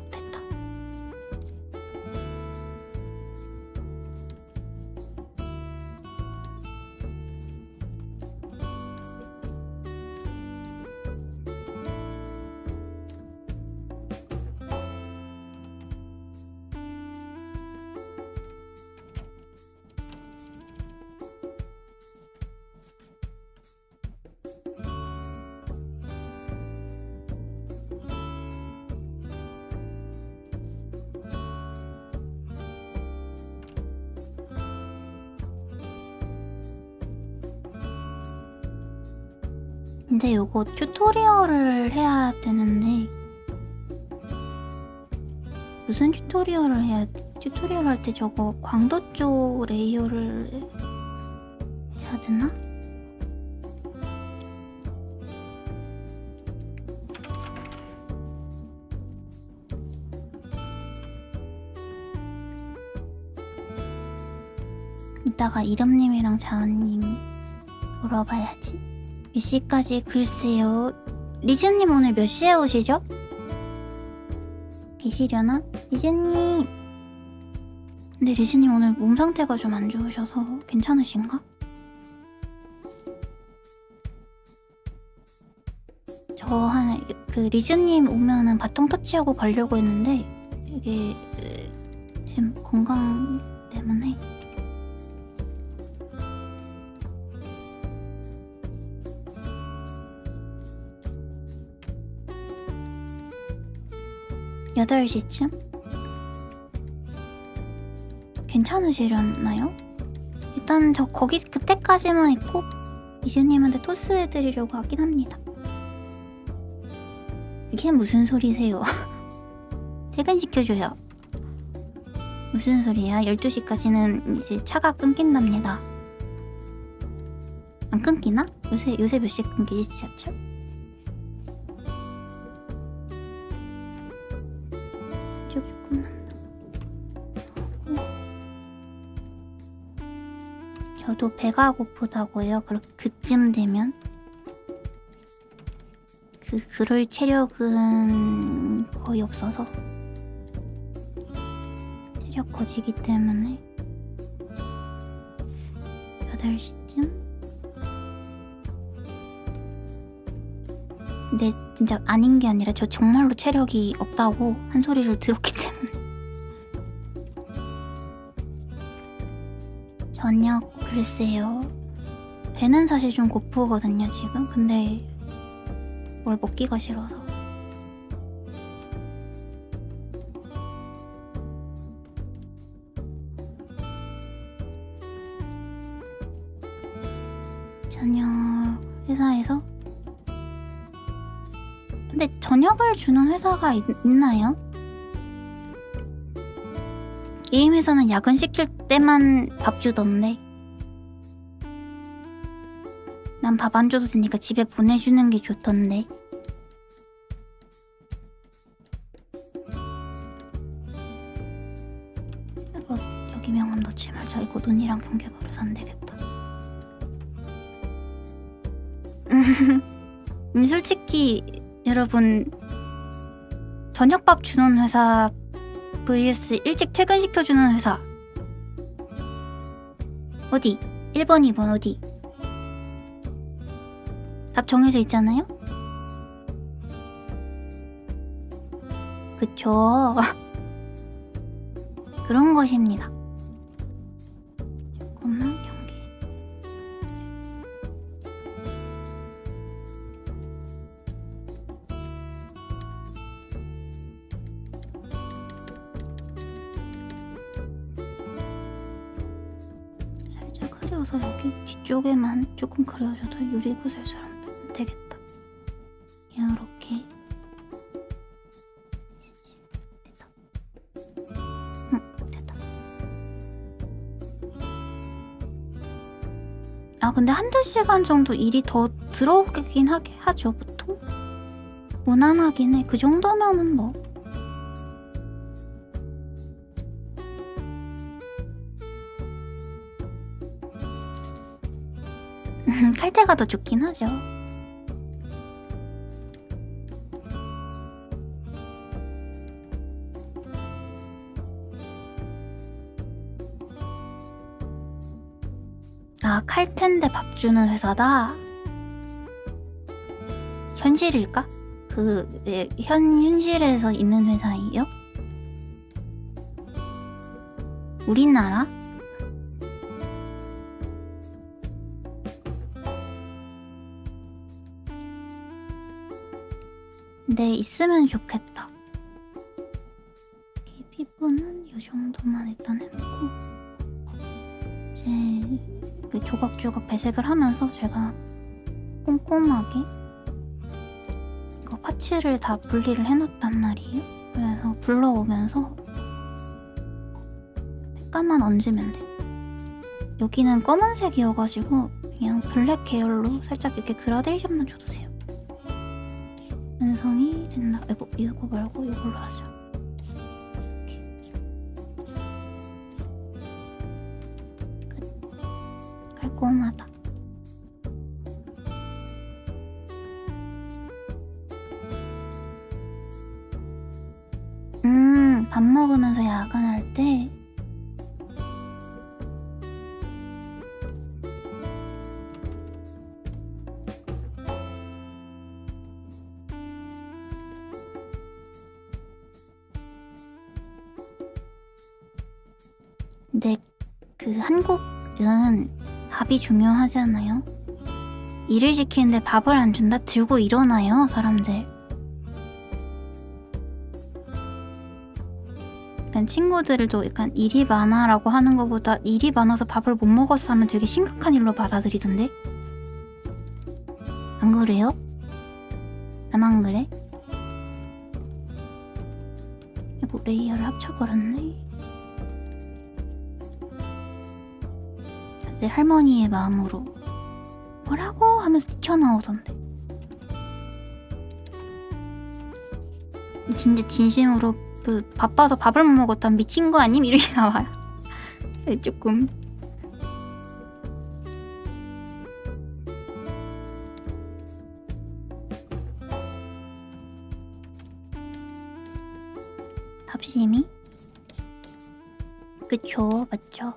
됐다. 근데 요거 튜토리얼을 해야 되는데 무슨 튜토리얼을 해야 돼? 튜토리얼 할 때 저거 광도 쪽 레이어를 해야 되나? 이따가 이름님이랑 자은님 물어봐야지. 몇 시까지? 글쎄요. 리즈님 오늘 몇 시에 오시죠? 계시려나? 리즈님. 근데 리즈님 오늘 몸 상태가 좀 안 좋으셔서 괜찮으신가? 그 리즈님 오면은 바통 터치하고 가려고 했는데 이게 지금 건강 때문에 (8) 시쯤? 괜찮으시려나요? 일단 저 거기 그때까지만 있고 이즈님한테 토스 해드리려고 하긴 합니다. 이게 무슨 소리세요? 퇴근시켜줘요. 무슨 소리야? 12시까지는 이제 차가 끊긴답니다. 안 끊기나? 요새 몇 시에 끊기지 지하철? 조금만 저도 배가 고프다고요. 그쯤 되면 그럴 체력은 거의 없어서 체력 거지기 때문에 8시쯤? 근데 진짜 아닌 게 아니라 저 정말로 체력이 없다고 한 소리를 들었기 때문에 저녁 글쎄요. 배는 사실 좀 고프거든요 지금. 근데 뭘 먹기가 싫어서 저녁 회사에서 근데 저녁을 주는 회사가 있나요? 게임 회사는 야근 시킬 때만 밥 주던데 난 밥 안 줘도 되니까 집에 보내주는 게 좋던데 이거 여기 명함 넣지 말자. 이거 눈이랑 경계 걸어서 안 되겠다. 솔직히 여러분 저녁밥 주는 회사 vs 일찍 퇴근시켜주는 회사 어디? 1번 2번 어디? 답 정해져 있잖아요? 그쵸. 그런 것입니다. 조금만 경계. 살짝 그려서 여기 뒤쪽에만 조금 그려줘도 유리구슬처럼 되겠다. 이렇게 됐다. 됐다. 아 근데 한두 시간 정도 일이 더 들어오긴 하죠 보통. 무난하긴 해. 그 정도면은 뭐. 칼퇴가 더 좋긴 하죠. 아, 칼퇴인데 밥 주는 회사다? 현실일까? 현실에서 있는 회사예요? 우리나라? 네, 있으면 좋겠다. 피부는 이 정도만 일단 해놓고 이제 그 조각조각 배색을 하면서 제가 꼼꼼하게 이거 파츠를 다 분리를 해놨단 말이에요. 그래서 불러오면서 색감만 얹으면 돼. 여기는 검은색이어가지고 그냥 블랙 계열로 살짝 이렇게 그라데이션만 줘도 돼요. 완성이 됐나? 이거 말고 이걸로 하자. 이렇게. 끝. 깔끔하다. 밥 먹으면서 야근할 때 근데 그 한국은 밥이 중요하잖아요. 일을 시키는데 밥을 안 준다? 들고 일어나요, 사람들. 약간 친구들도 약간 일이 많아라고 하는 것보다 일이 많아서 밥을 못 먹었어 하면 되게 심각한 일로 받아들이던데? 안 그래요? 나만 그래? 이거 레이어를 합쳐버렸네. 다들 할머니의 마음으로 뭐라고 하면서 튀어나오던데. 진짜 진심으로 그 바빠서 밥을 못 먹었다면 미친 거 아님? 이렇게 나와요. 조금 밥심이? 그쵸, 맞죠?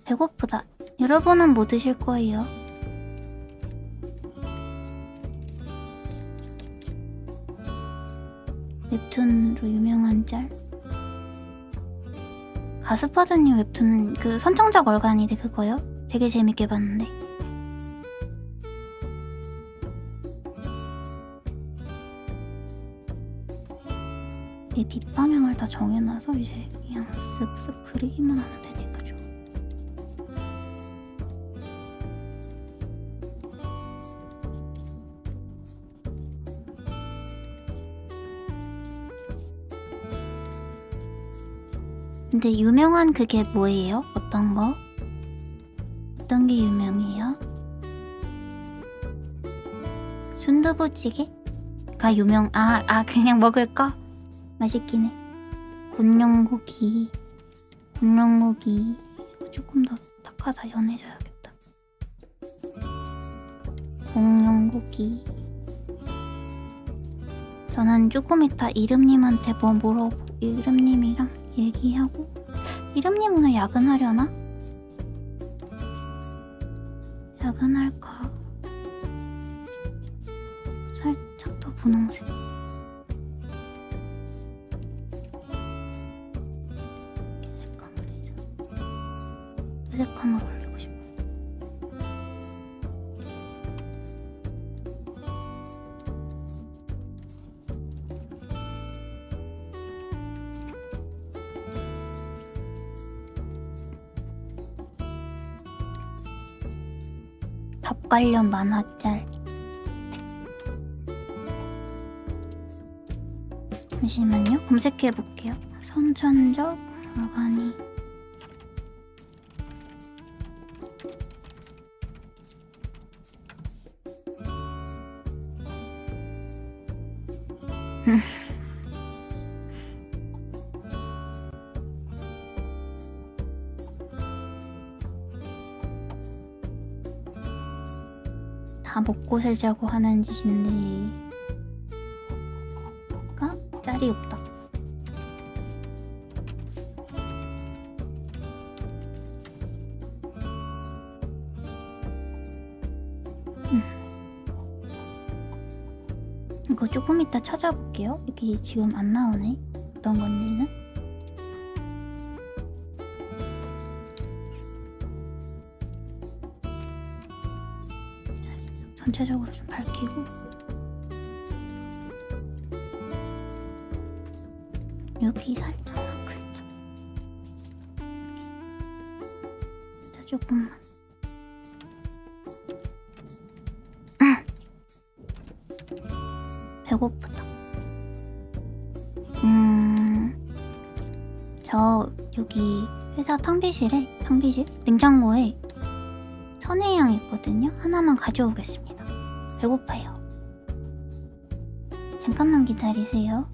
배고프다. 여러분은 뭐 드실 거예요? 웹툰으로 유명한 짤. 가스파드님 웹툰 그 선청작 얼간이데 그거요? 되게 재밌게 봤는데. 이 빛방향을 다 정해놔서 이제 그냥 쓱쓱 그리기만 하면 되니까 좀. 근데 유명한 그게 뭐예요? 어떤 거? 어떤 게 유명해요? 순두부찌개가 유명. 그냥 먹을 거? 맛있긴 해. 곤룡고기 이거 조금 더 탁하다. 연해져야겠다. 공룡고기. 저는 조금 이따 이름님한테 뭐 물어보고 이름님이랑 얘기하고. 이름님 오늘 야근하려나? 야근할까? 살짝 더 분홍색. 색감으로 올리고 싶었어. 밥 관련 만화짤. 잠시만요. 검색해볼게요. 선천적 얼간이. 다 먹고 살자고 하는 짓인데 짤이 없다. 이거 조금 이따 찾아볼게요. 이게 지금 안 나오네. 어떤 건지는. 전체적으로 좀 밝히고. 여기 살짝만 글자. 자, 조금만. 배고프다. 저 여기 회사 탕비실 냉장고에 천혜향 있거든요. 하나만 가져오겠습니다. 배고파요. 잠깐만 기다리세요.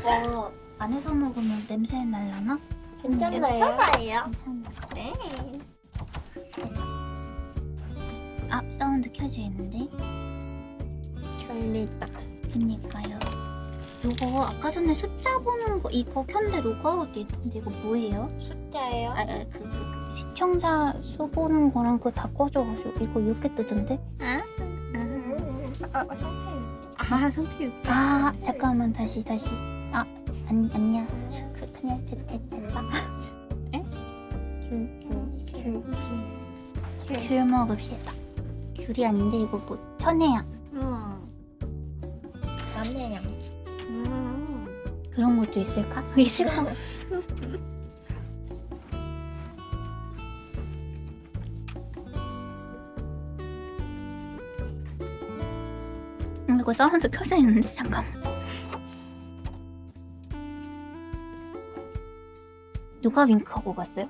이거 안에서 먹으면 냄새 날라나? 괜찮나요? 괜찮아요. 괜찮나? 네. 아, 사운드 켜져 있는데? 졸리다. 그니까요. 이거 아까 전에 숫자 보는 거 이거 켠데 로그아웃 돼 있던데 이거 뭐예요? 숫자예요? 그 시청자 수 보는 거랑 그거 다 꺼져가지고 이거 이렇게 뜨던데? 상태 유지. 아, 상태 유지. 아 잠깐만 다시 아 아니야 그냥 그냥 됐다 귤 먹읍시다. 귤이 아닌데 이거 뭐 천혜향 안해요. 그런 것도 있을까? 있을까? 이거 사운드 켜져 있는데 잠깐만. 누가 윙크하고 갔어요?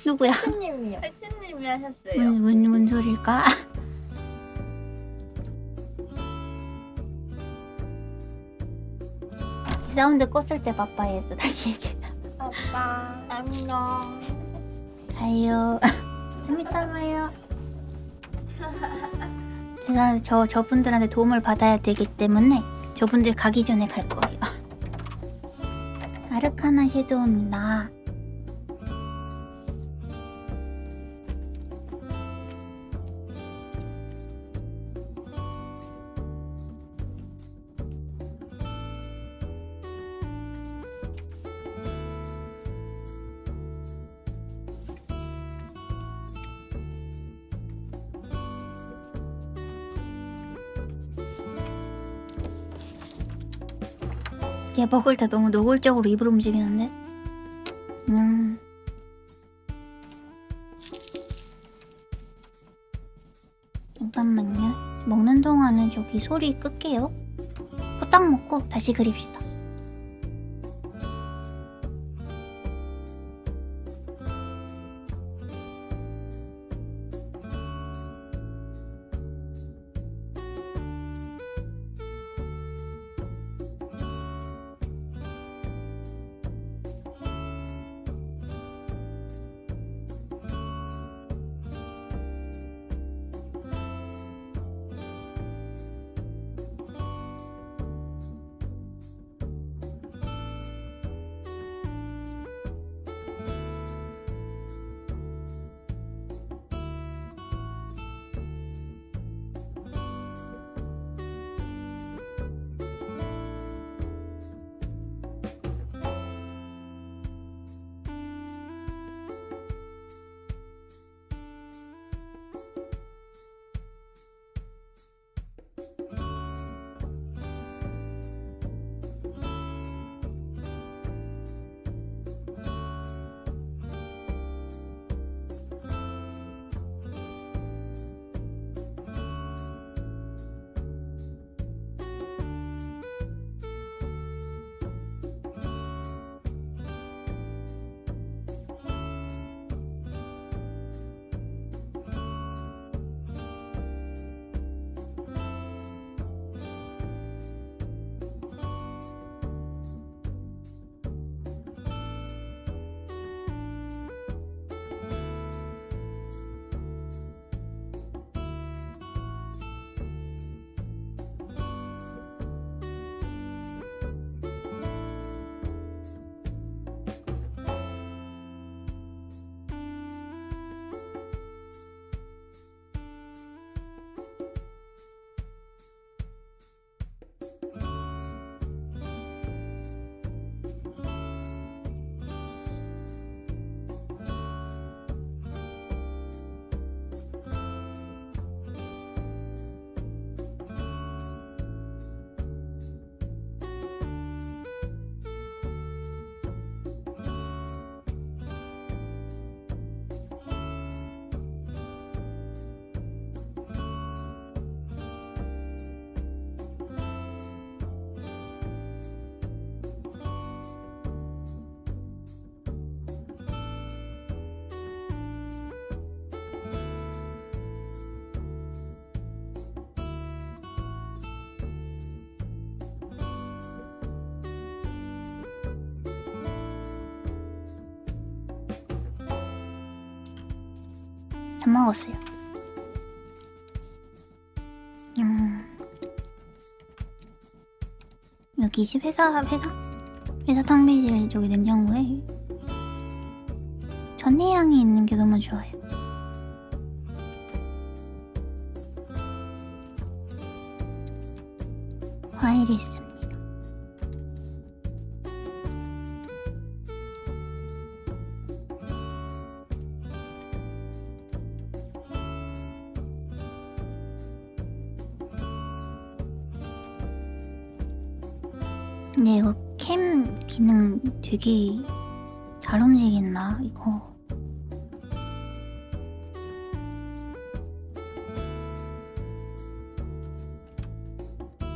누구야? 혜진님이요. 혜진님이 하셨어요. 뭔 소릴까? 이 사운드 껐을 때 빠빠이했어. 다시 해줘. 아빠. 안녕. 가요. 좀 이따 봐요. 제가 저분들한테 도움을 받아야 되기 때문에 저분들 가기 전에 갈 거예요. 아르카나 섀도우입니다. 얘 먹을 때 너무 노골적으로 입을 움직이는데? 잠깐만요. 먹는 동안은 저기 소리 끌게요. 후딱 먹고 다시 그립시다. 다 먹었어요. 여기 집 회사 탕비실 저기 냉장고에 전해향이 있는 게 너무 좋아요. 과일이 있습니다. 근데 이거 캠 기능 되게 잘 움직인다 이거.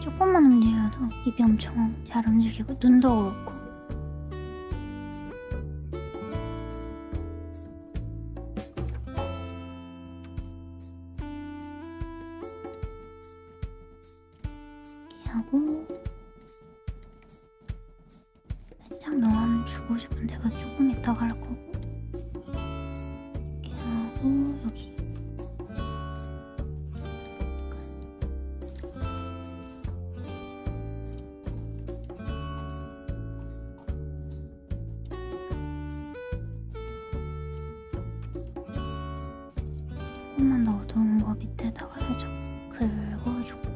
조금만 움직여도 입이 엄청 잘 움직이고 눈도 그렇고. 하고 살짝 명함 주고 싶은데 그 조금 이따가 할 거고 이렇게 하고 여기 조금만 더 어두운 거 밑에다가 살짝 긁어주고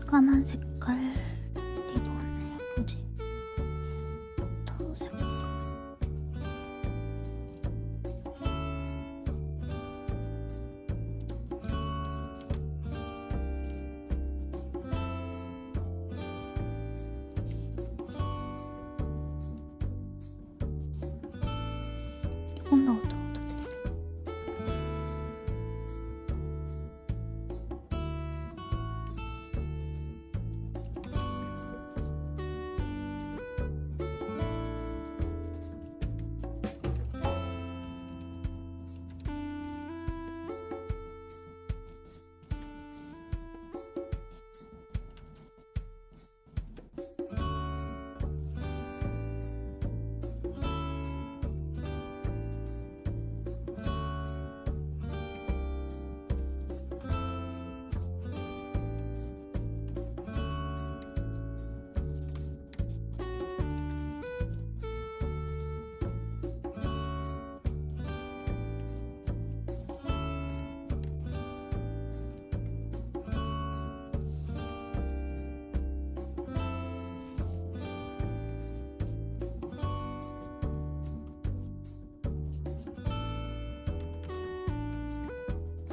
까만 색깔 리본을 뭐지? 더 색깔 조금 더 어두워도 됐어.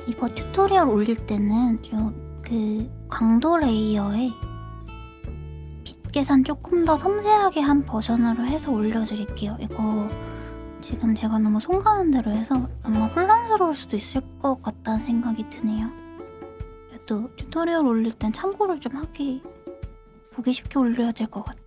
이거 튜토리얼 올릴 때는 좀 그 광도 레이어에 빛 계산 조금 더 섬세하게 한 버전으로 해서 올려드릴게요. 이거 지금 제가 너무 손가는 대로 해서 아마 혼란스러울 수도 있을 것 같다는 생각이 드네요. 그래도 튜토리얼 올릴 땐 참고를 좀 보기 쉽게 올려야 될 것 같아.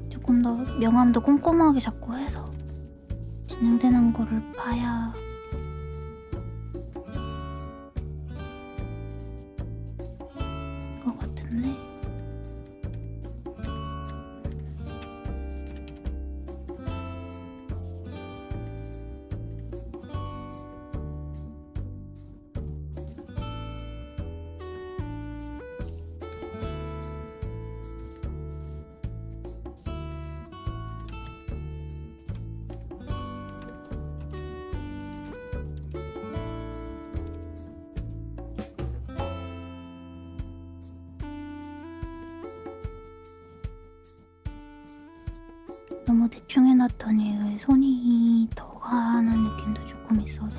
조금 더 명암도 꼼꼼하게 잡고 해서 진행되는 거를 봐야 것 같은데. 너무 대충 해놨더니 왜 손이 더 가는 느낌도 조금 있어서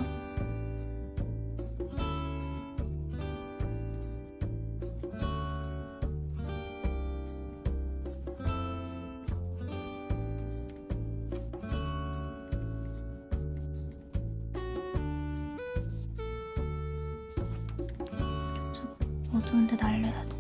좀 어두운데 날려야 돼.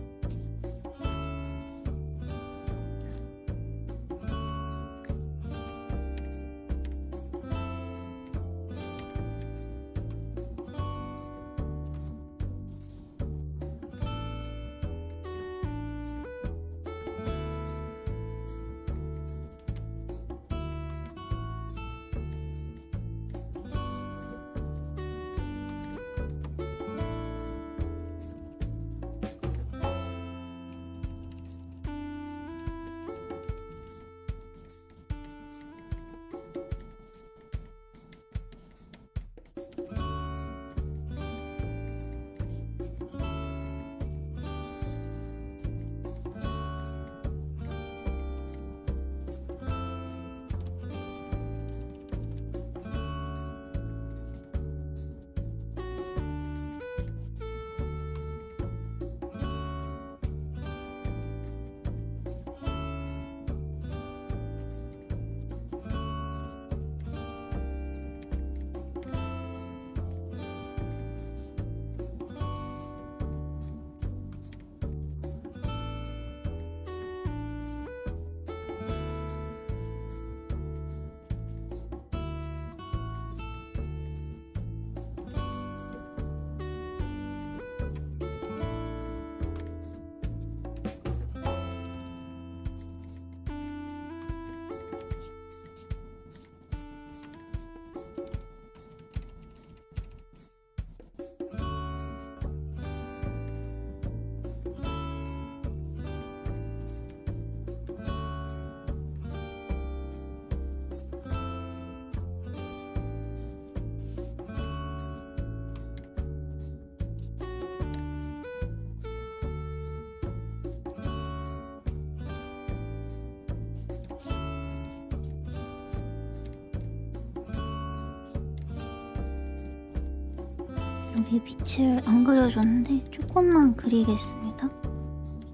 여기 빛을 안 그려줬는데 조금만 그리겠습니다.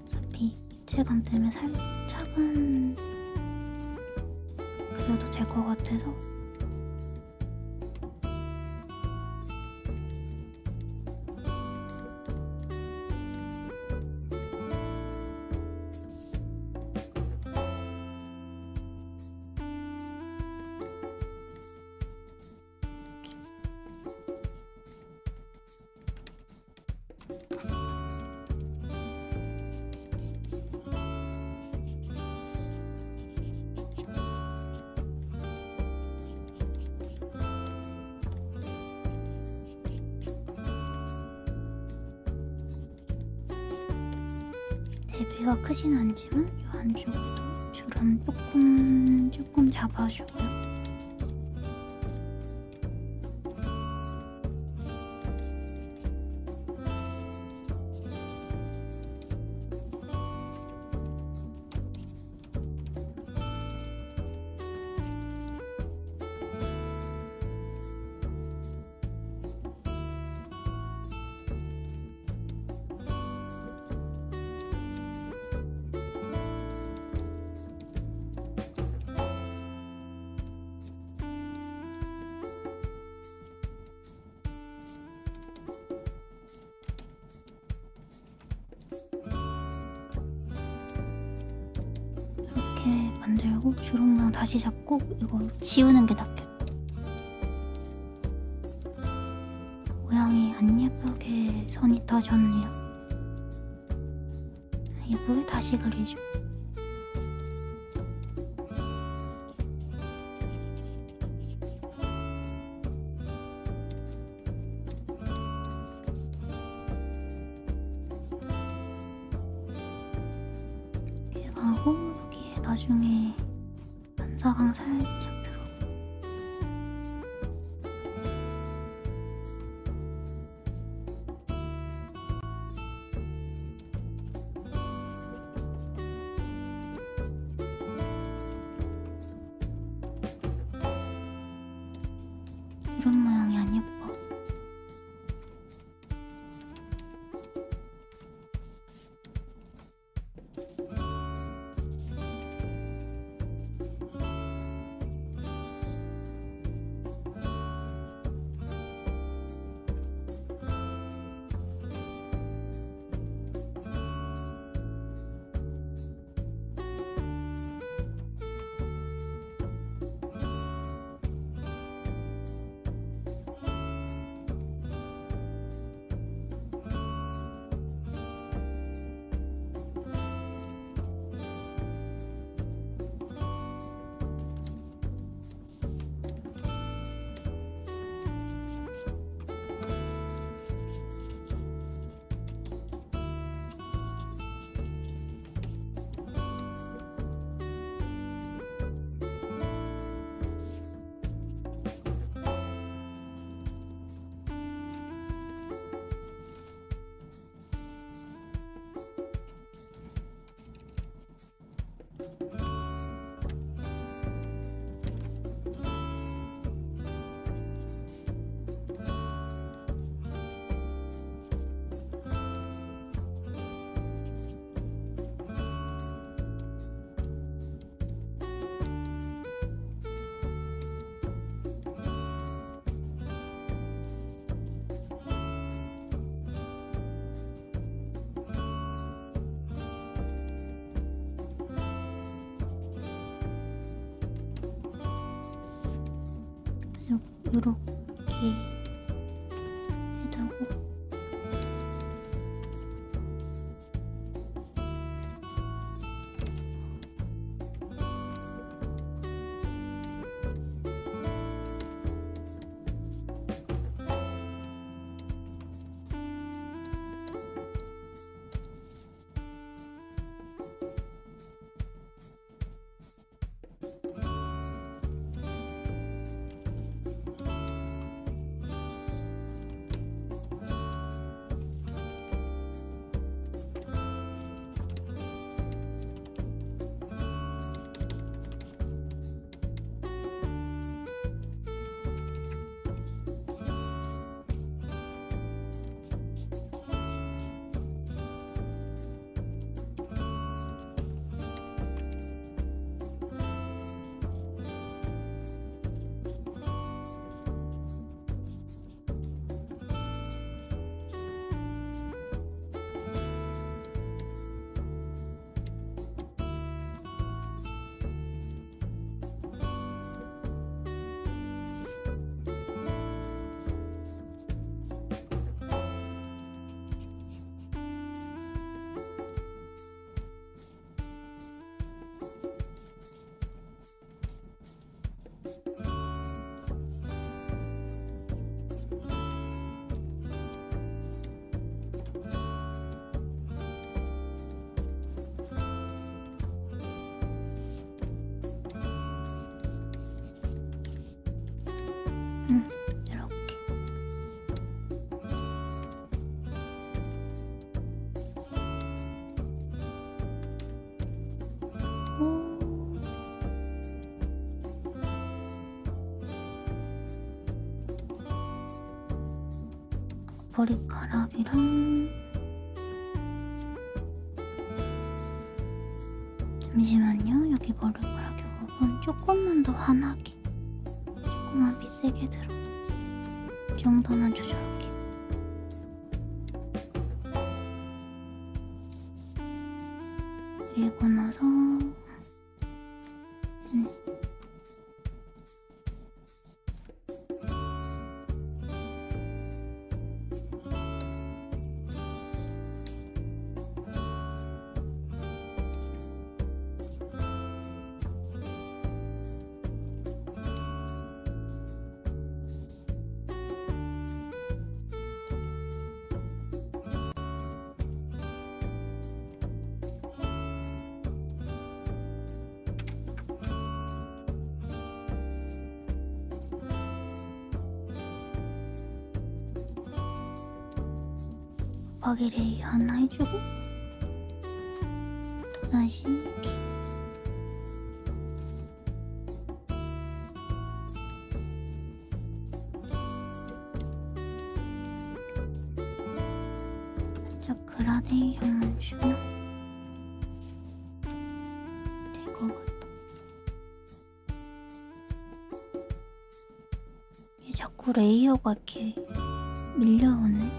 어차피 입체감 때문에 살짝은 그려도 될 것 같아서. 대비가 크진 않지만 이 안쪽에도 주름 조금 잡아주고요. 이렇게 만들고 주름랑 다시 잡고 이거 지우는 게 낫겠다. 모양이 안 예쁘게 선이 터졌네요. 예쁘게 다시 그리죠. 이렇게 하고 여기에 나중에 반사광 살짝 들어. 구름 모양이 안 예뻐. 요렇게 해두고 이렇게 머리카락이랑 잠시만요. 여기 머리카락 이 부분 조금만 더 환하게, 조금만 빛세게 들어. 이 정도만 조절할게. 그리고 나서 곱하기 레이어 하나 해주고 또다시 이렇게 자꾸 레이어가 이렇게 밀려오네.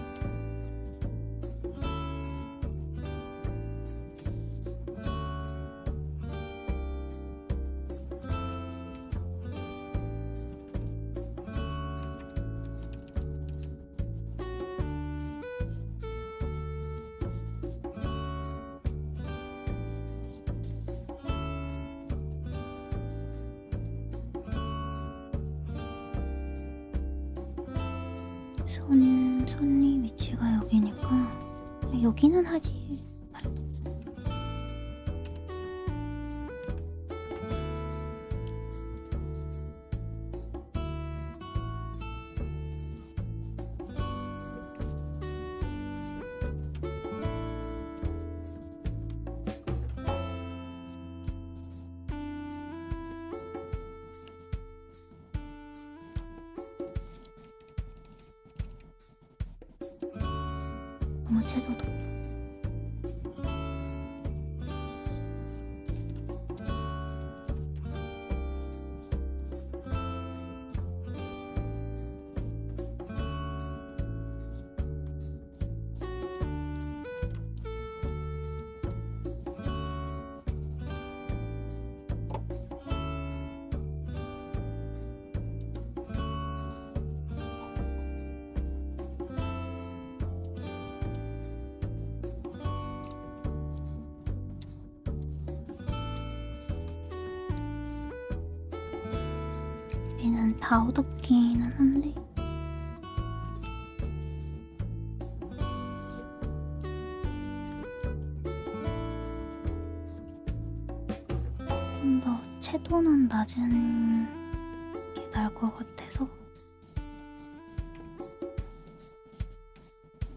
손이 위치가 여기니까 여기는 하지 말자. 채도도 얘는 다 어둡기는 한데 좀 더 채도는 낮은 게 나을 것 같아서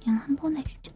그냥 한 번 해주자.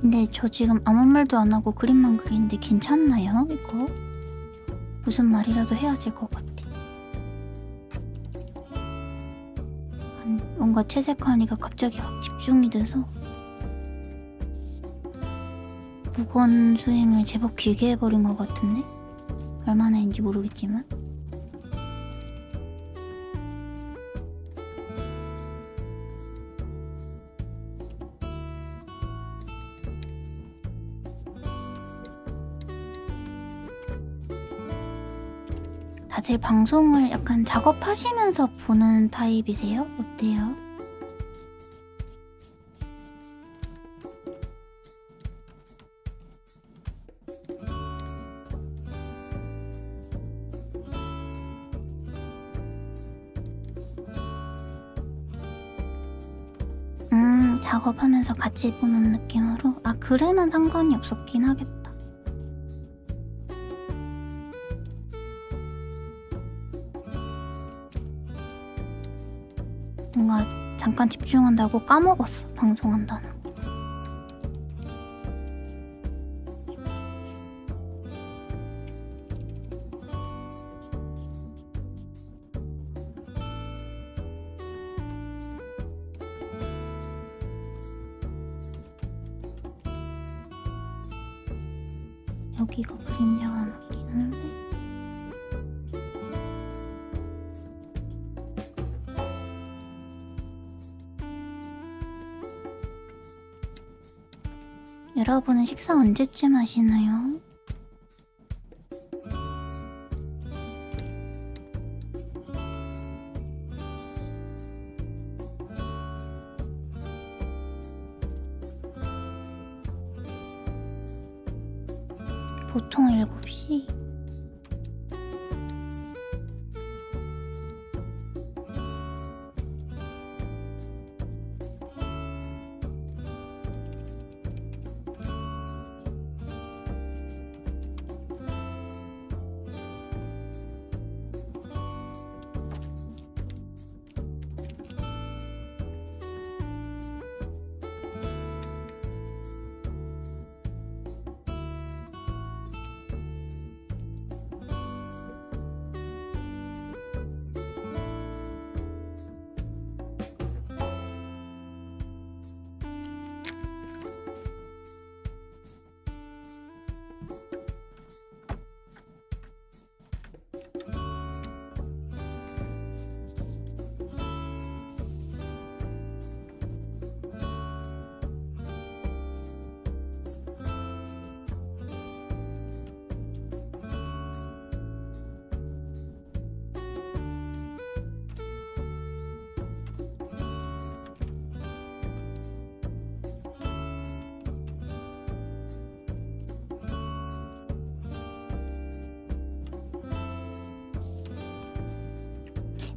근데 저 지금 아무 말도 안 하고 그림만 그리는데 괜찮나요? 이거? 무슨 말이라도 해야 될 것 같아. 뭔가 채색하니까 갑자기 확 집중이 돼서 무건 수행을 제법 길게 해버린 것 같은데? 얼마나인지 모르겠지만 다들 방송을 약간 작업하시면서 보는 타입이세요? 어때요? 작업하면서 같이 보는 느낌으로? 아, 글에는 상관이 없었긴 하겠다. 뭔가 잠깐 집중한다고 까먹었어, 방송한다는 거. 여기가 그림자가 맞긴 한데 여러분은 식사 언제쯤 하시나요? 보통 7시?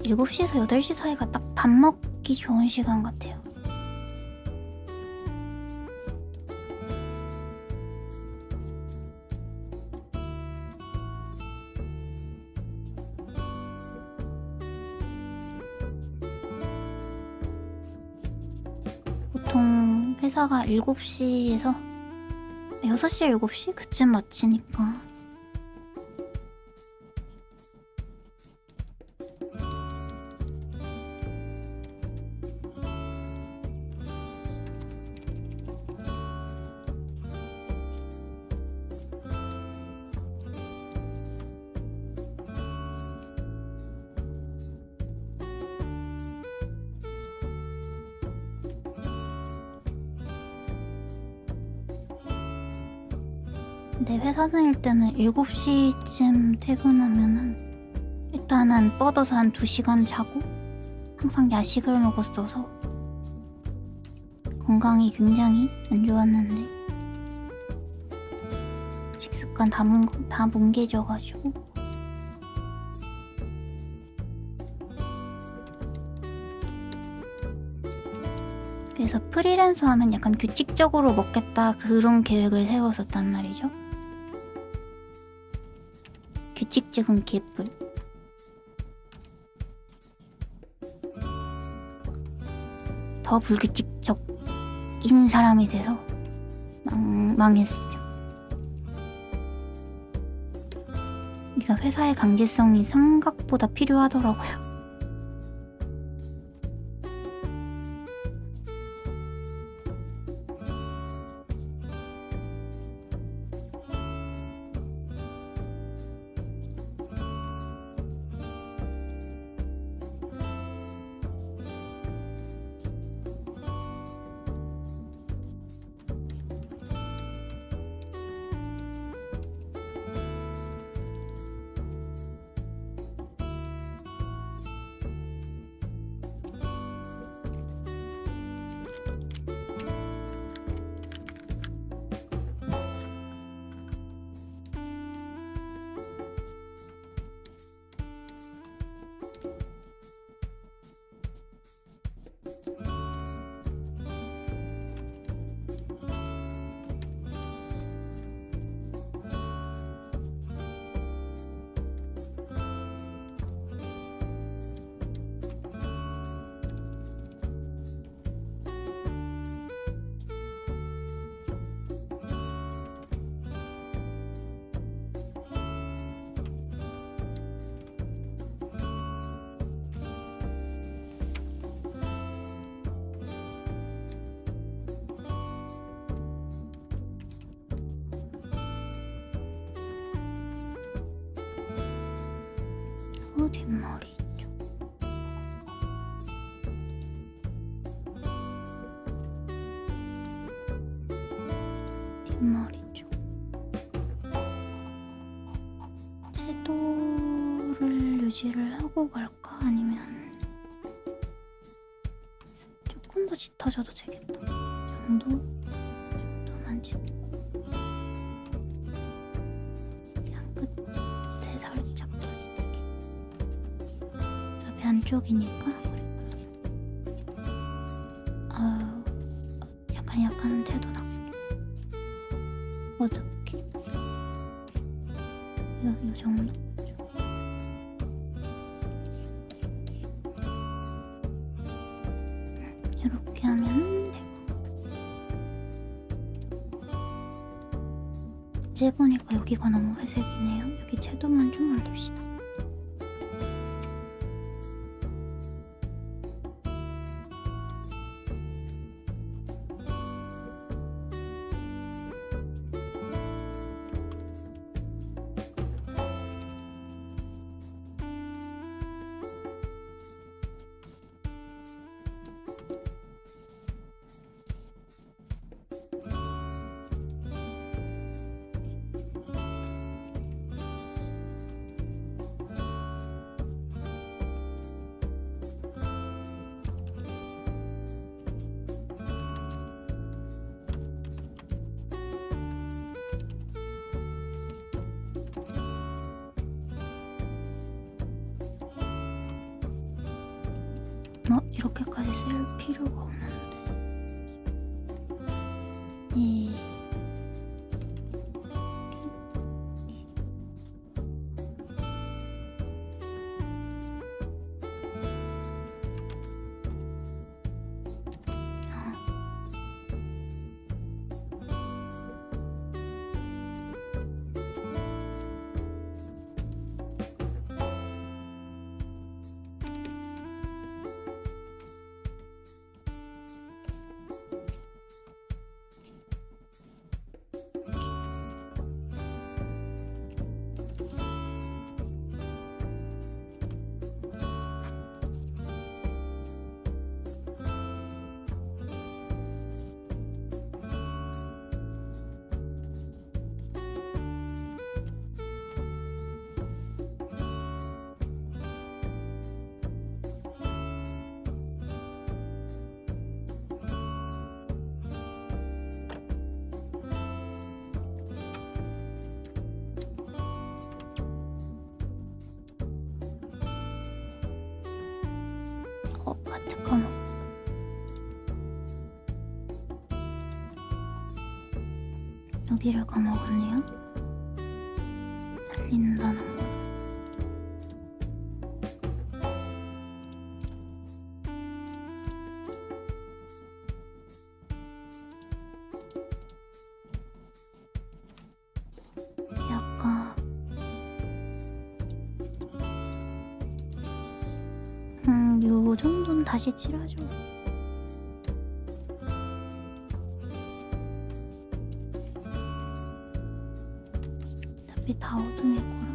일곱 시에서 8시 사이가 딱 밥 먹기 좋은 시간 같아요. 보통 회사가 7시에서 6시, 7시? 그쯤 마치니까 내 회사 다닐 때는 7시쯤 퇴근하면은 일단은 뻗어서 한 2시간 자고 항상 야식을 먹었어서 건강이 굉장히 안 좋았는데 식습관 다 뭉개져가지고 그래서 프리랜서 하면 약간 규칙적으로 먹겠다 그런 계획을 세웠었단 말이죠. 규칙적인 개뿔. 더 불규칙적인 사람이 돼서 망했죠. 그러니까 회사의 강제성이 생각보다 필요하더라고요. 섀도우를 유지를 하고 갈까? 아니면 조금 더 짙어져도 되겠다. 정도만 짙고 그냥 끝에 살짝 더 짙게. 어차피 안쪽이니까. 약간 채도 나쁘게 어둡게 요 정도? 이렇게 하면 되고. 이제 보니까 여기가 너무 회색이네요. 여기 채도만 좀 올립시다. 이렇게까지 쓸 필요가 없는데. 하트 까먹. 여기를 까먹었네요. 살린다는 거. 약간 요 정도는 다시 칠하죠. 어차피 다 어둠일 거라.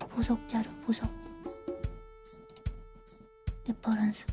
보석 자료, 보석 레퍼런스.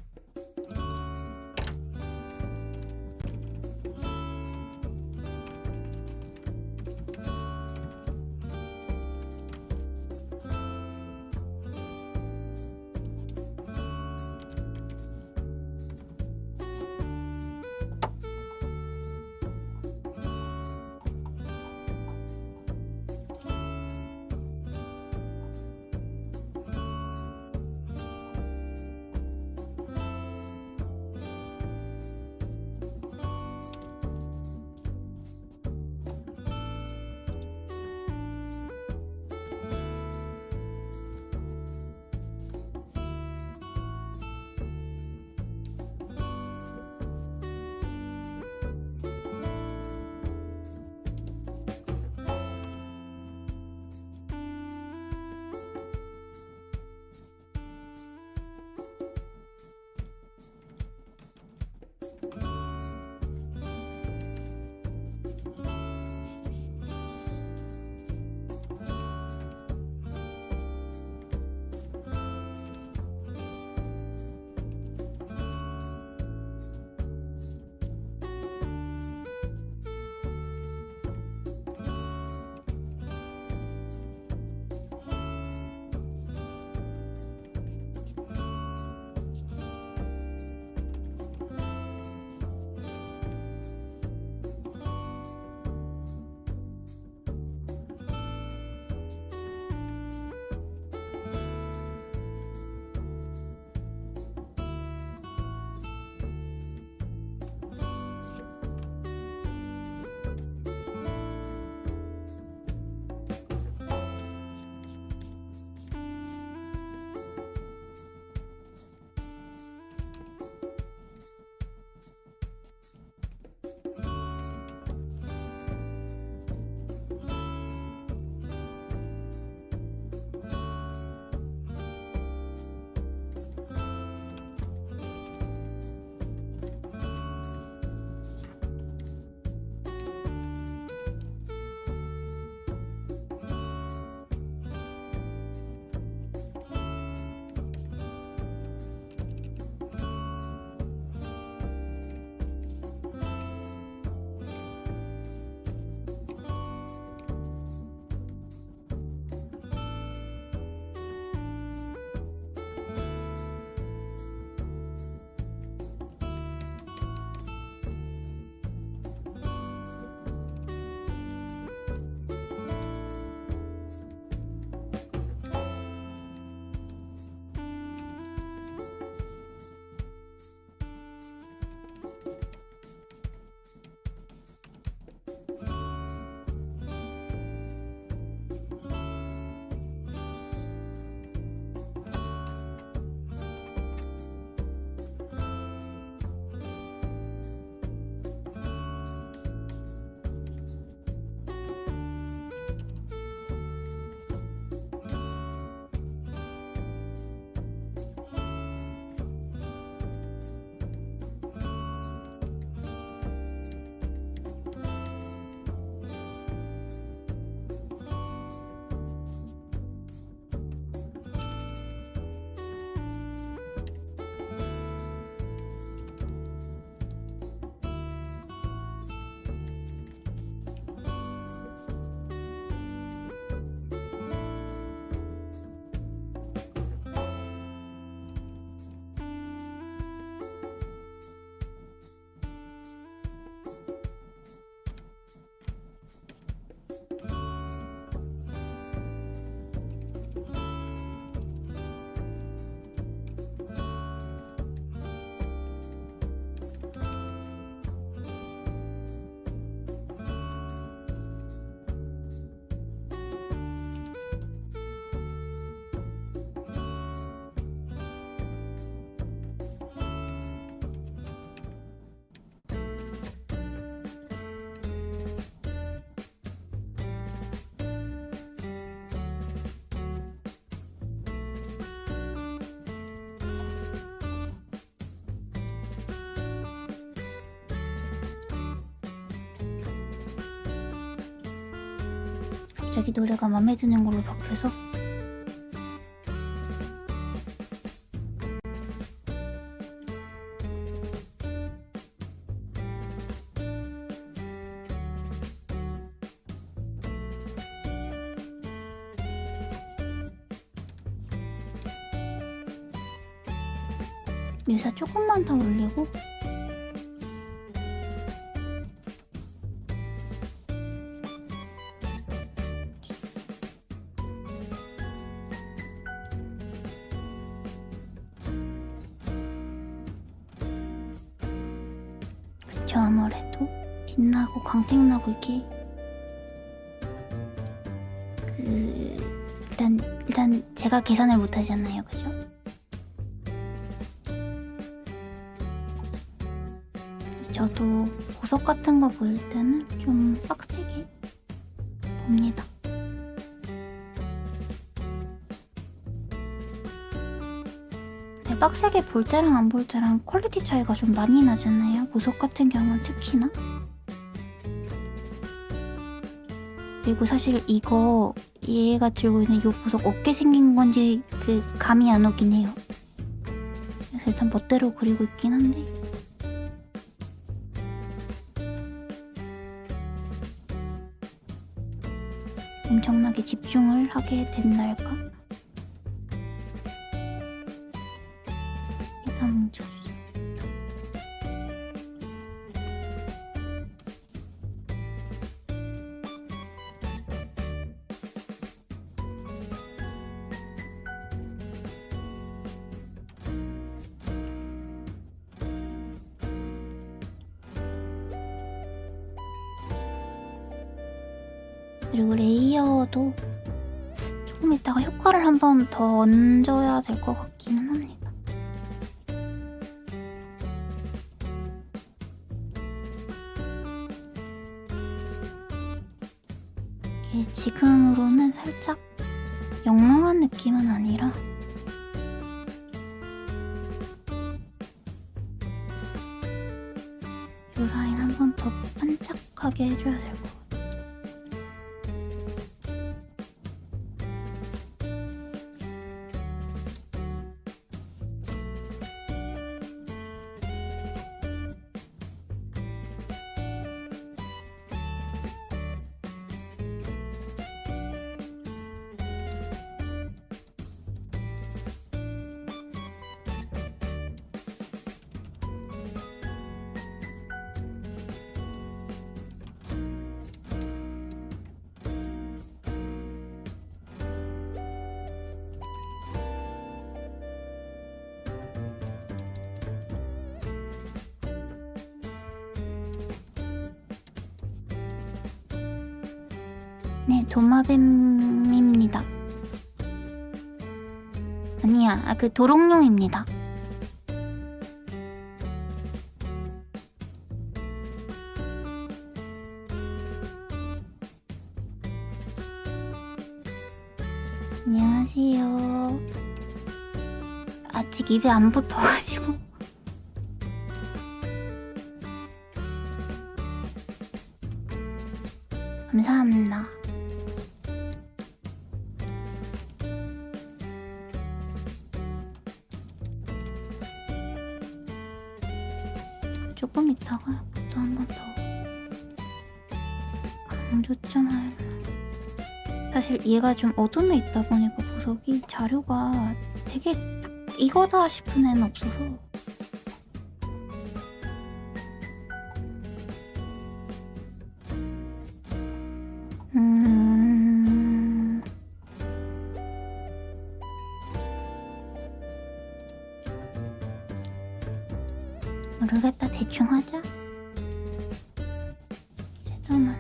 갑자기 노래가 마음에 드는 걸로 바뀌어서 묘사 조금만 더 올리고 그쵸. 아무래도 빛나고 광택나고 이게 일단 제가 계산을 못하잖아요, 그죠? 저도 보석 같은 거 보일 때는 좀 빡세게 봅니다. 근데 빡세게 볼 때랑 안 볼 때랑 퀄리티 차이가 좀 많이 나잖아요. 보석 같은 경우는 특히나. 그리고 사실 이거 얘가 들고 있는 이 보석 어떻게 생긴 건지 감이 안 오긴 해요. 그래서 일단 멋대로 그리고 있긴 한데 엄청나게 집중을 하게 된달까? 일단 뭉쳐주자. 그리고 레이어도 조금 이따가 효과를 한 번 더 얹어야 될 것 같기는 합니다. 이게 지금으로는 살짝 영롱한 느낌은 아니라 이 라인 한 번 더 반짝하게 해줘야 될 것 같아요. 네, 도마뱀입니다. 아니야, 도롱뇽입니다. 안녕하세요. 아직 입에 안 붙어가지고. 감사합니다. 조금 있다가 또 한 번 더 강조 좀 할. 사실 얘가 좀 어둠에 있다 보니까 보석이 자료가 되게 딱 이거다 싶은 애는 없어서 모르겠다. 대충 하자. 제도만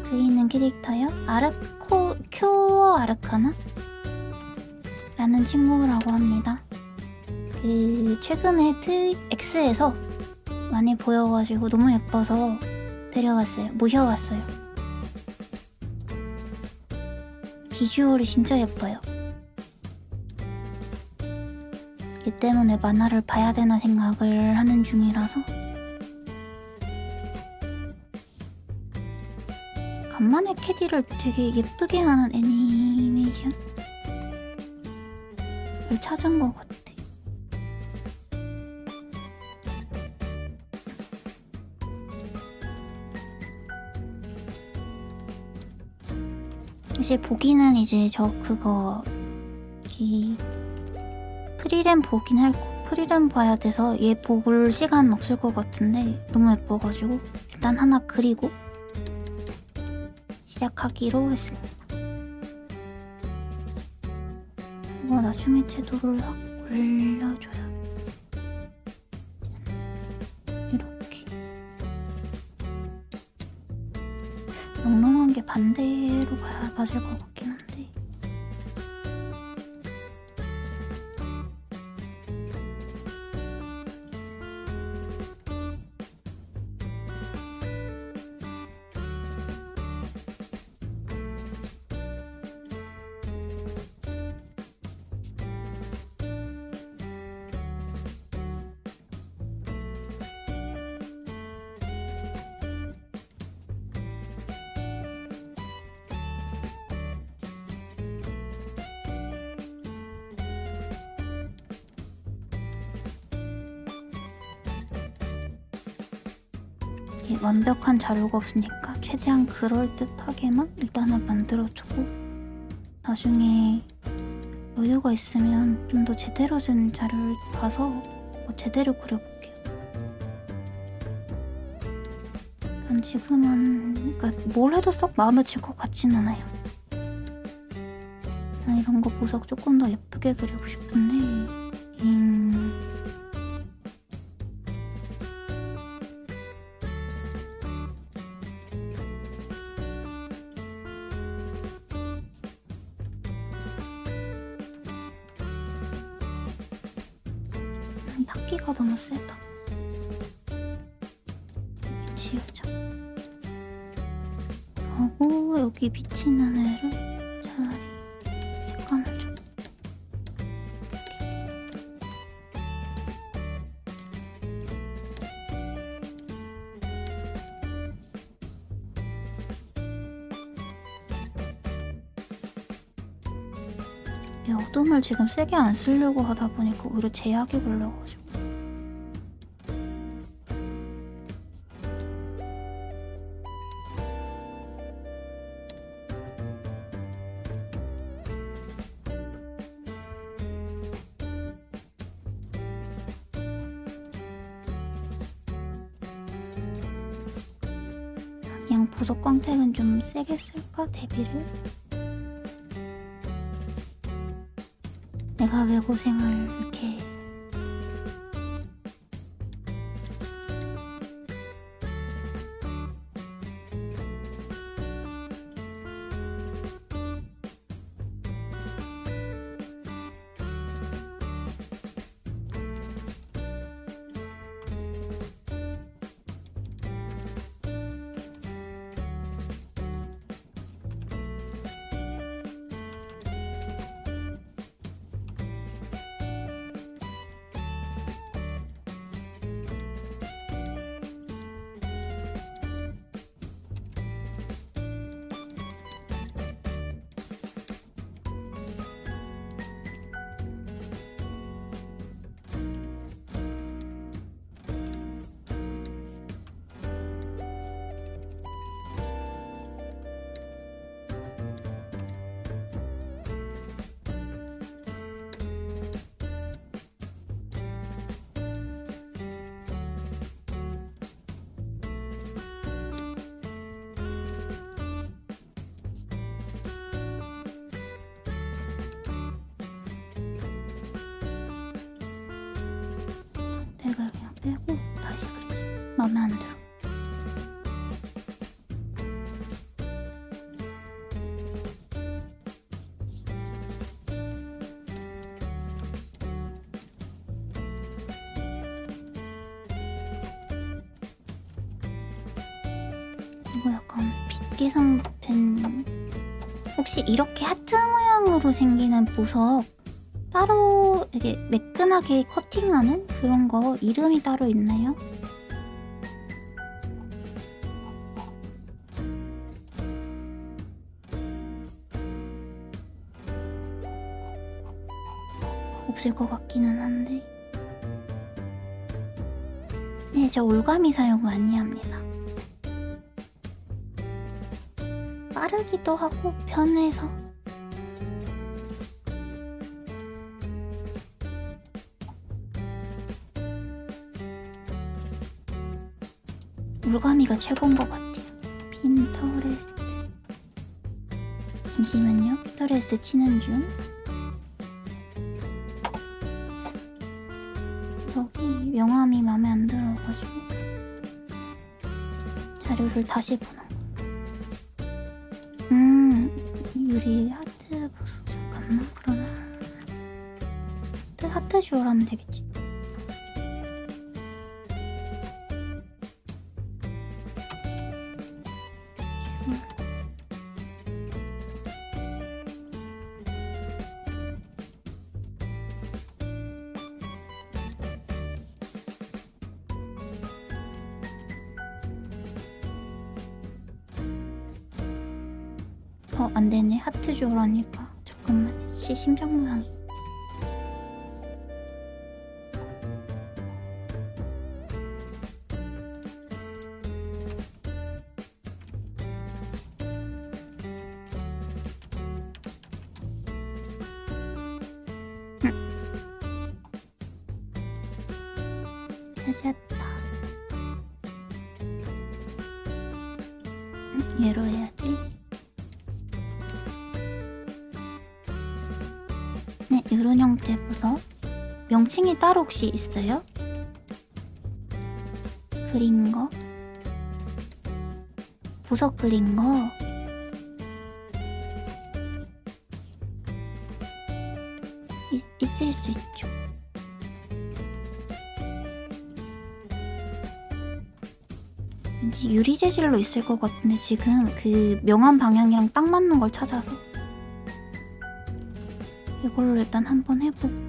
그리는 캐릭터요? 큐어 아르카나? 라는 친구라고 합니다. 최근에 X에서 많이 보여가지고 너무 예뻐서 데려왔어요. 모셔왔어요. 비주얼이 진짜 예뻐요. 이 때문에 만화를 봐야 되나 생각을 하는 중이라서 간만에 캐디를 되게 예쁘게 하는 애니메이션을 찾은 것 같아. 사실 보기는 이제 저 그거 이 프리램 보긴 할 거. 프리램 봐야 돼서 얘 볼 시간 없을 것 같은데 너무 예뻐가지고 일단 하나 그리고 시작하기로 했습니다. 이거 나중에 채도를 확 올려줘요. 이렇게 롱롱한 게 반대로 가야 맞을 것 같긴 한데 완벽한 자료가 없으니까 최대한 그럴듯하게만 일단은 만들어주고 나중에 여유가 있으면 좀 더 제대로 된 자료를 봐서 제대로 그려볼게요. 난 지금은 그러니까 뭘 해도 썩 마음에 들 것 같진 않아요. 난 이런 거 보석 조금 더 예쁘게 그리고 싶은데 탁기가 너무 세다. 지우자. 그리고 여기 비치는 애를 차라리 색감을 좀. 이 어둠을 지금 세게 안 쓰려고 하다 보니까 오히려 제약이 걸려가지고. 그냥 보석 광택은 좀 세게 쓸까? 대비를? 내가 왜 고생을 이렇게 내가 그냥 빼고 다시 그리자. 마음에 안 들어. 이거 약간 빛 계상된 혹시 이렇게 하트 모양으로 생기는 보석 따로 이렇게 매끈하게 커팅하는 그런 거 이름이 따로 있나요? 없을 것 같기는 한데. 네, 저 올가미 사용 많이 합니다. 빠르기도 하고 편해서. 올가미가 최고인 것 같아요. 핀터레스트. 잠시만요. 핀터레스트 치는 중. 여기 명암이 마음에 안 들어가지고 자료를 다시 보는 거. 유리 하트 보수. 잠깐만. 그러면 하트 주얼 하면 되겠지. 안 되네. 하트 주얼하니까. 잠깐만. 심장 모양이. 찾았다. 얘로 해야지. 네, 이런 형태 보석. 명칭이 따로 혹시 있어요? 그린 거? 보석 그린 거? 있을 수 있죠. 왠지 유리 재질로 있을 것 같은데 지금 그 명암 방향이랑 딱 맞는 걸 찾아서 이걸로 일단 한번 해보고.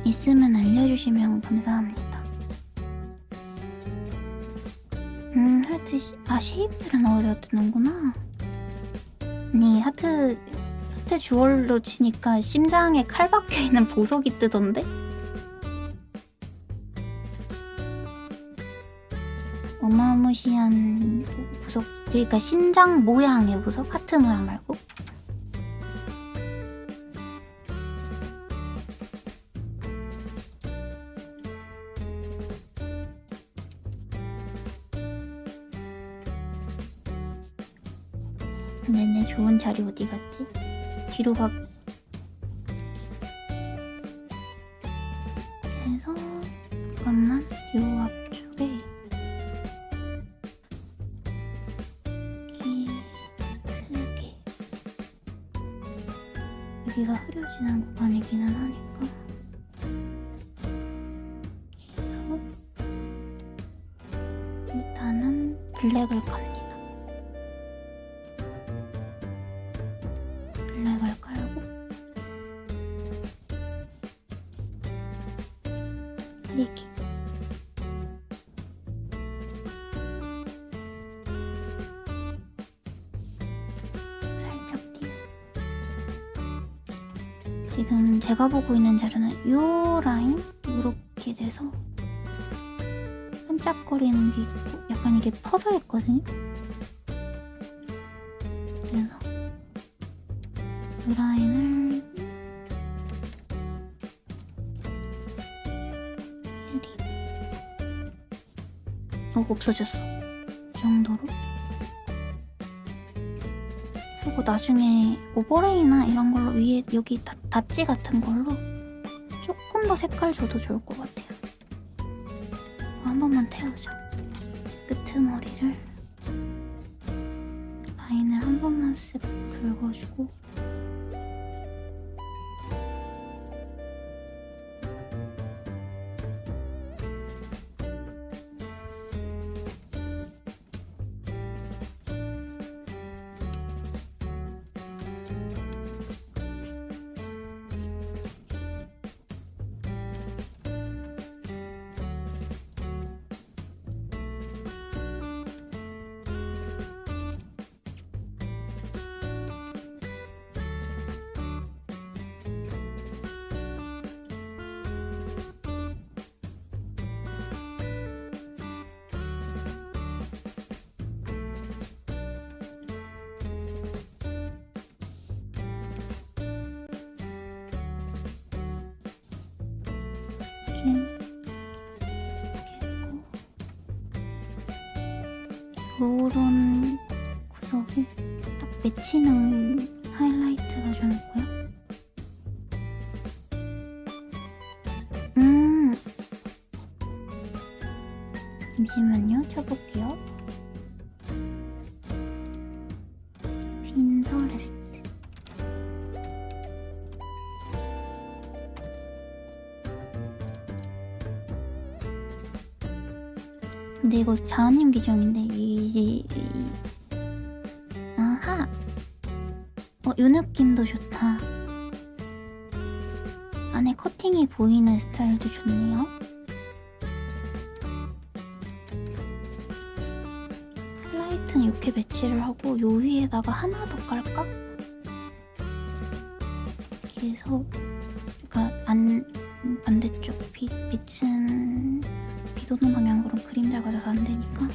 있으면 알려주시면 감사합니다. 하트 쉐이프를 넣어야 되는구나. 아니 하트 주얼로 치니까 심장에 칼 박혀있는 보석이 뜨던데? 어마무시한 보석. 그러니까 심장 모양의 보석? 하트 모양 말고? 네네, 좋은 자리 어디 갔지? 뒤로 가기. 그래서 잠깐만, 요 앞쪽에 이렇게 크게. 여기가 흐려지는 구간이기는 하니까. 그래서 일단은 블랙을 갑니다. 블랙을 깔고 이렇게 살짝 띄워. 지금 제가 보고 있는 자료는 요 라인 이렇게 돼서 반짝거리는 게 있고 약간 이게 퍼져 있거든요. 그래서 이 라인을 없어졌어. 이 정도로. 그리고 나중에 오버레이나 이런 걸로 위에 여기 닷지 같은 걸로 조금 더 색깔 줘도 좋을 것 같아요. 한 번만 태우자. 끄트머리를 라인을 한 번만 쓱 긁어주고. 요런 구석이 딱 맺히는 하이라이트가 좀 있고요. 잠시만요. 쳐볼게요. 핀터레스트. 근데 이거 자은님 계정인데 아하. 요 느낌도 좋다. 안에 커팅이 보이는 스타일도 좋네요. 하이라이트는 이렇게 배치를 하고 요 위에다가 하나 더 깔까? 이렇게 해서 그러니까 반대쪽 빛은 비 오는 방향으로 그림자가 져서 안 되니까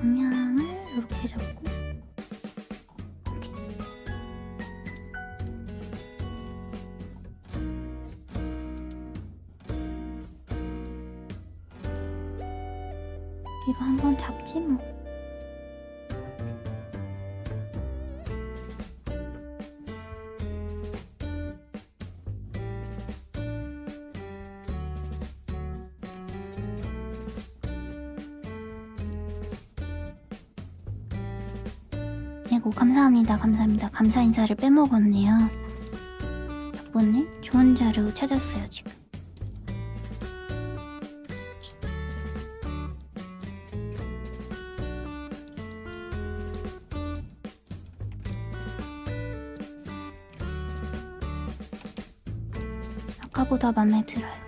방향을 이렇게 잡고 오케이. 뒤로 한번 잡지 뭐. 아이고 감사합니다. 감사 인사를 빼먹었네요. 덕분에 좋은 자료 찾았어요 지금. 아까보다 맘에 들어요.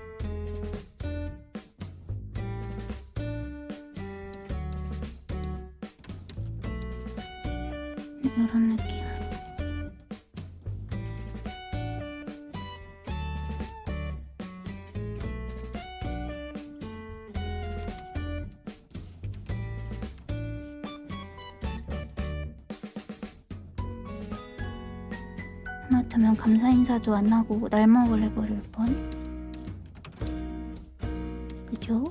이런 느낌. 하마터면 감사 인사도 안 하고 날먹을 해버릴 뻔. 그죠?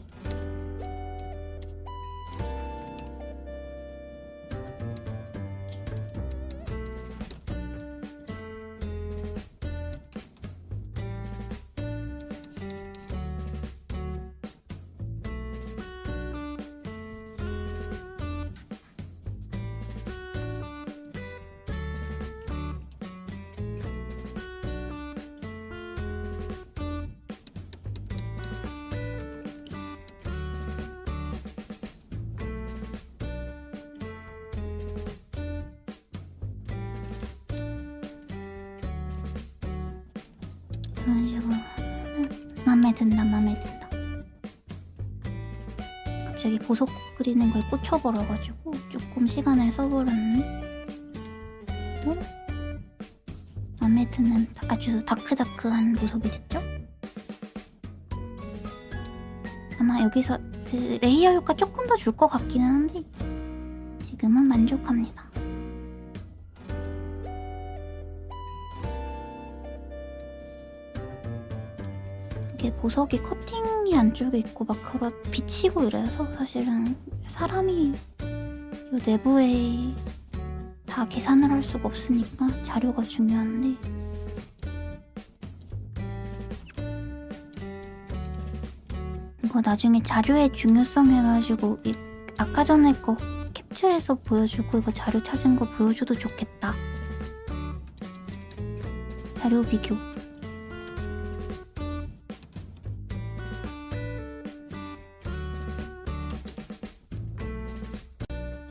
이런 식으로 맘에 든다. 갑자기 보석 그리는 거에 꽂혀버려가지고 조금 시간을 써버렸네. 또 맘에 드는 아주 다크다크한 보석이 됐죠? 아마 여기서 그 레이어 효과 조금 더 줄 것 같기는 한데 지금은 만족합니다. 이게 보석이 커팅이 안쪽에 있고 막 그렇 비치고 이래서 사실은 사람이 요 내부에 다 계산을 할 수가 없으니까 자료가 중요한데 이거 나중에 자료의 중요성 해가지고 아까 전에 거 캡처해서 보여주고 이거 자료 찾은 거 보여줘도 좋겠다. 자료 비교.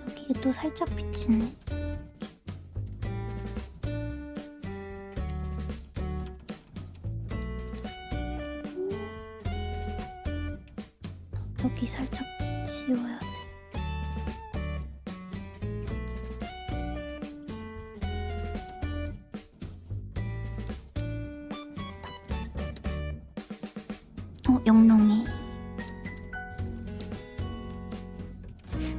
여기에 또 살짝 비치네. 여기 살짝 지워야 돼. 영롱이.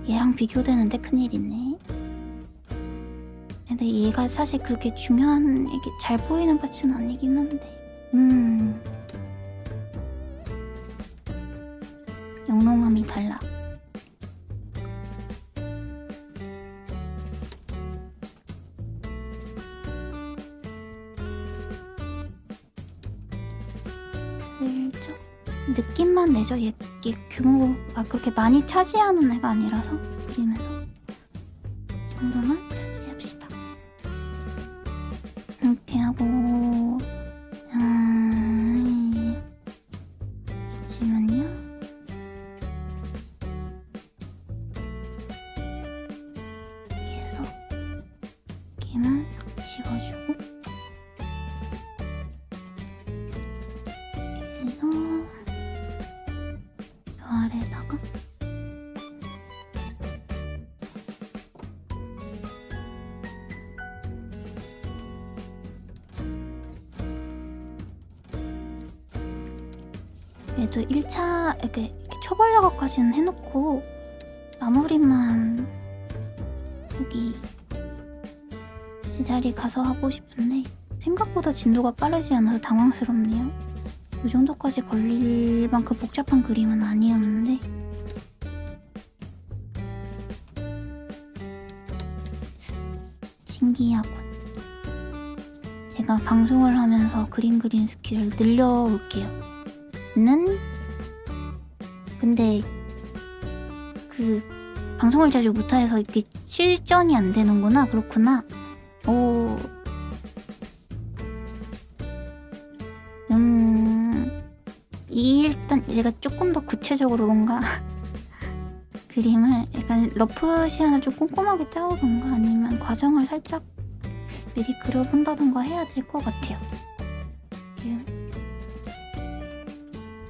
얘랑 비교되는데 큰일이네. 근데 얘가 사실 그렇게 중요한 이게 잘 보이는 파츠는 아니긴 한데. 영롱함이 달라. 슬쩍 느낌만 내죠. 얘 규모가 그렇게 많이 차지하는 애가 아니라서 그림에서 정도만 차지합시다. 이렇게 하고 잠시만요. 이렇게 해서 이렇게만 싹 지워주고 그래서 요 아래에다가 얘도 1차 이렇게 초벌 작업까지는 해놓고 마무리만 여기 제자리 가서 하고 싶은데 생각보다 진도가 빠르지 않아서 당황스럽네요. 이 정도까지 걸릴 만큼 복잡한 그림은 아니었는데 신기하군. 제가 방송을 하면서 그림 그리는 스킬을 늘려올게요. 근데 그 방송을 자주 못해서 이렇게 실전이 안 되는구나. 그렇구나. 일단 제가 조금 더 구체적으로 뭔가 그림을 약간 러프 시안을 좀 꼼꼼하게 짜오던가 아니면 과정을 살짝 미리 그려본다던가 해야 될 것 같아요.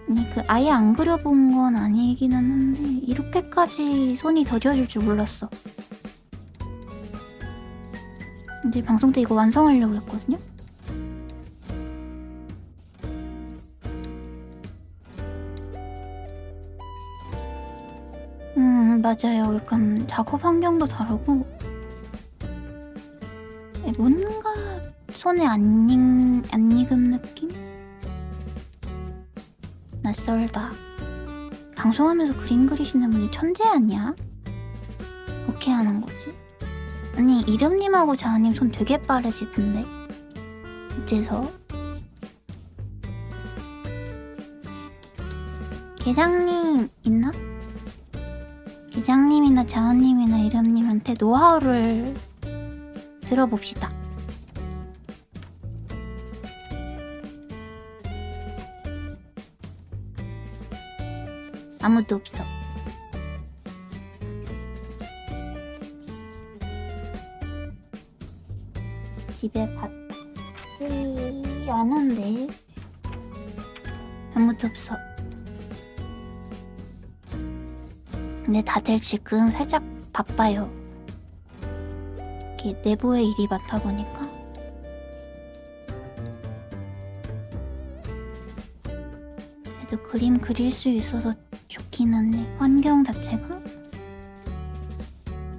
아니 아예 안 그려본 건 아니기는 한데 이렇게까지 손이 더뎌질 줄 몰랐어. 이제 방송 때 이거 완성하려고 했거든요. 맞아요. 약간 작업 환경도 다르고 뭔가 손에 안 익은 느낌? 낯설다. 방송하면서 그림 그리시는 분이 천재 아니야? 어떻게 하는 거지? 아니 이름님하고 자아님 손 되게 빠르시던데 어째서? 계장님 있나? 계장님이나 자아님이나 이름님한테 노하우를 들어봅시다. 아무도 없어. 집에 받지 않은데 아무도 없어. 근데 다들 지금 살짝 바빠요. 이렇게 내부의 일이 많다 보니까. 그래도 그림 그릴 수 있어서 좋기는 해. 환경 자체가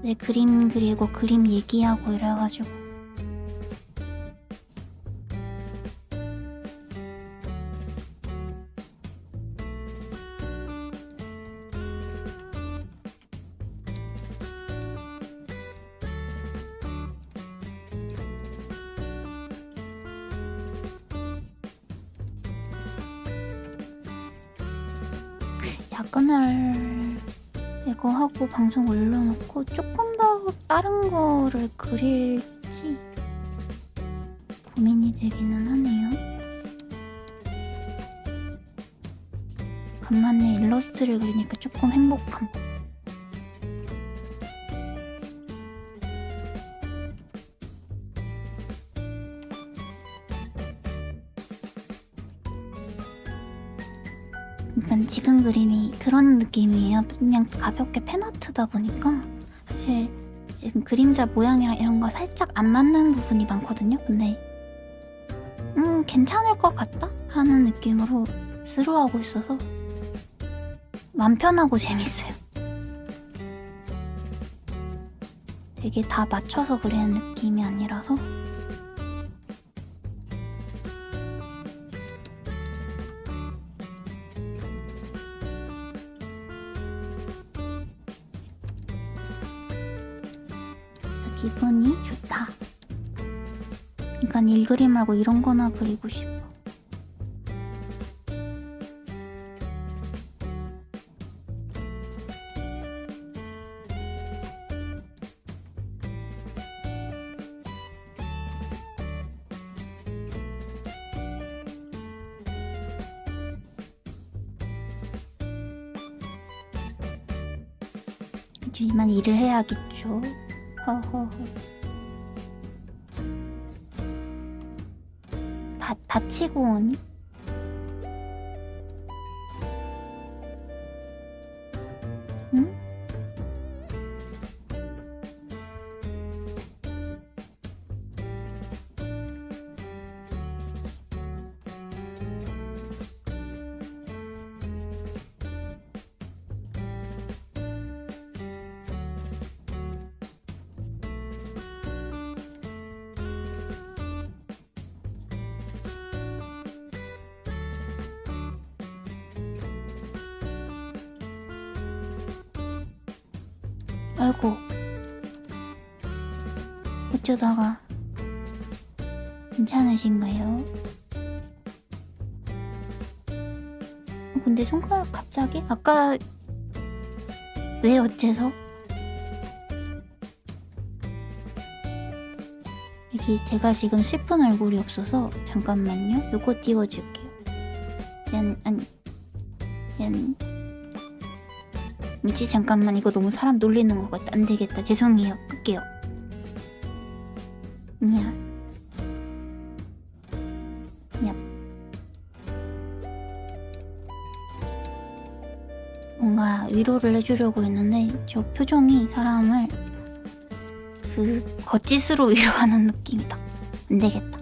내 그림 그리고 그림 얘기하고 이래가지고 야근을 이거 하고 방송 올려놓고 조금 더 다른 거를 그릴지 고민이 되기는 하네요. 간만에 일러스트를 그리니까 조금 행복함. 일단 지금 그림이 그런 느낌이에요. 그냥 가볍게 펜아트다 보니까 사실 지금 그림자 모양이랑 이런 거 살짝 안 맞는 부분이 많거든요. 근데 괜찮을 것 같다 하는 느낌으로 스로하고 있어서 맘 편하고 재밌어요. 되게 다 맞춰서 그리는 느낌이 아니라서 기분이 좋다. 그러니까 일그림 말고 이런 거나 그리고 싶어. 하지만 일을 해야겠죠. 허허허. 다치고 오니? 응? 아이고, 어쩌다가 괜찮으신가요? 근데 손가락 갑자기? 아까 왜 어째서? 여기 제가 지금 슬픈 얼굴이 없어서 잠깐만요. 요거 띄워줄게요. 미치 잠깐만, 이거 너무 사람 놀리는 것 같아. 안 되겠다. 죄송해요. 끌게요. 야. 뭔가 위로를 해주려고 했는데 저 표정이 사람을 거짓으로 위로하는 느낌이다. 안 되겠다.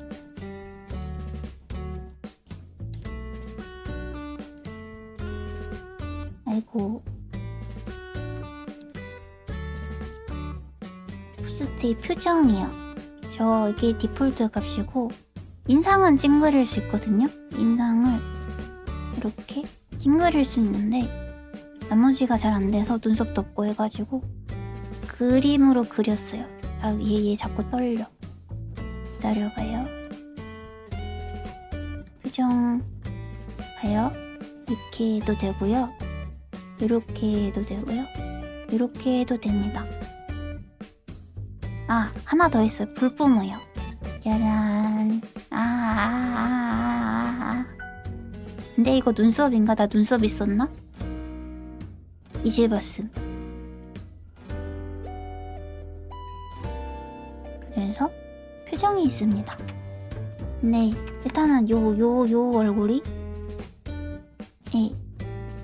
아이고. 포스트의 표정이요. 저 이게 디폴트 값이고 인상은 찡그릴 수 있거든요. 인상을 이렇게 찡그릴 수 있는데 나머지가 잘 안 돼서 눈썹도 없고 해가지고 그림으로 그렸어요. 아, 얘 자꾸 떨려. 기다려봐요. 표정 봐요. 이렇게 해도 되고요. 이렇게 해도 되고요. 이렇게 해도 됩니다. 아, 하나 더 있어요. 불 뿜어요. 짜란. 근데 이거 눈썹인가? 나 눈썹 있었나? 이제 봤음. 그래서 표정이 있습니다. 근데 일단은 요 얼굴이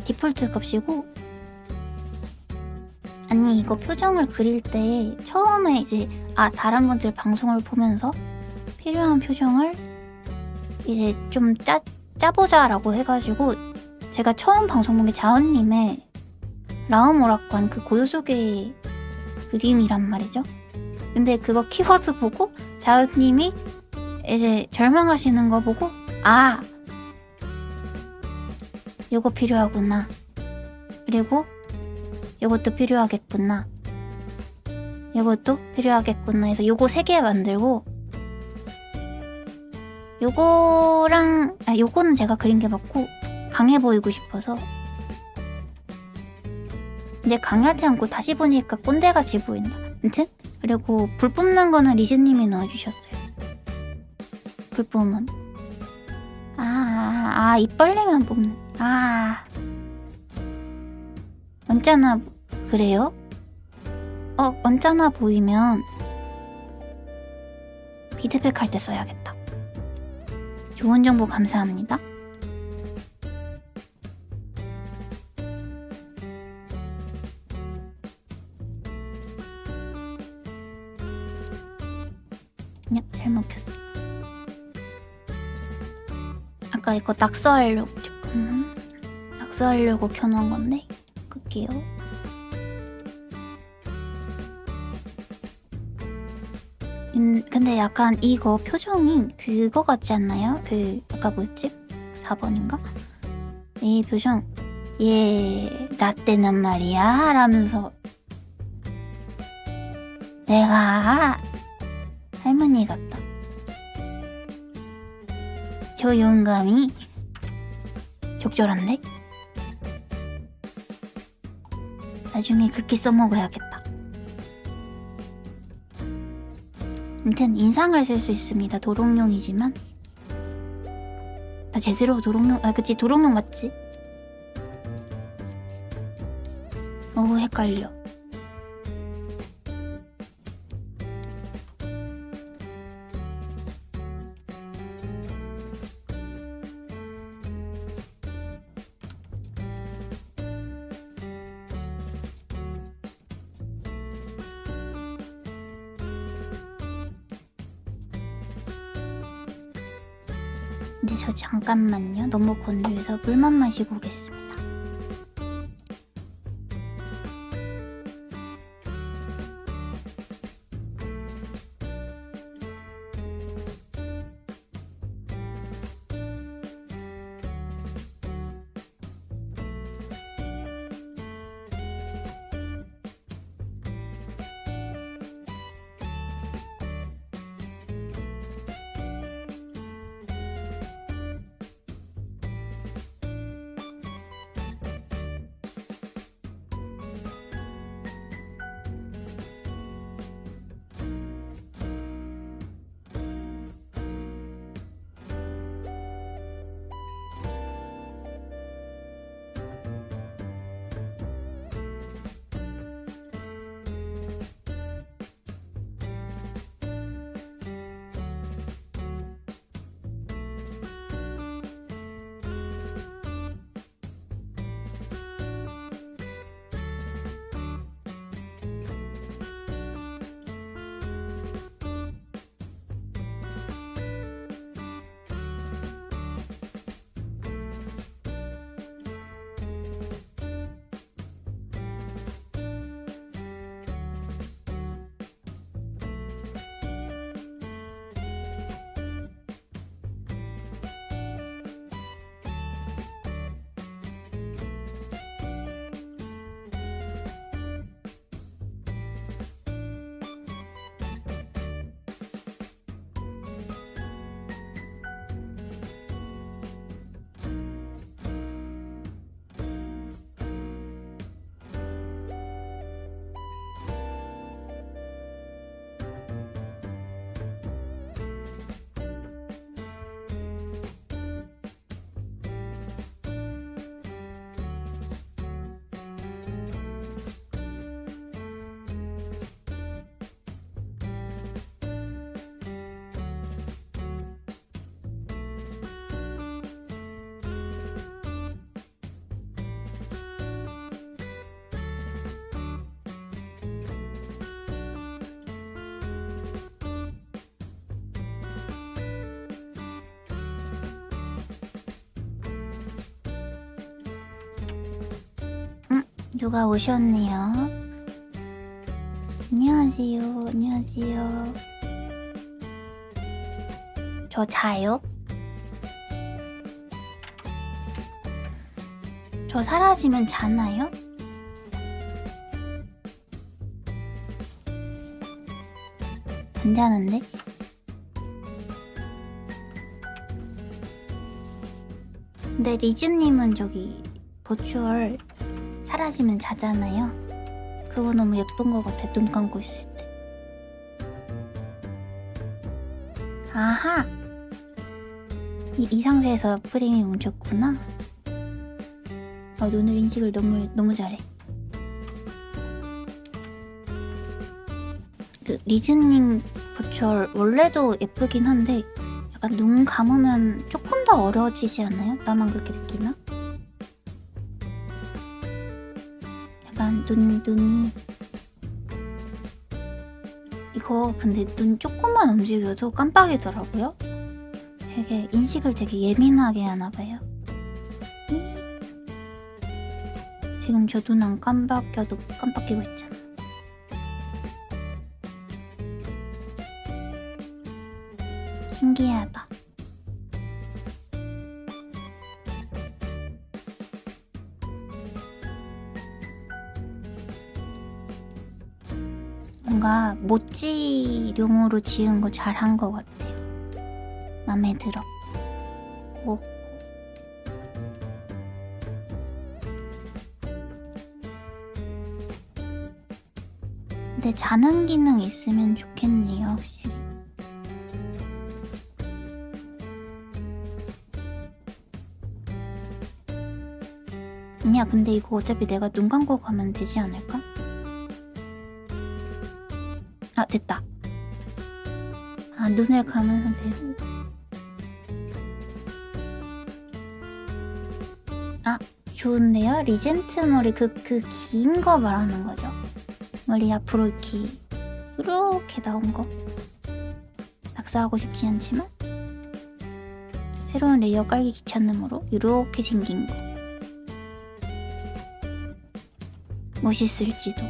디폴트 값이고, 아니 이거 표정을 그릴 때 처음에 이제 다른 분들 방송을 보면서 필요한 표정을 이제 좀 짜보자라고 해가지고 제가 처음 방송 본 게 자은님의 라우모라관 그 고요 속의 그림이란 말이죠. 근데 그거 키워드 보고 자은님이 이제 절망하시는 거 보고 요거 필요하구나. 그리고 요것도 필요하겠구나. 요것도 필요하겠구나 해서 요거 3개 만들고, 요거랑 요거는 제가 그린 게 맞고 강해 보이고 싶어서. 근데 강하지 않고 다시 보니까 꼰대같이 보인다. 아무튼 그리고 불 뿜는 거는 리즈님이 넣어주셨어요. 불 뿜음. 입 벌리면 뿜는. 언짢아 그래요? 언짢아 보이면 피드백 할 때 써야겠다. 좋은 정보 감사합니다. 잘 먹혔어. 아까 이거 낙서하려고 낙서하려고 켜놓은 건데 끌게요. 근데 약간 이거 표정이 그거 같지 않나요? 그 아까 뭐였지? 4번인가? 이 표정 나 때는 말이야 라면서 내가 할머니 같다. 저 영감이 적절한데? 나중에 그렇게 써먹어야겠다. 아무튼 인상을 쓸 수 있습니다. 도롱뇽이지만 나 제대로 도롱뇽 그치 도롱뇽 맞지? 헷갈려. 근데 저 잠깐만요. 너무 건조해서 물만 마시고 오겠습니다. 누가 오셨네요. 안녕하세요. 안녕하세요. 저 자요? 저 사라지면 자나요? 안 자는데? 근데 리즈님은 저기 버추얼 사라지면 자잖아요. 그거 너무 예쁜 것 같아. 눈 감고 있을 때. 아하! 이 상태에서 프레임이 멈췄구나. 눈을 인식을 너무 잘해. 그 리즈님 버추얼 원래도 예쁘긴 한데 약간 눈 감으면 조금 더 어려워지지 않나요? 나만 그렇게 느끼나? 약간 눈이 이거 근데 눈 조금만 움직여도 깜빡이더라고요. 되게 인식을 되게 예민하게 하나봐요. 지금 저 눈 안 깜빡여도 깜빡이고 있잖아. 신기하다. 뭔가 모찌룡으로 지은 거 잘한 것 같아요. 맘에 들어. 오. 근데 자는 기능 있으면 좋겠네요, 확실히. 아니야, 근데 이거 어차피 내가 눈 감고 가면 되지 않을까? 아, 됐다. 아, 눈을 감으면 되고. 아, 좋은데요? 리젠트 머리 그 긴 거 말하는 거죠? 머리 앞으로 이렇게 나온 거. 낙서하고 싶지 않지만 새로운 레이어 깔기 귀찮음으로 이렇게 생긴 거. 멋있을지도.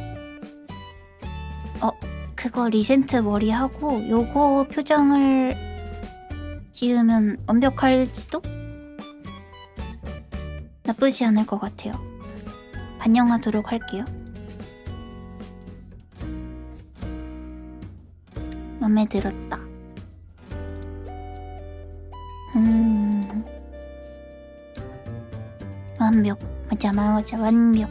그거 리젠트 머리하고 요거 표정을 지으면 완벽할지도? 나쁘지 않을 것 같아요. 반영하도록 할게요. 맘에 들었다. 완벽. 맞아, 완벽.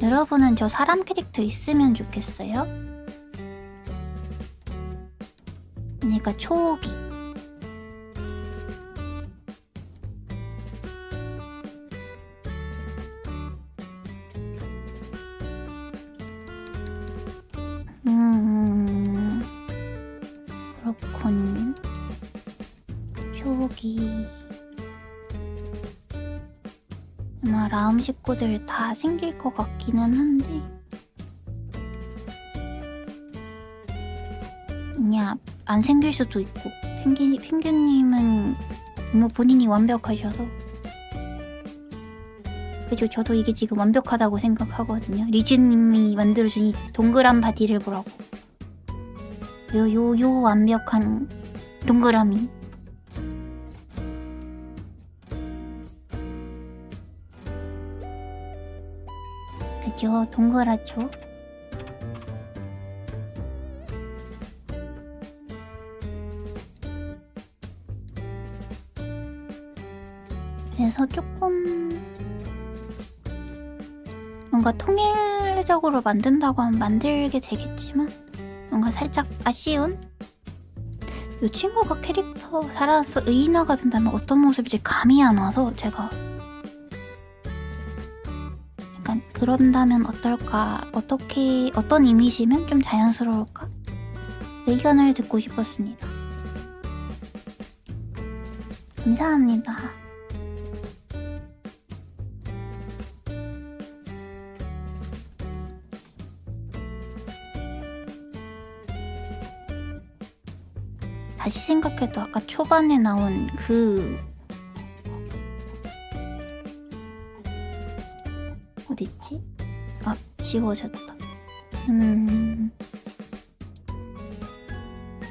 여러분은 저 사람 캐릭터 있으면 좋겠어요? 그러니까 초기. 그렇군. 초기. 아마 라움 식구들 다 생길 것 같기는 한데. 그냥 안 생길 수도 있고. 펭귄님은 뭐 본인이 완벽하셔서. 그죠? 저도 이게 지금 완벽하다고 생각하거든요. 리즈님이 만들어준 이 동그란 바디를 보라고. 요 완벽한 동그라미. 그죠? 동그랗죠? 그래서 조금 뭔가 통일적으로 만든다고 하면 만들게 되겠지만 뭔가 살짝 아쉬운? 이 친구가 캐릭터 살아서 의인화가 된다면 어떤 모습일지 감이 안 와서 제가 약간 그런다면 어떨까? 어떤 이미지면 좀 자연스러울까? 의견을 듣고 싶었습니다. 감사합니다. 다시 생각해도 아까 초반에 나온 어딨지? 아, 지워졌다.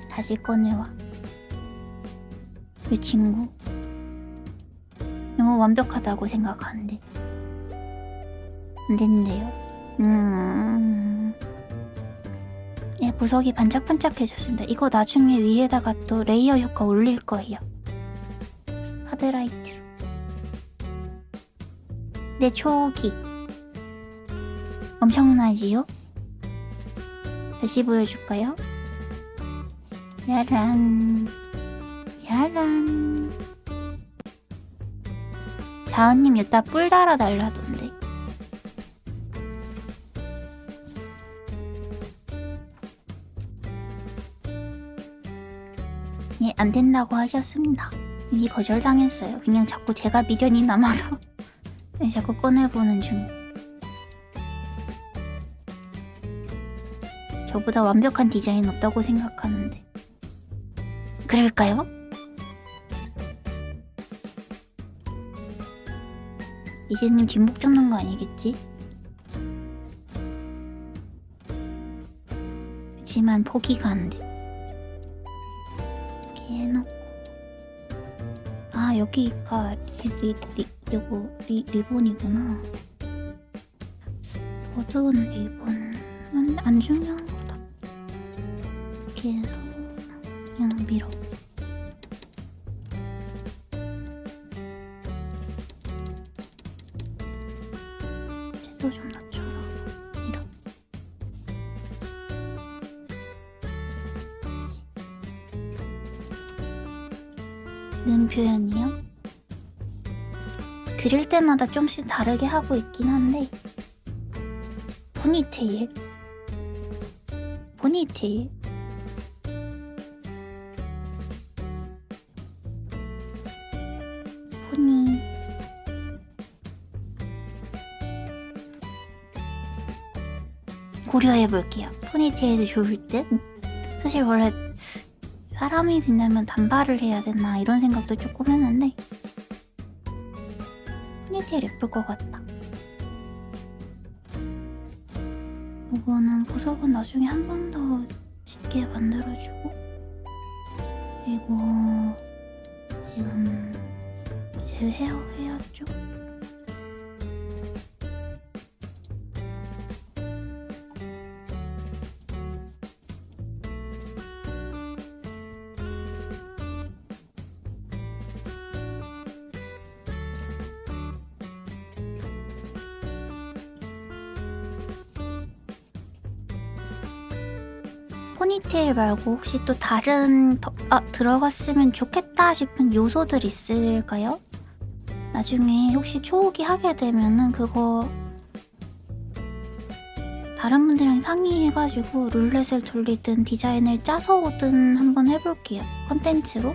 다시 꺼내와. 이 친구 너무 완벽하다고 생각하는데 안 된대요. 예, 보석이 반짝반짝해졌습니다. 이거 나중에 위에다가 또 레이어 효과 올릴 거예요. 하드라이트로. 내 초기 엄청나지요? 다시 보여줄까요? 야란 자은님 여기다 뿔 달아달라던데. 예, 안 된다고 하셨습니다. 이미 거절당했어요. 그냥 자꾸 제가 미련이 남아서 네, 자꾸 꺼내보는 중. 저보다 완벽한 디자인 없다고 생각하는데 그럴까요? 이제님 뒷목 잡는 거 아니겠지? 하지만 포기가 안 돼. 이렇게 해놓고. 아, 여기가 리본이구나. 어두운 리본은 안 중요한 거다. 이렇게 해서 그냥 밀어. 채도 좀 낮춰서 밀어. 는 표현이요? 그릴 때마다 좀씩 다르게 하고 있긴 한데 포니테일 포니 고려해볼게요. 포니테일도 좋을 듯? 사실 원래 사람이 된다면 단발을 해야 되나 이런 생각도 조금 했는데 포니테일 예쁠 것 같다. 이거는 보석은 나중에 한 번 더 짙게 만들어주고, 그리고 지금 이제 헤어 쪽 포니테일 말고 혹시 또 다른 들어갔으면 좋겠다 싶은 요소들 있을까요? 나중에 혹시 초호기 하게 되면은 그거 다른 분들이랑 상의해가지고 룰렛을 돌리든 디자인을 짜서 오든 한번 해볼게요. 컨텐츠로.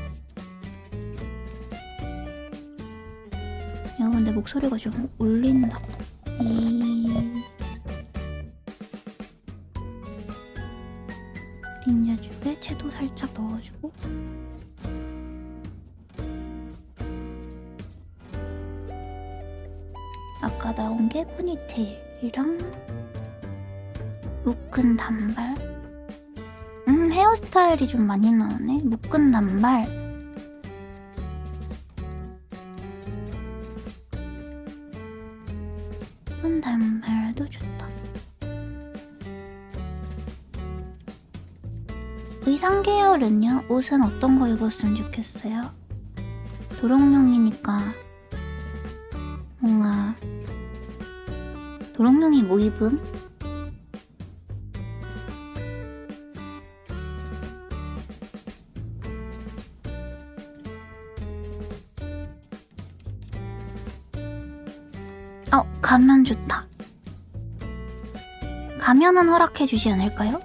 야, 근데 목소리가 좀 울린다. 그림자 쪽에 채도 살짝 넣어주고, 아까 나온 게 포니테일이랑 묶은 단발. 헤어스타일이 좀 많이 나오네. 묶은 단발. 묶은 단발도 좋다. 의상 계열은요? 옷은 어떤 거 입었으면 좋겠어요? 도롱뇽이니까 뭔가 도롱뇽이 뭐 입음? 가면 좋다. 가면은 허락해주지 않을까요?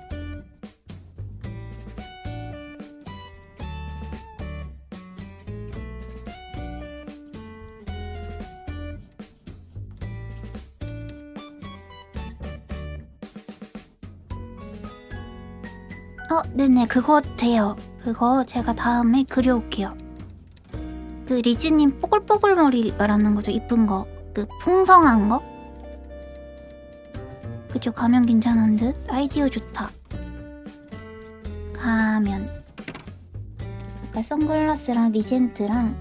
네네, 그거 돼요. 그거 제가 다음에 그려올게요. 그 리즈님 뽀글뽀글 머리 말하는 거죠? 이쁜 거. 그 풍성한 거? 그쵸, 가면 괜찮은 듯? 아이디어 좋다. 가면. 아까 선글라스랑 리젠트랑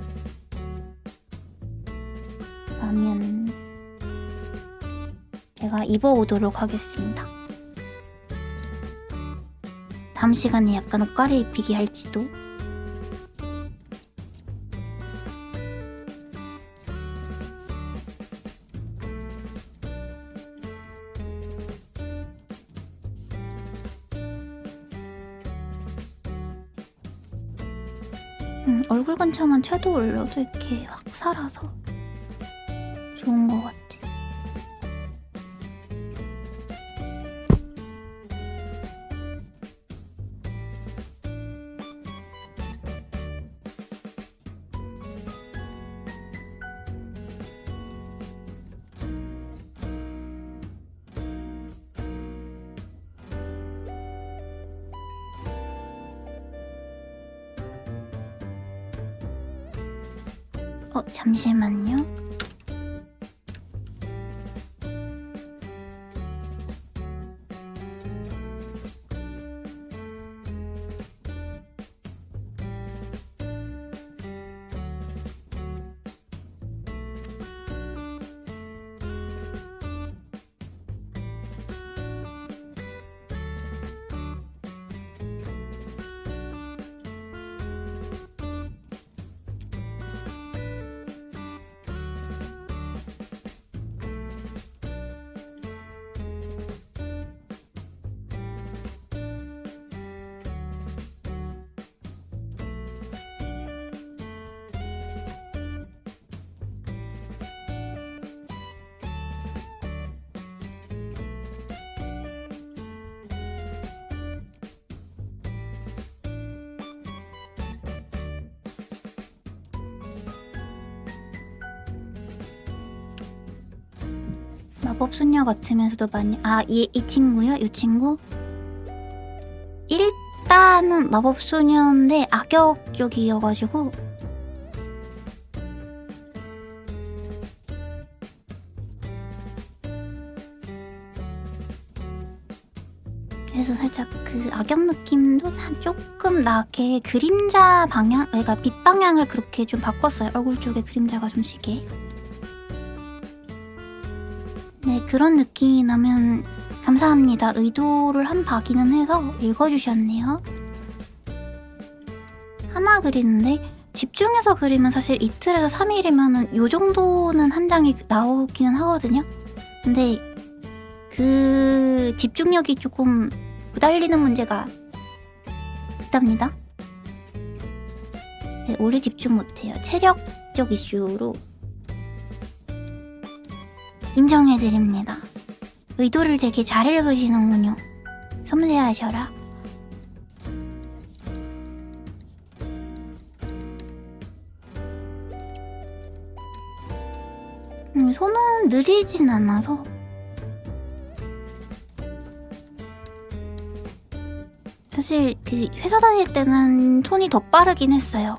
가면 제가 입어오도록 하겠습니다. 다음 시간에 약간 옷가리 입히기 할지도. 얼굴 근처만 채도 올려도 이렇게 확 살아서 좋은 것 같아. 잠시만요. 마법소녀 같으면서도 많이 이 친구요? 이 친구? 일단은 마법소녀인데 악역 쪽이어가지고 그래서 살짝 그 악역 느낌도 조금 나게 그림자 방향, 그러니까 빛 방향을 그렇게 좀 바꿨어요. 얼굴 쪽에 그림자가 좀 시게. 네, 그런 느낌이 나면 감사합니다. 의도를 한 바기는 해서 읽어주셨네요. 하나 그리는데 집중해서 그리면 사실 이틀에서 3일이면은 요 정도는 한 장이 나오기는 하거든요. 근데 그 집중력이 조금 부달리는 문제가 있답니다. 네, 오래 집중 못해요. 체력적 이슈로 인정해드립니다. 의도를 되게 잘 읽으시는군요. 섬세하셔라. 손은 느리진 않아서 사실 그 회사 다닐 때는 손이 더 빠르긴 했어요.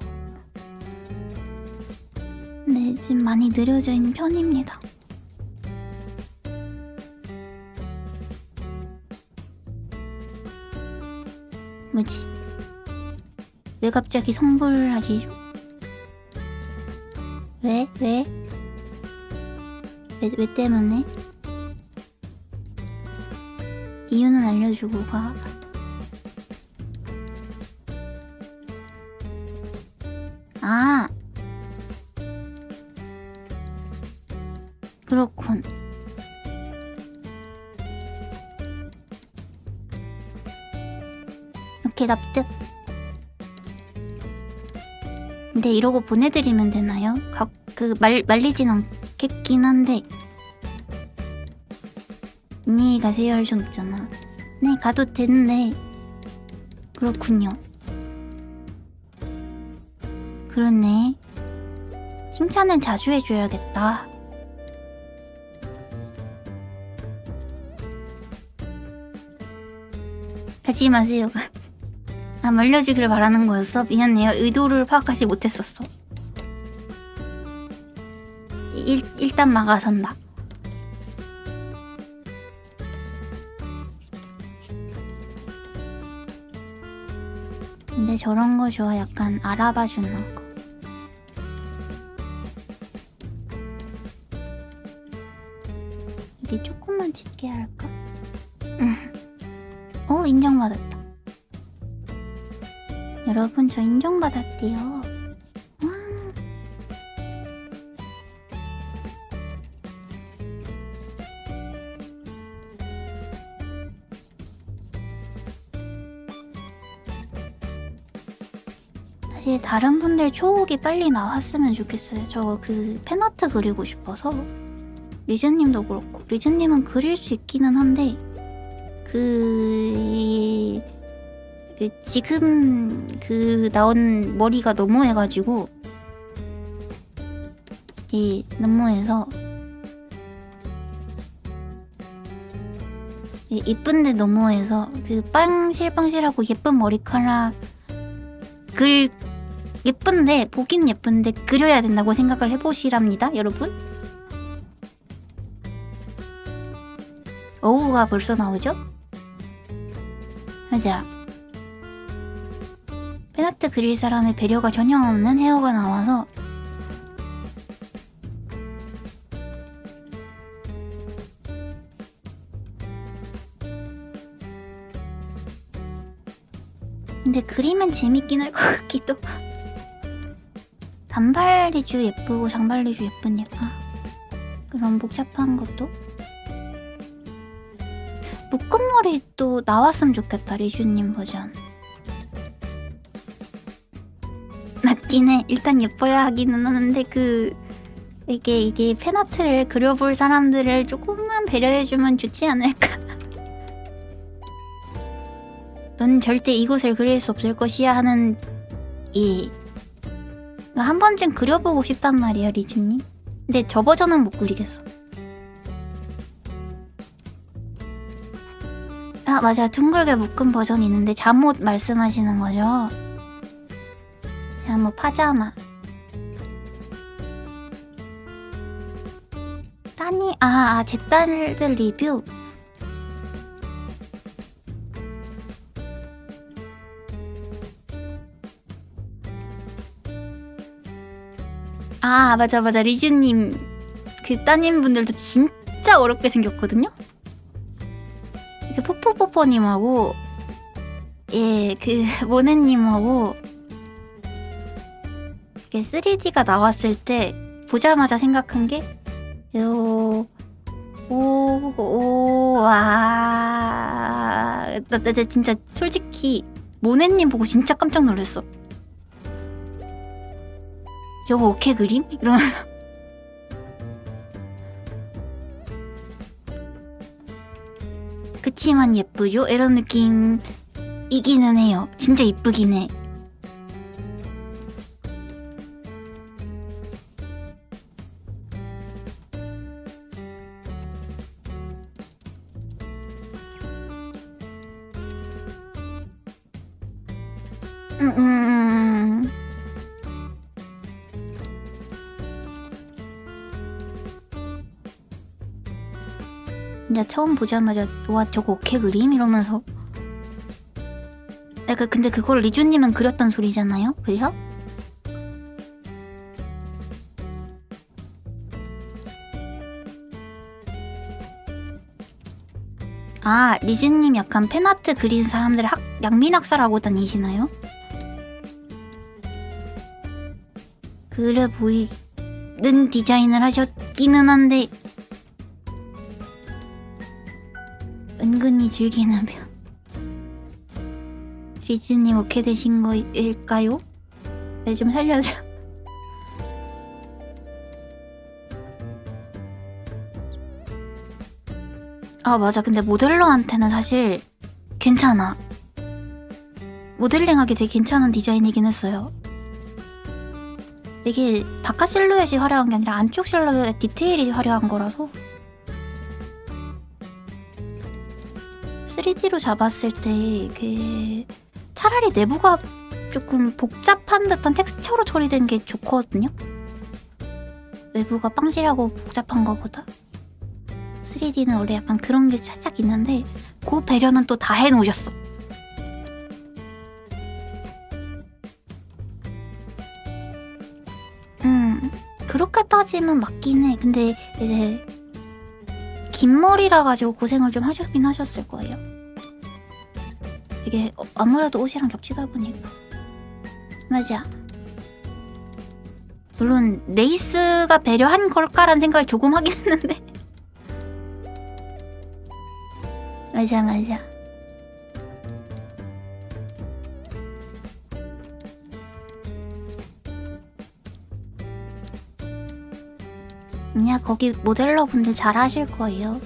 근데 지금 많이 느려져 있는 편입니다. 뭐지? 왜 갑자기 성불하시죠? 왜 때문에? 이유는 알려주고 가. 아, 그렇군. 오케이, 납득. 근데 이러고 보내드리면 되나요? 말리진 않겠긴 한데. 안녕히 가세요 할 순 없잖아. 네, 가도 되는데. 그렇군요. 그렇네. 칭찬을 자주 해줘야겠다. 가지 마세요. 말려주기를 바라는 거였어? 미안해요. 의도를 파악하지 못했었어. 일단 막아선다. 근데 저런 거 좋아. 약간 알아봐주는 거. 이게 조금만 짙게 할까? 인정받았다. 여러분, 저 인정받았대요. 와. 사실 다른 분들 초옥이 빨리 나왔으면 좋겠어요. 저 그 팬아트 그리고 싶어서. 리즈님도 그렇고. 리즈님은 그릴 수 있기는 한데 지금 나온 머리가 너무해가지고 너무해서 이쁜데 너무해서 빵실빵실하고 예쁜 머리카락 예쁜데 보긴 예쁜데 그려야 된다고 생각을 해보시랍니다, 여러분. 어우가 벌써 나오죠? 맞아. 팬아트 그릴 사람의 배려가 전혀 없는 헤어가 나와서 근데 그림은 재밌긴 할 것 같기도. 단발 리주 예쁘고 장발 리주 예쁘니까 그런 복잡한 것도 묶음머리도 나왔으면 좋겠다. 리주님 버전 맞긴 해. 일단 예뻐야 하기는 하는데 이게 팬아트를 그려볼 사람들을 조금만 배려해주면 좋지 않을까. 넌 절대 이곳을 그릴 수 없을 것이야 하는 한 번쯤 그려보고 싶단 말이야, 리주님. 근데 저 버전은 못 그리겠어. 아 맞아, 둥글게 묶은 버전이 있는데 잠옷 말씀하시는 거죠? 잠옷 파자마. 따님 제 딸들 리뷰. 맞아 리즈님 그 따님분들도 진짜 어렵게 생겼거든요. 그 포포포포님하고 그 모네님하고 이게 3D가 나왔을 때 보자마자 생각한 게 나 진짜 솔직히 모네님 보고 진짜 깜짝 놀랐어. 저거 어케 그림? 이러면서 그치만 예쁘죠? 이런 느낌이기는 해요. 진짜 이쁘긴 해. 진짜 처음 보자마자 와 저거 어케 그림? 이러면서 근데 그걸 리주님은 그렸단 소리잖아요? 그죠? 리즈님 약간 팬아트 그린 사람들 양민학살하고 다니시나요? 그래 보이는 디자인을 하셨기는 한데 은근히 즐기는 편. 리즈님 어떻게 되신 거일까요? 네, 좀 살려줘. 맞아. 근데 모델러한테는 사실 괜찮아. 모델링하기 되게 괜찮은 디자인이긴 했어요. 이게 바깥 실루엣이 화려한 게 아니라 안쪽 실루엣 디테일이 화려한 거라서 3D로 잡았을 때 차라리 내부가 조금 복잡한 듯한 텍스처로 처리된 게 좋거든요? 외부가 빵실하고 복잡한 거보다 3D는 원래 약간 그런 게 살짝 있는데 그 배려는 또 다 해놓으셨어. 그렇게 따지면 맞긴 해. 근데 이제 긴 머리라 가지고 고생을 좀 하셨긴 하셨을 거예요. 이게 아무래도 옷이랑 겹치다 보니까. 맞아. 물론 레이스가 배려한 걸까라는 생각을 조금 하긴 했는데. 맞아. 아니야, 거기 모델러 분들 잘 하실 거예요.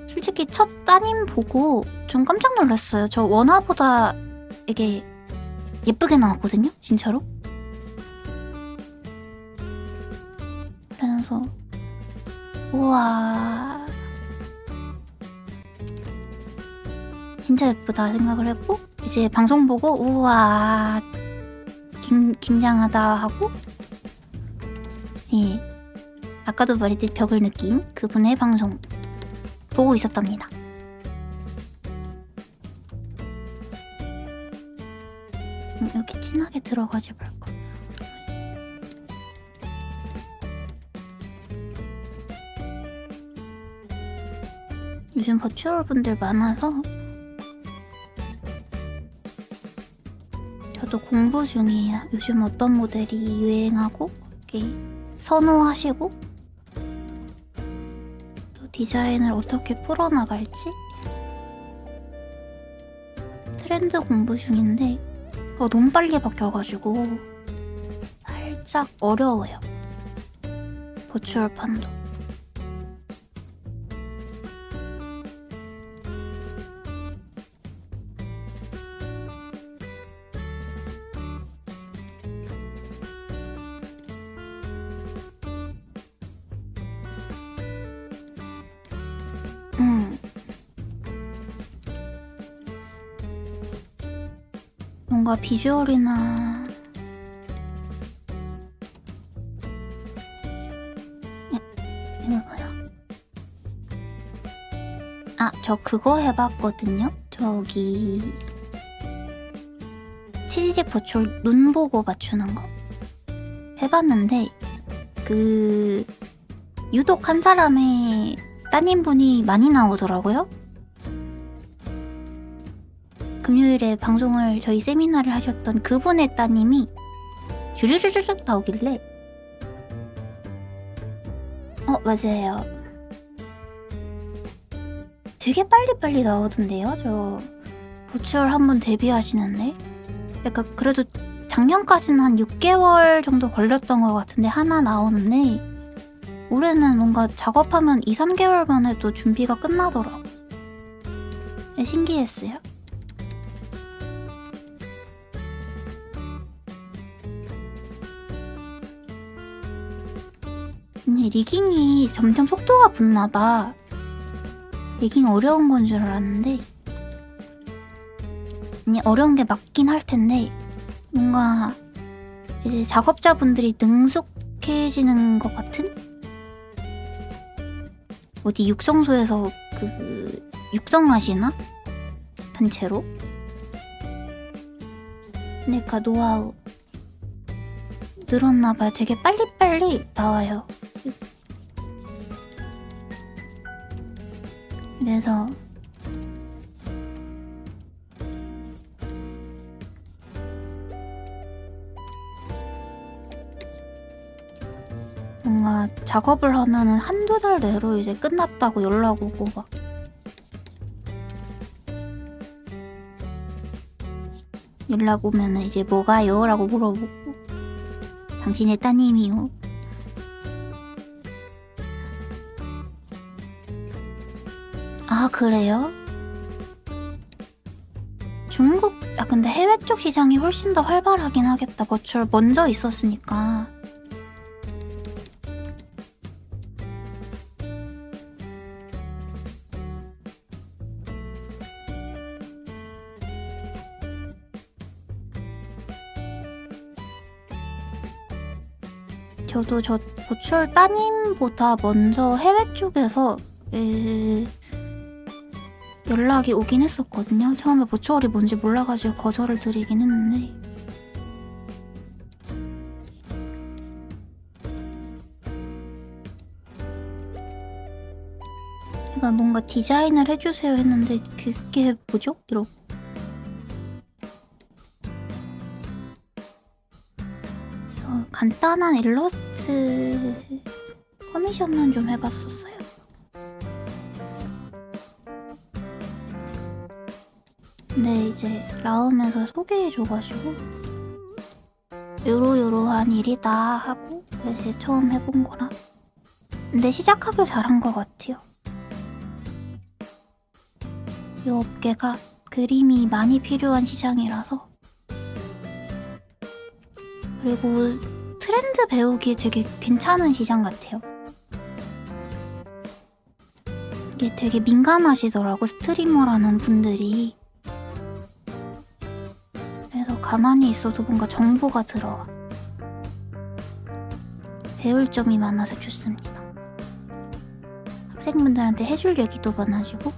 솔직히 첫 따님 보고 좀 깜짝 놀랐어요. 저 원화보다 이게 예쁘게 나왔거든요, 진짜로. 그래서 우와 진짜 예쁘다 생각을 했고, 이제 방송 보고 우와 긴장하다 하고, 아까도 말했듯이 벽을 느낀 그분의 방송 보고 있었답니다. 여기 진하게 들어가지 말까. 요즘 버추얼 분들 많아서 저도 공부 중이에요. 요즘 어떤 모델이 유행하고 이렇게 선호하시고 또 디자인을 어떻게 풀어나갈지 트렌드 공부 중인데 너무 빨리 바뀌어가지고 살짝 어려워요. 버추얼 판도. 뭔가 비주얼이나 이거 뭐야? 아, 저 그거 해봤거든요? 저기 치즈직 보철 눈 보고 맞추는 거 해봤는데 유독 한 사람의 따님분이 많이 나오더라고요. 금요일에 방송을 저희 세미나를 하셨던 그분의 따님이 주르르르륵 나오길래 맞아요. 되게 빨리빨리 나오던데요. 저 보철 한번 데뷔하시는데 약간 그래도 작년까지는 한 6개월 정도 걸렸던 것 같은데 하나 나오는데 올해는 뭔가 작업하면 2, 3개월만 해도 준비가 끝나더라. 신기했어요. 리깅이 점점 속도가 붙나봐. 리깅 어려운 건 줄 알았는데 아니 어려운 게 맞긴 할 텐데 뭔가 이제 작업자분들이 능숙해지는 것 같은? 어디 육성소에서 육성하시나? 단체로? 그러니까 노하우 늘었나봐요. 되게 빨리빨리 나와요. 그래서 뭔가 작업을 하면은 한두 달 내로 이제 끝났다고 연락 오고 막 연락 오면은 이제 뭐가요? 라고 물어보고 당신의 따님이요. 아 그래요? 중국 근데 해외 쪽 시장이 훨씬 더 활발하긴 하겠다. 버추얼 먼저 있었으니까. 저도 저 버추얼 따님보다 먼저 해외 쪽에서 연락이 오긴 했었거든요. 처음에 버추얼이 뭔지 몰라가지고 거절을 드리긴 했는데 그러니까 뭔가 디자인을 해주세요 했는데 그게 뭐죠? 이러고 간단한 일러스트 커미션만 좀 해봤었어요. 근데 이제 라움에서 소개해줘가지고 요러요러한 일이다 하고 이제 처음 해본 거라. 근데 시작하길 잘한 것 같아요. 이 업계가 그림이 많이 필요한 시장이라서 그리고 트렌드 배우기 되게 괜찮은 시장 같아요. 이게 되게 민감하시더라고 스트리머라는 분들이. 그래서 가만히 있어도 뭔가 정보가 들어와. 배울 점이 많아서 좋습니다. 학생분들한테 해줄 얘기도 많아지고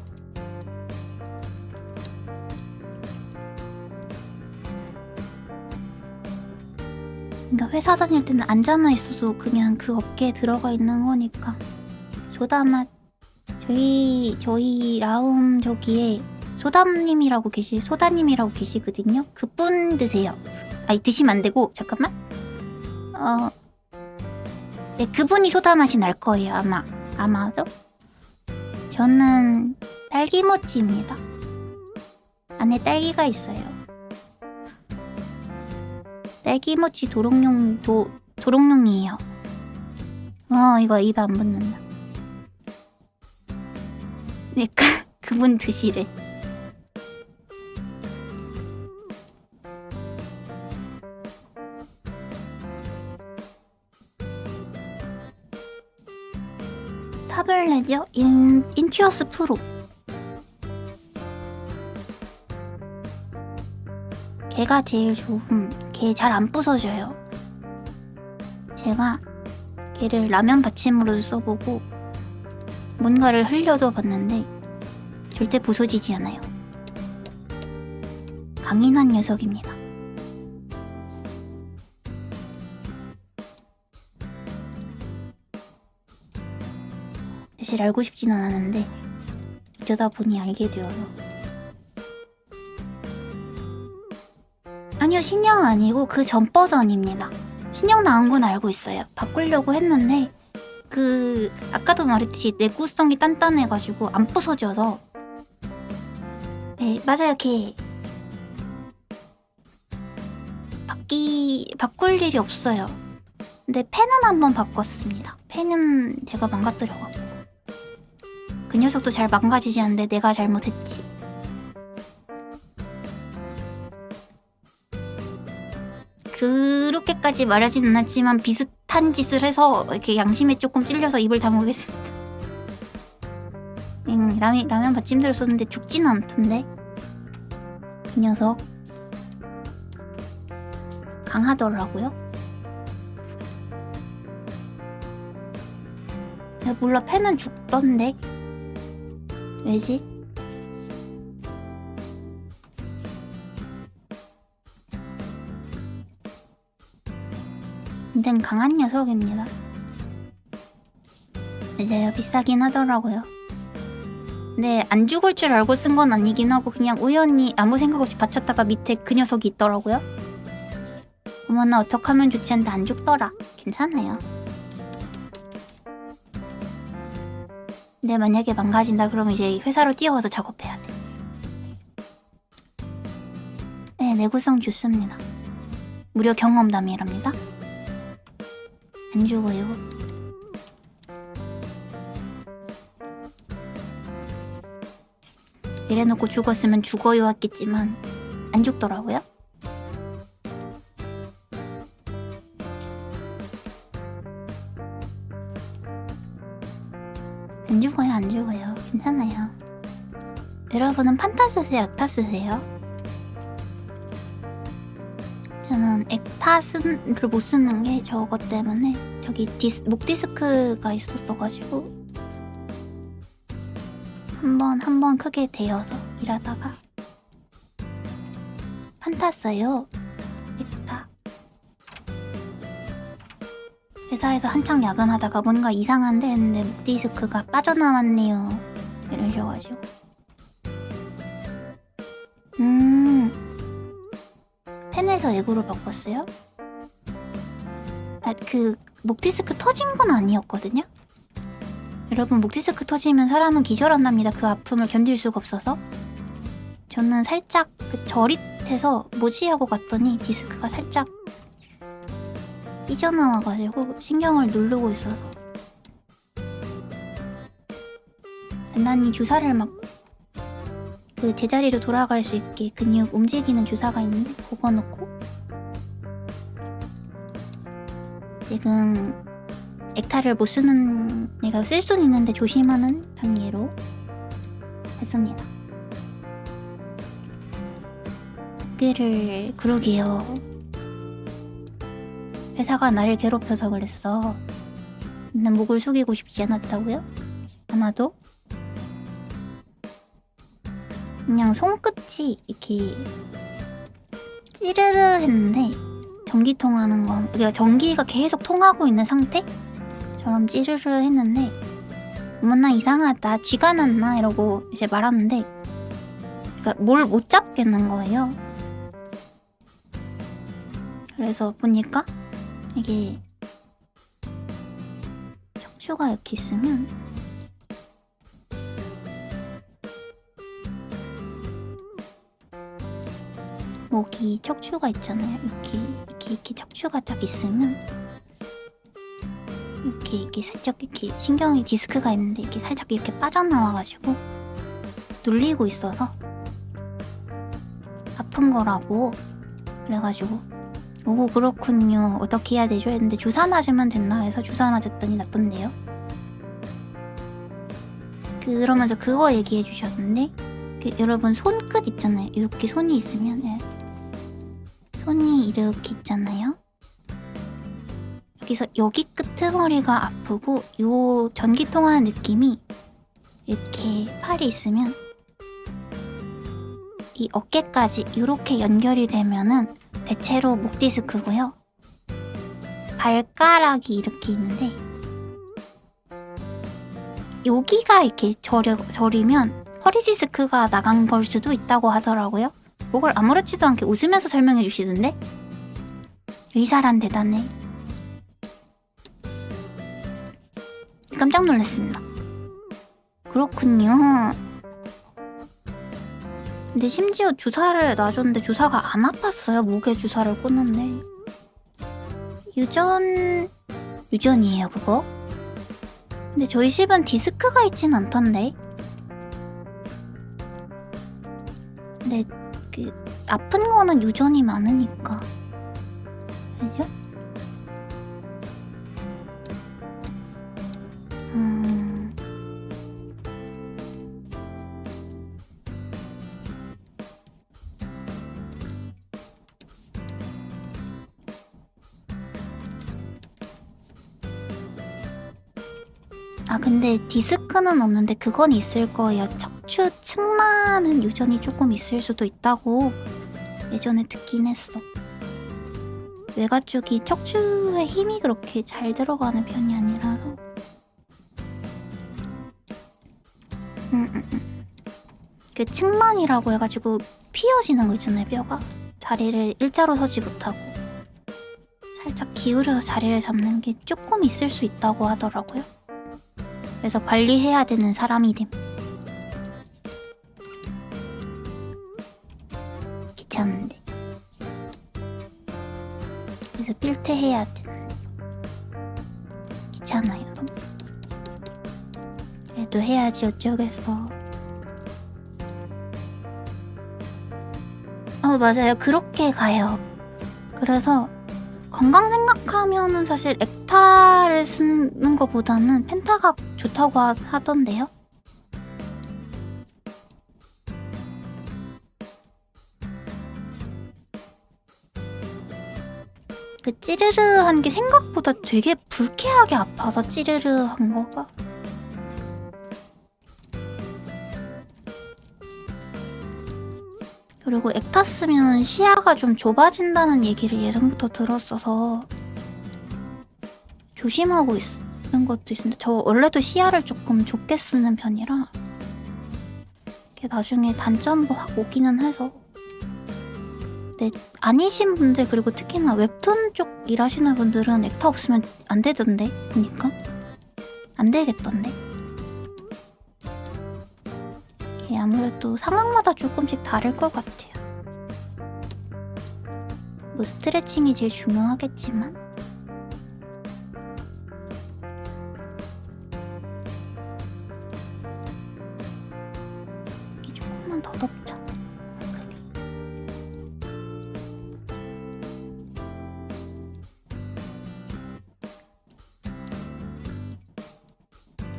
그러니까 회사 다닐 때는 앉아만 있어도 그냥 그 업계에 들어가 있는 거니까. 소다맛 저희 라움 저기에 소다님이라고 계시거든요. 그분 드세요. 아니 드시면 안 되고 잠깐만. 네 그분이 소다 맛이 날 거예요 아마도. 저는 딸기모찌입니다. 안에 딸기가 있어요. 딸기모찌 도롱뇽이에요. 이거 입에 안 붙는다. 그러니까 그분 드시래. 타블렛이요? 인투어스 프로. 걔가 제일 좋음. 걔 잘 안 부서져요. 제가 걔를 라면 받침으로도 써보고 뭔가를 흘려도 봤는데 절대 부서지지 않아요. 강인한 녀석입니다. 사실 알고 싶진 않았는데 어쩌다 보니 알게 되어서. 아니요, 신형 아니고 그 전 버전입니다. 신형 나온 건 알고 있어요. 바꾸려고 했는데 아까도 말했듯이 내구성이 단단해가지고 안 부서져서. 네, 맞아요. 걔 바꿀 일이 없어요. 근데 펜은 한번 바꿨습니다. 펜은 제가 망가뜨려갖고. 그 녀석도 잘 망가지지 않는데 내가 잘못했지. 그렇게까지 말하진 않았지만 비슷한 짓을 해서 이렇게 양심에 조금 찔려서 입을 다물겠습니다. 라면 받침대로 썼는데 죽진 않던데. 그 녀석 강하더라고요. 야, 몰라, 펜은 죽던데. 왜지? 근데 강한 녀석입니다. 이제야 비싸긴 하더라고요. 근데 안 죽을 줄 알고 쓴 건 아니긴 하고 그냥 우연히 아무 생각 없이 받쳤다가 밑에 그 녀석이 있더라고요. 어머나, 어떡하면 좋지 않는데 안 죽더라. 괜찮아요. 근데 만약에 망가진다 그러면 이제 회사로 뛰어와서 작업해야 돼. 네, 내구성 좋습니다. 무려 경험담이랍니다. 안 죽어요. 이래놓고 죽었으면 죽어요 했겠지만 안 죽더라고요. 안 죽어요, 안 죽어요. 괜찮아요. 여러분은 판타 쓰세요, 액타 쓰세요? 저는 액타를 못 쓰는 게 저것 때문에 저기 목 디스크가 있었어가지고 한 번 크게 데여서 일하다가 판타 써요. 액타. 회사에서 한창 야근하다가 뭔가 이상한데 했는데 목 디스크가 빠져나왔네요. 이러셔가지고. 펜에서 액으로 바꿨어요? 목 디스크 터진 건 아니었거든요? 여러분, 목 디스크 터지면 사람은 기절한답니다. 그 아픔을 견딜 수가 없어서. 저는 살짝 저릿해서 뭐지 하고 갔더니 디스크가 살짝 삐져나와가지고 신경을 누르고 있어서 단단히 주사를 맞고 그 제자리로 돌아갈 수 있게 근육 움직이는 주사가 있는데 그거 넣고 지금 액타를 못 쓰는, 내가 쓸 수는 있는데 조심하는 단계로 했습니다. 그러게요. 회사가 나를 괴롭혀서 그랬어. 난 목을 숙이고 싶지 않았다고요? 아마도? 그냥 손끝이 이렇게 찌르르 했는데 전기 통하는 거, 그러니까 전기가 계속 통하고 있는 상태처럼 찌르르 했는데 어머나 이상하다, 쥐가 났나 이러고 이제 말하는데 그러니까 뭘 못 잡겠는 거예요. 그래서 보니까 이게 척추가 이렇게 있으면 목이 척추가 있잖아요. 이렇게 척추가 딱 있으면 이렇게 살짝 이렇게 신경이 디스크가 있는데 이렇게 살짝 이렇게 빠져나와가지고 눌리고 있어서 아픈 거라고. 그래가지고 오, 그렇군요. 어떻게 해야 되죠? 했는데 주사 맞으면 됐나 해서 주사 맞았더니 낫던데요. 그러면서 그거 얘기해 주셨는데 여러분 손끝 있잖아요. 이렇게 손이 있으면 펜이 이렇게 있잖아요. 여기서 여기 끄트머리가 아프고 요 전기 통하는 느낌이 이렇게 팔이 있으면 이 어깨까지 이렇게 연결이 되면은 대체로 목 디스크고요. 발가락이 이렇게 있는데 여기가 이렇게 저리면 허리 디스크가 나간 걸 수도 있다고 하더라고요. 그걸 아무렇지도 않게 웃으면서 설명해 주시던데? 의사란 대단해. 깜짝 놀랐습니다. 그렇군요. 근데 심지어 주사를 놔줬는데 주사가 안 아팠어요. 목에 주사를 꽂는데. 유전이에요 그거? 근데 저희 집은 디스크가 있진 않던데. 근데 그 아픈 거는 유전이 많으니까. 그죠? 아 근데 디스크는 없는데 그건 있을 거예요. 척추 측만은 유전이 조금 있을 수도 있다고 예전에 듣긴 했어. 외가 쪽이 척추에 힘이 그렇게 잘 들어가는 편이 아니라서. 그 측만이라고 해가지고 휘어지는 거 있잖아요. 뼈가 자리를 일자로 서지 못하고 살짝 기울여서 자리를 잡는 게 조금 있을 수 있다고 하더라고요. 그래서 관리해야 되는 사람이 됨. 귀찮은데. 그래서 필테해야 되는데. 귀찮아요. 그래도 해야지 어쩌겠어. 맞아요. 그렇게 가요. 그래서 건강 생각하면은 사실 액타를 쓰는 것보다는 펜타가 좋다고 하던데요. 그 찌르르한 게 생각보다 되게 불쾌하게 아파서 찌르르한 거가. 그리고 액타 쓰면 시야가 좀 좁아진다는 얘기를 예전부터 들었어서 조심하고 있는 것도 있는데 저 원래도 시야를 조금 좁게 쓰는 편이라 이게 나중에 단점도 확 오기는 해서. 근데 아니신 분들 그리고 특히나 웹툰 쪽 일하시는 분들은 액타 없으면 안 되던데 보니까 안 되겠던데. 이게 아무래도 상황마다 조금씩 다를 것 같아요. 뭐 스트레칭이 제일 중요하겠지만 이게 조금만 더 덮자.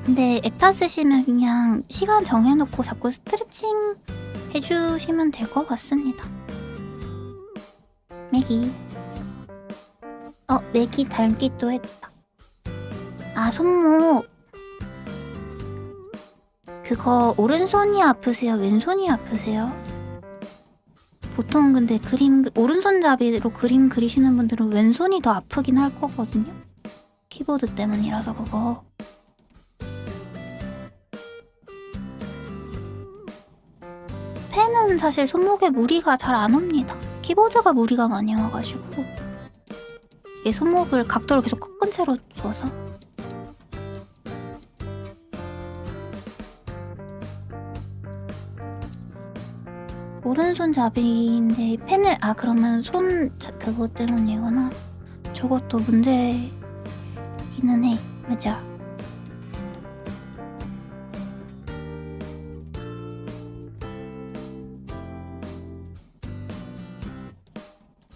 근데 액타 쓰시면 그냥 시간 정해놓고 자꾸 스트레칭 해주시면 될 것 같습니다. 맥이 맥이 닮기도 했다. 아 손목 그거 오른손이 아프세요? 왼손이 아프세요? 보통 근데 오른손잡이로 그림 그리시는 분들은 왼손이 더 아프긴 할 거거든요. 키보드 때문이라서 그거. 펜은 사실 손목에 무리가 잘 안 옵니다. 키보드가 무리가 많이 와가지고 이게 손목을 각도를 계속 꺾은 채로 둬서. 오른손잡이인데 펜을 그러면 그거 때문이구나. 저것도 문제기는 해. 맞아.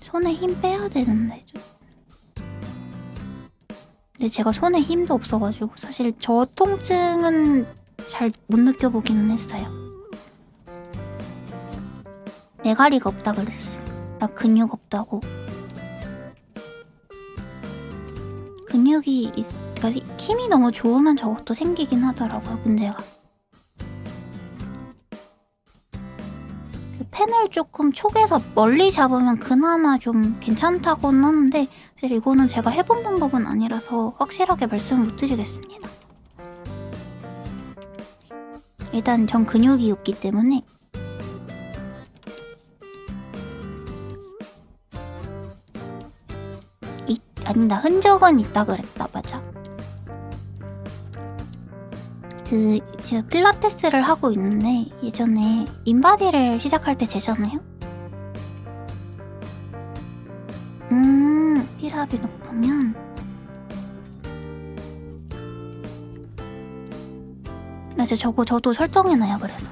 손에 힘 빼야 되는데. 근데 제가 손에 힘도 없어가지고 사실 저 통증은 잘 못 느껴보기는 했어요. 메가리가 없다 그랬어요. 나 근육 없다고. 근육이 그러니까 힘이 너무 좋으면 저것도 생기긴 하더라고요. 문제가. 그 펜을 조금 촉에서 멀리 잡으면 그나마 좀 괜찮다고는 하는데 사실 이거는 제가 해본 방법은 아니라서 확실하게 말씀을 못 드리겠습니다. 일단 전 근육이 없기 때문에 아니다, 흔적은 있다 그랬다. 맞아. 제가 필라테스를 하고 있는데 예전에 인바디를 시작할 때 제잖아요. 혈압이 높으면 맞아, 저도 설정해놔요. 그래서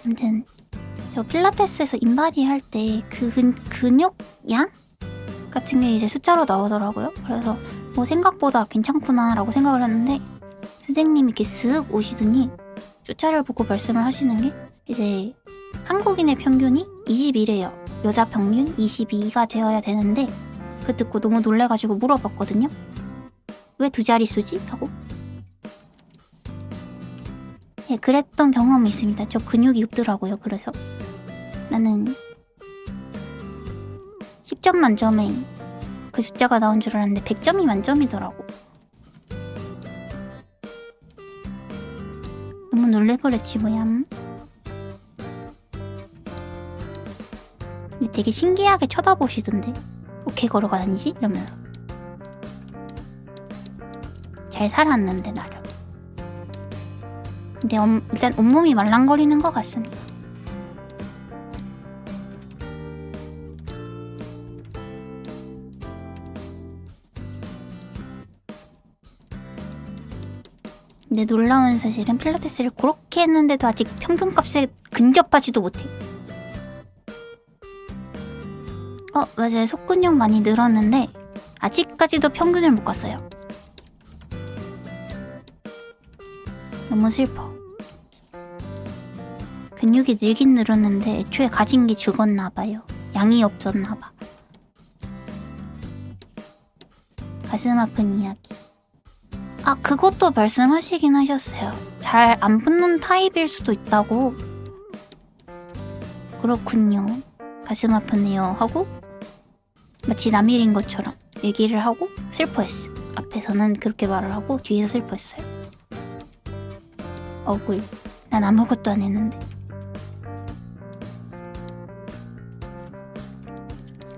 아무튼 저 필라테스에서 인바디 할 때 근육량 같은 게 이제 숫자로 나오더라고요. 그래서 뭐 생각보다 괜찮구나라고 생각을 했는데 선생님이 이렇게 쓱 오시더니 숫자를 보고 말씀을 하시는 게 이제 한국인의 평균이 21예요. 여자 평균 22가 되어야 되는데 그 듣고 너무 놀래가지고 물어봤거든요. 왜 두 자릿수지? 하고. 예, 그랬던 경험이 있습니다. 저 근육이 없더라고요. 그래서 나는 10점 만점에 그 숫자가 나온 줄 알았는데 100점이 만점이더라고. 너무 놀래버렸지 뭐야. 근데 되게 신기하게 쳐다보시던데. 어떻게 걸어가다니지? 이러면서. 잘 살았는데 나름. 근데 일단 온몸이 말랑거리는 것 같습니다. 근데 놀라운 사실은 필라테스를 그렇게 했는데도 아직 평균값에 근접하지도 못해. 맞아요. 속근육 많이 늘었는데 아직까지도 평균을 못 갔어요. 너무 슬퍼. 근육이 늘긴 늘었는데 애초에 가진 게 죽었나봐요. 양이 없었나봐. 가슴 아픈 이야기. 그것도 말씀하시긴 하셨어요. 잘 안 붙는 타입일 수도 있다고. 그렇군요. 가슴 아프네요 하고 마치 남일인 것처럼 얘기를 하고 슬퍼했어. 앞에서는 그렇게 말을 하고 뒤에서 슬퍼했어요. 억울. 난 아무것도 안 했는데.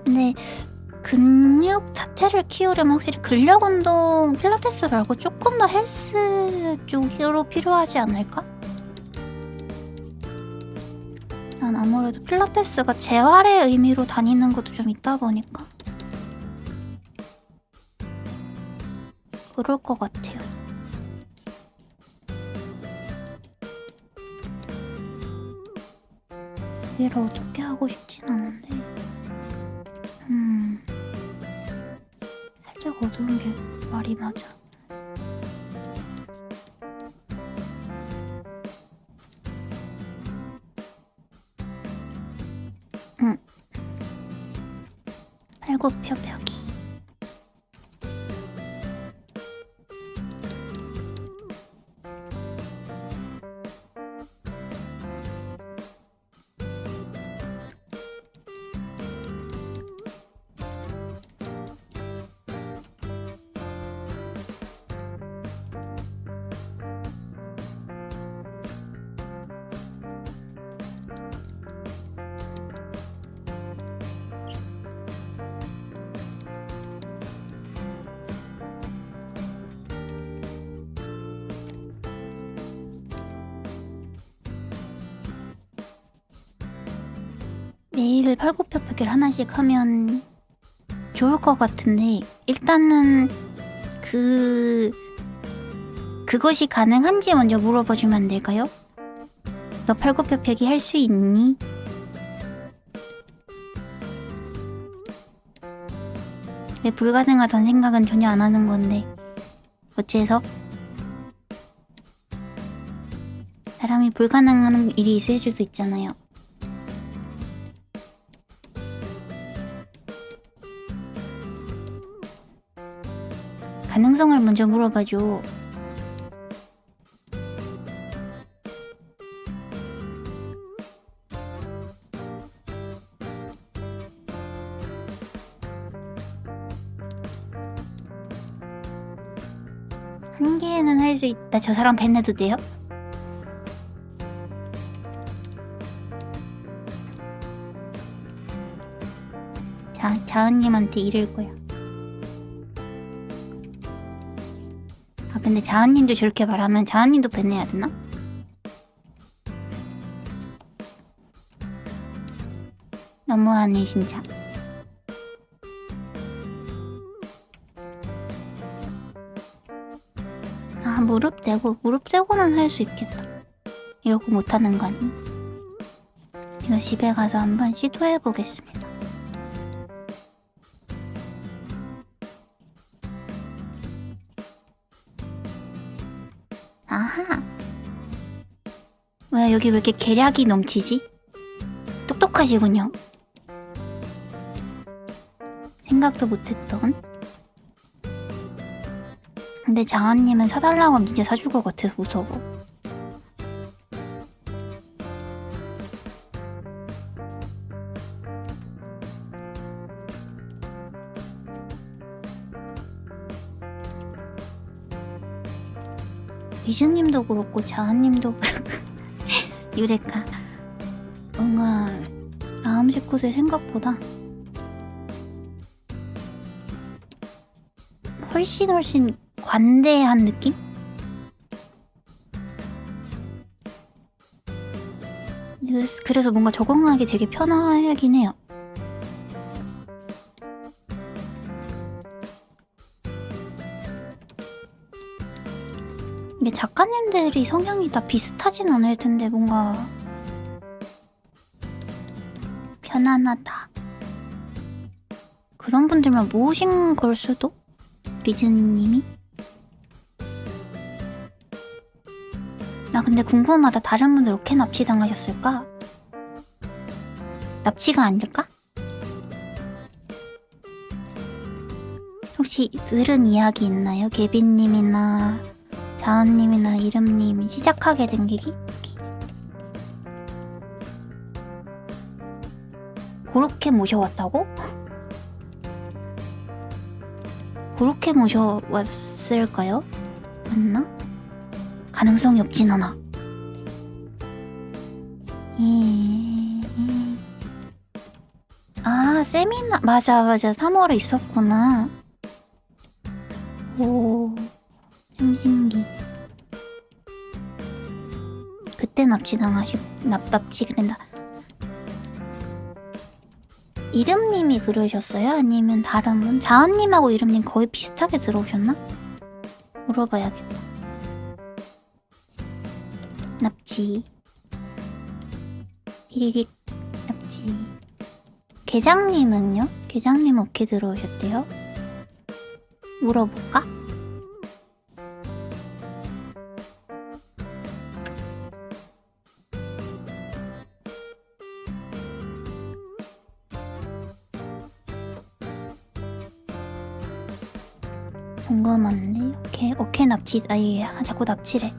근데 근육 자체를 키우려면 확실히 근력 운동, 필라테스 말고 조금 더 헬스 쪽으로 필요하지 않을까? 난 아무래도 필라테스가 재활의 의미로 다니는 것도 좀 있다 보니까 그럴 것 같아요. 얘를 어떻게 하고 싶진 않은데 살짝 어두운 게 말이 맞아. 팔굽혀펴기. 매일 팔굽혀펴기를 하나씩 하면 좋을 것 같은데 일단은 그것이 가능한지 먼저 물어봐주면 안 될까요? 너 팔굽혀펴기 할 수 있니? 왜 불가능하다는 생각은 전혀 안 하는 건데 어째서? 사람이 불가능한 일이 있을 수도 있잖아요. 가능성을 먼저 물어봐줘. 한 개는 할 수 있다. 저 사람 밴해도 돼요? 자은님한테 이를 거야. 아 근데 자은님도 저렇게 말하면 자은님도 밴해야 되나? 너무하네 진짜. 아 무릎 대고는 할 수 있겠다. 이러고 못하는 거 아니? 이거 집에 가서 한번 시도해 보겠습니다. 아하. 왜 여기 왜 이렇게 계략이 넘치지? 똑똑하시군요. 생각도 못했던. 근데 장한님은 사달라고 하면 진짜 사줄 것 같아서 무서워. 미즈님도 그렇고 자한님도 그렇고 유레카 뭔가 다음 식구들 생각보다 훨씬 관대한 느낌? 그래서 뭔가 적응하기 되게 편하긴 해요. 이게 작가님들이 성향이 다 비슷하진 않을 텐데 뭔가 편안하다. 그런 분들만 모으신 걸 수도? 리즈님이? 나 근데 궁금하다. 다른 분들 어떻게 납치당하셨을까? 납치가 아닐까? 혹시 들은 이야기 있나요? 개빈님이나 자은님이나 이름님이 시작하게 된 계기? 그렇게 모셔왔다고? 그렇게 모셔왔을까요? 맞나? 가능성이 없진 않아. 아, 세미나 맞아 3월에 있었구나. 오, 참 신기. 그때 납치 그랬나? 이름님이 그러셨어요? 아니면 다른 분? 자은님하고 이름님 거의 비슷하게 들어오셨나? 물어봐야겠다. 납치. 히리릭 납치. 계장님은요? 계장님 어떻게 들어오셨대요? 물어볼까? 궁금한데? 오케이 납치. 아예 자꾸 납치래.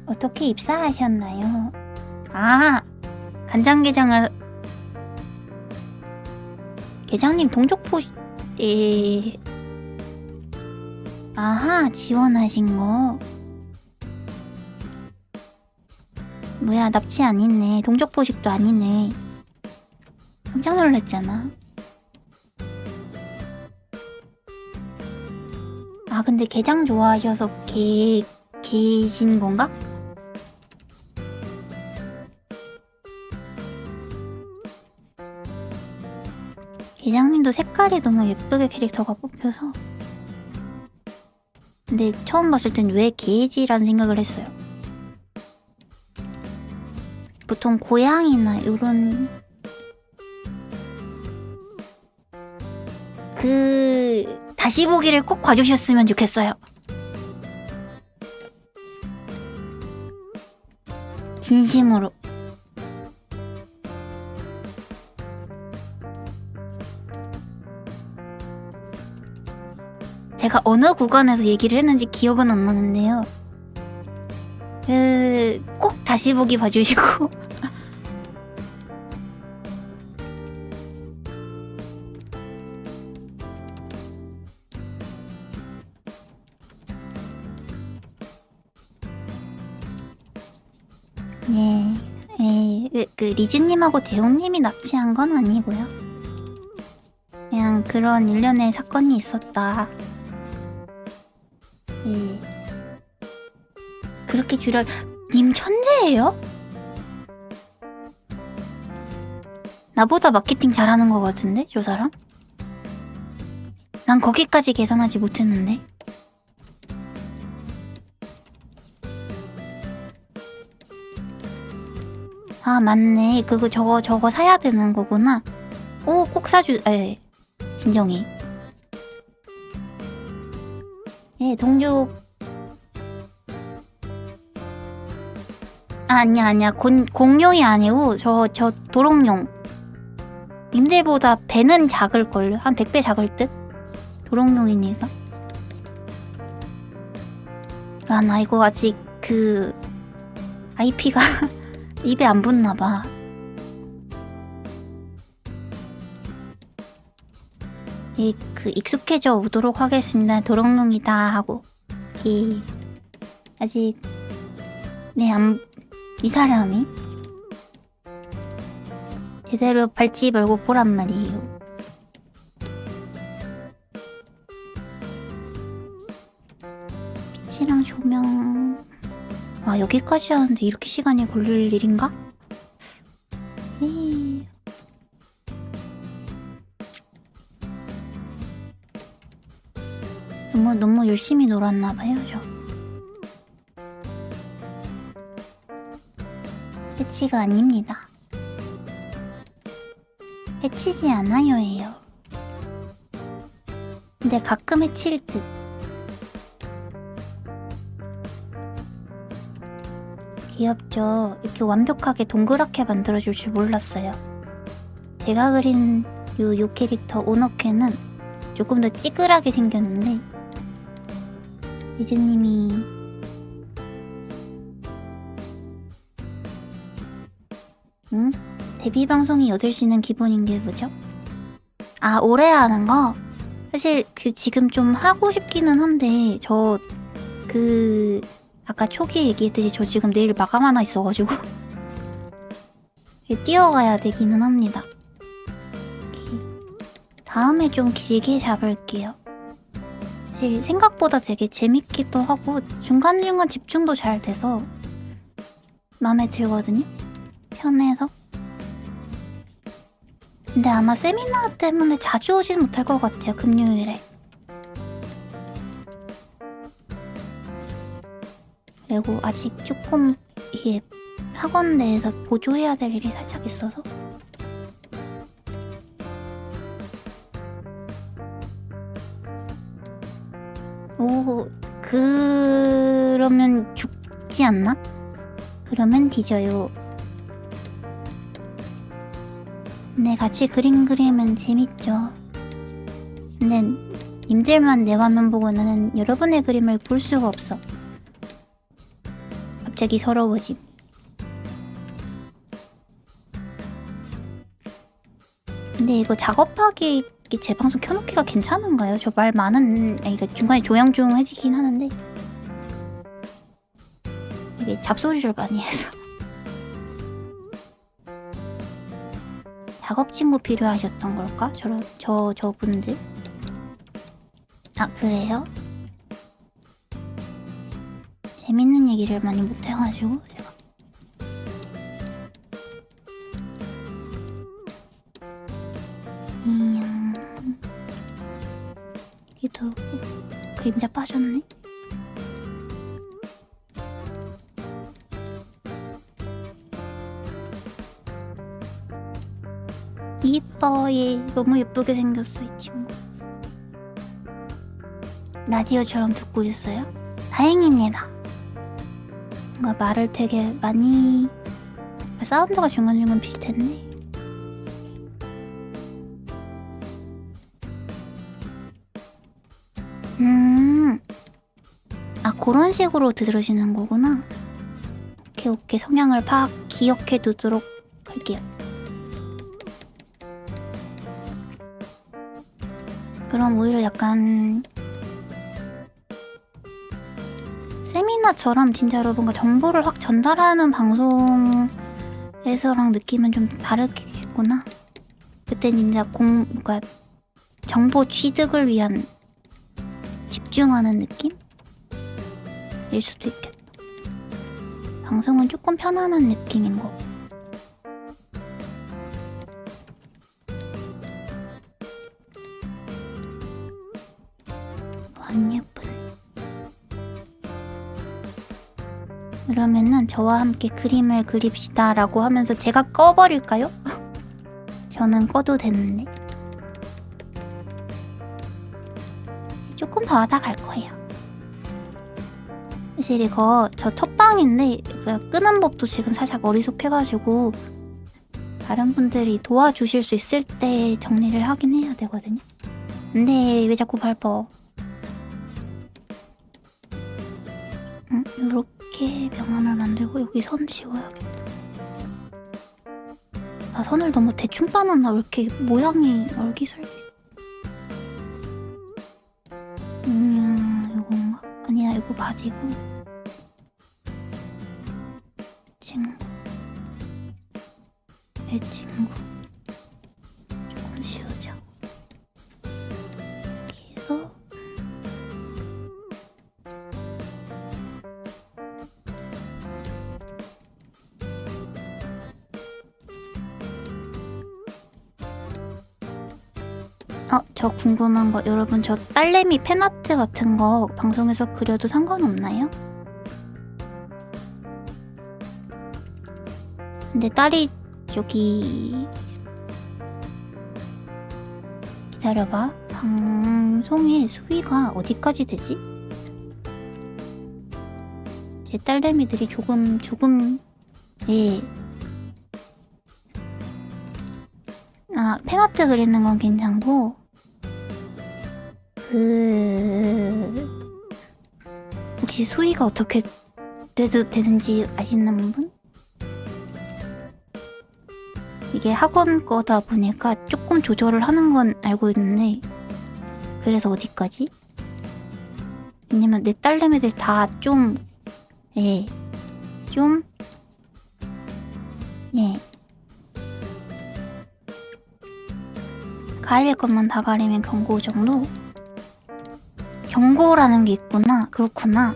어떻게 입사하셨나요? 아, 간장게장을 게장님 동족포 아하, 지원하신 거. 뭐야, 납치 아니네. 동족포식도 아니네. 깜짝 놀랐잖아. 아, 근데 게장 좋아하셔서 계신 건가? 게장님도 색깔이 너무 예쁘게 캐릭터가 뽑혀서. 근데 처음 봤을 땐 왜 게지라는 생각을 했어요. 보통 고양이나 요런 다시 보기를 꼭 봐주셨으면 좋겠어요. 진심으로. 제가 어느 구간에서 얘기를 했는지 기억은 안 나는데요. 꼭 다시 보기 봐주시고. 그 리즈님하고 대웅님이 납치한 건 아니고요. 그냥 그런 일련의 사건이 있었다. 예. 그렇게 님 천재예요? 나보다 마케팅 잘하는 거 같은데, 저 사람? 난 거기까지 계산하지 못했는데. 아, 맞네. 저거 사야 되는 거구나. 오, 꼭 진정해. 예, 동족. 아니야. 공룡이 아니고, 저 도롱뇽. 님들보다 배는 작을걸요? 한 100배 작을 듯? 도롱뇽이니까. 나 이거 아직 IP가 입에 안 붙나봐. 익숙해져 오도록 하겠습니다. 도롱뇽이다 하고. 아직, 이 사람이 제대로 밟지 말고 보란 말이에요. 빛이랑 조명. 아, 여기까지 하는데 이렇게 시간이 걸릴 일인가? 너무 열심히 놀았나봐요, 저. 해치가 아닙니다. 해치지 않아요예요. 근데 가끔 해칠 듯. 귀엽죠? 이렇게 완벽하게 동그랗게 만들어줄 줄 몰랐어요. 제가 그린 요 캐릭터 오너케는 조금 더 찌그하게 생겼는데 리즈님이 데뷔 방송이 8시는 기본인 게 뭐죠? 아, 올해 하는 거? 사실 지금 좀 하고 싶기는 한데 아까 초기에 얘기했듯이 저 지금 내일 마감 하나 있어가지고 뛰어가야 되기는 합니다. 다음에 좀 길게 잡을게요. 사실 생각보다 되게 재밌기도 하고 중간중간 집중도 잘 돼서 마음에 들거든요. 편해서. 근데 아마 세미나 때문에 자주 오진 못할 것 같아요. 금요일에. 그리고 아직 조금 이게 학원 내에서 보조해야 될 일이 살짝 있어서. 오, 그러면 죽지 않나? 그러면 뒤져요. 근데 같이 그림 그리면 재밌죠. 근데 님들만 내 화면 보고 나는 여러분의 그림을 볼 수가 없어. 갑자기 서러워짐. 근데 이거 작업하기 제 방송 켜놓기가 괜찮은가요? 저 말 많은 그러니까 중간에 조용조용해지긴 하는데 이게 잡소리를 많이 해서. 작업 친구 필요하셨던 걸까? 저분들? 아, 그래요? 재밌는 얘기를 많이 못해가지고 제가. 여기도 그림자 빠졌네? 이뻐. 얘 너무 예쁘게 생겼어, 이 친구. 라디오처럼 듣고 있어요? 다행입니다. 뭔가 말을 되게 많이 사운드가 중간중간 비슷했네. 아, 그런 식으로 들으시는 거구나. 오케이, 오케이. 성향을 기억해 두도록 할게요. 그럼 오히려 약간 세미나처럼 진짜로 뭔가 정보를 확 전달하는 방송에서랑 느낌은 좀 다르겠구나. 그땐 진짜 그러니까 정보 취득을 위한 집중하는 느낌일 수도 있겠다. 방송은 조금 편안한 느낌인 거. 안 예쁘네. 그러면은 저와 함께 그림을 그립시다 라고 하면서 제가 꺼버릴까요? 저는 꺼도 되는데. 조금 더 하다 갈 거예요. 사실 이거 저 첫방인데 끄는 법도 지금 살짝 어리숙해가지고 다른 분들이 도와주실 수 있을 때 정리를 하긴 해야 되거든요. 근데 왜 자꾸 밟어? 이렇게 명암을 만들고 여기 선 지워야겠다. 아, 선을 너무 대충 따놨나? 왜 이렇게 모양이 얼기설기? 이건가? 아니야, 이거 바디고. 친구. 내 친구. 조금 지우자. 여기서. 저 궁금한 거, 여러분, 저 딸내미 팬아트 같은 거 방송에서 그려도 상관없나요? 근데 딸이 여기 기다려봐. 방송의 수위가 어디까지 되지? 제 딸내미들이 조금 예. 팬아트 그리는 건 괜찮고 혹시 수위가 어떻게 되는지 아시는 분? 이게 학원 거다 보니까 조금 조절을 하는 건 알고 있는데 그래서 어디까지? 왜냐면 내 딸내미들 다 예. 가릴 것만 다 가리면 경고 정도? 경고라는 게 있구나. 그렇구나.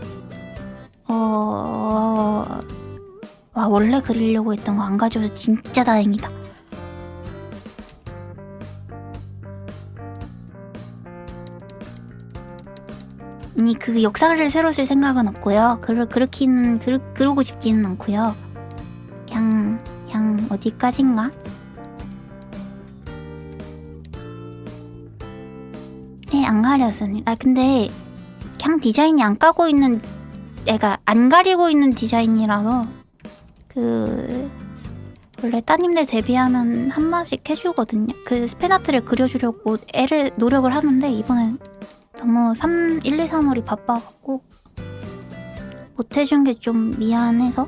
와, 원래 그리려고 했던 거 안 가져와서 진짜 다행이다. 아니, 그 역사를 새로 쓸 생각은 없고요. 그러고 싶지는 않고요. 그냥 어디까진가? 네, 안 가렸습니다. 근데 그냥 디자인이 안 까고 있는 애가 안 가리고 있는 디자인이라서 원래 따님들 데뷔하면 한 번씩 해주거든요. 그 팬아트를 그려주려고 노력을 하는데 이번엔 너무 1, 2, 3월이 바빠갖고 못해준 게 좀 미안해서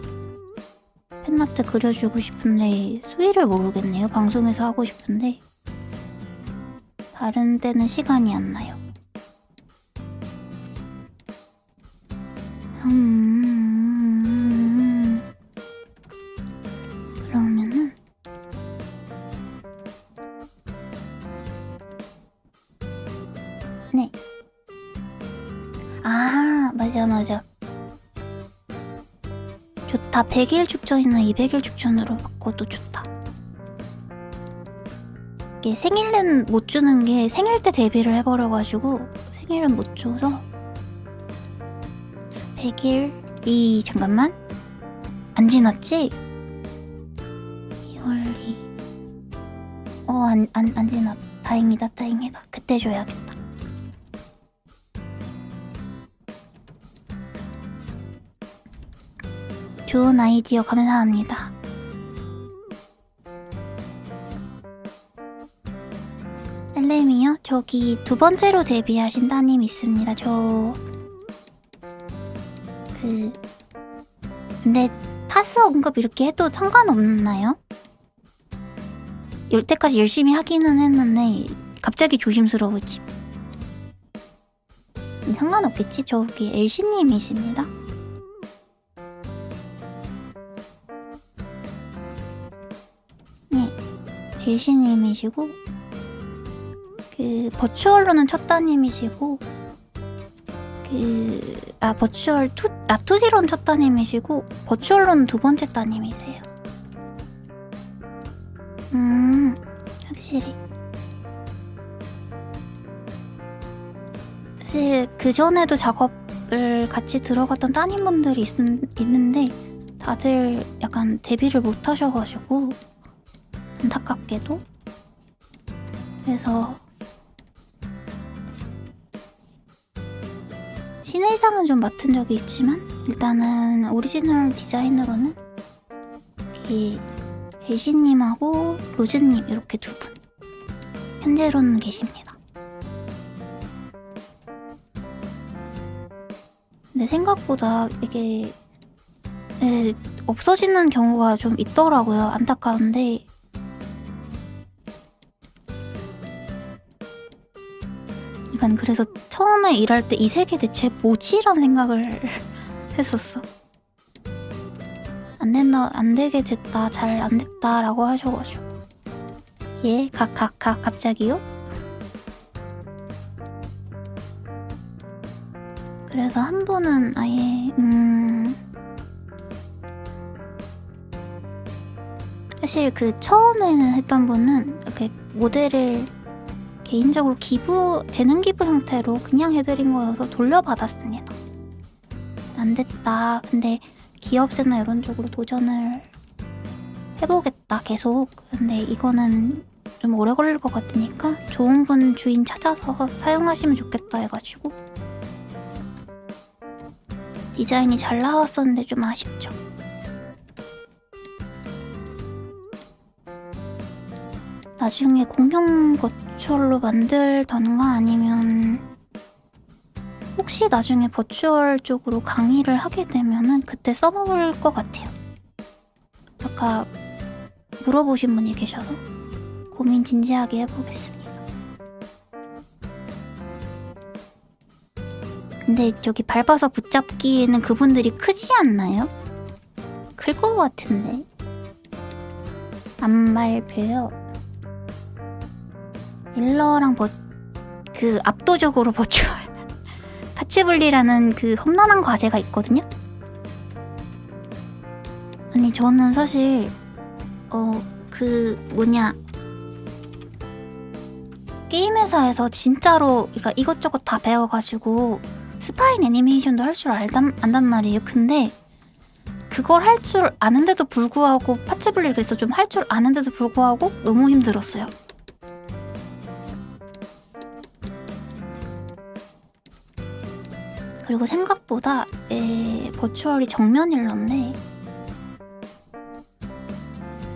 팬아트 그려주고 싶은데 수위를 모르겠네요. 방송에서 하고 싶은데 다른 때는 시간이 안 나요. 그러면은 네. 맞아. 좋다. 100일 축전이나 200일 축전으로 바꿔도 좋다. 이게 생일은 못 주는 게 생일 때 데뷔를 해버려가지고 생일은 못 줘서 100일이 잠깐만 안 지났지? 2월 2 안 지났. 다행이다. 그때 줘야겠다. 좋은 아이디어 감사합니다. 딸내미요? 저기 두 번째로 데뷔하신 따님 있습니다. 근데 타스 언급 이렇게 해도 상관없나요? 여태까지 열심히 하기는 했는데 갑자기 조심스러워지. 상관없겠지? 저기 엘시님이십니다. 네, 엘시님이시고 버추얼로는 첫 따님이시고 버추얼 라투지로는 첫 따님이시고 버추얼로는 두 번째 따님이세요. 확실히. 사실 그 전에도 작업을 같이 들어갔던 따님분들이 있는데 다들 약간 데뷔를 못 하셔가지고 안타깝게도. 그래서 신의상은 좀 맡은 적이 있지만 일단은 오리지널 디자이너로는 엘시님하고 로즈님 이렇게 두 분 현재로는 계십니다. 근데 생각보다 이게 없어지는 경우가 좀 있더라고요. 안타까운데 약간 그래서 처음에 일할 때 이 세계 대체 뭐지라는 생각을 했었어. 안 되게 됐다, 잘 안 됐다라고 하셔가지고. 예, 갑자기요? 그래서 한 분은 아예 사실 그 처음에는 했던 분은 이렇게 모델을 개인적으로 재능 기부 형태로 그냥 해드린 거여서 돌려받았습니다. 안 됐다. 근데 기업세나 이런 쪽으로 도전을 해보겠다, 계속. 근데 이거는 좀 오래 걸릴 것 같으니까 좋은 분 주인 찾아서 사용하시면 좋겠다 해가지고 디자인이 잘 나왔었는데 좀 아쉽죠. 나중에 공용 버추얼로 만들던가 아니면 혹시 나중에 버추얼 쪽으로 강의를 하게 되면은 그때 써볼 것 같아요. 아까 물어보신 분이 계셔서 고민 진지하게 해보겠습니다. 근데 저기 밟아서 붙잡기에는 그분들이 크지 않나요? 클 것 같은데. 안 밟혀요. 일러랑 압도적으로 버추얼 같이 분리라는 그 험난한 과제가 있거든요. 아니 저는 사실 게임 회사에서 진짜로 그러니까 이것저것 다 배워가지고 스파인 애니메이션도 할 줄 안단 말이에요. 근데 그걸 할 줄 아는데도 불구하고 파츠 분리를 그래서 좀 할 줄 아는데도 불구하고 너무 힘들었어요. 그리고 생각보다 버추얼이 정면 일러인데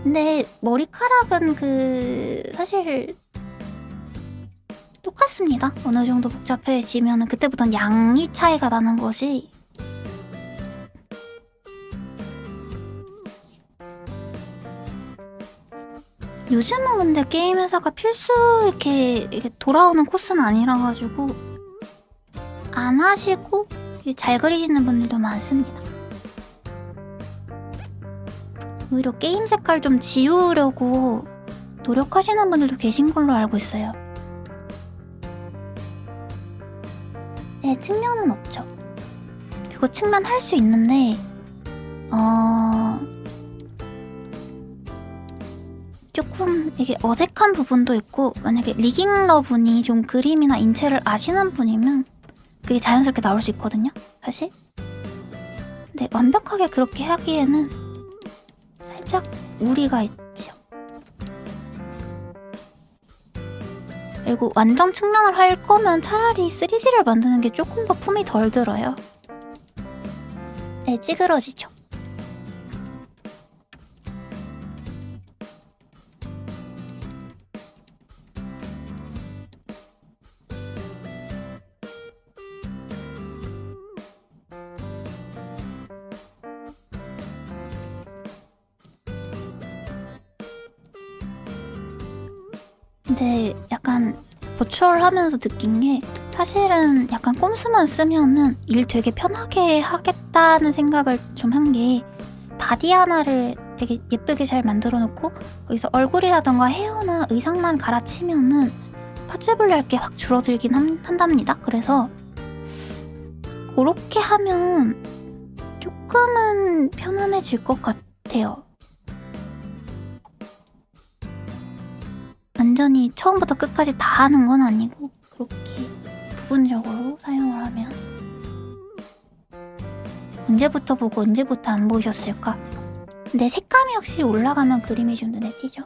근데 머리카락은 사실 똑같습니다. 어느 정도 복잡해지면은 그때부터는 양이 차이가 나는 것이 요즘은 근데 게임 회사가 필수 이렇게 돌아오는 코스는 아니라 가지고 안 하시고 잘 그리시는 분들도 많습니다. 오히려 게임 색깔 좀 지우려고 노력하시는 분들도 계신 걸로 알고 있어요. 네, 측면은 없죠. 그거 측면 할 수 있는데 조금 이게 어색한 부분도 있고 만약에 리깅러 분이 좀 그림이나 인체를 아시는 분이면 그게 자연스럽게 나올 수 있거든요, 사실. 근데 완벽하게 그렇게 하기에는 살짝 무리가 있죠. 그리고 완전 측면을 할 거면 차라리 3D를 만드는 게 조금 더 품이 덜 들어요. 네, 찌그러지죠. 근데 약간 보철하면서 느낀 게 사실은 약간 꼼수만 쓰면은 일 되게 편하게 하겠다는 생각을 좀 한 게 바디 하나를 되게 예쁘게 잘 만들어 놓고 거기서 얼굴이라던가 헤어나 의상만 갈아치면은 파츠 분리할 게 확 줄어들긴 한답니다. 그래서 그렇게 하면 조금은 편안해질 것 같아요. 완전히 처음부터 끝까지 다 하는 건 아니고 그렇게 부분적으로 사용을 하면 언제부터 보고 언제부터 안 보셨을까? 근데 색감이 확실히 올라가면 그림이 좀 눈에 띄죠.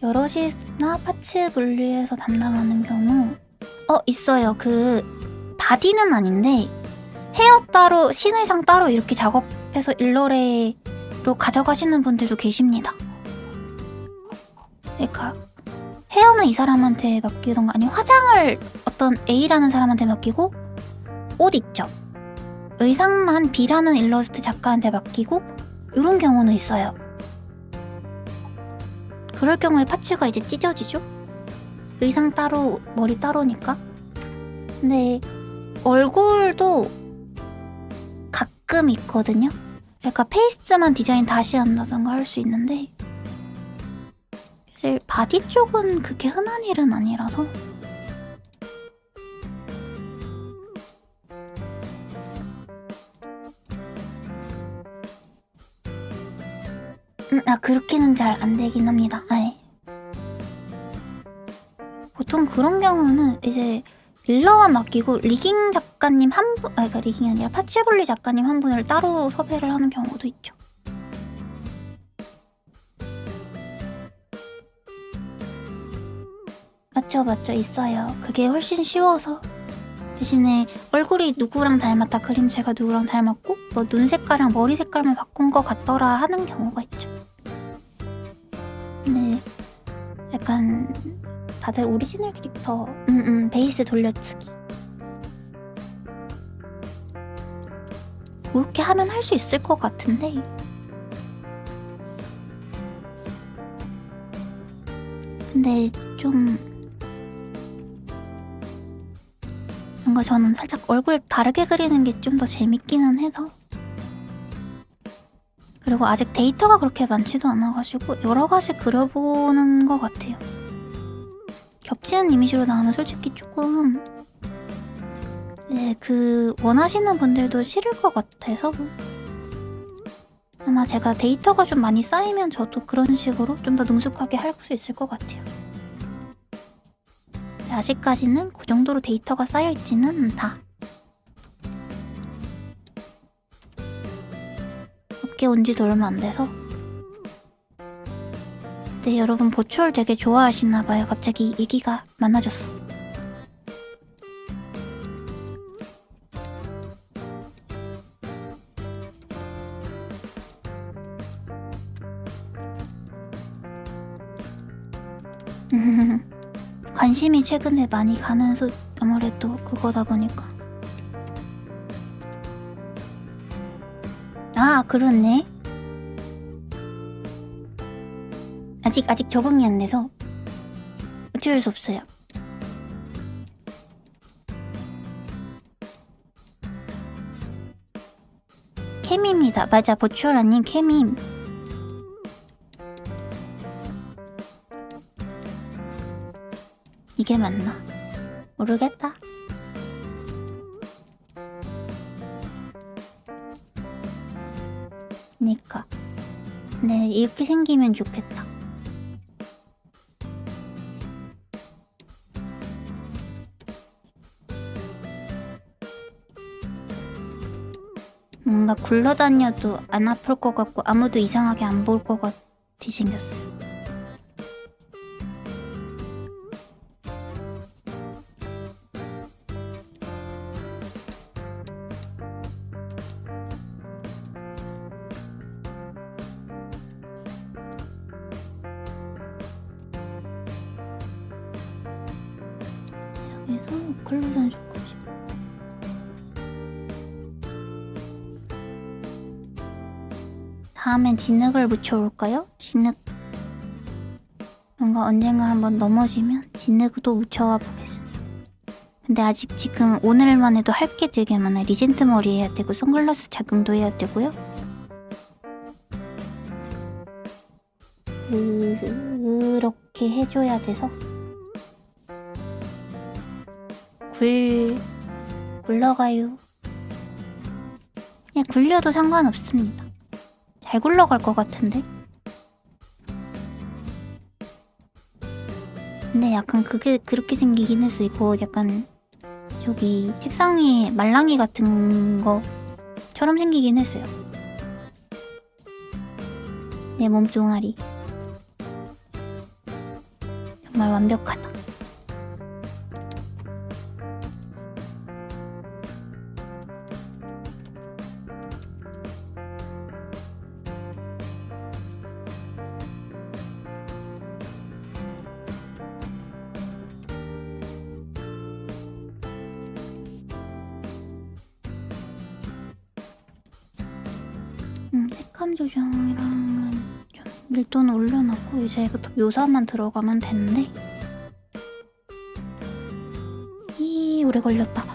여럿이나 파츠 분리해서 담당하는 경우 있어요. 그 바디는 아닌데 헤어 따로, 신의상 따로 이렇게 작업해서 일러레로 가져가시는 분들도 계십니다. 그러니까 헤어는 이 사람한테 맡기던가 아니면 화장을 어떤 A라는 사람한테 맡기고 옷 있죠. 의상만 B라는 일러스트 작가한테 맡기고 이런 경우는 있어요. 그럴 경우에 파츠가 이제 찢어지죠? 의상 따로, 머리 따로니까. 근데 얼굴도 가끔 있거든요? 그러니까 페이스만 디자인 다시 한다던가 할 수 있는데 사실 바디 쪽은 그게 흔한 일은 아니라서 그렇게는 잘 안 되긴 합니다. 아예. 보통 그런 경우는 이제 일러만 맡기고 리깅 작가님 한 분, 그러니까 리깅이 아니라 파츠분리 작가님 한 분을 따로 섭외를 하는 경우도 있죠. 맞죠, 있어요. 그게 훨씬 쉬워서. 대신에 얼굴이 누구랑 닮았다, 그림체가 누구랑 닮았고 뭐 눈 색깔이랑 머리 색깔만 바꾼 것 같더라 하는 경우가 있죠. 근데 약간 다들 오리지널 캐릭터 베이스 돌려쓰기 그렇게 하면 할 수 있을 것 같은데 근데 좀 뭔가 저는 살짝 얼굴 다르게 그리는 게 좀 더 재밌기는 해서 그리고 아직 데이터가 그렇게 많지도 않아가지고 여러 가지 그려보는 것 같아요. 겹치는 이미지로 나오면 솔직히 조금 그 원하시는 분들도 싫을 것 같아서 아마 제가 데이터가 좀 많이 쌓이면 저도 그런 식으로 좀 더 능숙하게 할 수 있을 것 같아요. 아직까지는 그 정도로 데이터가 쌓여있지는 않다. 업계 온 지도 얼마 안 돼서 네, 여러분 보추얼 되게 좋아하시나봐요. 갑자기 얘기가 많아졌어. 관심이 최근에 많이 가는 아무래도 그거다 보니까. 아, 그렇네. 아직 적응이 안 돼서 어쩔 수 없어요. 캠입니다. 맞아, 보추얼 아닌 캠임. 이게 맞나? 모르겠다. 그니까. 네, 이렇게 생기면 좋겠다. 뭔가 굴러다녀도 안 아플 것 같고 아무도 이상하게 안 볼 것 같이 생겼어요. 해서 오클루전 조금씩. 다음엔 진흙을 묻혀올까요? 진흙. 뭔가 언젠가 한번 넘어지면 진흙도 묻혀와 보겠습니다. 근데 아직 지금 오늘만 해도 할 게 되게 많아요. 리젠트 머리 해야 되고 선글라스 착용도 해야 되고요. 그렇게 해줘야 돼서 굴러가요. 그냥 굴려도 상관없습니다. 잘 굴러갈 것 같은데? 근데 약간 그게 그렇게 생기긴 했어. 이거 약간 저기 책상 위에 말랑이 같은 거처럼 생기긴 했어요. 내 몸뚱아리 정말 완벽하다. 색감 조정이랑은 좀 밀도는 올려놓고 이제부터 묘사만 들어가면 되는데 오래 걸렸다.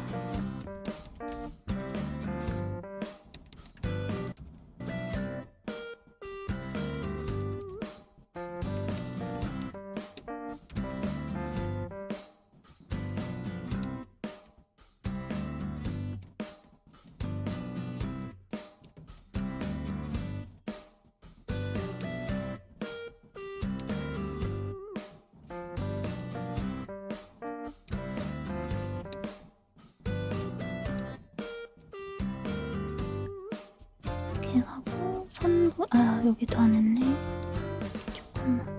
이렇게 하고 선부 여기도 안 했네. 조금만.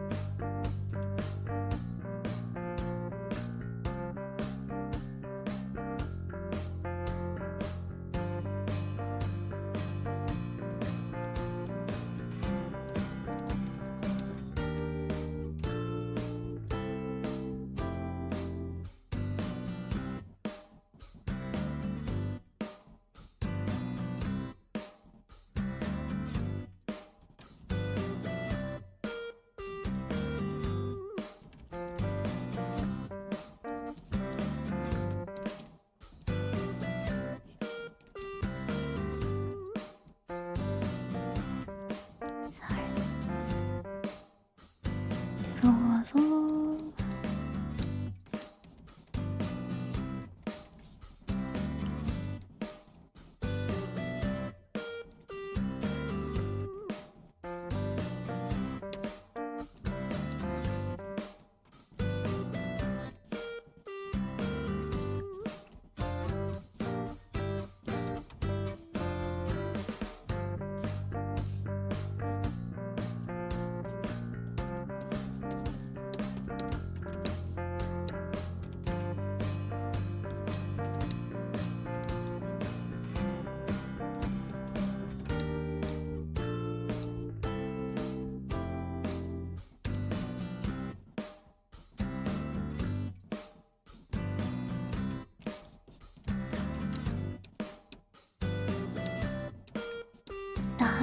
들어와서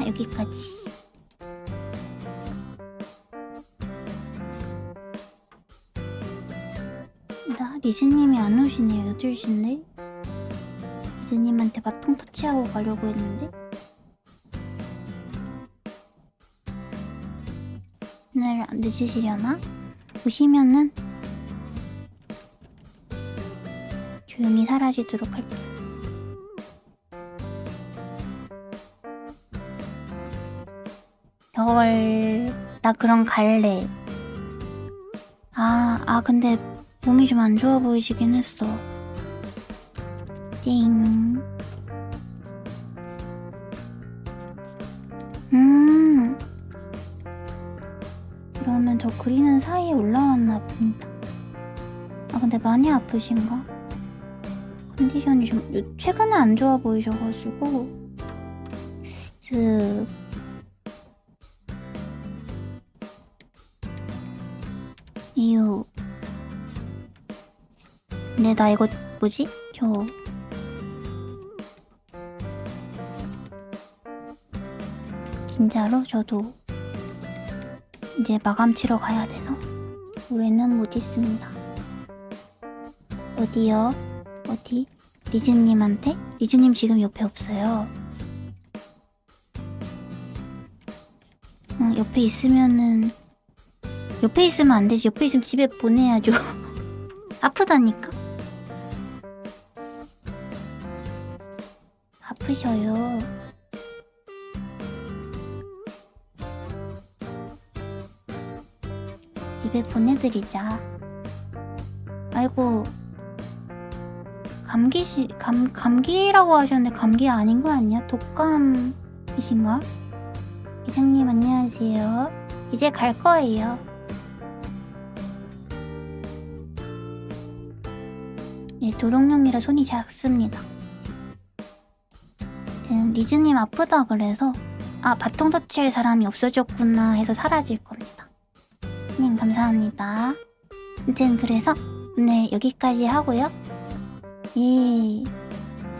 여기까지. 리즈님이 안 오시네요. 8시인데 리즈님한테 바통 터치하고 가려고 했는데 오늘 늦으시려나? 오시면은 조용히 사라지도록 할게요. 나 그럼 갈래. 근데 몸이 좀 안 좋아 보이시긴 했어. 띵. 그러면 저 그리는 사이에 올라왔나 봅니다. 근데 많이 아프신가? 컨디션이 좀 최근에 안 좋아 보이셔가지고 근데 나 이거 뭐지? 진짜로 저도 이제 마감 치러 가야 돼서 올해는 못 있습니다. 어디요? 어디? 리즈님한테? 리즈님 지금 옆에 없어요. 옆에 있으면은 옆에 있으면 안 되지. 옆에 있으면 집에 보내야죠. 아프다니까? 아프셔요. 집에 보내드리자. 아이고. 감기라고 하셨는데 감기 아닌 거 아니야? 독감이신가? 이장님 안녕하세요. 이제 갈 거예요. 예, 도롱뇽이라 손이 작습니다. 저는 리즈님 아프다 그래서 바통 터치할 사람이 없어졌구나 해서 사라질 겁니다. 님 감사합니다. 아무튼 그래서 오늘 여기까지 하고요. 예,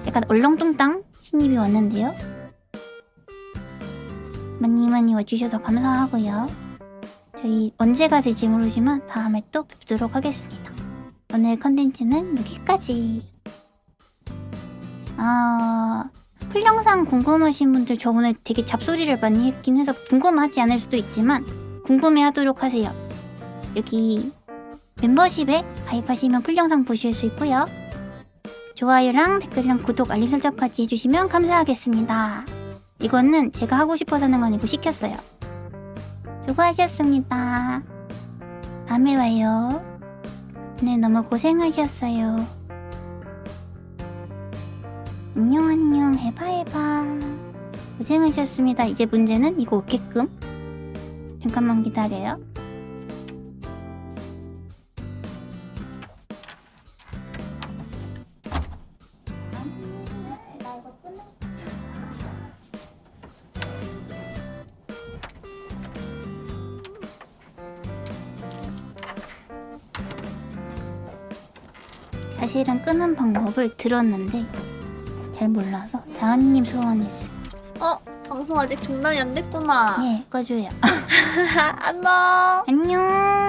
약간 얼렁뚱땅 신입이 왔는데요. 많이 와주셔서 감사하고요. 저희 언제가 될지 모르지만 다음에 또 뵙도록 하겠습니다. 오늘 컨텐츠는 여기까지. 풀영상 궁금하신 분들 저 오늘 되게 잡소리를 많이 했긴 해서 궁금하지 않을 수도 있지만 궁금해하도록 하세요. 여기 멤버십에 가입하시면 풀영상 보실 수 있고요. 좋아요랑 댓글이랑 구독, 알림 설정까지 해주시면 감사하겠습니다. 이거는 제가 하고 싶어서 하는 건 아니고 시켰어요. 수고하셨습니다. 다음에 와요. 오늘 너무 고생하셨어요. 안녕 해봐. 고생하셨습니다. 이제 문제는 이거 오게끔. 잠깐만 기다려요. 사실은 끄는 방법을 들었는데 잘 몰라서 장한님 소원했어요. 방송 아직 중단이 안 됐구나. 예, 꺼줘요. 안녕. 안녕.